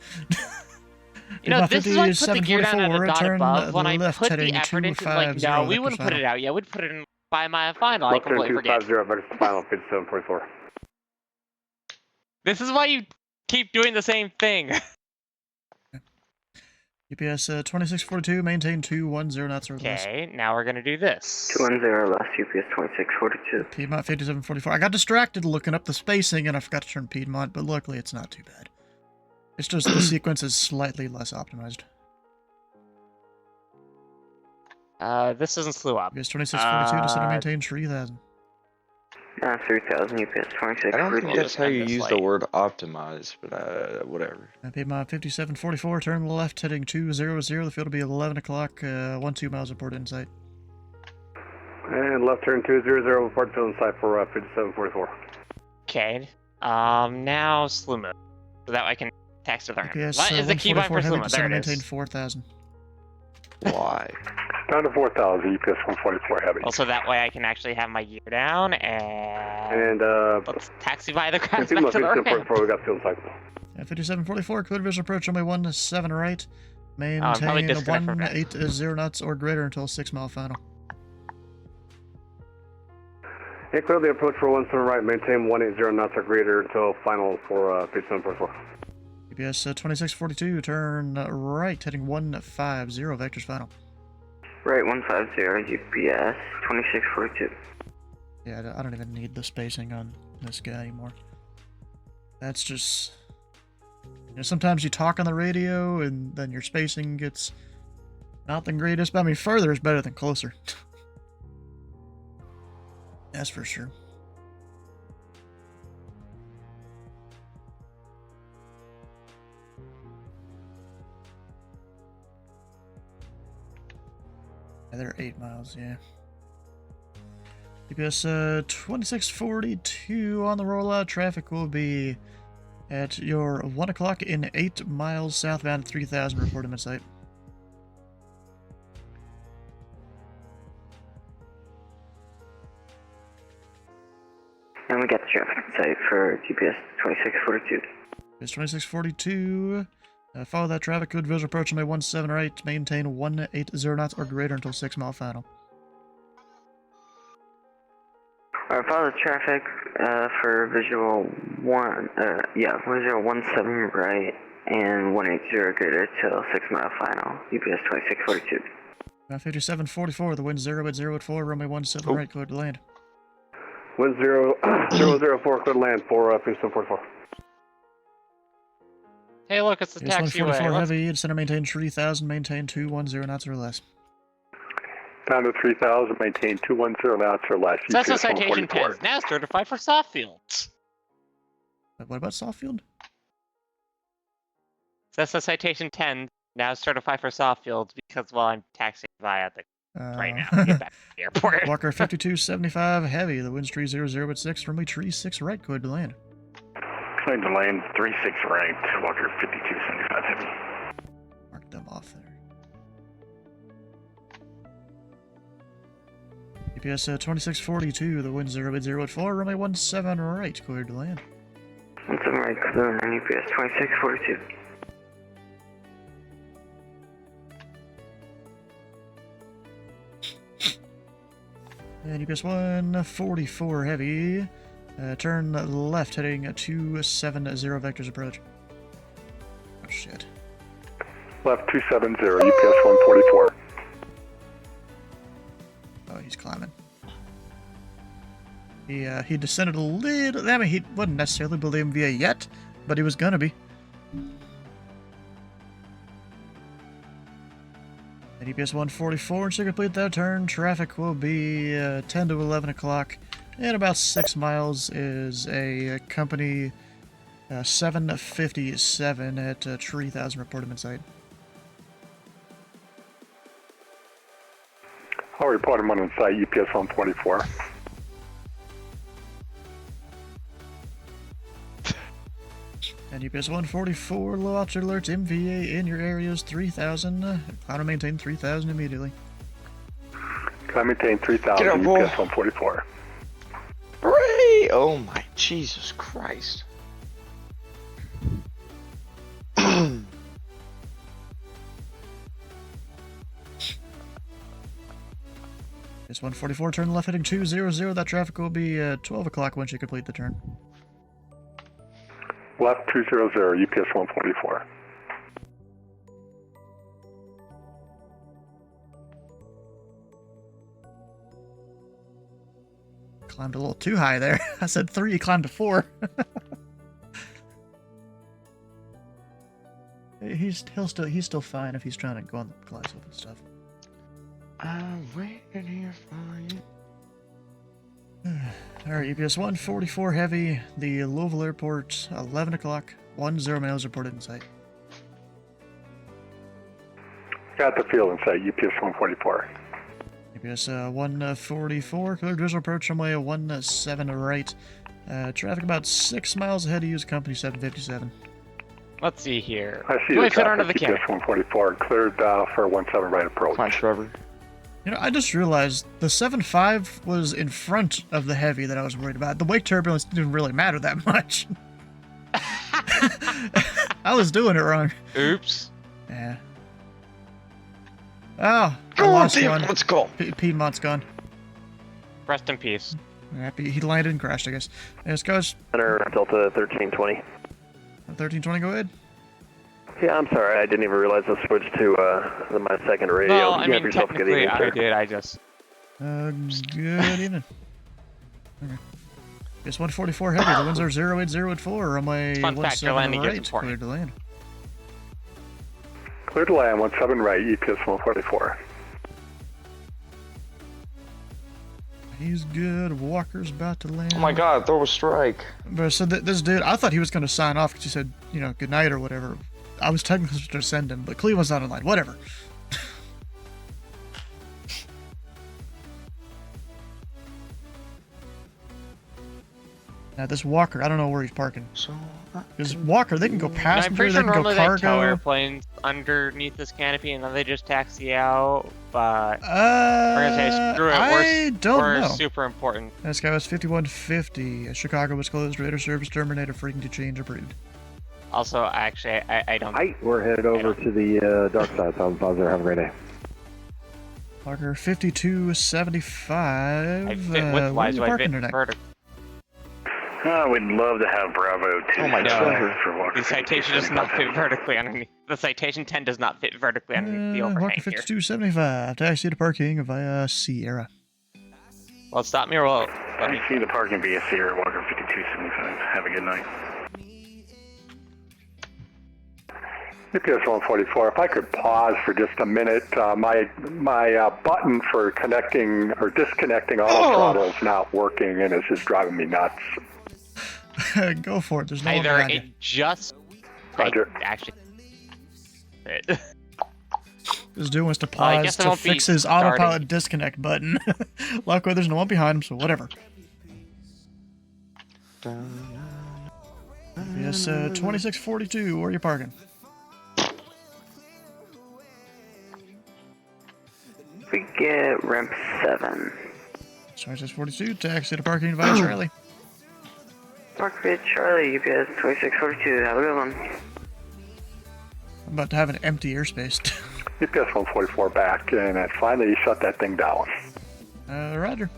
You know, this is why I put the gear down at a dot above. When I left put the heading effort into, 250 like, no, we wouldn't vectors put it out yet. We'd put it in by my final. I Left turn completely forget. 250, vectors final 5744. This is why you keep doing the same thing. UPS 2642, maintain 210 knots or less. Okay, now we're gonna do this. 210 less, UPS 2642. Piedmont 5744. I got distracted looking up the spacing and I forgot to turn Piedmont, but luckily it's not too bad. It's just the sequence is slightly less optimized. This doesn't slew up. UPS 2642, descend and maintain 3000. 3000, UPS 2642. I don't think that's how you use the word optimize, but whatever. Piedmont 5744, turn left heading 200. The field will be 11 o'clock, 12 miles of port insight. And left turn 200, port field inside for 5744. Okay. Now slew mode. So that way I can text with her. UPS What is the key bind for slew mode? There it maintain is. 4000. Why? Down to 4,000, UPS 144 heavy. Also, that way I can actually have my gear down and let's taxi by the grass back to the ramp. We got field inside. 5744, clear visual approach only 17 right. probably Maintain disconnect from 180 knots or greater until 6 mile final. Yeah, clear the approach for 17 right. Maintain 180 knots or greater until final for 5744. UPS 2642, turn right, heading 150, vectors final. Right, 150, UPS 2642. Yeah, I don't even need the spacing on this guy anymore. That's just... You know, sometimes you talk on the radio and then your spacing gets not the greatest, but I mean, further is better than closer. That's for sure. Yeah, they're 8 miles, yeah. UPS 2642 on the rollout. Traffic will be at your 1 o'clock in 8 miles southbound at 3000 reported mid-site. And we got the traffic in sight for GPS 2642. GPS 2642. Follow that traffic. Good visual approach on my 17 right. Maintain 180 knots or greater until 6 mile final. Alright, follow the traffic for visual 17 right and 180 greater till 6 mile final. GPS 2642. 5744, the wind 080 runway 17 right, cleared to land. Wind 004, cleared to land for 5744. Hey, look, it's the taxiway. 144 heavy, center maintain 3000, maintain 210 knots or less. Down to 3,000, maintain 210 knots or less. That's a citation 10 is now certified for soft fields. What about soft field? That's a citation 10 now certified for soft fields because, well, I'm taxiing via the right now to get back to the airport. Walker 5275 heavy, the wind's 300 runway 36 right, cleared to land. Cleared to land 36 right, Walker 5275 heavy. Mark them off there. GPS 2642, the wind 080 runway 17 right, cleared to land. 17 right, clear on UPS 2642. And UPS 144 heavy, turn left heading 270 vectors approach. Oh shit. Left 270, UPS 144. Oh, he's climbing. He descended a little. I mean, he wasn't necessarily below via yet, but he was gonna be. At EPS 144, to complete that turn, traffic will be 10 to 11 o'clock, and about 6 miles is a company 757 at 3000 reported in sight. I'll report him on inside UPS 124. And UPS 144, low altitude alerts, MVA in your areas 3000. Climb to maintain 3000 immediately. Climb maintain 3000, UPS 144. Hooray! Oh my Jesus Christ. It's 144, turn left heading 200. That traffic will be 12 o'clock once you complete the turn. Left 200, UPS 144. Climbed a little too high there. I said 3, climbed to 4. He's still fine if he's trying to go on the glide slope and stuff. I'm waiting here for you. Alright, UPS 144 heavy, the Louisville Airport, 11 o'clock, 10 miles reported in sight. Got the field in sight, UPS 144. UPS 144, cleared visual approach runway 17 right. Traffic about 6 miles ahead of you is company 757. Let's see here. I see Do the I fit under the UPS camera? 144, cleared for 17 right approach. Fine, Trevor. You know, I just realized the 7.5 was in front of the heavy that I was worried about. The wake turbulence didn't really matter that much. I was doing it wrong. Oops. Yeah. Oh, I lost one. Let's go. Piedmont's gone. Rest in peace. Happy he landed and crashed, I guess. Yes, guys. Center Delta 1320. 1320, go ahead. Yeah, I'm sorry. I didn't even realize I switched to my second radio. Well, I You mean, have yourself a good technically evening, I sir. did. I just... Good evening. Okay. Yes, 144 heavy. The winds are 08084. Runway Fun fact, your 17 landing is right. important. Cleared to land. Cleared to land, 17 right, UPS 144. He's good. Walker's about to land. Oh my god, throw a strike. But so this dude, I thought he was going to sign off because he said, you know, good night or whatever. I was technically supposed to send him, but Cleveland's not online. Whatever. Now this Walker, I don't know where he's parking. Because Walker, they can go passenger, I'm pretty they sure can go normally they tow cargo. airplanes underneath this canopy and then they just taxi out, but we're gonna say screw it. I don't we're know. super important. This guy was 5150. Chicago was closed. Radar service terminated. Freaking to change approved. Also, actually, I don't. We're headed over to the dark side. 750. Have a great day. Walker 5275. I fit width-wise, where are you parking tonight? We'd love to have Bravo 2. Oh my God. For Walker. The citation does not fit vertically underneath. The citation 10 does not fit vertically underneath the overhang Walker here. 5275. Taxi to parking via Sierra. Well, stop me or will. I see the parking via Sierra, Walker 5275. Have a good night. UPS 144, if I could pause for just a minute, my button for connecting or disconnecting auto throttle is not working and it's just driving me nuts. Go for it. There's no one Either behind it you. just Roger. actually. Just doing was to Well, I pause guess it to won't be fix his starting. autopilot disconnect button. Luckily, there's no one behind him, so whatever. Yes, 2642. Where are you parking? We get ramp 7. 2642. Taxi to parking via Charlie. Park Ridge Charlie, UPS 2642. Have a good one. I'm about to have an empty airspace. UPS 144 back and it finally shut that thing down. Roger.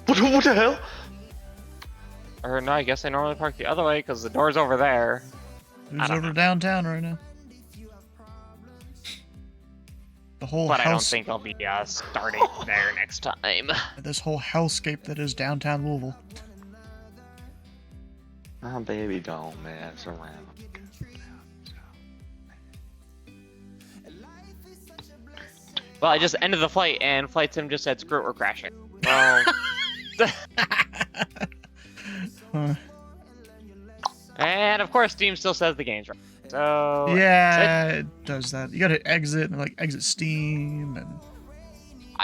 What the hell? Or no, I guess I normally park the other way because the door's over there. Who's over downtown right now? The whole But house. I don't think I'll be starting there next time. This whole hellscape that is downtown Louisville. Oh, baby, don't mess around. Well, I just ended the flight and flight sim just said, screw it, we're crashing. Well, and of course, Steam still says the game's right. So Yeah, it does that. You gotta exit and like exit Steam and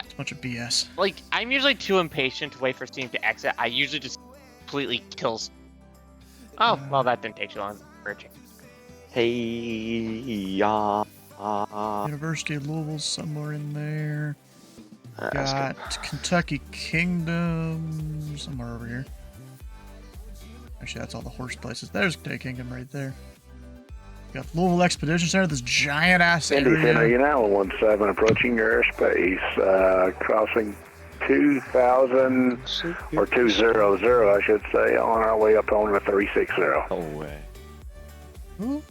it's a bunch of BS. Like, I'm usually too impatient to wait for Steam to exit. I usually just completely kills. Oh, well, that didn't take too long for a change. Hey, University of Louisville's somewhere in there. Got Kentucky Kingdom somewhere over here. Actually, that's all the horse places. There's Kentucky Kingdom right there. Got Louisville Expedition Center, this giant ass Indy Center, area. you're now 17 approaching your airspace, crossing 2000 or 200, I should say, on our way up on the 360. No way. Ooh.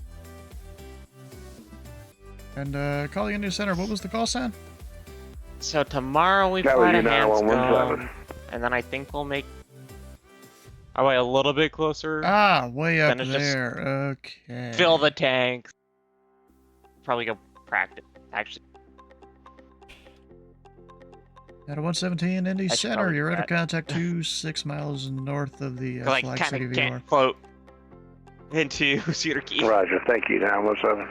And calling Indy Center, what was the call sign? So tomorrow we That fly was to Hanscom, 117. and then I think we'll make our way a little bit closer. Way up Then it's just there. Okay. Fill the tanks. Probably go practice, actually. At a 117 Indy I should Center, probably you're do at a that. contact 6 miles north of the I Flag kind City of VR. can't float into Cedar Key. Roger, thank you, 917.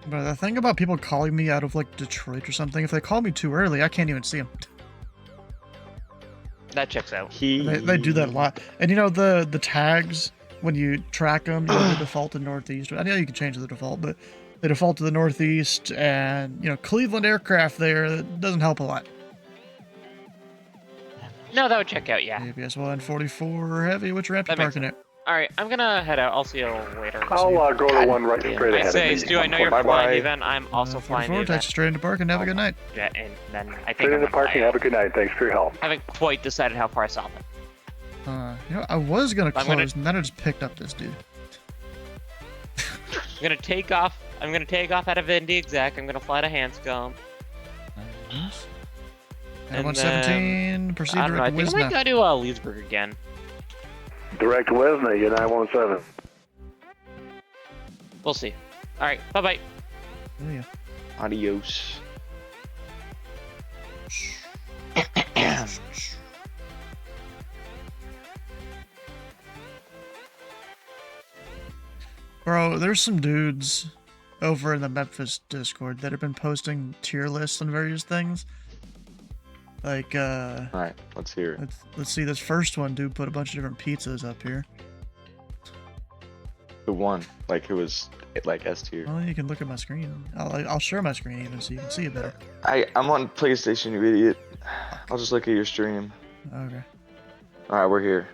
But the thing about people calling me out of like Detroit or something, if they call me too early, I can't even see them. That checks out. They do that a lot. And you know the tags, when you track them, they default to Northeast. I know you can change the default, but they default to the Northeast, and you know Cleveland aircraft there, that doesn't help a lot. No, that would check out, yeah. ABS 144 heavy, which ramp you That makes parking at? Alright, I'm gonna head out. I'll see you later. I'll go to one right straight I ahead say, of me. Stu, I know you're flying the event. I'm also flying the 44, event. taxi straight into parking. Have a good night. Yeah, and then I think Straight I'm into gonna parking. fly Have a out. good night. Thanks for your help. I haven't quite decided how far south. You know, I was gonna I'm close, gonna- and then I just picked up this dude. I'm gonna take off. I'm gonna take off out of Indy Exec. I'm gonna fly to Hanscom. At 117, proceed I don't know. I direct think I might Wisna. go to Leesburg again. Direct Wisna, you're 917. We'll see. All right. Bye bye. Oh, yeah. Adios. Bro, there's some dudes over in the Memphis Discord that have been posting tier lists on various things. Like, Alright, let's hear it. Let's see this first one, dude. Put a bunch of different pizzas up here. Who won? Like, who was like S tier? Well, you can look at my screen. I'll share my screen even so you can see it better. I'm on PlayStation, you idiot. I'll just look at your stream. Okay. Alright, we're here.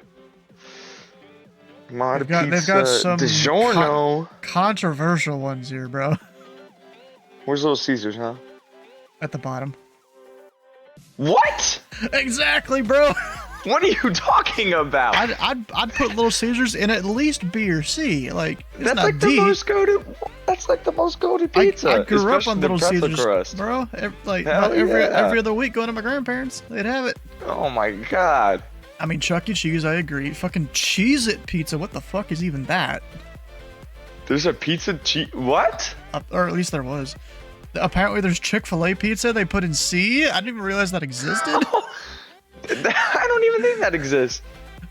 They've got some DiGiorno. controversial ones here, bro. Where's Little Caesars, huh? At the bottom. What? Exactly, bro. What are you talking about? I'd put Little Caesars in at least B or C. Like, it's that's not like D. the most goated. That's like the most goated pizza. I grew up on especially Little the pretzel Caesars, crust. bro. Hell yeah. Every other week going to my grandparents, they'd have it. Oh my god. I mean, Chuck E. Cheese, I agree. Fucking Cheez-It pizza, what the fuck is even that? There's a pizza what? Or at least there was. Apparently there's Chick-fil-A pizza they put in C. I didn't even realize that existed. I don't even think that exists.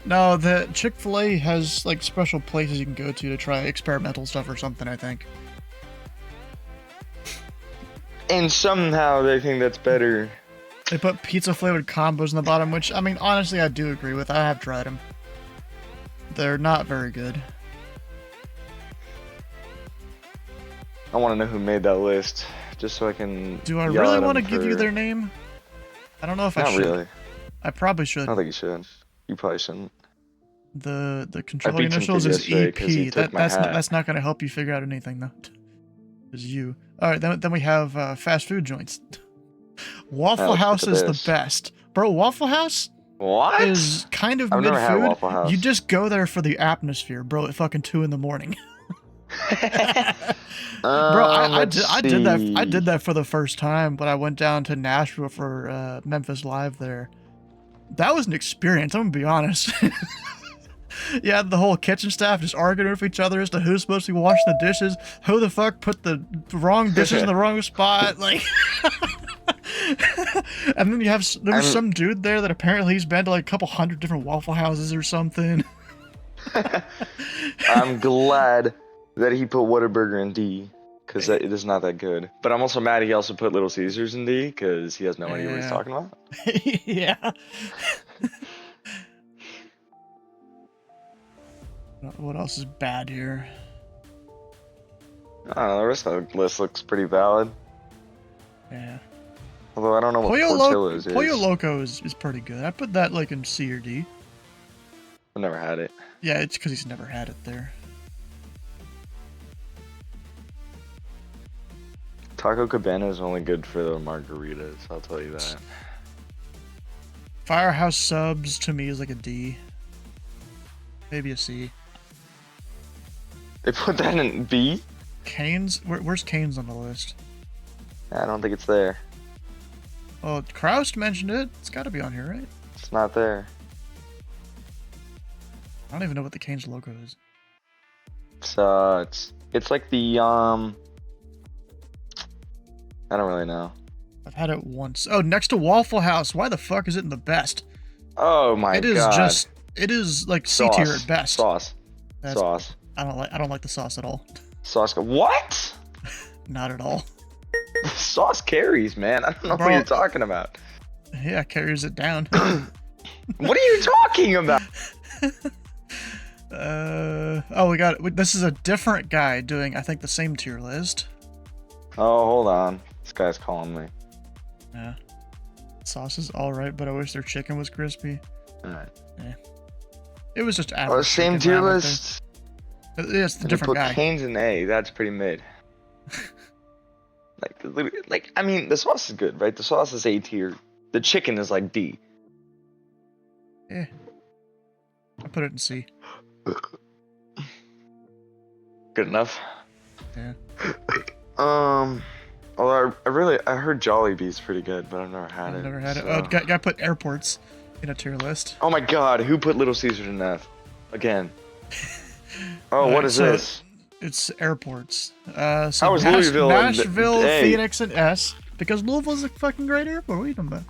No, the Chick-fil-A has like special places you can go to try experimental stuff or something, I think. And somehow they think that's better. They put pizza flavored combos in the bottom, which, I mean, honestly, I do agree with. I have tried them. They're not very good. I want to know who made that list, just so I can. Do I really want to give you their name? I don't know if I should. Not really. I probably should. I don't think you should. You probably shouldn't. The controlling initials is EP. That's not going to help you figure out anything, though. Is you. All right, then we have fast food joints. Waffle House is the best, bro. Waffle House is kind of mid food. You just go there for the atmosphere, bro. At fucking 2 in the morning. Bro, I did that for the first time when I went down to Nashville for Memphis Live there. That was an experience, I'm gonna be honest. You had the whole kitchen staff just arguing with each other as to who's supposed to wash the dishes, who the fuck put the wrong dishes in the wrong spot, like. And then there was some dude there that apparently he's been to like a couple hundred different Waffle Houses or something. I'm glad that he put Whataburger in D, because it is not that good. But I'm also mad he also put Little Caesars in D, because he has no idea what he's talking about. Yeah. What else is bad here? I don't know, the rest of the list looks pretty valid. Yeah. Although I don't know what Portillo's is. Pollo Loco is pretty good. I put that like in C or D. I've never had it. Yeah, it's because he's never had it there. Taco Cabana is only good for the margaritas, I'll tell you that. Firehouse Subs to me is like a D. Maybe a C. They put that in B? Cane's? Where's Cane's on the list? I don't think it's there. Well, Kraust mentioned it. It's got to be on here, right? It's not there. I don't even know what the Cane's logo is. It's like the I don't really know. I've had it once. Oh, next to Waffle House. Why the fuck is it in the best? Oh my god. It is like C tier at best. Sauce. I don't like the sauce at all. Sauce. What? Not at all. Sauce carries, man. I don't know what you're talking about. Yeah, carries it down. What are you talking about? This is a different guy doing, I think, the same tier list. Oh, hold on. This guy's calling me. Yeah. Sauce is alright, but I wish their chicken was crispy. Alright. Yeah. It was just average. Oh, same tier list? Yeah, it's the different guy. Cane's in A. That's pretty mid. I mean, the sauce is good, right? The sauce is A tier. The chicken is like D. Yeah. I put it in C. Good enough. Yeah. Although I heard Jollibee's pretty good, but I've never had it. I've never had it. Oh, gotta put airports in a tier list. Oh my god, who put Little Caesars in F? Again. Oh, what is this? It's airports. How is Louisville Nashville, in Phoenix, and S. Because Louisville's a fucking great airport. What are you talking about?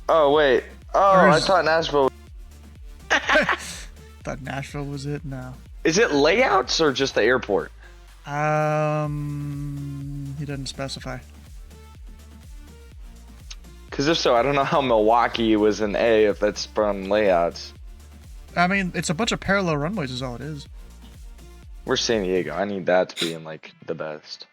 Oh, wait. Oh, I thought Nashville... Thought Nashville was it? No. Is it layouts or just the airport? He doesn't specify. Because if so, I don't know how Milwaukee was an A if that's from layouts. I mean, it's a bunch of parallel runways is all it is. We're San Diego. I need that to be in, like, the best.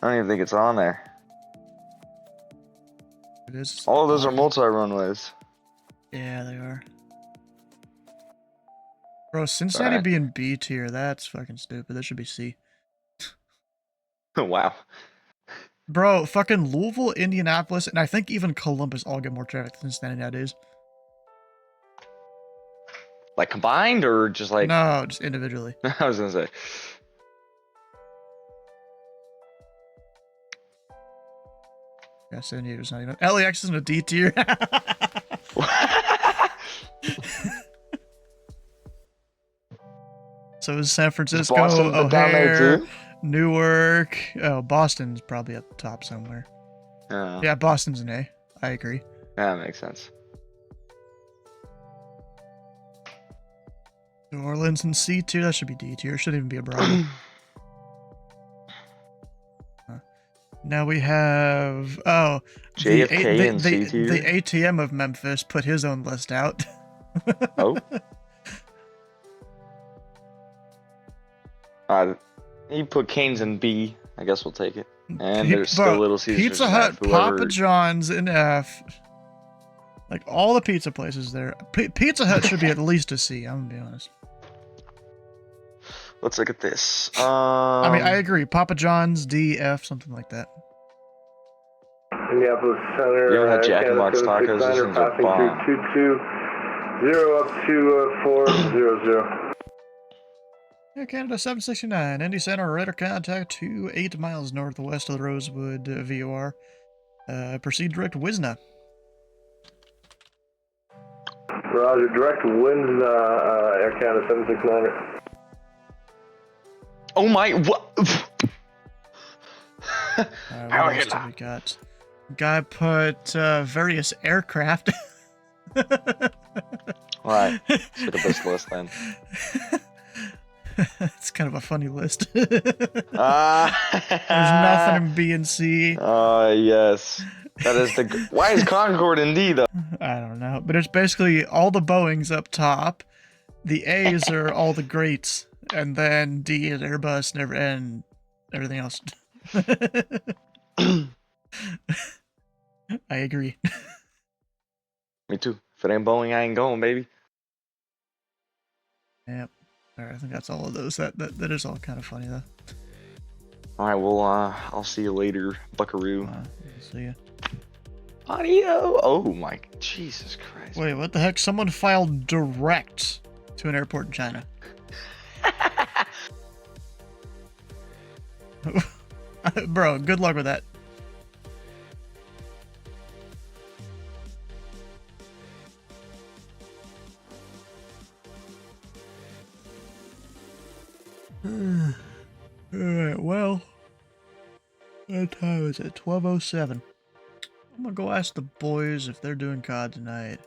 I don't even think it's on there. It is. All of those are multi-runways. Yeah, they are. Bro, Cincinnati being B tier, that's fucking stupid. That should be C. Wow. Bro, fucking Louisville, Indianapolis, and I think even Columbus all get more traffic than Cincinnati nowadays. Like combined or just like? No, just individually. I was gonna say. Yeah, San Diego's not even. LAX is in a D tier. So is San Francisco, O'Hare, Newark. Oh, Boston's probably at the top somewhere. Yeah, Boston's an A. I agree. Yeah, that makes sense. New Orleans in C tier. That should be D tier. Shouldn't even be a Bravo. Now we have JFK in C tier. The ATM of Memphis put his own list out. Oh. He put Cane's in B. I guess we'll take it. And there's still Little Caesars. Pizza Hut, Papa John's in F. Like all the pizza places there. Pizza Hut should be at least a C. I'm gonna be honest. Let's look at this. I mean, I agree. Papa John's, D, F, something like that. Indianapolis Center. You ever had Jack and Mark's tacos? Those things are bomb. 220 up to 400. Air Canada 769, Indy Center, radar contact 8 miles northwest of the Rosewood VOR. Proceed direct Wisna. Roger, direct Wisna, Air Canada 769. Oh my, what? What else do we got? Guy put various aircraft. Alright, let's look at this list then. It's kind of a funny list. There's nothing in B and C. Yes. That is the. Why is Concorde in D though? I don't know, but it's basically all the Boeings up top. The A's are all the greats, and then D is Airbus and everything else. I agree. Me too. If it ain't Boeing, I ain't going, baby. Yep. Alright, I think that's all of those. That is all kind of funny though. Alright, well, I'll see you later, Buckaroo. See ya. Audio. Oh my, Jesus Christ. Wait, what the heck? Someone filed direct to an airport in China. Bro, good luck with that. Alright, well, what time is it? 12:07. I'm gonna go ask the boys if they're doing COD tonight.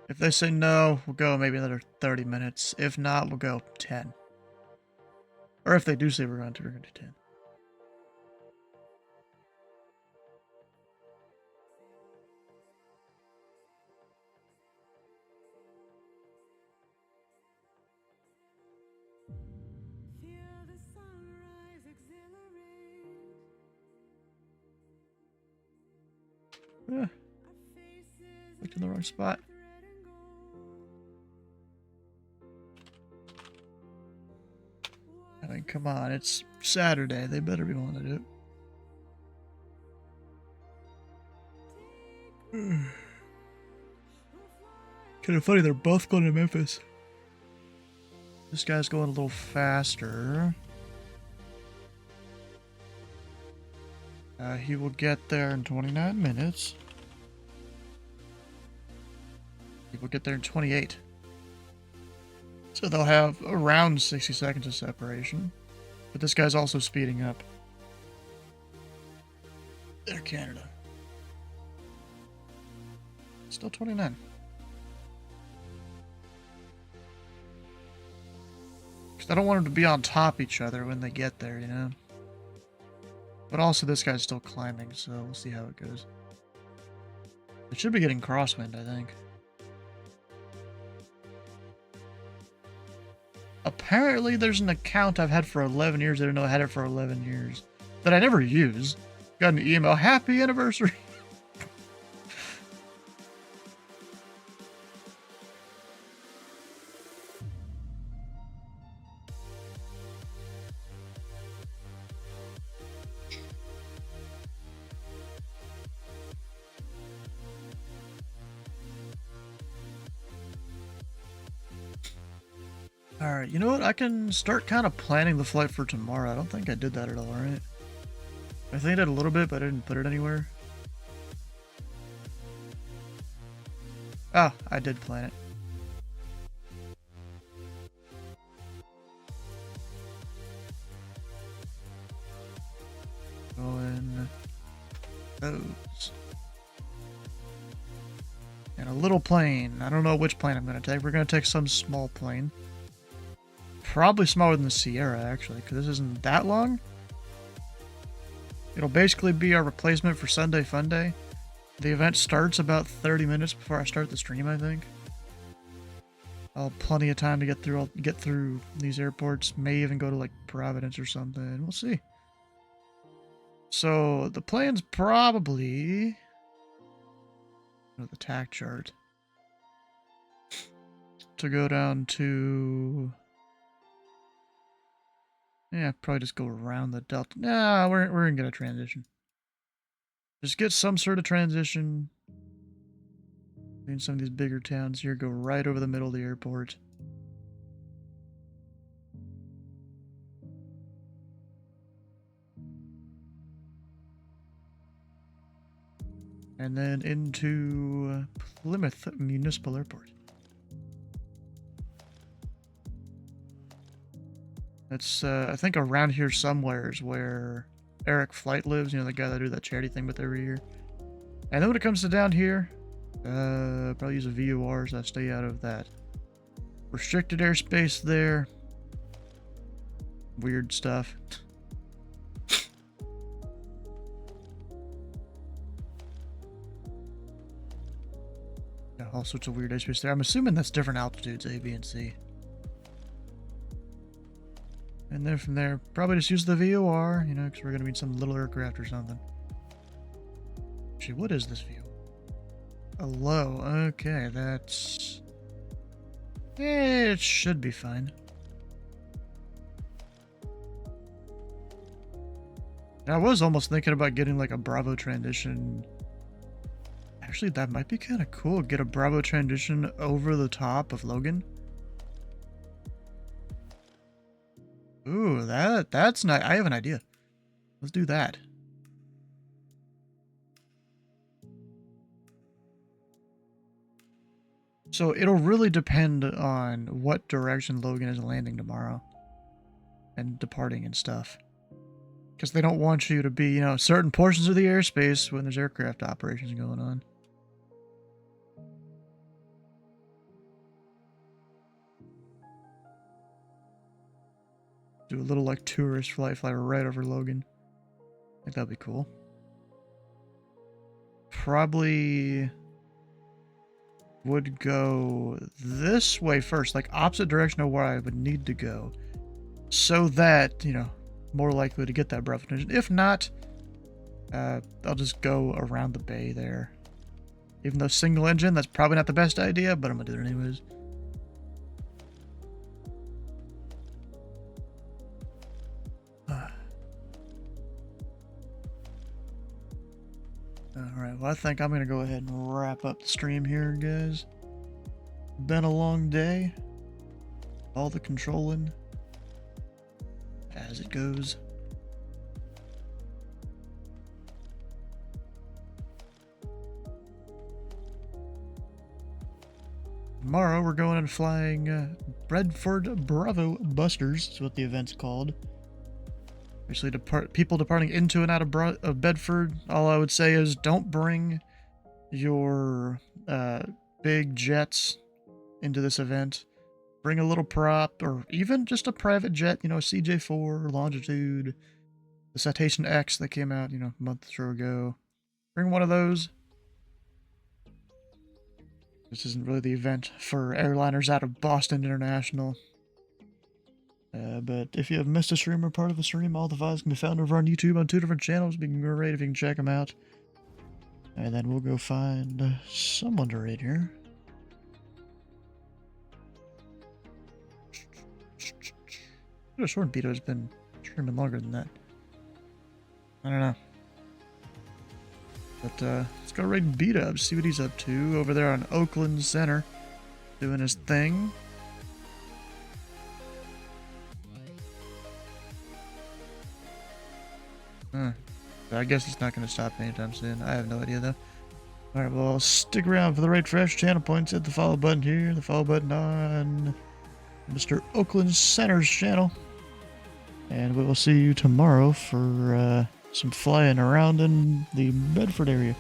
If they say no, we'll go maybe another 30 minutes. If not, we'll go 10. Or if they do say we're going to do 10. Looked in the wrong spot. I mean, come on, it's Saturday. They better be willing to do it. Kind of funny, they're both going to Memphis. This guy's going a little faster. He will get there in 29 minutes. He will get there in 28. So they'll have around 60 seconds of separation. But this guy's also speeding up. Air Canada. Still 29. Because I don't want them to be on top of each other when they get there, you know? But also this guy's still climbing, so we'll see how it goes. It should be getting crosswind, I think. Apparently there's an account I've had for 11 years. I didn't know I had it for 11 years. That I never use. Got an email, happy anniversary. Alright, you know what? I can start kind of planning the flight for tomorrow. I don't think I did that at all, right? I think I did a little bit, but I didn't put it anywhere. Oh, I did plan it. Going those. And a little plane. I don't know which plane I'm going to take. We're going to take some small plane. Probably smaller than the Sierra, actually, because this isn't that long. It'll basically be our replacement for Sunday Fun Day. The event starts about 30 minutes before I start the stream, I think. I'll have plenty of time to get through these airports. May even go to, like, Providence or something. We'll see. So, the plan's probably... Oh, the tack chart. To go down to... Yeah, probably just go around the Delta. Nah, we're gonna get a transition. Just get some sort of transition in some of these bigger towns here. Go right over the middle of the airport. And then into Plymouth Municipal Airport. That's, I think around here somewhere is where Eric Flight lives, you know, the guy that I do that charity thing with every year. And then when it comes to down here, probably use a VOR so I stay out of that restricted airspace there. Weird stuff. Yeah, all sorts of weird airspace there. I'm assuming that's different altitudes, A, B, and C. And then from there, probably just use the VOR, you know, because we're going to need some little aircraft or something. Actually, what is this view? A low. Okay, that's... it should be fine. I was almost thinking about getting like a Bravo transition. Actually, that might be kind of cool. Get a Bravo transition over the top of Logan. Ooh, that's nice. I have an idea. Let's do that. So it'll really depend on what direction Logan is landing tomorrow. And departing and stuff. Because they don't want you to be, you know, certain portions of the airspace when there's aircraft operations going on. Do a little like tourist fly right over Logan. I think that'd be cool. Probably would go this way first, like opposite direction of where I would need to go, so that, you know, more likely to get that Bravo transition. If not, I'll just go around the bay there. Even though single engine, that's probably not the best idea, but I'm gonna do it anyways. Alright, well I think I'm gonna go ahead and wrap up the stream here, guys. Been a long day. All the controlling as it goes. Tomorrow we're going and flying Bedford Bravo Busters, is what the event's called. Actually, people departing into and out of Bedford. All I would say is don't bring your big jets into this event. Bring a little prop, or even just a private jet, you know, a CJ4, Longitude, the Citation X that came out, a month or so ago. Bring one of those. This isn't really the event for airliners out of Boston International. But if you have missed a stream or part of a stream, all the files can be found over on YouTube on 2 different channels. It'd be great if you can check them out. And then we'll go find someone to raid here. I could have sworn Beato's been streaming longer than that. I don't know. But let's go raid Beato, see what he's up to over there on Oakland Center. Doing his thing. I guess he's not going to stop anytime soon. I have no idea though. Alright, well, stick around for the raid for extra channel points. Hit the follow button here, the follow button on Mr. Oakland Center's channel. And we will see you tomorrow for some flying around in the Bedford area.